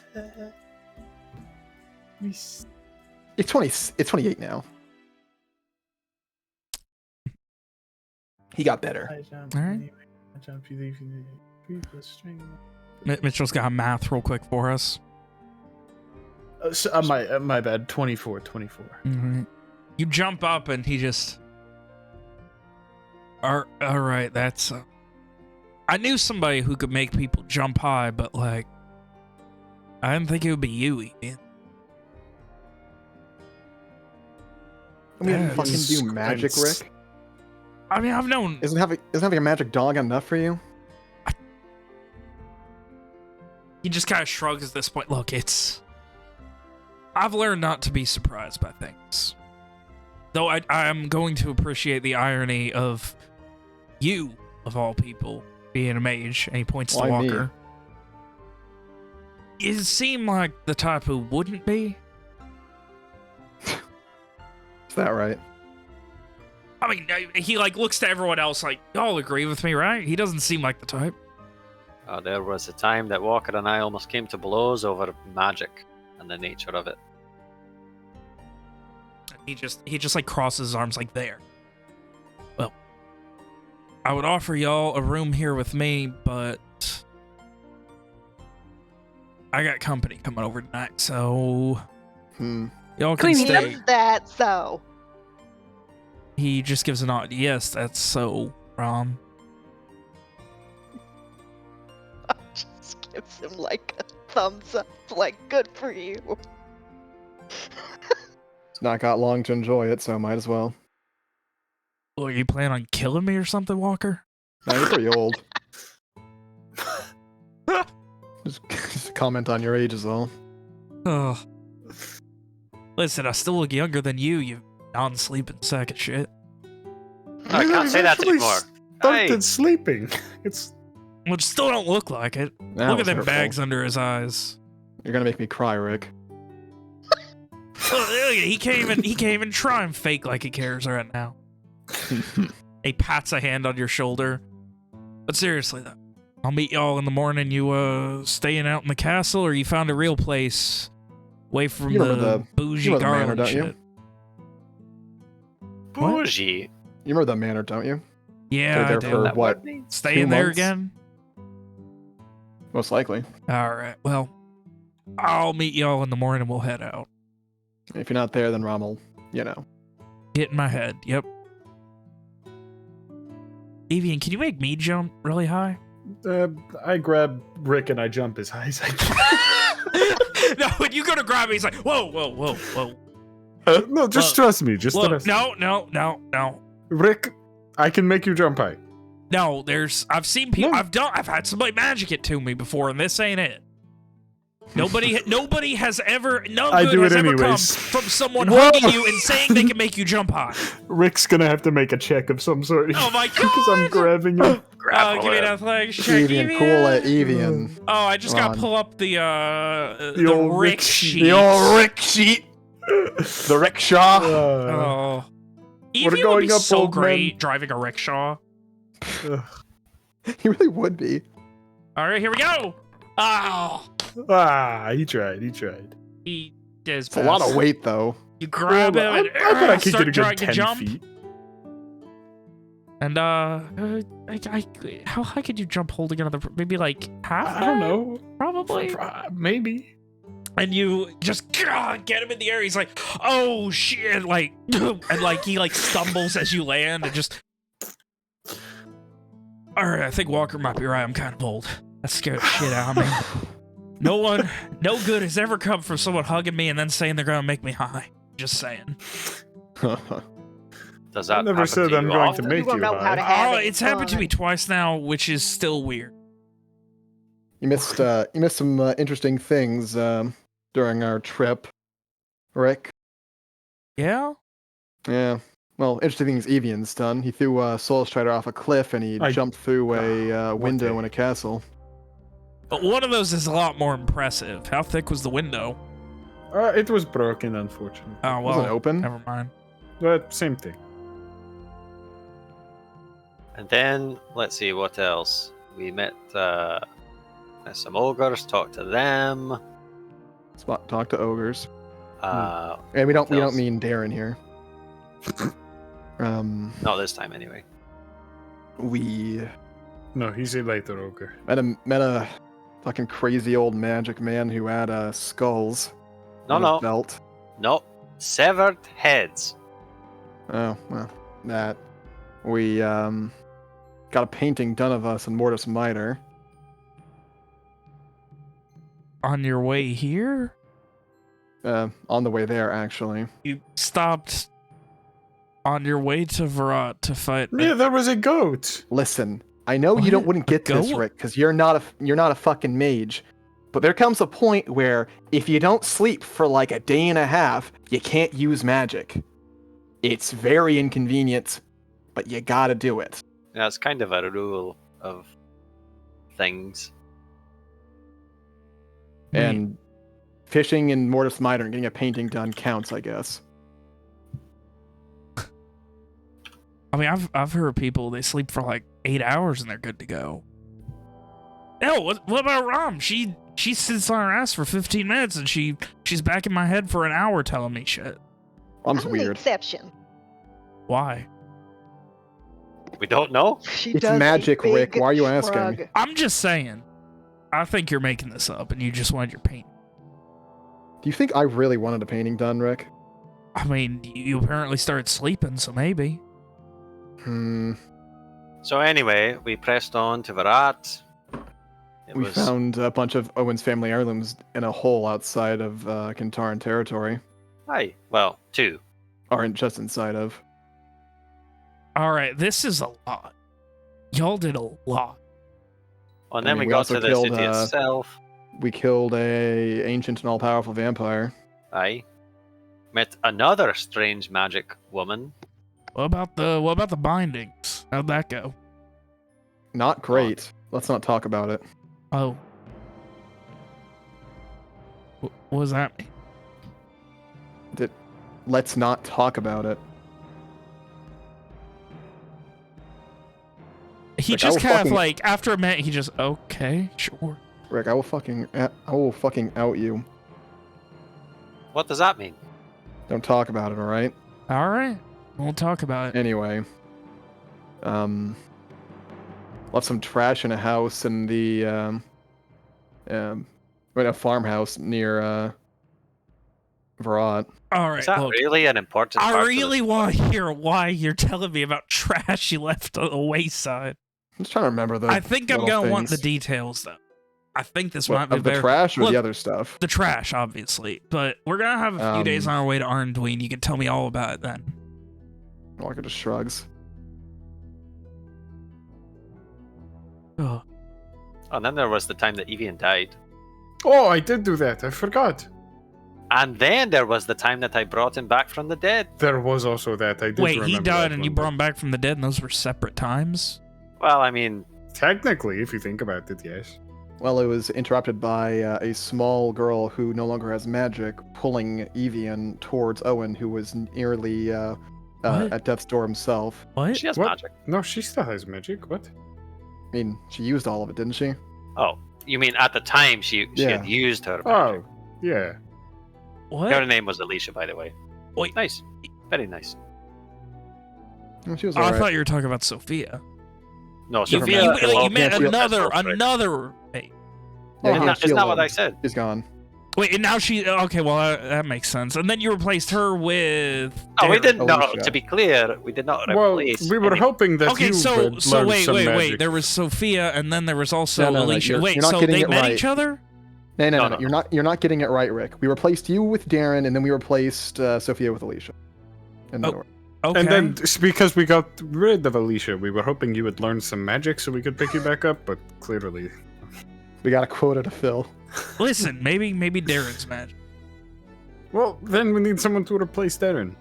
It's 20. It's 28 now. He got better. All right. Mitchell's got math real quick for us. My bad. 24. Mhm. You jump up and he just... All right, that's... I knew somebody who could make people jump high, but, like... I didn't think it would be you, Ian. We didn't Yeah, fucking do Jesus magic, Christ. Rick. I mean, I've known... Isn't having a magic dog enough for you? He just kind of shrugs at this point. Look, it's... I've learned not to be surprised by things. Though I am going to appreciate the irony of you, of all people, being a mage, and he points to Why me? Walker. You seem like the type who wouldn't be. Is that right? I mean, he like looks to everyone else like, y'all agree with me, right? He doesn't seem like the type. There was a time that Walker and I almost came to blows over magic and the nature of it. He just like crosses his arms like there. Well, I would offer y'all a room here with me, but I got company coming over tonight, so y'all can stay. Is that so? He just gives a nod. Yes, that's so, Rom. Just gives him like a thumbs up, like good for you. It's not got long to enjoy it, so might as well. Well, you plan on killing me or something, Walker? No, you're pretty old. just a comment on your age is all. Oh. Listen, I still look younger than you non-sleeping sack of shit. I can't say that Actually anymore. Started Hey. sleeping. It's Which still don't look like it. That Look at was them hurtful. bags under his eyes. You're gonna make me cry, Rick. Oh, he can't even try and fake like he cares right now. He pats a hand on your shoulder. But seriously though, I'll meet y'all in the morning. You staying out in the castle, or you found a real place away from You remember the the- bougie you remember the Garland manor, don't you? shit? Bougie. You remember the manor, don't you? Yeah, Stayed I there do. for That what? word means? Staying 2 there months? again? Most likely. All right. Well, I'll meet y'all in the morning and we'll head out. If you're not there, then Rommel, you know. Get in my head. Yep. Evian, can you make me jump really high? I grab Rick and I jump as high as I can. No, when you go to grab me, he's like, whoa, whoa, whoa, whoa. No, just trust me. Just Look, trust me. no. Rick, I can make you jump high. No, I've seen people, No. I've had somebody magic it to me before, and this ain't it. Nobody has ever, no I good do has it ever come anyways. from someone Whoa. hugging you and saying they can make you jump high. Rick's gonna have to make a check of some sort. Oh my god! Because I'm grabbing him. Oh, give me an athletics check, Evian, Evian. cool at Evian. Oh, I just gotta Ron. pull up the old Rick Rick sheet. sheet. The old Rick sheet. The rickshaw. Oh. We're Evian would going be up, so old great man. driving a rickshaw. He really would be. All right, here we go. Oh, He tried. he does. It's a lot of weight, though. You grab him I and bet I could start get a trying good to 10 jump. feet. And how high could you jump holding another? Maybe like half. I don't know. Probably. Maybe. And you just get him in the air. He's like, "Oh shit!" Like, and like he like stumbles as you land and just. All right, I think Walker might be right. I'm kind of old. That scared the shit out of me. No good has ever come from someone hugging me and then saying they're gonna make me high. Just saying. Does that I never happen said to I'm you going often? to make You won't you know how to high. have Oh, it it's happened to fun. me twice now, which is still weird. You missed some interesting things during our trip, Rick. Yeah. Yeah. Well, interesting things Evian's done. He threw Soul Strider off a cliff and he jumped through a window day. in a castle. But one of those is a lot more impressive. How thick was the window? It was broken, unfortunately. Oh, well. Wasn't open. Never mind. But same thing. And then, let's see, what else? We met some ogres, talked to them. Talk to ogres. And we don't mean Darren here. Not this time, anyway. We No, he's a later ogre. met a fucking crazy old magic man who had skulls on his No. belt. No. Severed heads. Oh, well, that. We got a painting done of us in Mortis Minor. On your way here? On the way there, actually. You stopped on your way to Virat to fight. Yeah, there was a goat. Listen, I know What? you wouldn't get this, Goat? Rick, because you're not a fucking mage. But there comes a point where if you don't sleep for like a day and a half, you can't use magic. It's very inconvenient, but you gotta do it. Yeah, it's kind of a rule of things. And fishing in Mortis Minor and getting a painting done counts, I guess. I mean, I've heard people, they sleep for like 8 hours and they're good to go. Hell, what about Rom? She sits on her ass for 15 minutes and she's back in my head for an hour telling me shit. I'm I'm the weird. exception. Why? We don't know? She It's does a magic, Rick. big Why are you asking? shrug. I'm just saying. I think you're making this up and you just wanted your paint. Do you think I really wanted a painting done, Rick? I mean, you apparently started sleeping, so maybe. So anyway, we pressed on to Virat. We found a bunch of Owen's family heirlooms in a hole outside of Kintaran territory. Aye. Well, 2. Or just inside of. All right, this is a lot. Y'all did a lot. Well, and then we we got also to the killed, city itself. We killed a ancient and all-powerful vampire. Aye. Met another strange magic woman. What about the bindings? How'd that go? Not great. Let's not talk about it. Oh. What does that mean? Let's not talk about it. He Like, I just will kind of fucking- like, after a minute, he just, okay, sure. Rick, I will fucking out you. What does that mean? Don't talk about it, all right? All right, we'll talk about it. Anyway, left some trash in a house in the in a farmhouse near Virat. All Is right, that look, really an important part I of really this? want to hear why you're telling me about trash you left on the wayside. I'm just trying to remember the. I think I'm little gonna want the things. details, though. I think this What, might be of the very... trash or Look, the other stuff. The trash, obviously. But we're gonna have a few days on our way to Arndween. You can tell me all about it then. Walker just shrugs. Ugh. Oh, and then there was the time that Evian died. Oh, I did do that. I forgot. And then there was the time that I brought him back from the dead. There was also that. I did Wait, remember he that died and you one, brought him back from the dead, and those were separate times? Well, I mean, but technically, if you think about it, yes. Well, it was interrupted by a small girl who no longer has magic, pulling Evian towards Owen, who was nearly What? at death's door himself. What? she has What? magic. No, she still has magic. What? I mean, she used all of it, didn't she? Oh, you mean at the time she Yeah. had used her magic. Oh, yeah. What? Her name was Alicia, by the way. Wait. Nice. Very nice. Oh, she was Oh, I alright. thought you were talking about Sophia. No, You, Sophia. you, well, you meant yeah, she- another... Hey. Yeah, Isn't yeah, that, she isn't that what alone. I said? She's gone. Wait, and now she... Okay, well, that makes sense. And then you replaced her with... Oh, we Darren. didn't. No, Alicia. to be clear, we did not Well, replace. we were any- hoping that Okay, you so would learn wait. some magic. There was Sophia, and then there was also No, Alicia. you're Wait, not so getting they it met right. each other? No, No. you're not getting it right, Rick. We replaced you with Darren, and then we replaced Sophia with Alicia. In that Oh. order. Okay. And then, because we got rid of Alicia, we were hoping you would learn some magic so we could pick you back up, but clearly... We got a quota to fill. Listen, maybe Darren's magic. Well, then we need someone to replace Darren.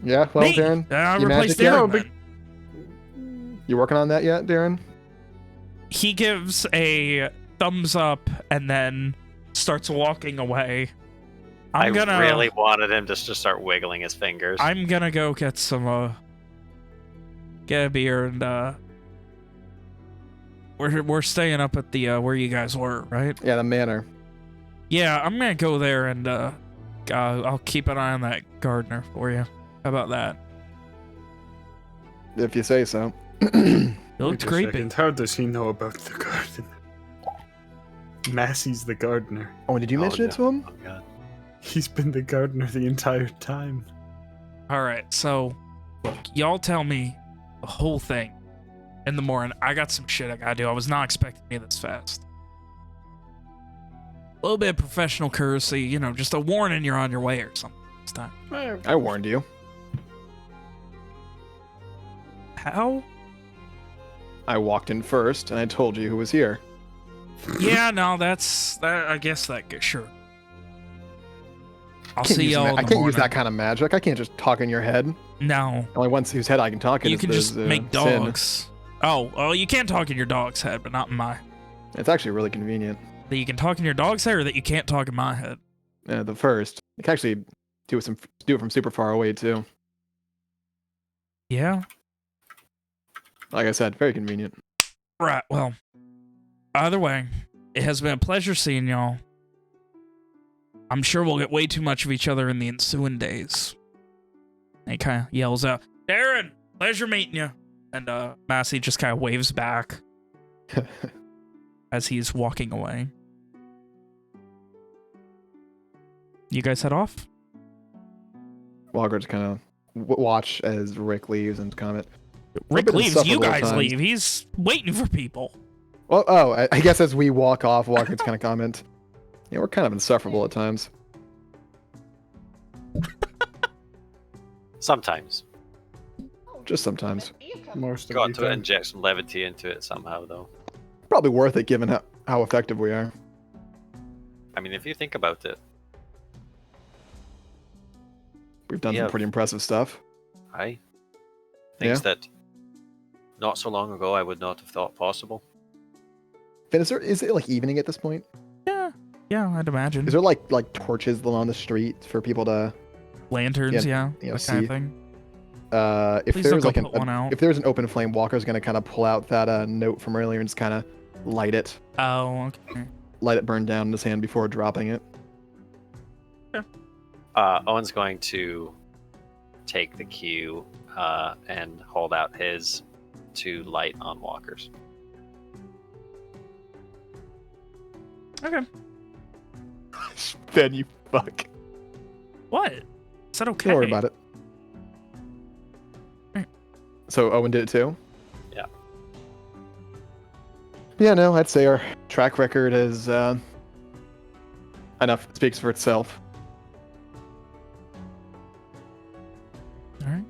Yeah, well, Me? Darren, I you replaced magic yet? Darren. No, then. you working on that yet, Darren? He gives a thumbs up and then starts walking away. I really wanted him just to start wiggling his fingers. I'm gonna go get some get a beer and we're staying up at the where you guys were, right? Yeah, the manor. Yeah, I'm gonna go there and I'll keep an eye on that gardener for you. How about that? If you say so. It looked Wait a creepy. second, how does he know about the garden? Massey's the gardener. Oh, did you mention it to him? Oh, God. He's been the gardener the entire time. All right, so look, y'all tell me the whole thing in the morning. I got some shit I gotta do. I was not expecting me this fast. A little bit of professional courtesy, you know, just a warning you're on your way or something this time. I warned you. How? I walked in first, and I told you who was here. Yeah, no, that's that. I guess that sure. I'll Can't see use y'all. ma- in I the can't use morning. that kind of magic. I can't just talk in your head. No, Only one whose head I can talk in you is can just make sin. dogs. Oh, you can talk in your dog's head, but not in my. It's actually really convenient. That you can talk in your dog's head, or that you can't talk in my head. The first. You can actually do it from super far away, too. Yeah. Like I said, very convenient. Right. Well, either way, it has been a pleasure seeing y'all. I'm sure we'll get way too much of each other in the ensuing days. And he kind of yells out, "Darren, pleasure meeting you." And Massey just kind of waves back as he's walking away. You guys head off? Walker just kind of watch as Rick leaves and comment. Rick bit leaves, you insufferable at guys times. leave. He's waiting for people. Well, I guess as we walk off, Walker just kind of comment. Yeah, we're kind of insufferable at times. Sometimes. Just sometimes. Most of Got the to time. inject some levity into it somehow, though. Probably worth it given how effective we are. I mean, if you think about it, We've done Yeah. some pretty impressive stuff. things Yeah. that not so long ago I would not have thought possible. Then is it like evening at this point? Yeah, I'd imagine. Is there like torches on the street for people to Lanterns, yeah, you know, that kind see? of thing. if Please don't there's go like put one out. if there's an open flame, Walker's gonna kind of pull out that note from earlier and just kind of light it Oh, okay. burn down in his hand before dropping it. Owen's going to take the cue and hold out his to light on Walker's. Okay. Then you fuck. What? Is that okay? Don't worry about it. Alright. So Owen did it too? Yeah. Yeah, no, I'd say our track record is enough. It speaks for itself. All right.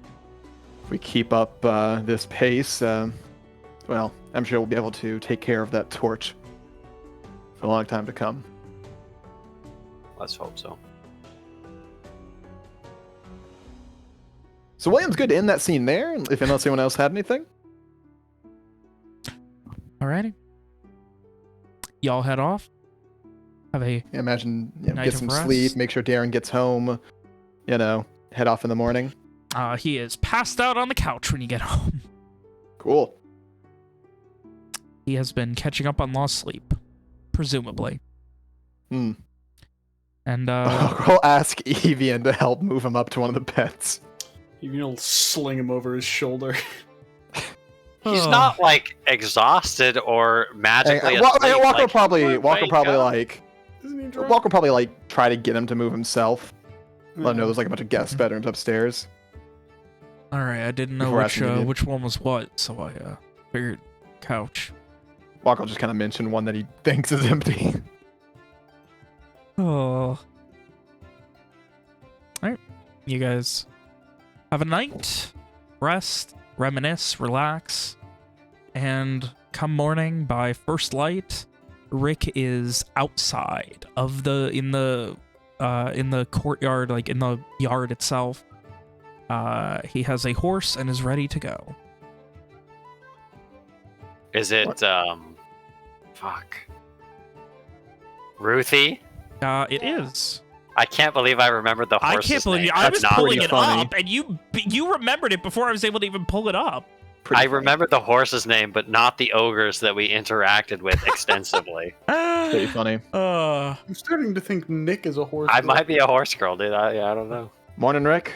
If we keep up this pace, well, I'm sure we'll be able to take care of that torch for a long time to come. Let's hope so. So William's good to end that scene there, if unless anyone else had anything. Alrighty. Y'all head off. Have a Yeah, imagine Night get of some rest. sleep, make sure Darren gets home, head off in the morning. he is passed out on the couch when you get home. Cool. He has been catching up on lost sleep, presumably. Hmm. And I'll ask Evian to help move him up to one of the beds. You'll sling him over his shoulder. He's Oh. not like exhausted or magically Hey, asleep. Walker like, probably wake up. like Isn't he drunk? Walker probably like try to get him to move himself. Let him know there's like a bunch of guest Mm-hmm. bedrooms upstairs. all right, I didn't know Before asking Evian. which one was what, so I figured couch. Walker will just kind of mention one that he thinks is empty. Oh. Alright. You guys have a night, rest, reminisce, relax, and come morning by first light, Rick is outside of in the courtyard, like in the yard itself. He has a horse and is ready to go. Is it fuck. Ruthie? It is. I can't believe I remembered the I horse's can't believe name. you. I That's was not pulling pretty it funny. up, and you remembered it before I was able to even pull it up. Pretty I funny. remember the horse's name, but not the ogres that we interacted with extensively. Pretty funny. I'm starting to think Nick is a horse. I girl. might be a horse girl, dude. I don't know. Morning, Rick.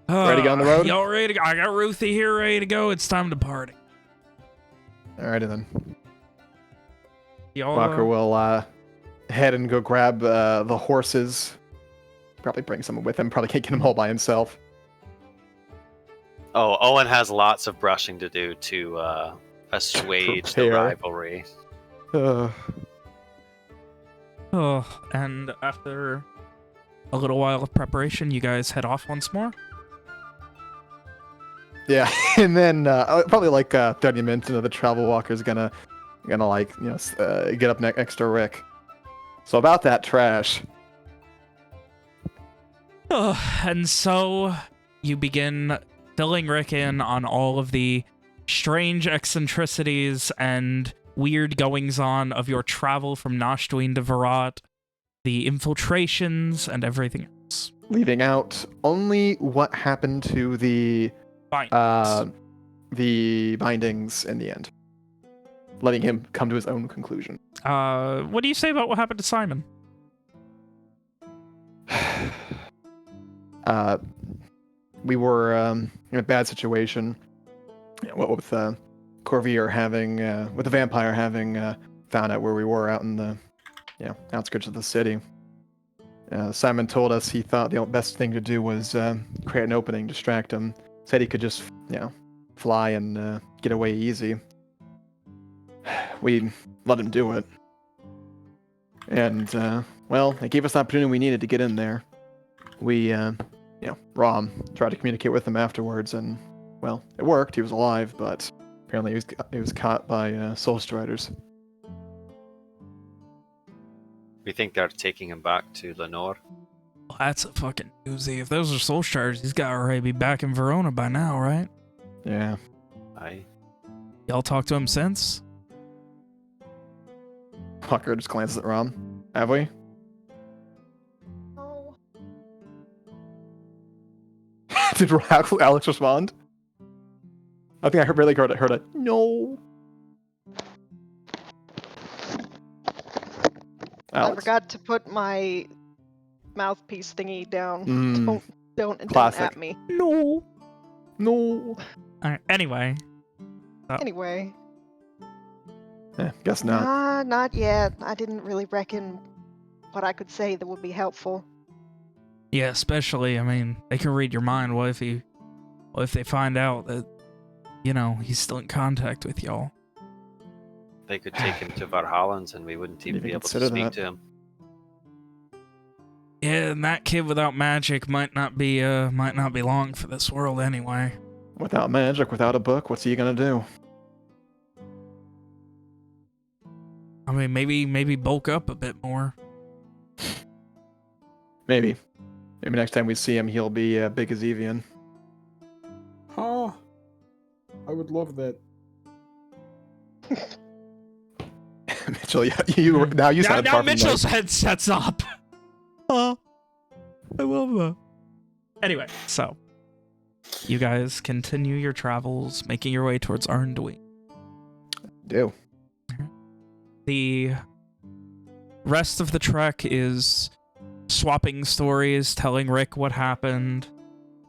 Ready to go on the road? Y'all ready to go? I got Ruthie here ready to go. It's time to party. Alrighty then. Y'all, Walker will head and go grab the horses. Probably bring someone with him. Probably can't get them all by himself. Oh, Owen has lots of brushing to do to assuage the Prepare. rivalry. and after a little while of preparation, you guys head off once more. Yeah, and then probably like 30 minutes into the travel walker's gonna like get up next to Rick. So about that trash. And so you begin filling Rick in on all of the strange eccentricities and weird goings-on of your travel from Nashdween to Virat, the infiltrations, and everything else. Leaving out only what happened to the bindings in the end. Letting him come to his own conclusion. What do you say about what happened to Simon? We were in a bad situation. With Corvier having, with the vampire having found out where we were out in the outskirts of the city. Simon told us he thought the best thing to do was create an opening, distract him. Said he could just, fly and get away easy. We let him do it. And, it gave us the opportunity we needed to get in there. We, Rom tried to communicate with him afterwards, and, it worked. He was alive, but apparently he was caught by Soul Striders. We think they're taking him back to Lenore. Well, that's a fucking doozy. If those are Soul Striders, he's got to already be back in Verona by now, right? Yeah. Y'all talked to him since? Walker just glances at Rom. Have we? Oh. Did Alex respond? I think I really heard a no. I Alex. forgot to put my mouthpiece thingy down. Don't Classic. at me. No. All right, anyway. Anyway. Guess not. Not yet. I didn't really reckon what I could say that would be helpful. Yeah, especially, they can read your mind. What if they find out that, he's still in contact with y'all? They could take him to Valhallans and we wouldn't even be able to consider speak that. to him. Yeah, and that kid without magic might not be long for this world anyway. Without magic, without a book, what's he gonna do? Maybe bulk up a bit more. Maybe next time we see him, he'll be big as Evian. Huh. I would love that. Mitchell, you sound now far from Mitchell's head sets up. Oh, I love that. Anyway, so you guys continue your travels, making your way towards Arnduin. Do. The rest of the trek is swapping stories, telling Rick what happened,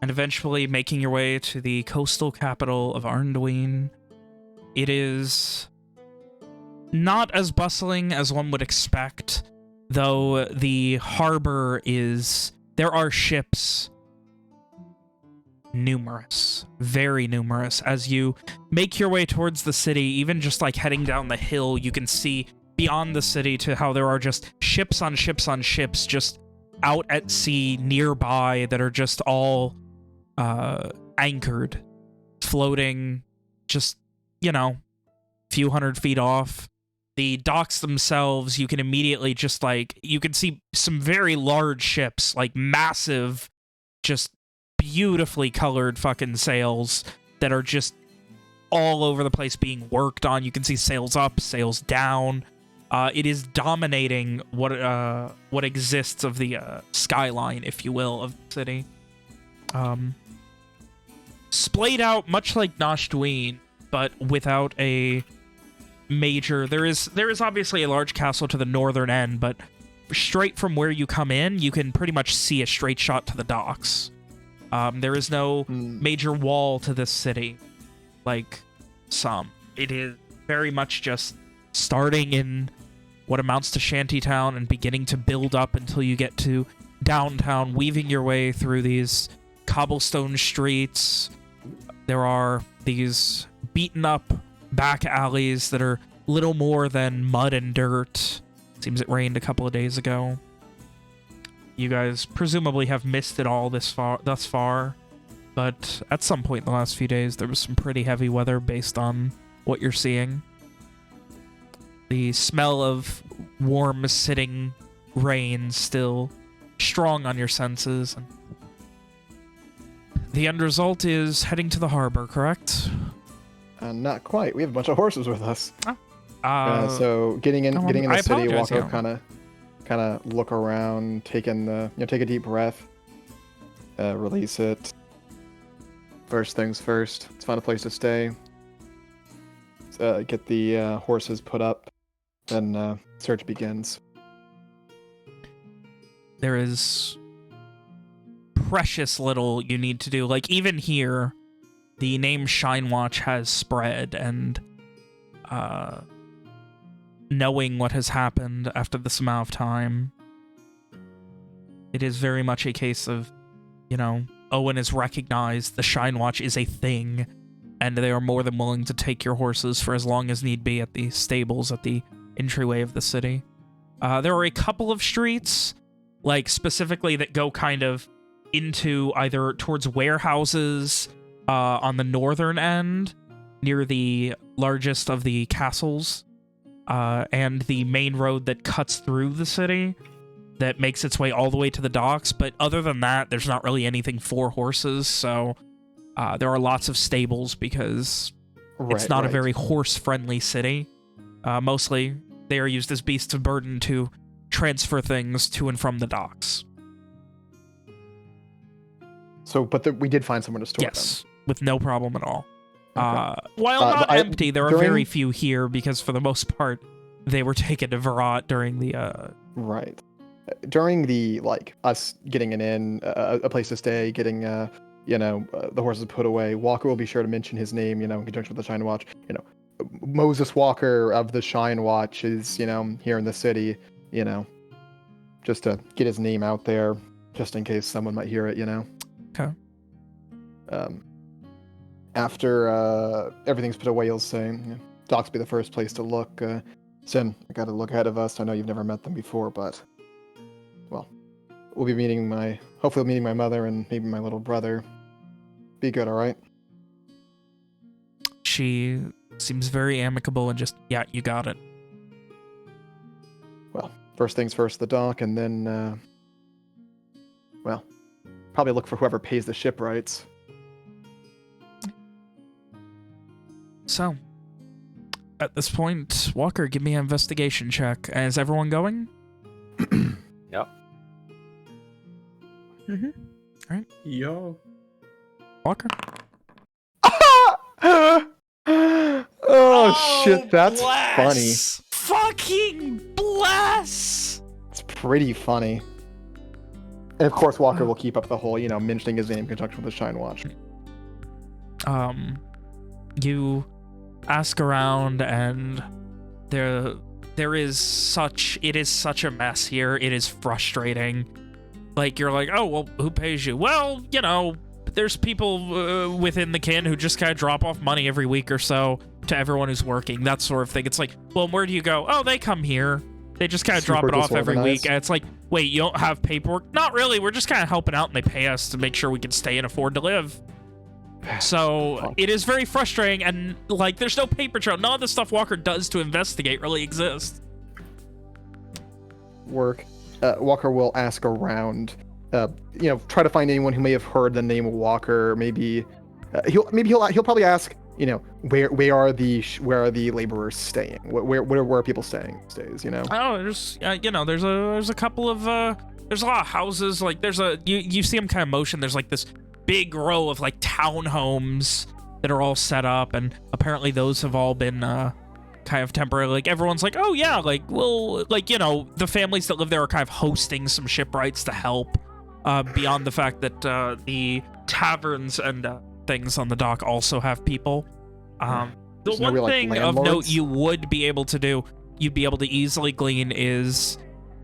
and eventually making your way to the coastal capital of Arnduin. It is not as bustling as one would expect, though the harbor is... There are ships. Numerous. Very numerous. As you make your way towards the city, even just like heading down the hill, you can see beyond the city to how there are just ships on ships on ships just out at sea nearby that are just all anchored, floating just, few hundred feet off. The docks themselves, you can immediately just you can see some very large ships, like massive, just beautifully colored fucking sails that are just all over the place being worked on. You can see sails up, sails down. It is dominating what exists of the skyline, if you will, of the city. splayed out much like Nashdween, but without a major. There is obviously a large castle to the northern end, but straight from where you come in, you can pretty much see a straight shot to the docks. There is no major wall to this city, like some. It is very much just starting in what amounts to Shantytown and beginning to build up until you get to downtown, weaving your way through these cobblestone streets. There are these beaten up back alleys that are little more than mud and dirt. Seems it rained a couple of days ago. You guys presumably have missed it all thus far, but at some point in the last few days there was some pretty heavy weather based on what you're seeing. The smell of warm sitting rain still strong on your senses. And the end result is heading to the harbor, correct? Not quite. We have a bunch of horses with us. Oh. So getting in the city, apologize, Walker kind of look around, take a deep breath, release it. First things first. Let's find a place to stay. Get the horses put up. Then search begins. There is precious little you need to do. Like, even here, the name Shynwatch has spread, and knowing what has happened after this amount of time, it is very much a case of, Owen has recognized the Shynwatch is a thing, and they are more than willing to take your horses for as long as need be at the stables at the entryway of the city. There are a couple of streets, like specifically that go kind of into either towards warehouses on the northern end, near the largest of the castles, and the main road that cuts through the city that makes its way all the way to the docks. But other than that, there's not really anything for horses, so there are lots of stables because it's not a very horse-friendly city. Mostly, they are used as beasts of burden to transfer things to and from the docks. So, but we did find somewhere to store them. Yes, with no problem at all. Okay. While not empty, there are very few here because, for the most part, they were taken to Virat during the... Right. During the, us getting an inn, a place to stay, getting, the horses put away, Walker will be sure to mention his name, in conjunction with the Shynwatch. Moses Walker of the Shynwatch is, here in the city, just to get his name out there, just in case someone might hear it, Okay. After everything's put away, you'll say, docks be the first place to look. Sin, I gotta look ahead of us. I know you've never met them before, but, well, we'll be hopefully meeting my mother and maybe my little brother. Be good, alright? She seems very amicable and just, yeah, you got it. Well, first things first, the dock, and then, probably look for whoever pays the ship rights. So, at this point, Walker, give me an investigation check. Is everyone going? Yep. Mm-hmm. All right. Yo. Walker? Oh, shit, that's bless. funny. Fucking bless! It's pretty funny. And of course, Walker will keep up the whole, mentioning his name in conjunction with the Shynwatch. You ask around, and it is such a mess here. It is frustrating. Like, you're like, oh, well, who pays you? Well, there's people within the kin who just kind of drop off money every week or so to everyone who's working, that sort of thing. It's like, well, where do you go? Oh, they come here. They just kind of drop it off every week. And it's like, wait, you don't have paperwork? Not really. We're just kind of helping out, and they pay us to make sure we can stay and afford to live. So it is very frustrating, and there's no paper trail. None of the stuff Walker does to investigate really exists. Walker will ask around, try to find anyone who may have heard the name of Walker. Maybe he'll probably ask, where are the laborers staying? Where are people staying these days? Oh, there's there's a couple of there's a lot of houses. Like, you see them kind of motion. There's this big row of like townhomes that are all set up, and apparently those have all been kind of temporary. Like everyone's like, oh yeah, like well, like you know, the families that live there are kind of hosting some shipwrights to help. Beyond the fact that the taverns and things on the dock also have people. The one thing of note you would be able to do, you'd be able to easily glean is,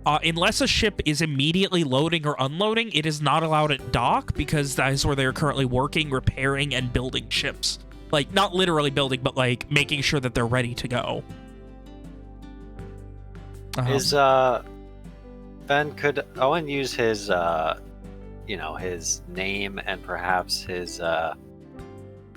unless a ship is immediately loading or unloading, it is not allowed at dock because that is where they're currently working, repairing, and building ships. Like, not literally building, but like making sure that they're ready to go. Is Ben, could Owen use his his name and perhaps his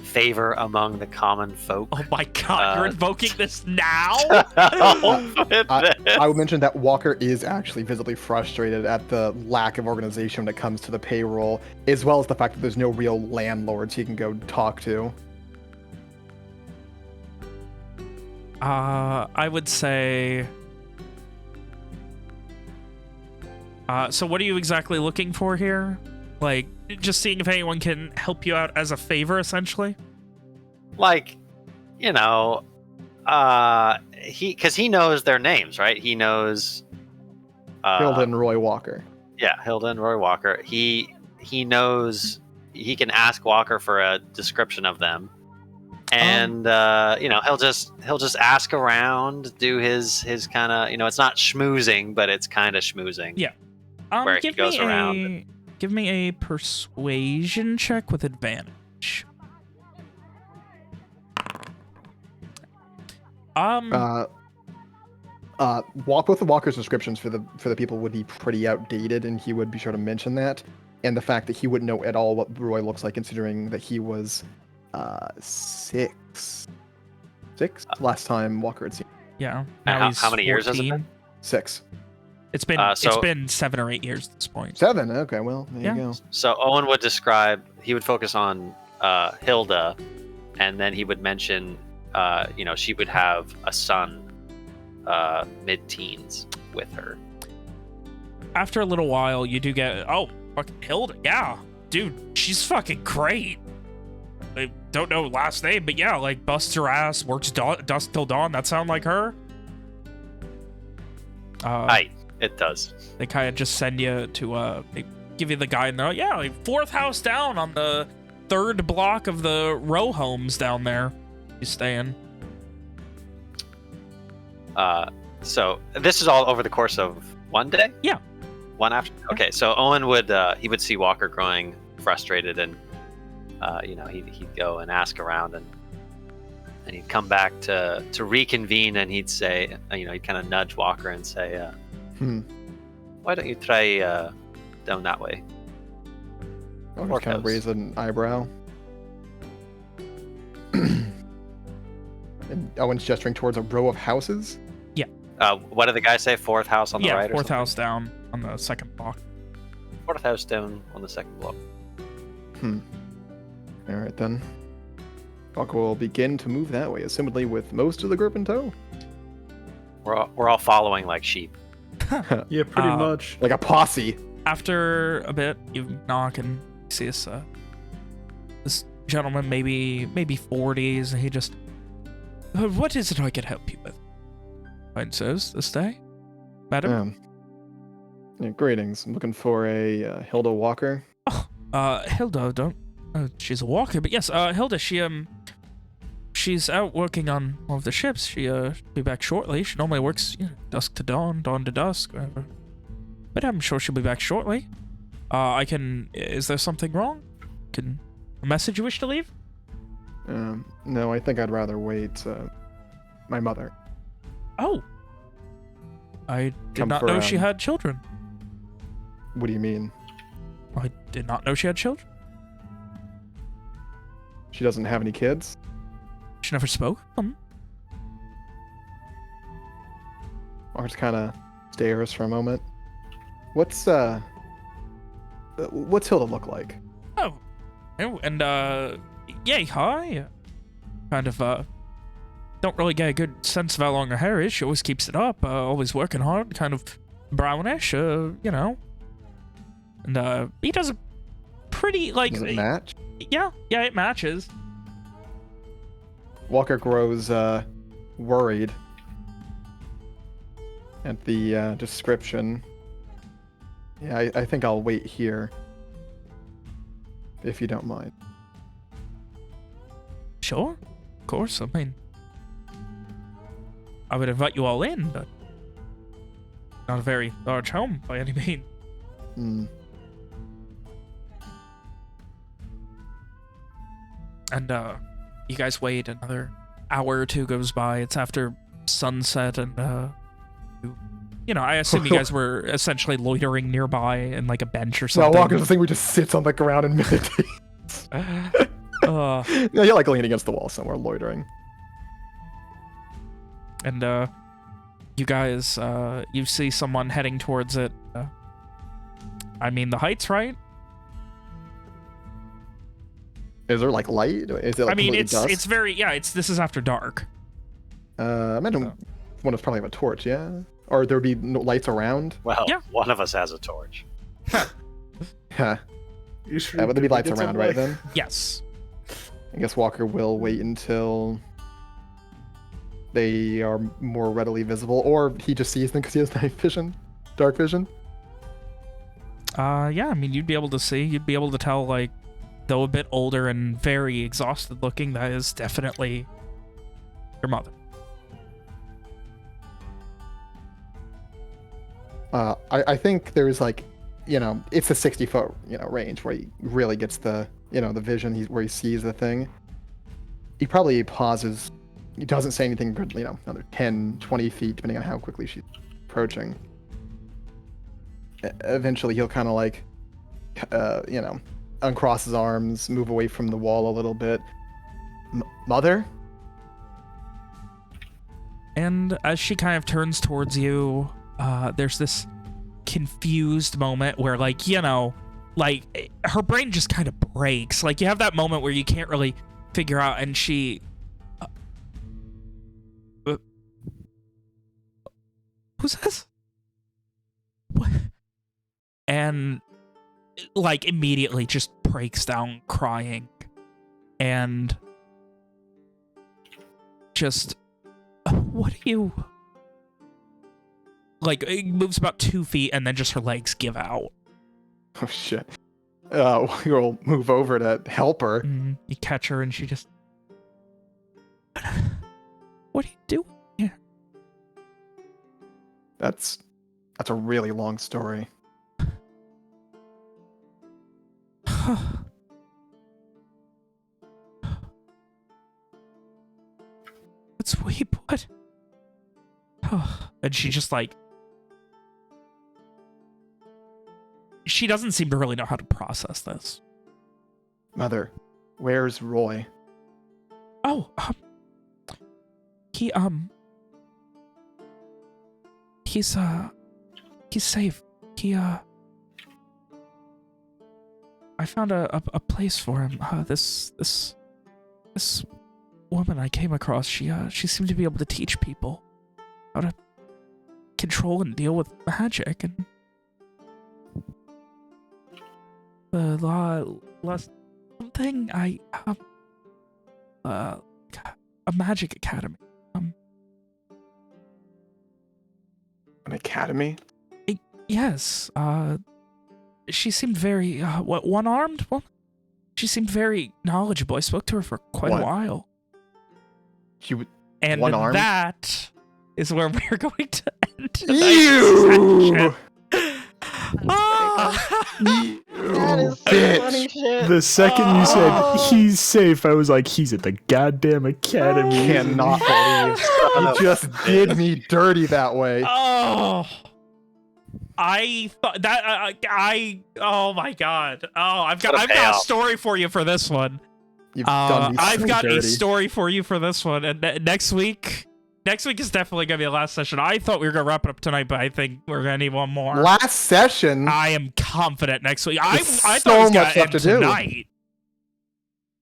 favor among the common folk? Oh my god, you're invoking this now? I would mention that Walker is actually visibly frustrated at the lack of organization when it comes to the payroll, as well as the fact that there's no real landlords he can go talk to. I would say... so what are you exactly looking for here? Like, just seeing if anyone can help you out as a favor, essentially? Like, because he knows their names, right? He knows... Hilda and Roy Walker. Yeah, Hilda and Roy Walker. He knows... He can ask Walker for a description of them. And, he'll just ask around, do his kind of... it's not schmoozing, but it's kind of schmoozing. Yeah. Where he goes around. Give me a persuasion check with advantage. Both of Walker's descriptions for the people would be pretty outdated, and he would be sure to mention that. And the fact that he wouldn't know at all what Roy looks like, considering that he was 6 last time Walker had seen. Yeah. How many years has it been? 6. It's been 7 or 8 years at this point. 7? Okay, well, there you go. So Owen would he would focus on Hilda, and then he would mention, she would have a son, mid-teens with her. After a little while, you do get, fucking Hilda, yeah. Dude, she's fucking great. I don't know last name, but yeah, like, busts her ass, works dusk till dawn. That sound like her? It does. They kind of just send you to, they give you the guide, and they're like, yeah, like 4th house down on the 3rd block of the row homes down there you stay in. So this is all over the course of one day? Yeah. One after? Okay, so Owen would see Walker growing frustrated, and, he'd go and ask around, and he'd come back to reconvene, and he'd say, he'd kind of nudge Walker and say, why don't you try down that way? I'll just kind of raise an eyebrow. And Owen's gesturing towards a row of houses? Yeah. What did the guy say? 4th house on the right? Yeah, 4th house down on the 2nd block. 4th house down on the 2nd block. Alright then. Walker will begin to move that way, assumedly with most of the group in tow. We're all following like sheep. Yeah, pretty much. Like a posse. After a bit, you knock and see this gentleman, maybe 40s, and he just, what is it I can help you with? Fine, sirs, this day? Madam? Greetings. I'm looking for a Hilda Walker. Oh, Hilda, she's a walker, but yes, Hilda, she's out working on one of the ships. She'll be back shortly. She normally works dusk to dawn, dawn to dusk, whatever. But I'm sure she'll be back shortly. Is there something wrong? A message you wish to leave? No, I think I'd rather wait. My mother. Oh. I did not know she had children. What do you mean? I did not know she had children. She doesn't have any kids? She never spoke? Or just kind of stares for a moment. What's Hilda look like? Oh, and yay, hi. Kind of don't really get a good sense of how long her hair is. She always keeps it up, always working hard, kind of brownish, And he does a pretty, like... Does it match? Yeah, it matches. Walker grows worried at the description. Yeah, I think I'll wait here, if you don't mind. Sure, of course. I mean, I would invite you all in, but not a very large home by any means. Hmm. And you guys wait. Another hour or two goes by. It's after sunset, and you know, I assume you guys were essentially loitering nearby in like a bench or No, something. Walker's the thing we just sits on the ground and meditates. uh, Yeah, you're like leaning against the wall somewhere, loitering. and you guys, you see someone heading towards it. I mean, the heights, right? Is there like light? Is it like I mean, completely dusk? it's very this is after dark. I imagine one of us probably have a torch, yeah? Or there'd be no lights around? Well, Yeah. one of us has a torch. Yeah. You Yeah, sure but there'd be did lights get around, some right light? then? Yes. I guess Walker will wait until they are more readily visible, or he just sees them because he has night vision, dark vision. Yeah, I mean, you'd be able to see. You'd be able to tell, like, though a bit older and very exhausted looking, that is definitely your mother. I think there's like, you know, it's a 60-foot, you know, range where he really gets the, you know, the vision, where he sees the thing. He probably pauses. He doesn't say anything for, you know, another 10, 20 feet, depending on how quickly she's approaching. Eventually, he'll kind of like, you know, uncross his arms, move away from the wall a little bit. Mother? And as she kind of turns towards you, there's this confused moment where, like, you know, like, her brain just kind of breaks. Like, you have that moment where you can't really figure out, and she... who's this? What? And, like, immediately just breaks down crying. And just... what do you... Like, it moves about 2 feet, and then just her legs give out. Oh, shit. We'll move over to help her. You catch her, and she just... What are you doing here? That's a really long story. It's weep. What? And she just, like... She doesn't seem to really know how to process this. Mother, where's Roy? Oh, he's safe. I found a place for him. This woman I came across, she seemed to be able to teach people how to control and deal with magic, and the last thing a magic academy. An academy? Yes. She seemed very one-armed. Well, she seemed very knowledgeable. I spoke to her for quite a while. She would. And one-armed? that is where we're going to end Ew! That is some Bitch. funny shit. The second you said he's safe, I was like, he's at the goddamn academy. Cannot believe you just did me dirty that way. Oh, I thought that oh my god. Oh, I've got a story for you for this one. You've done me so I've got dirty. a story for you for this one, and next week is definitely gonna be the last session. I thought we were gonna wrap it up tonight, but I think we're gonna need one more. Last session? I am confident next week. I There's thought so it was much gonna left end to do. tonight.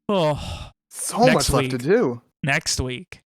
Oh, So much left to do. next week.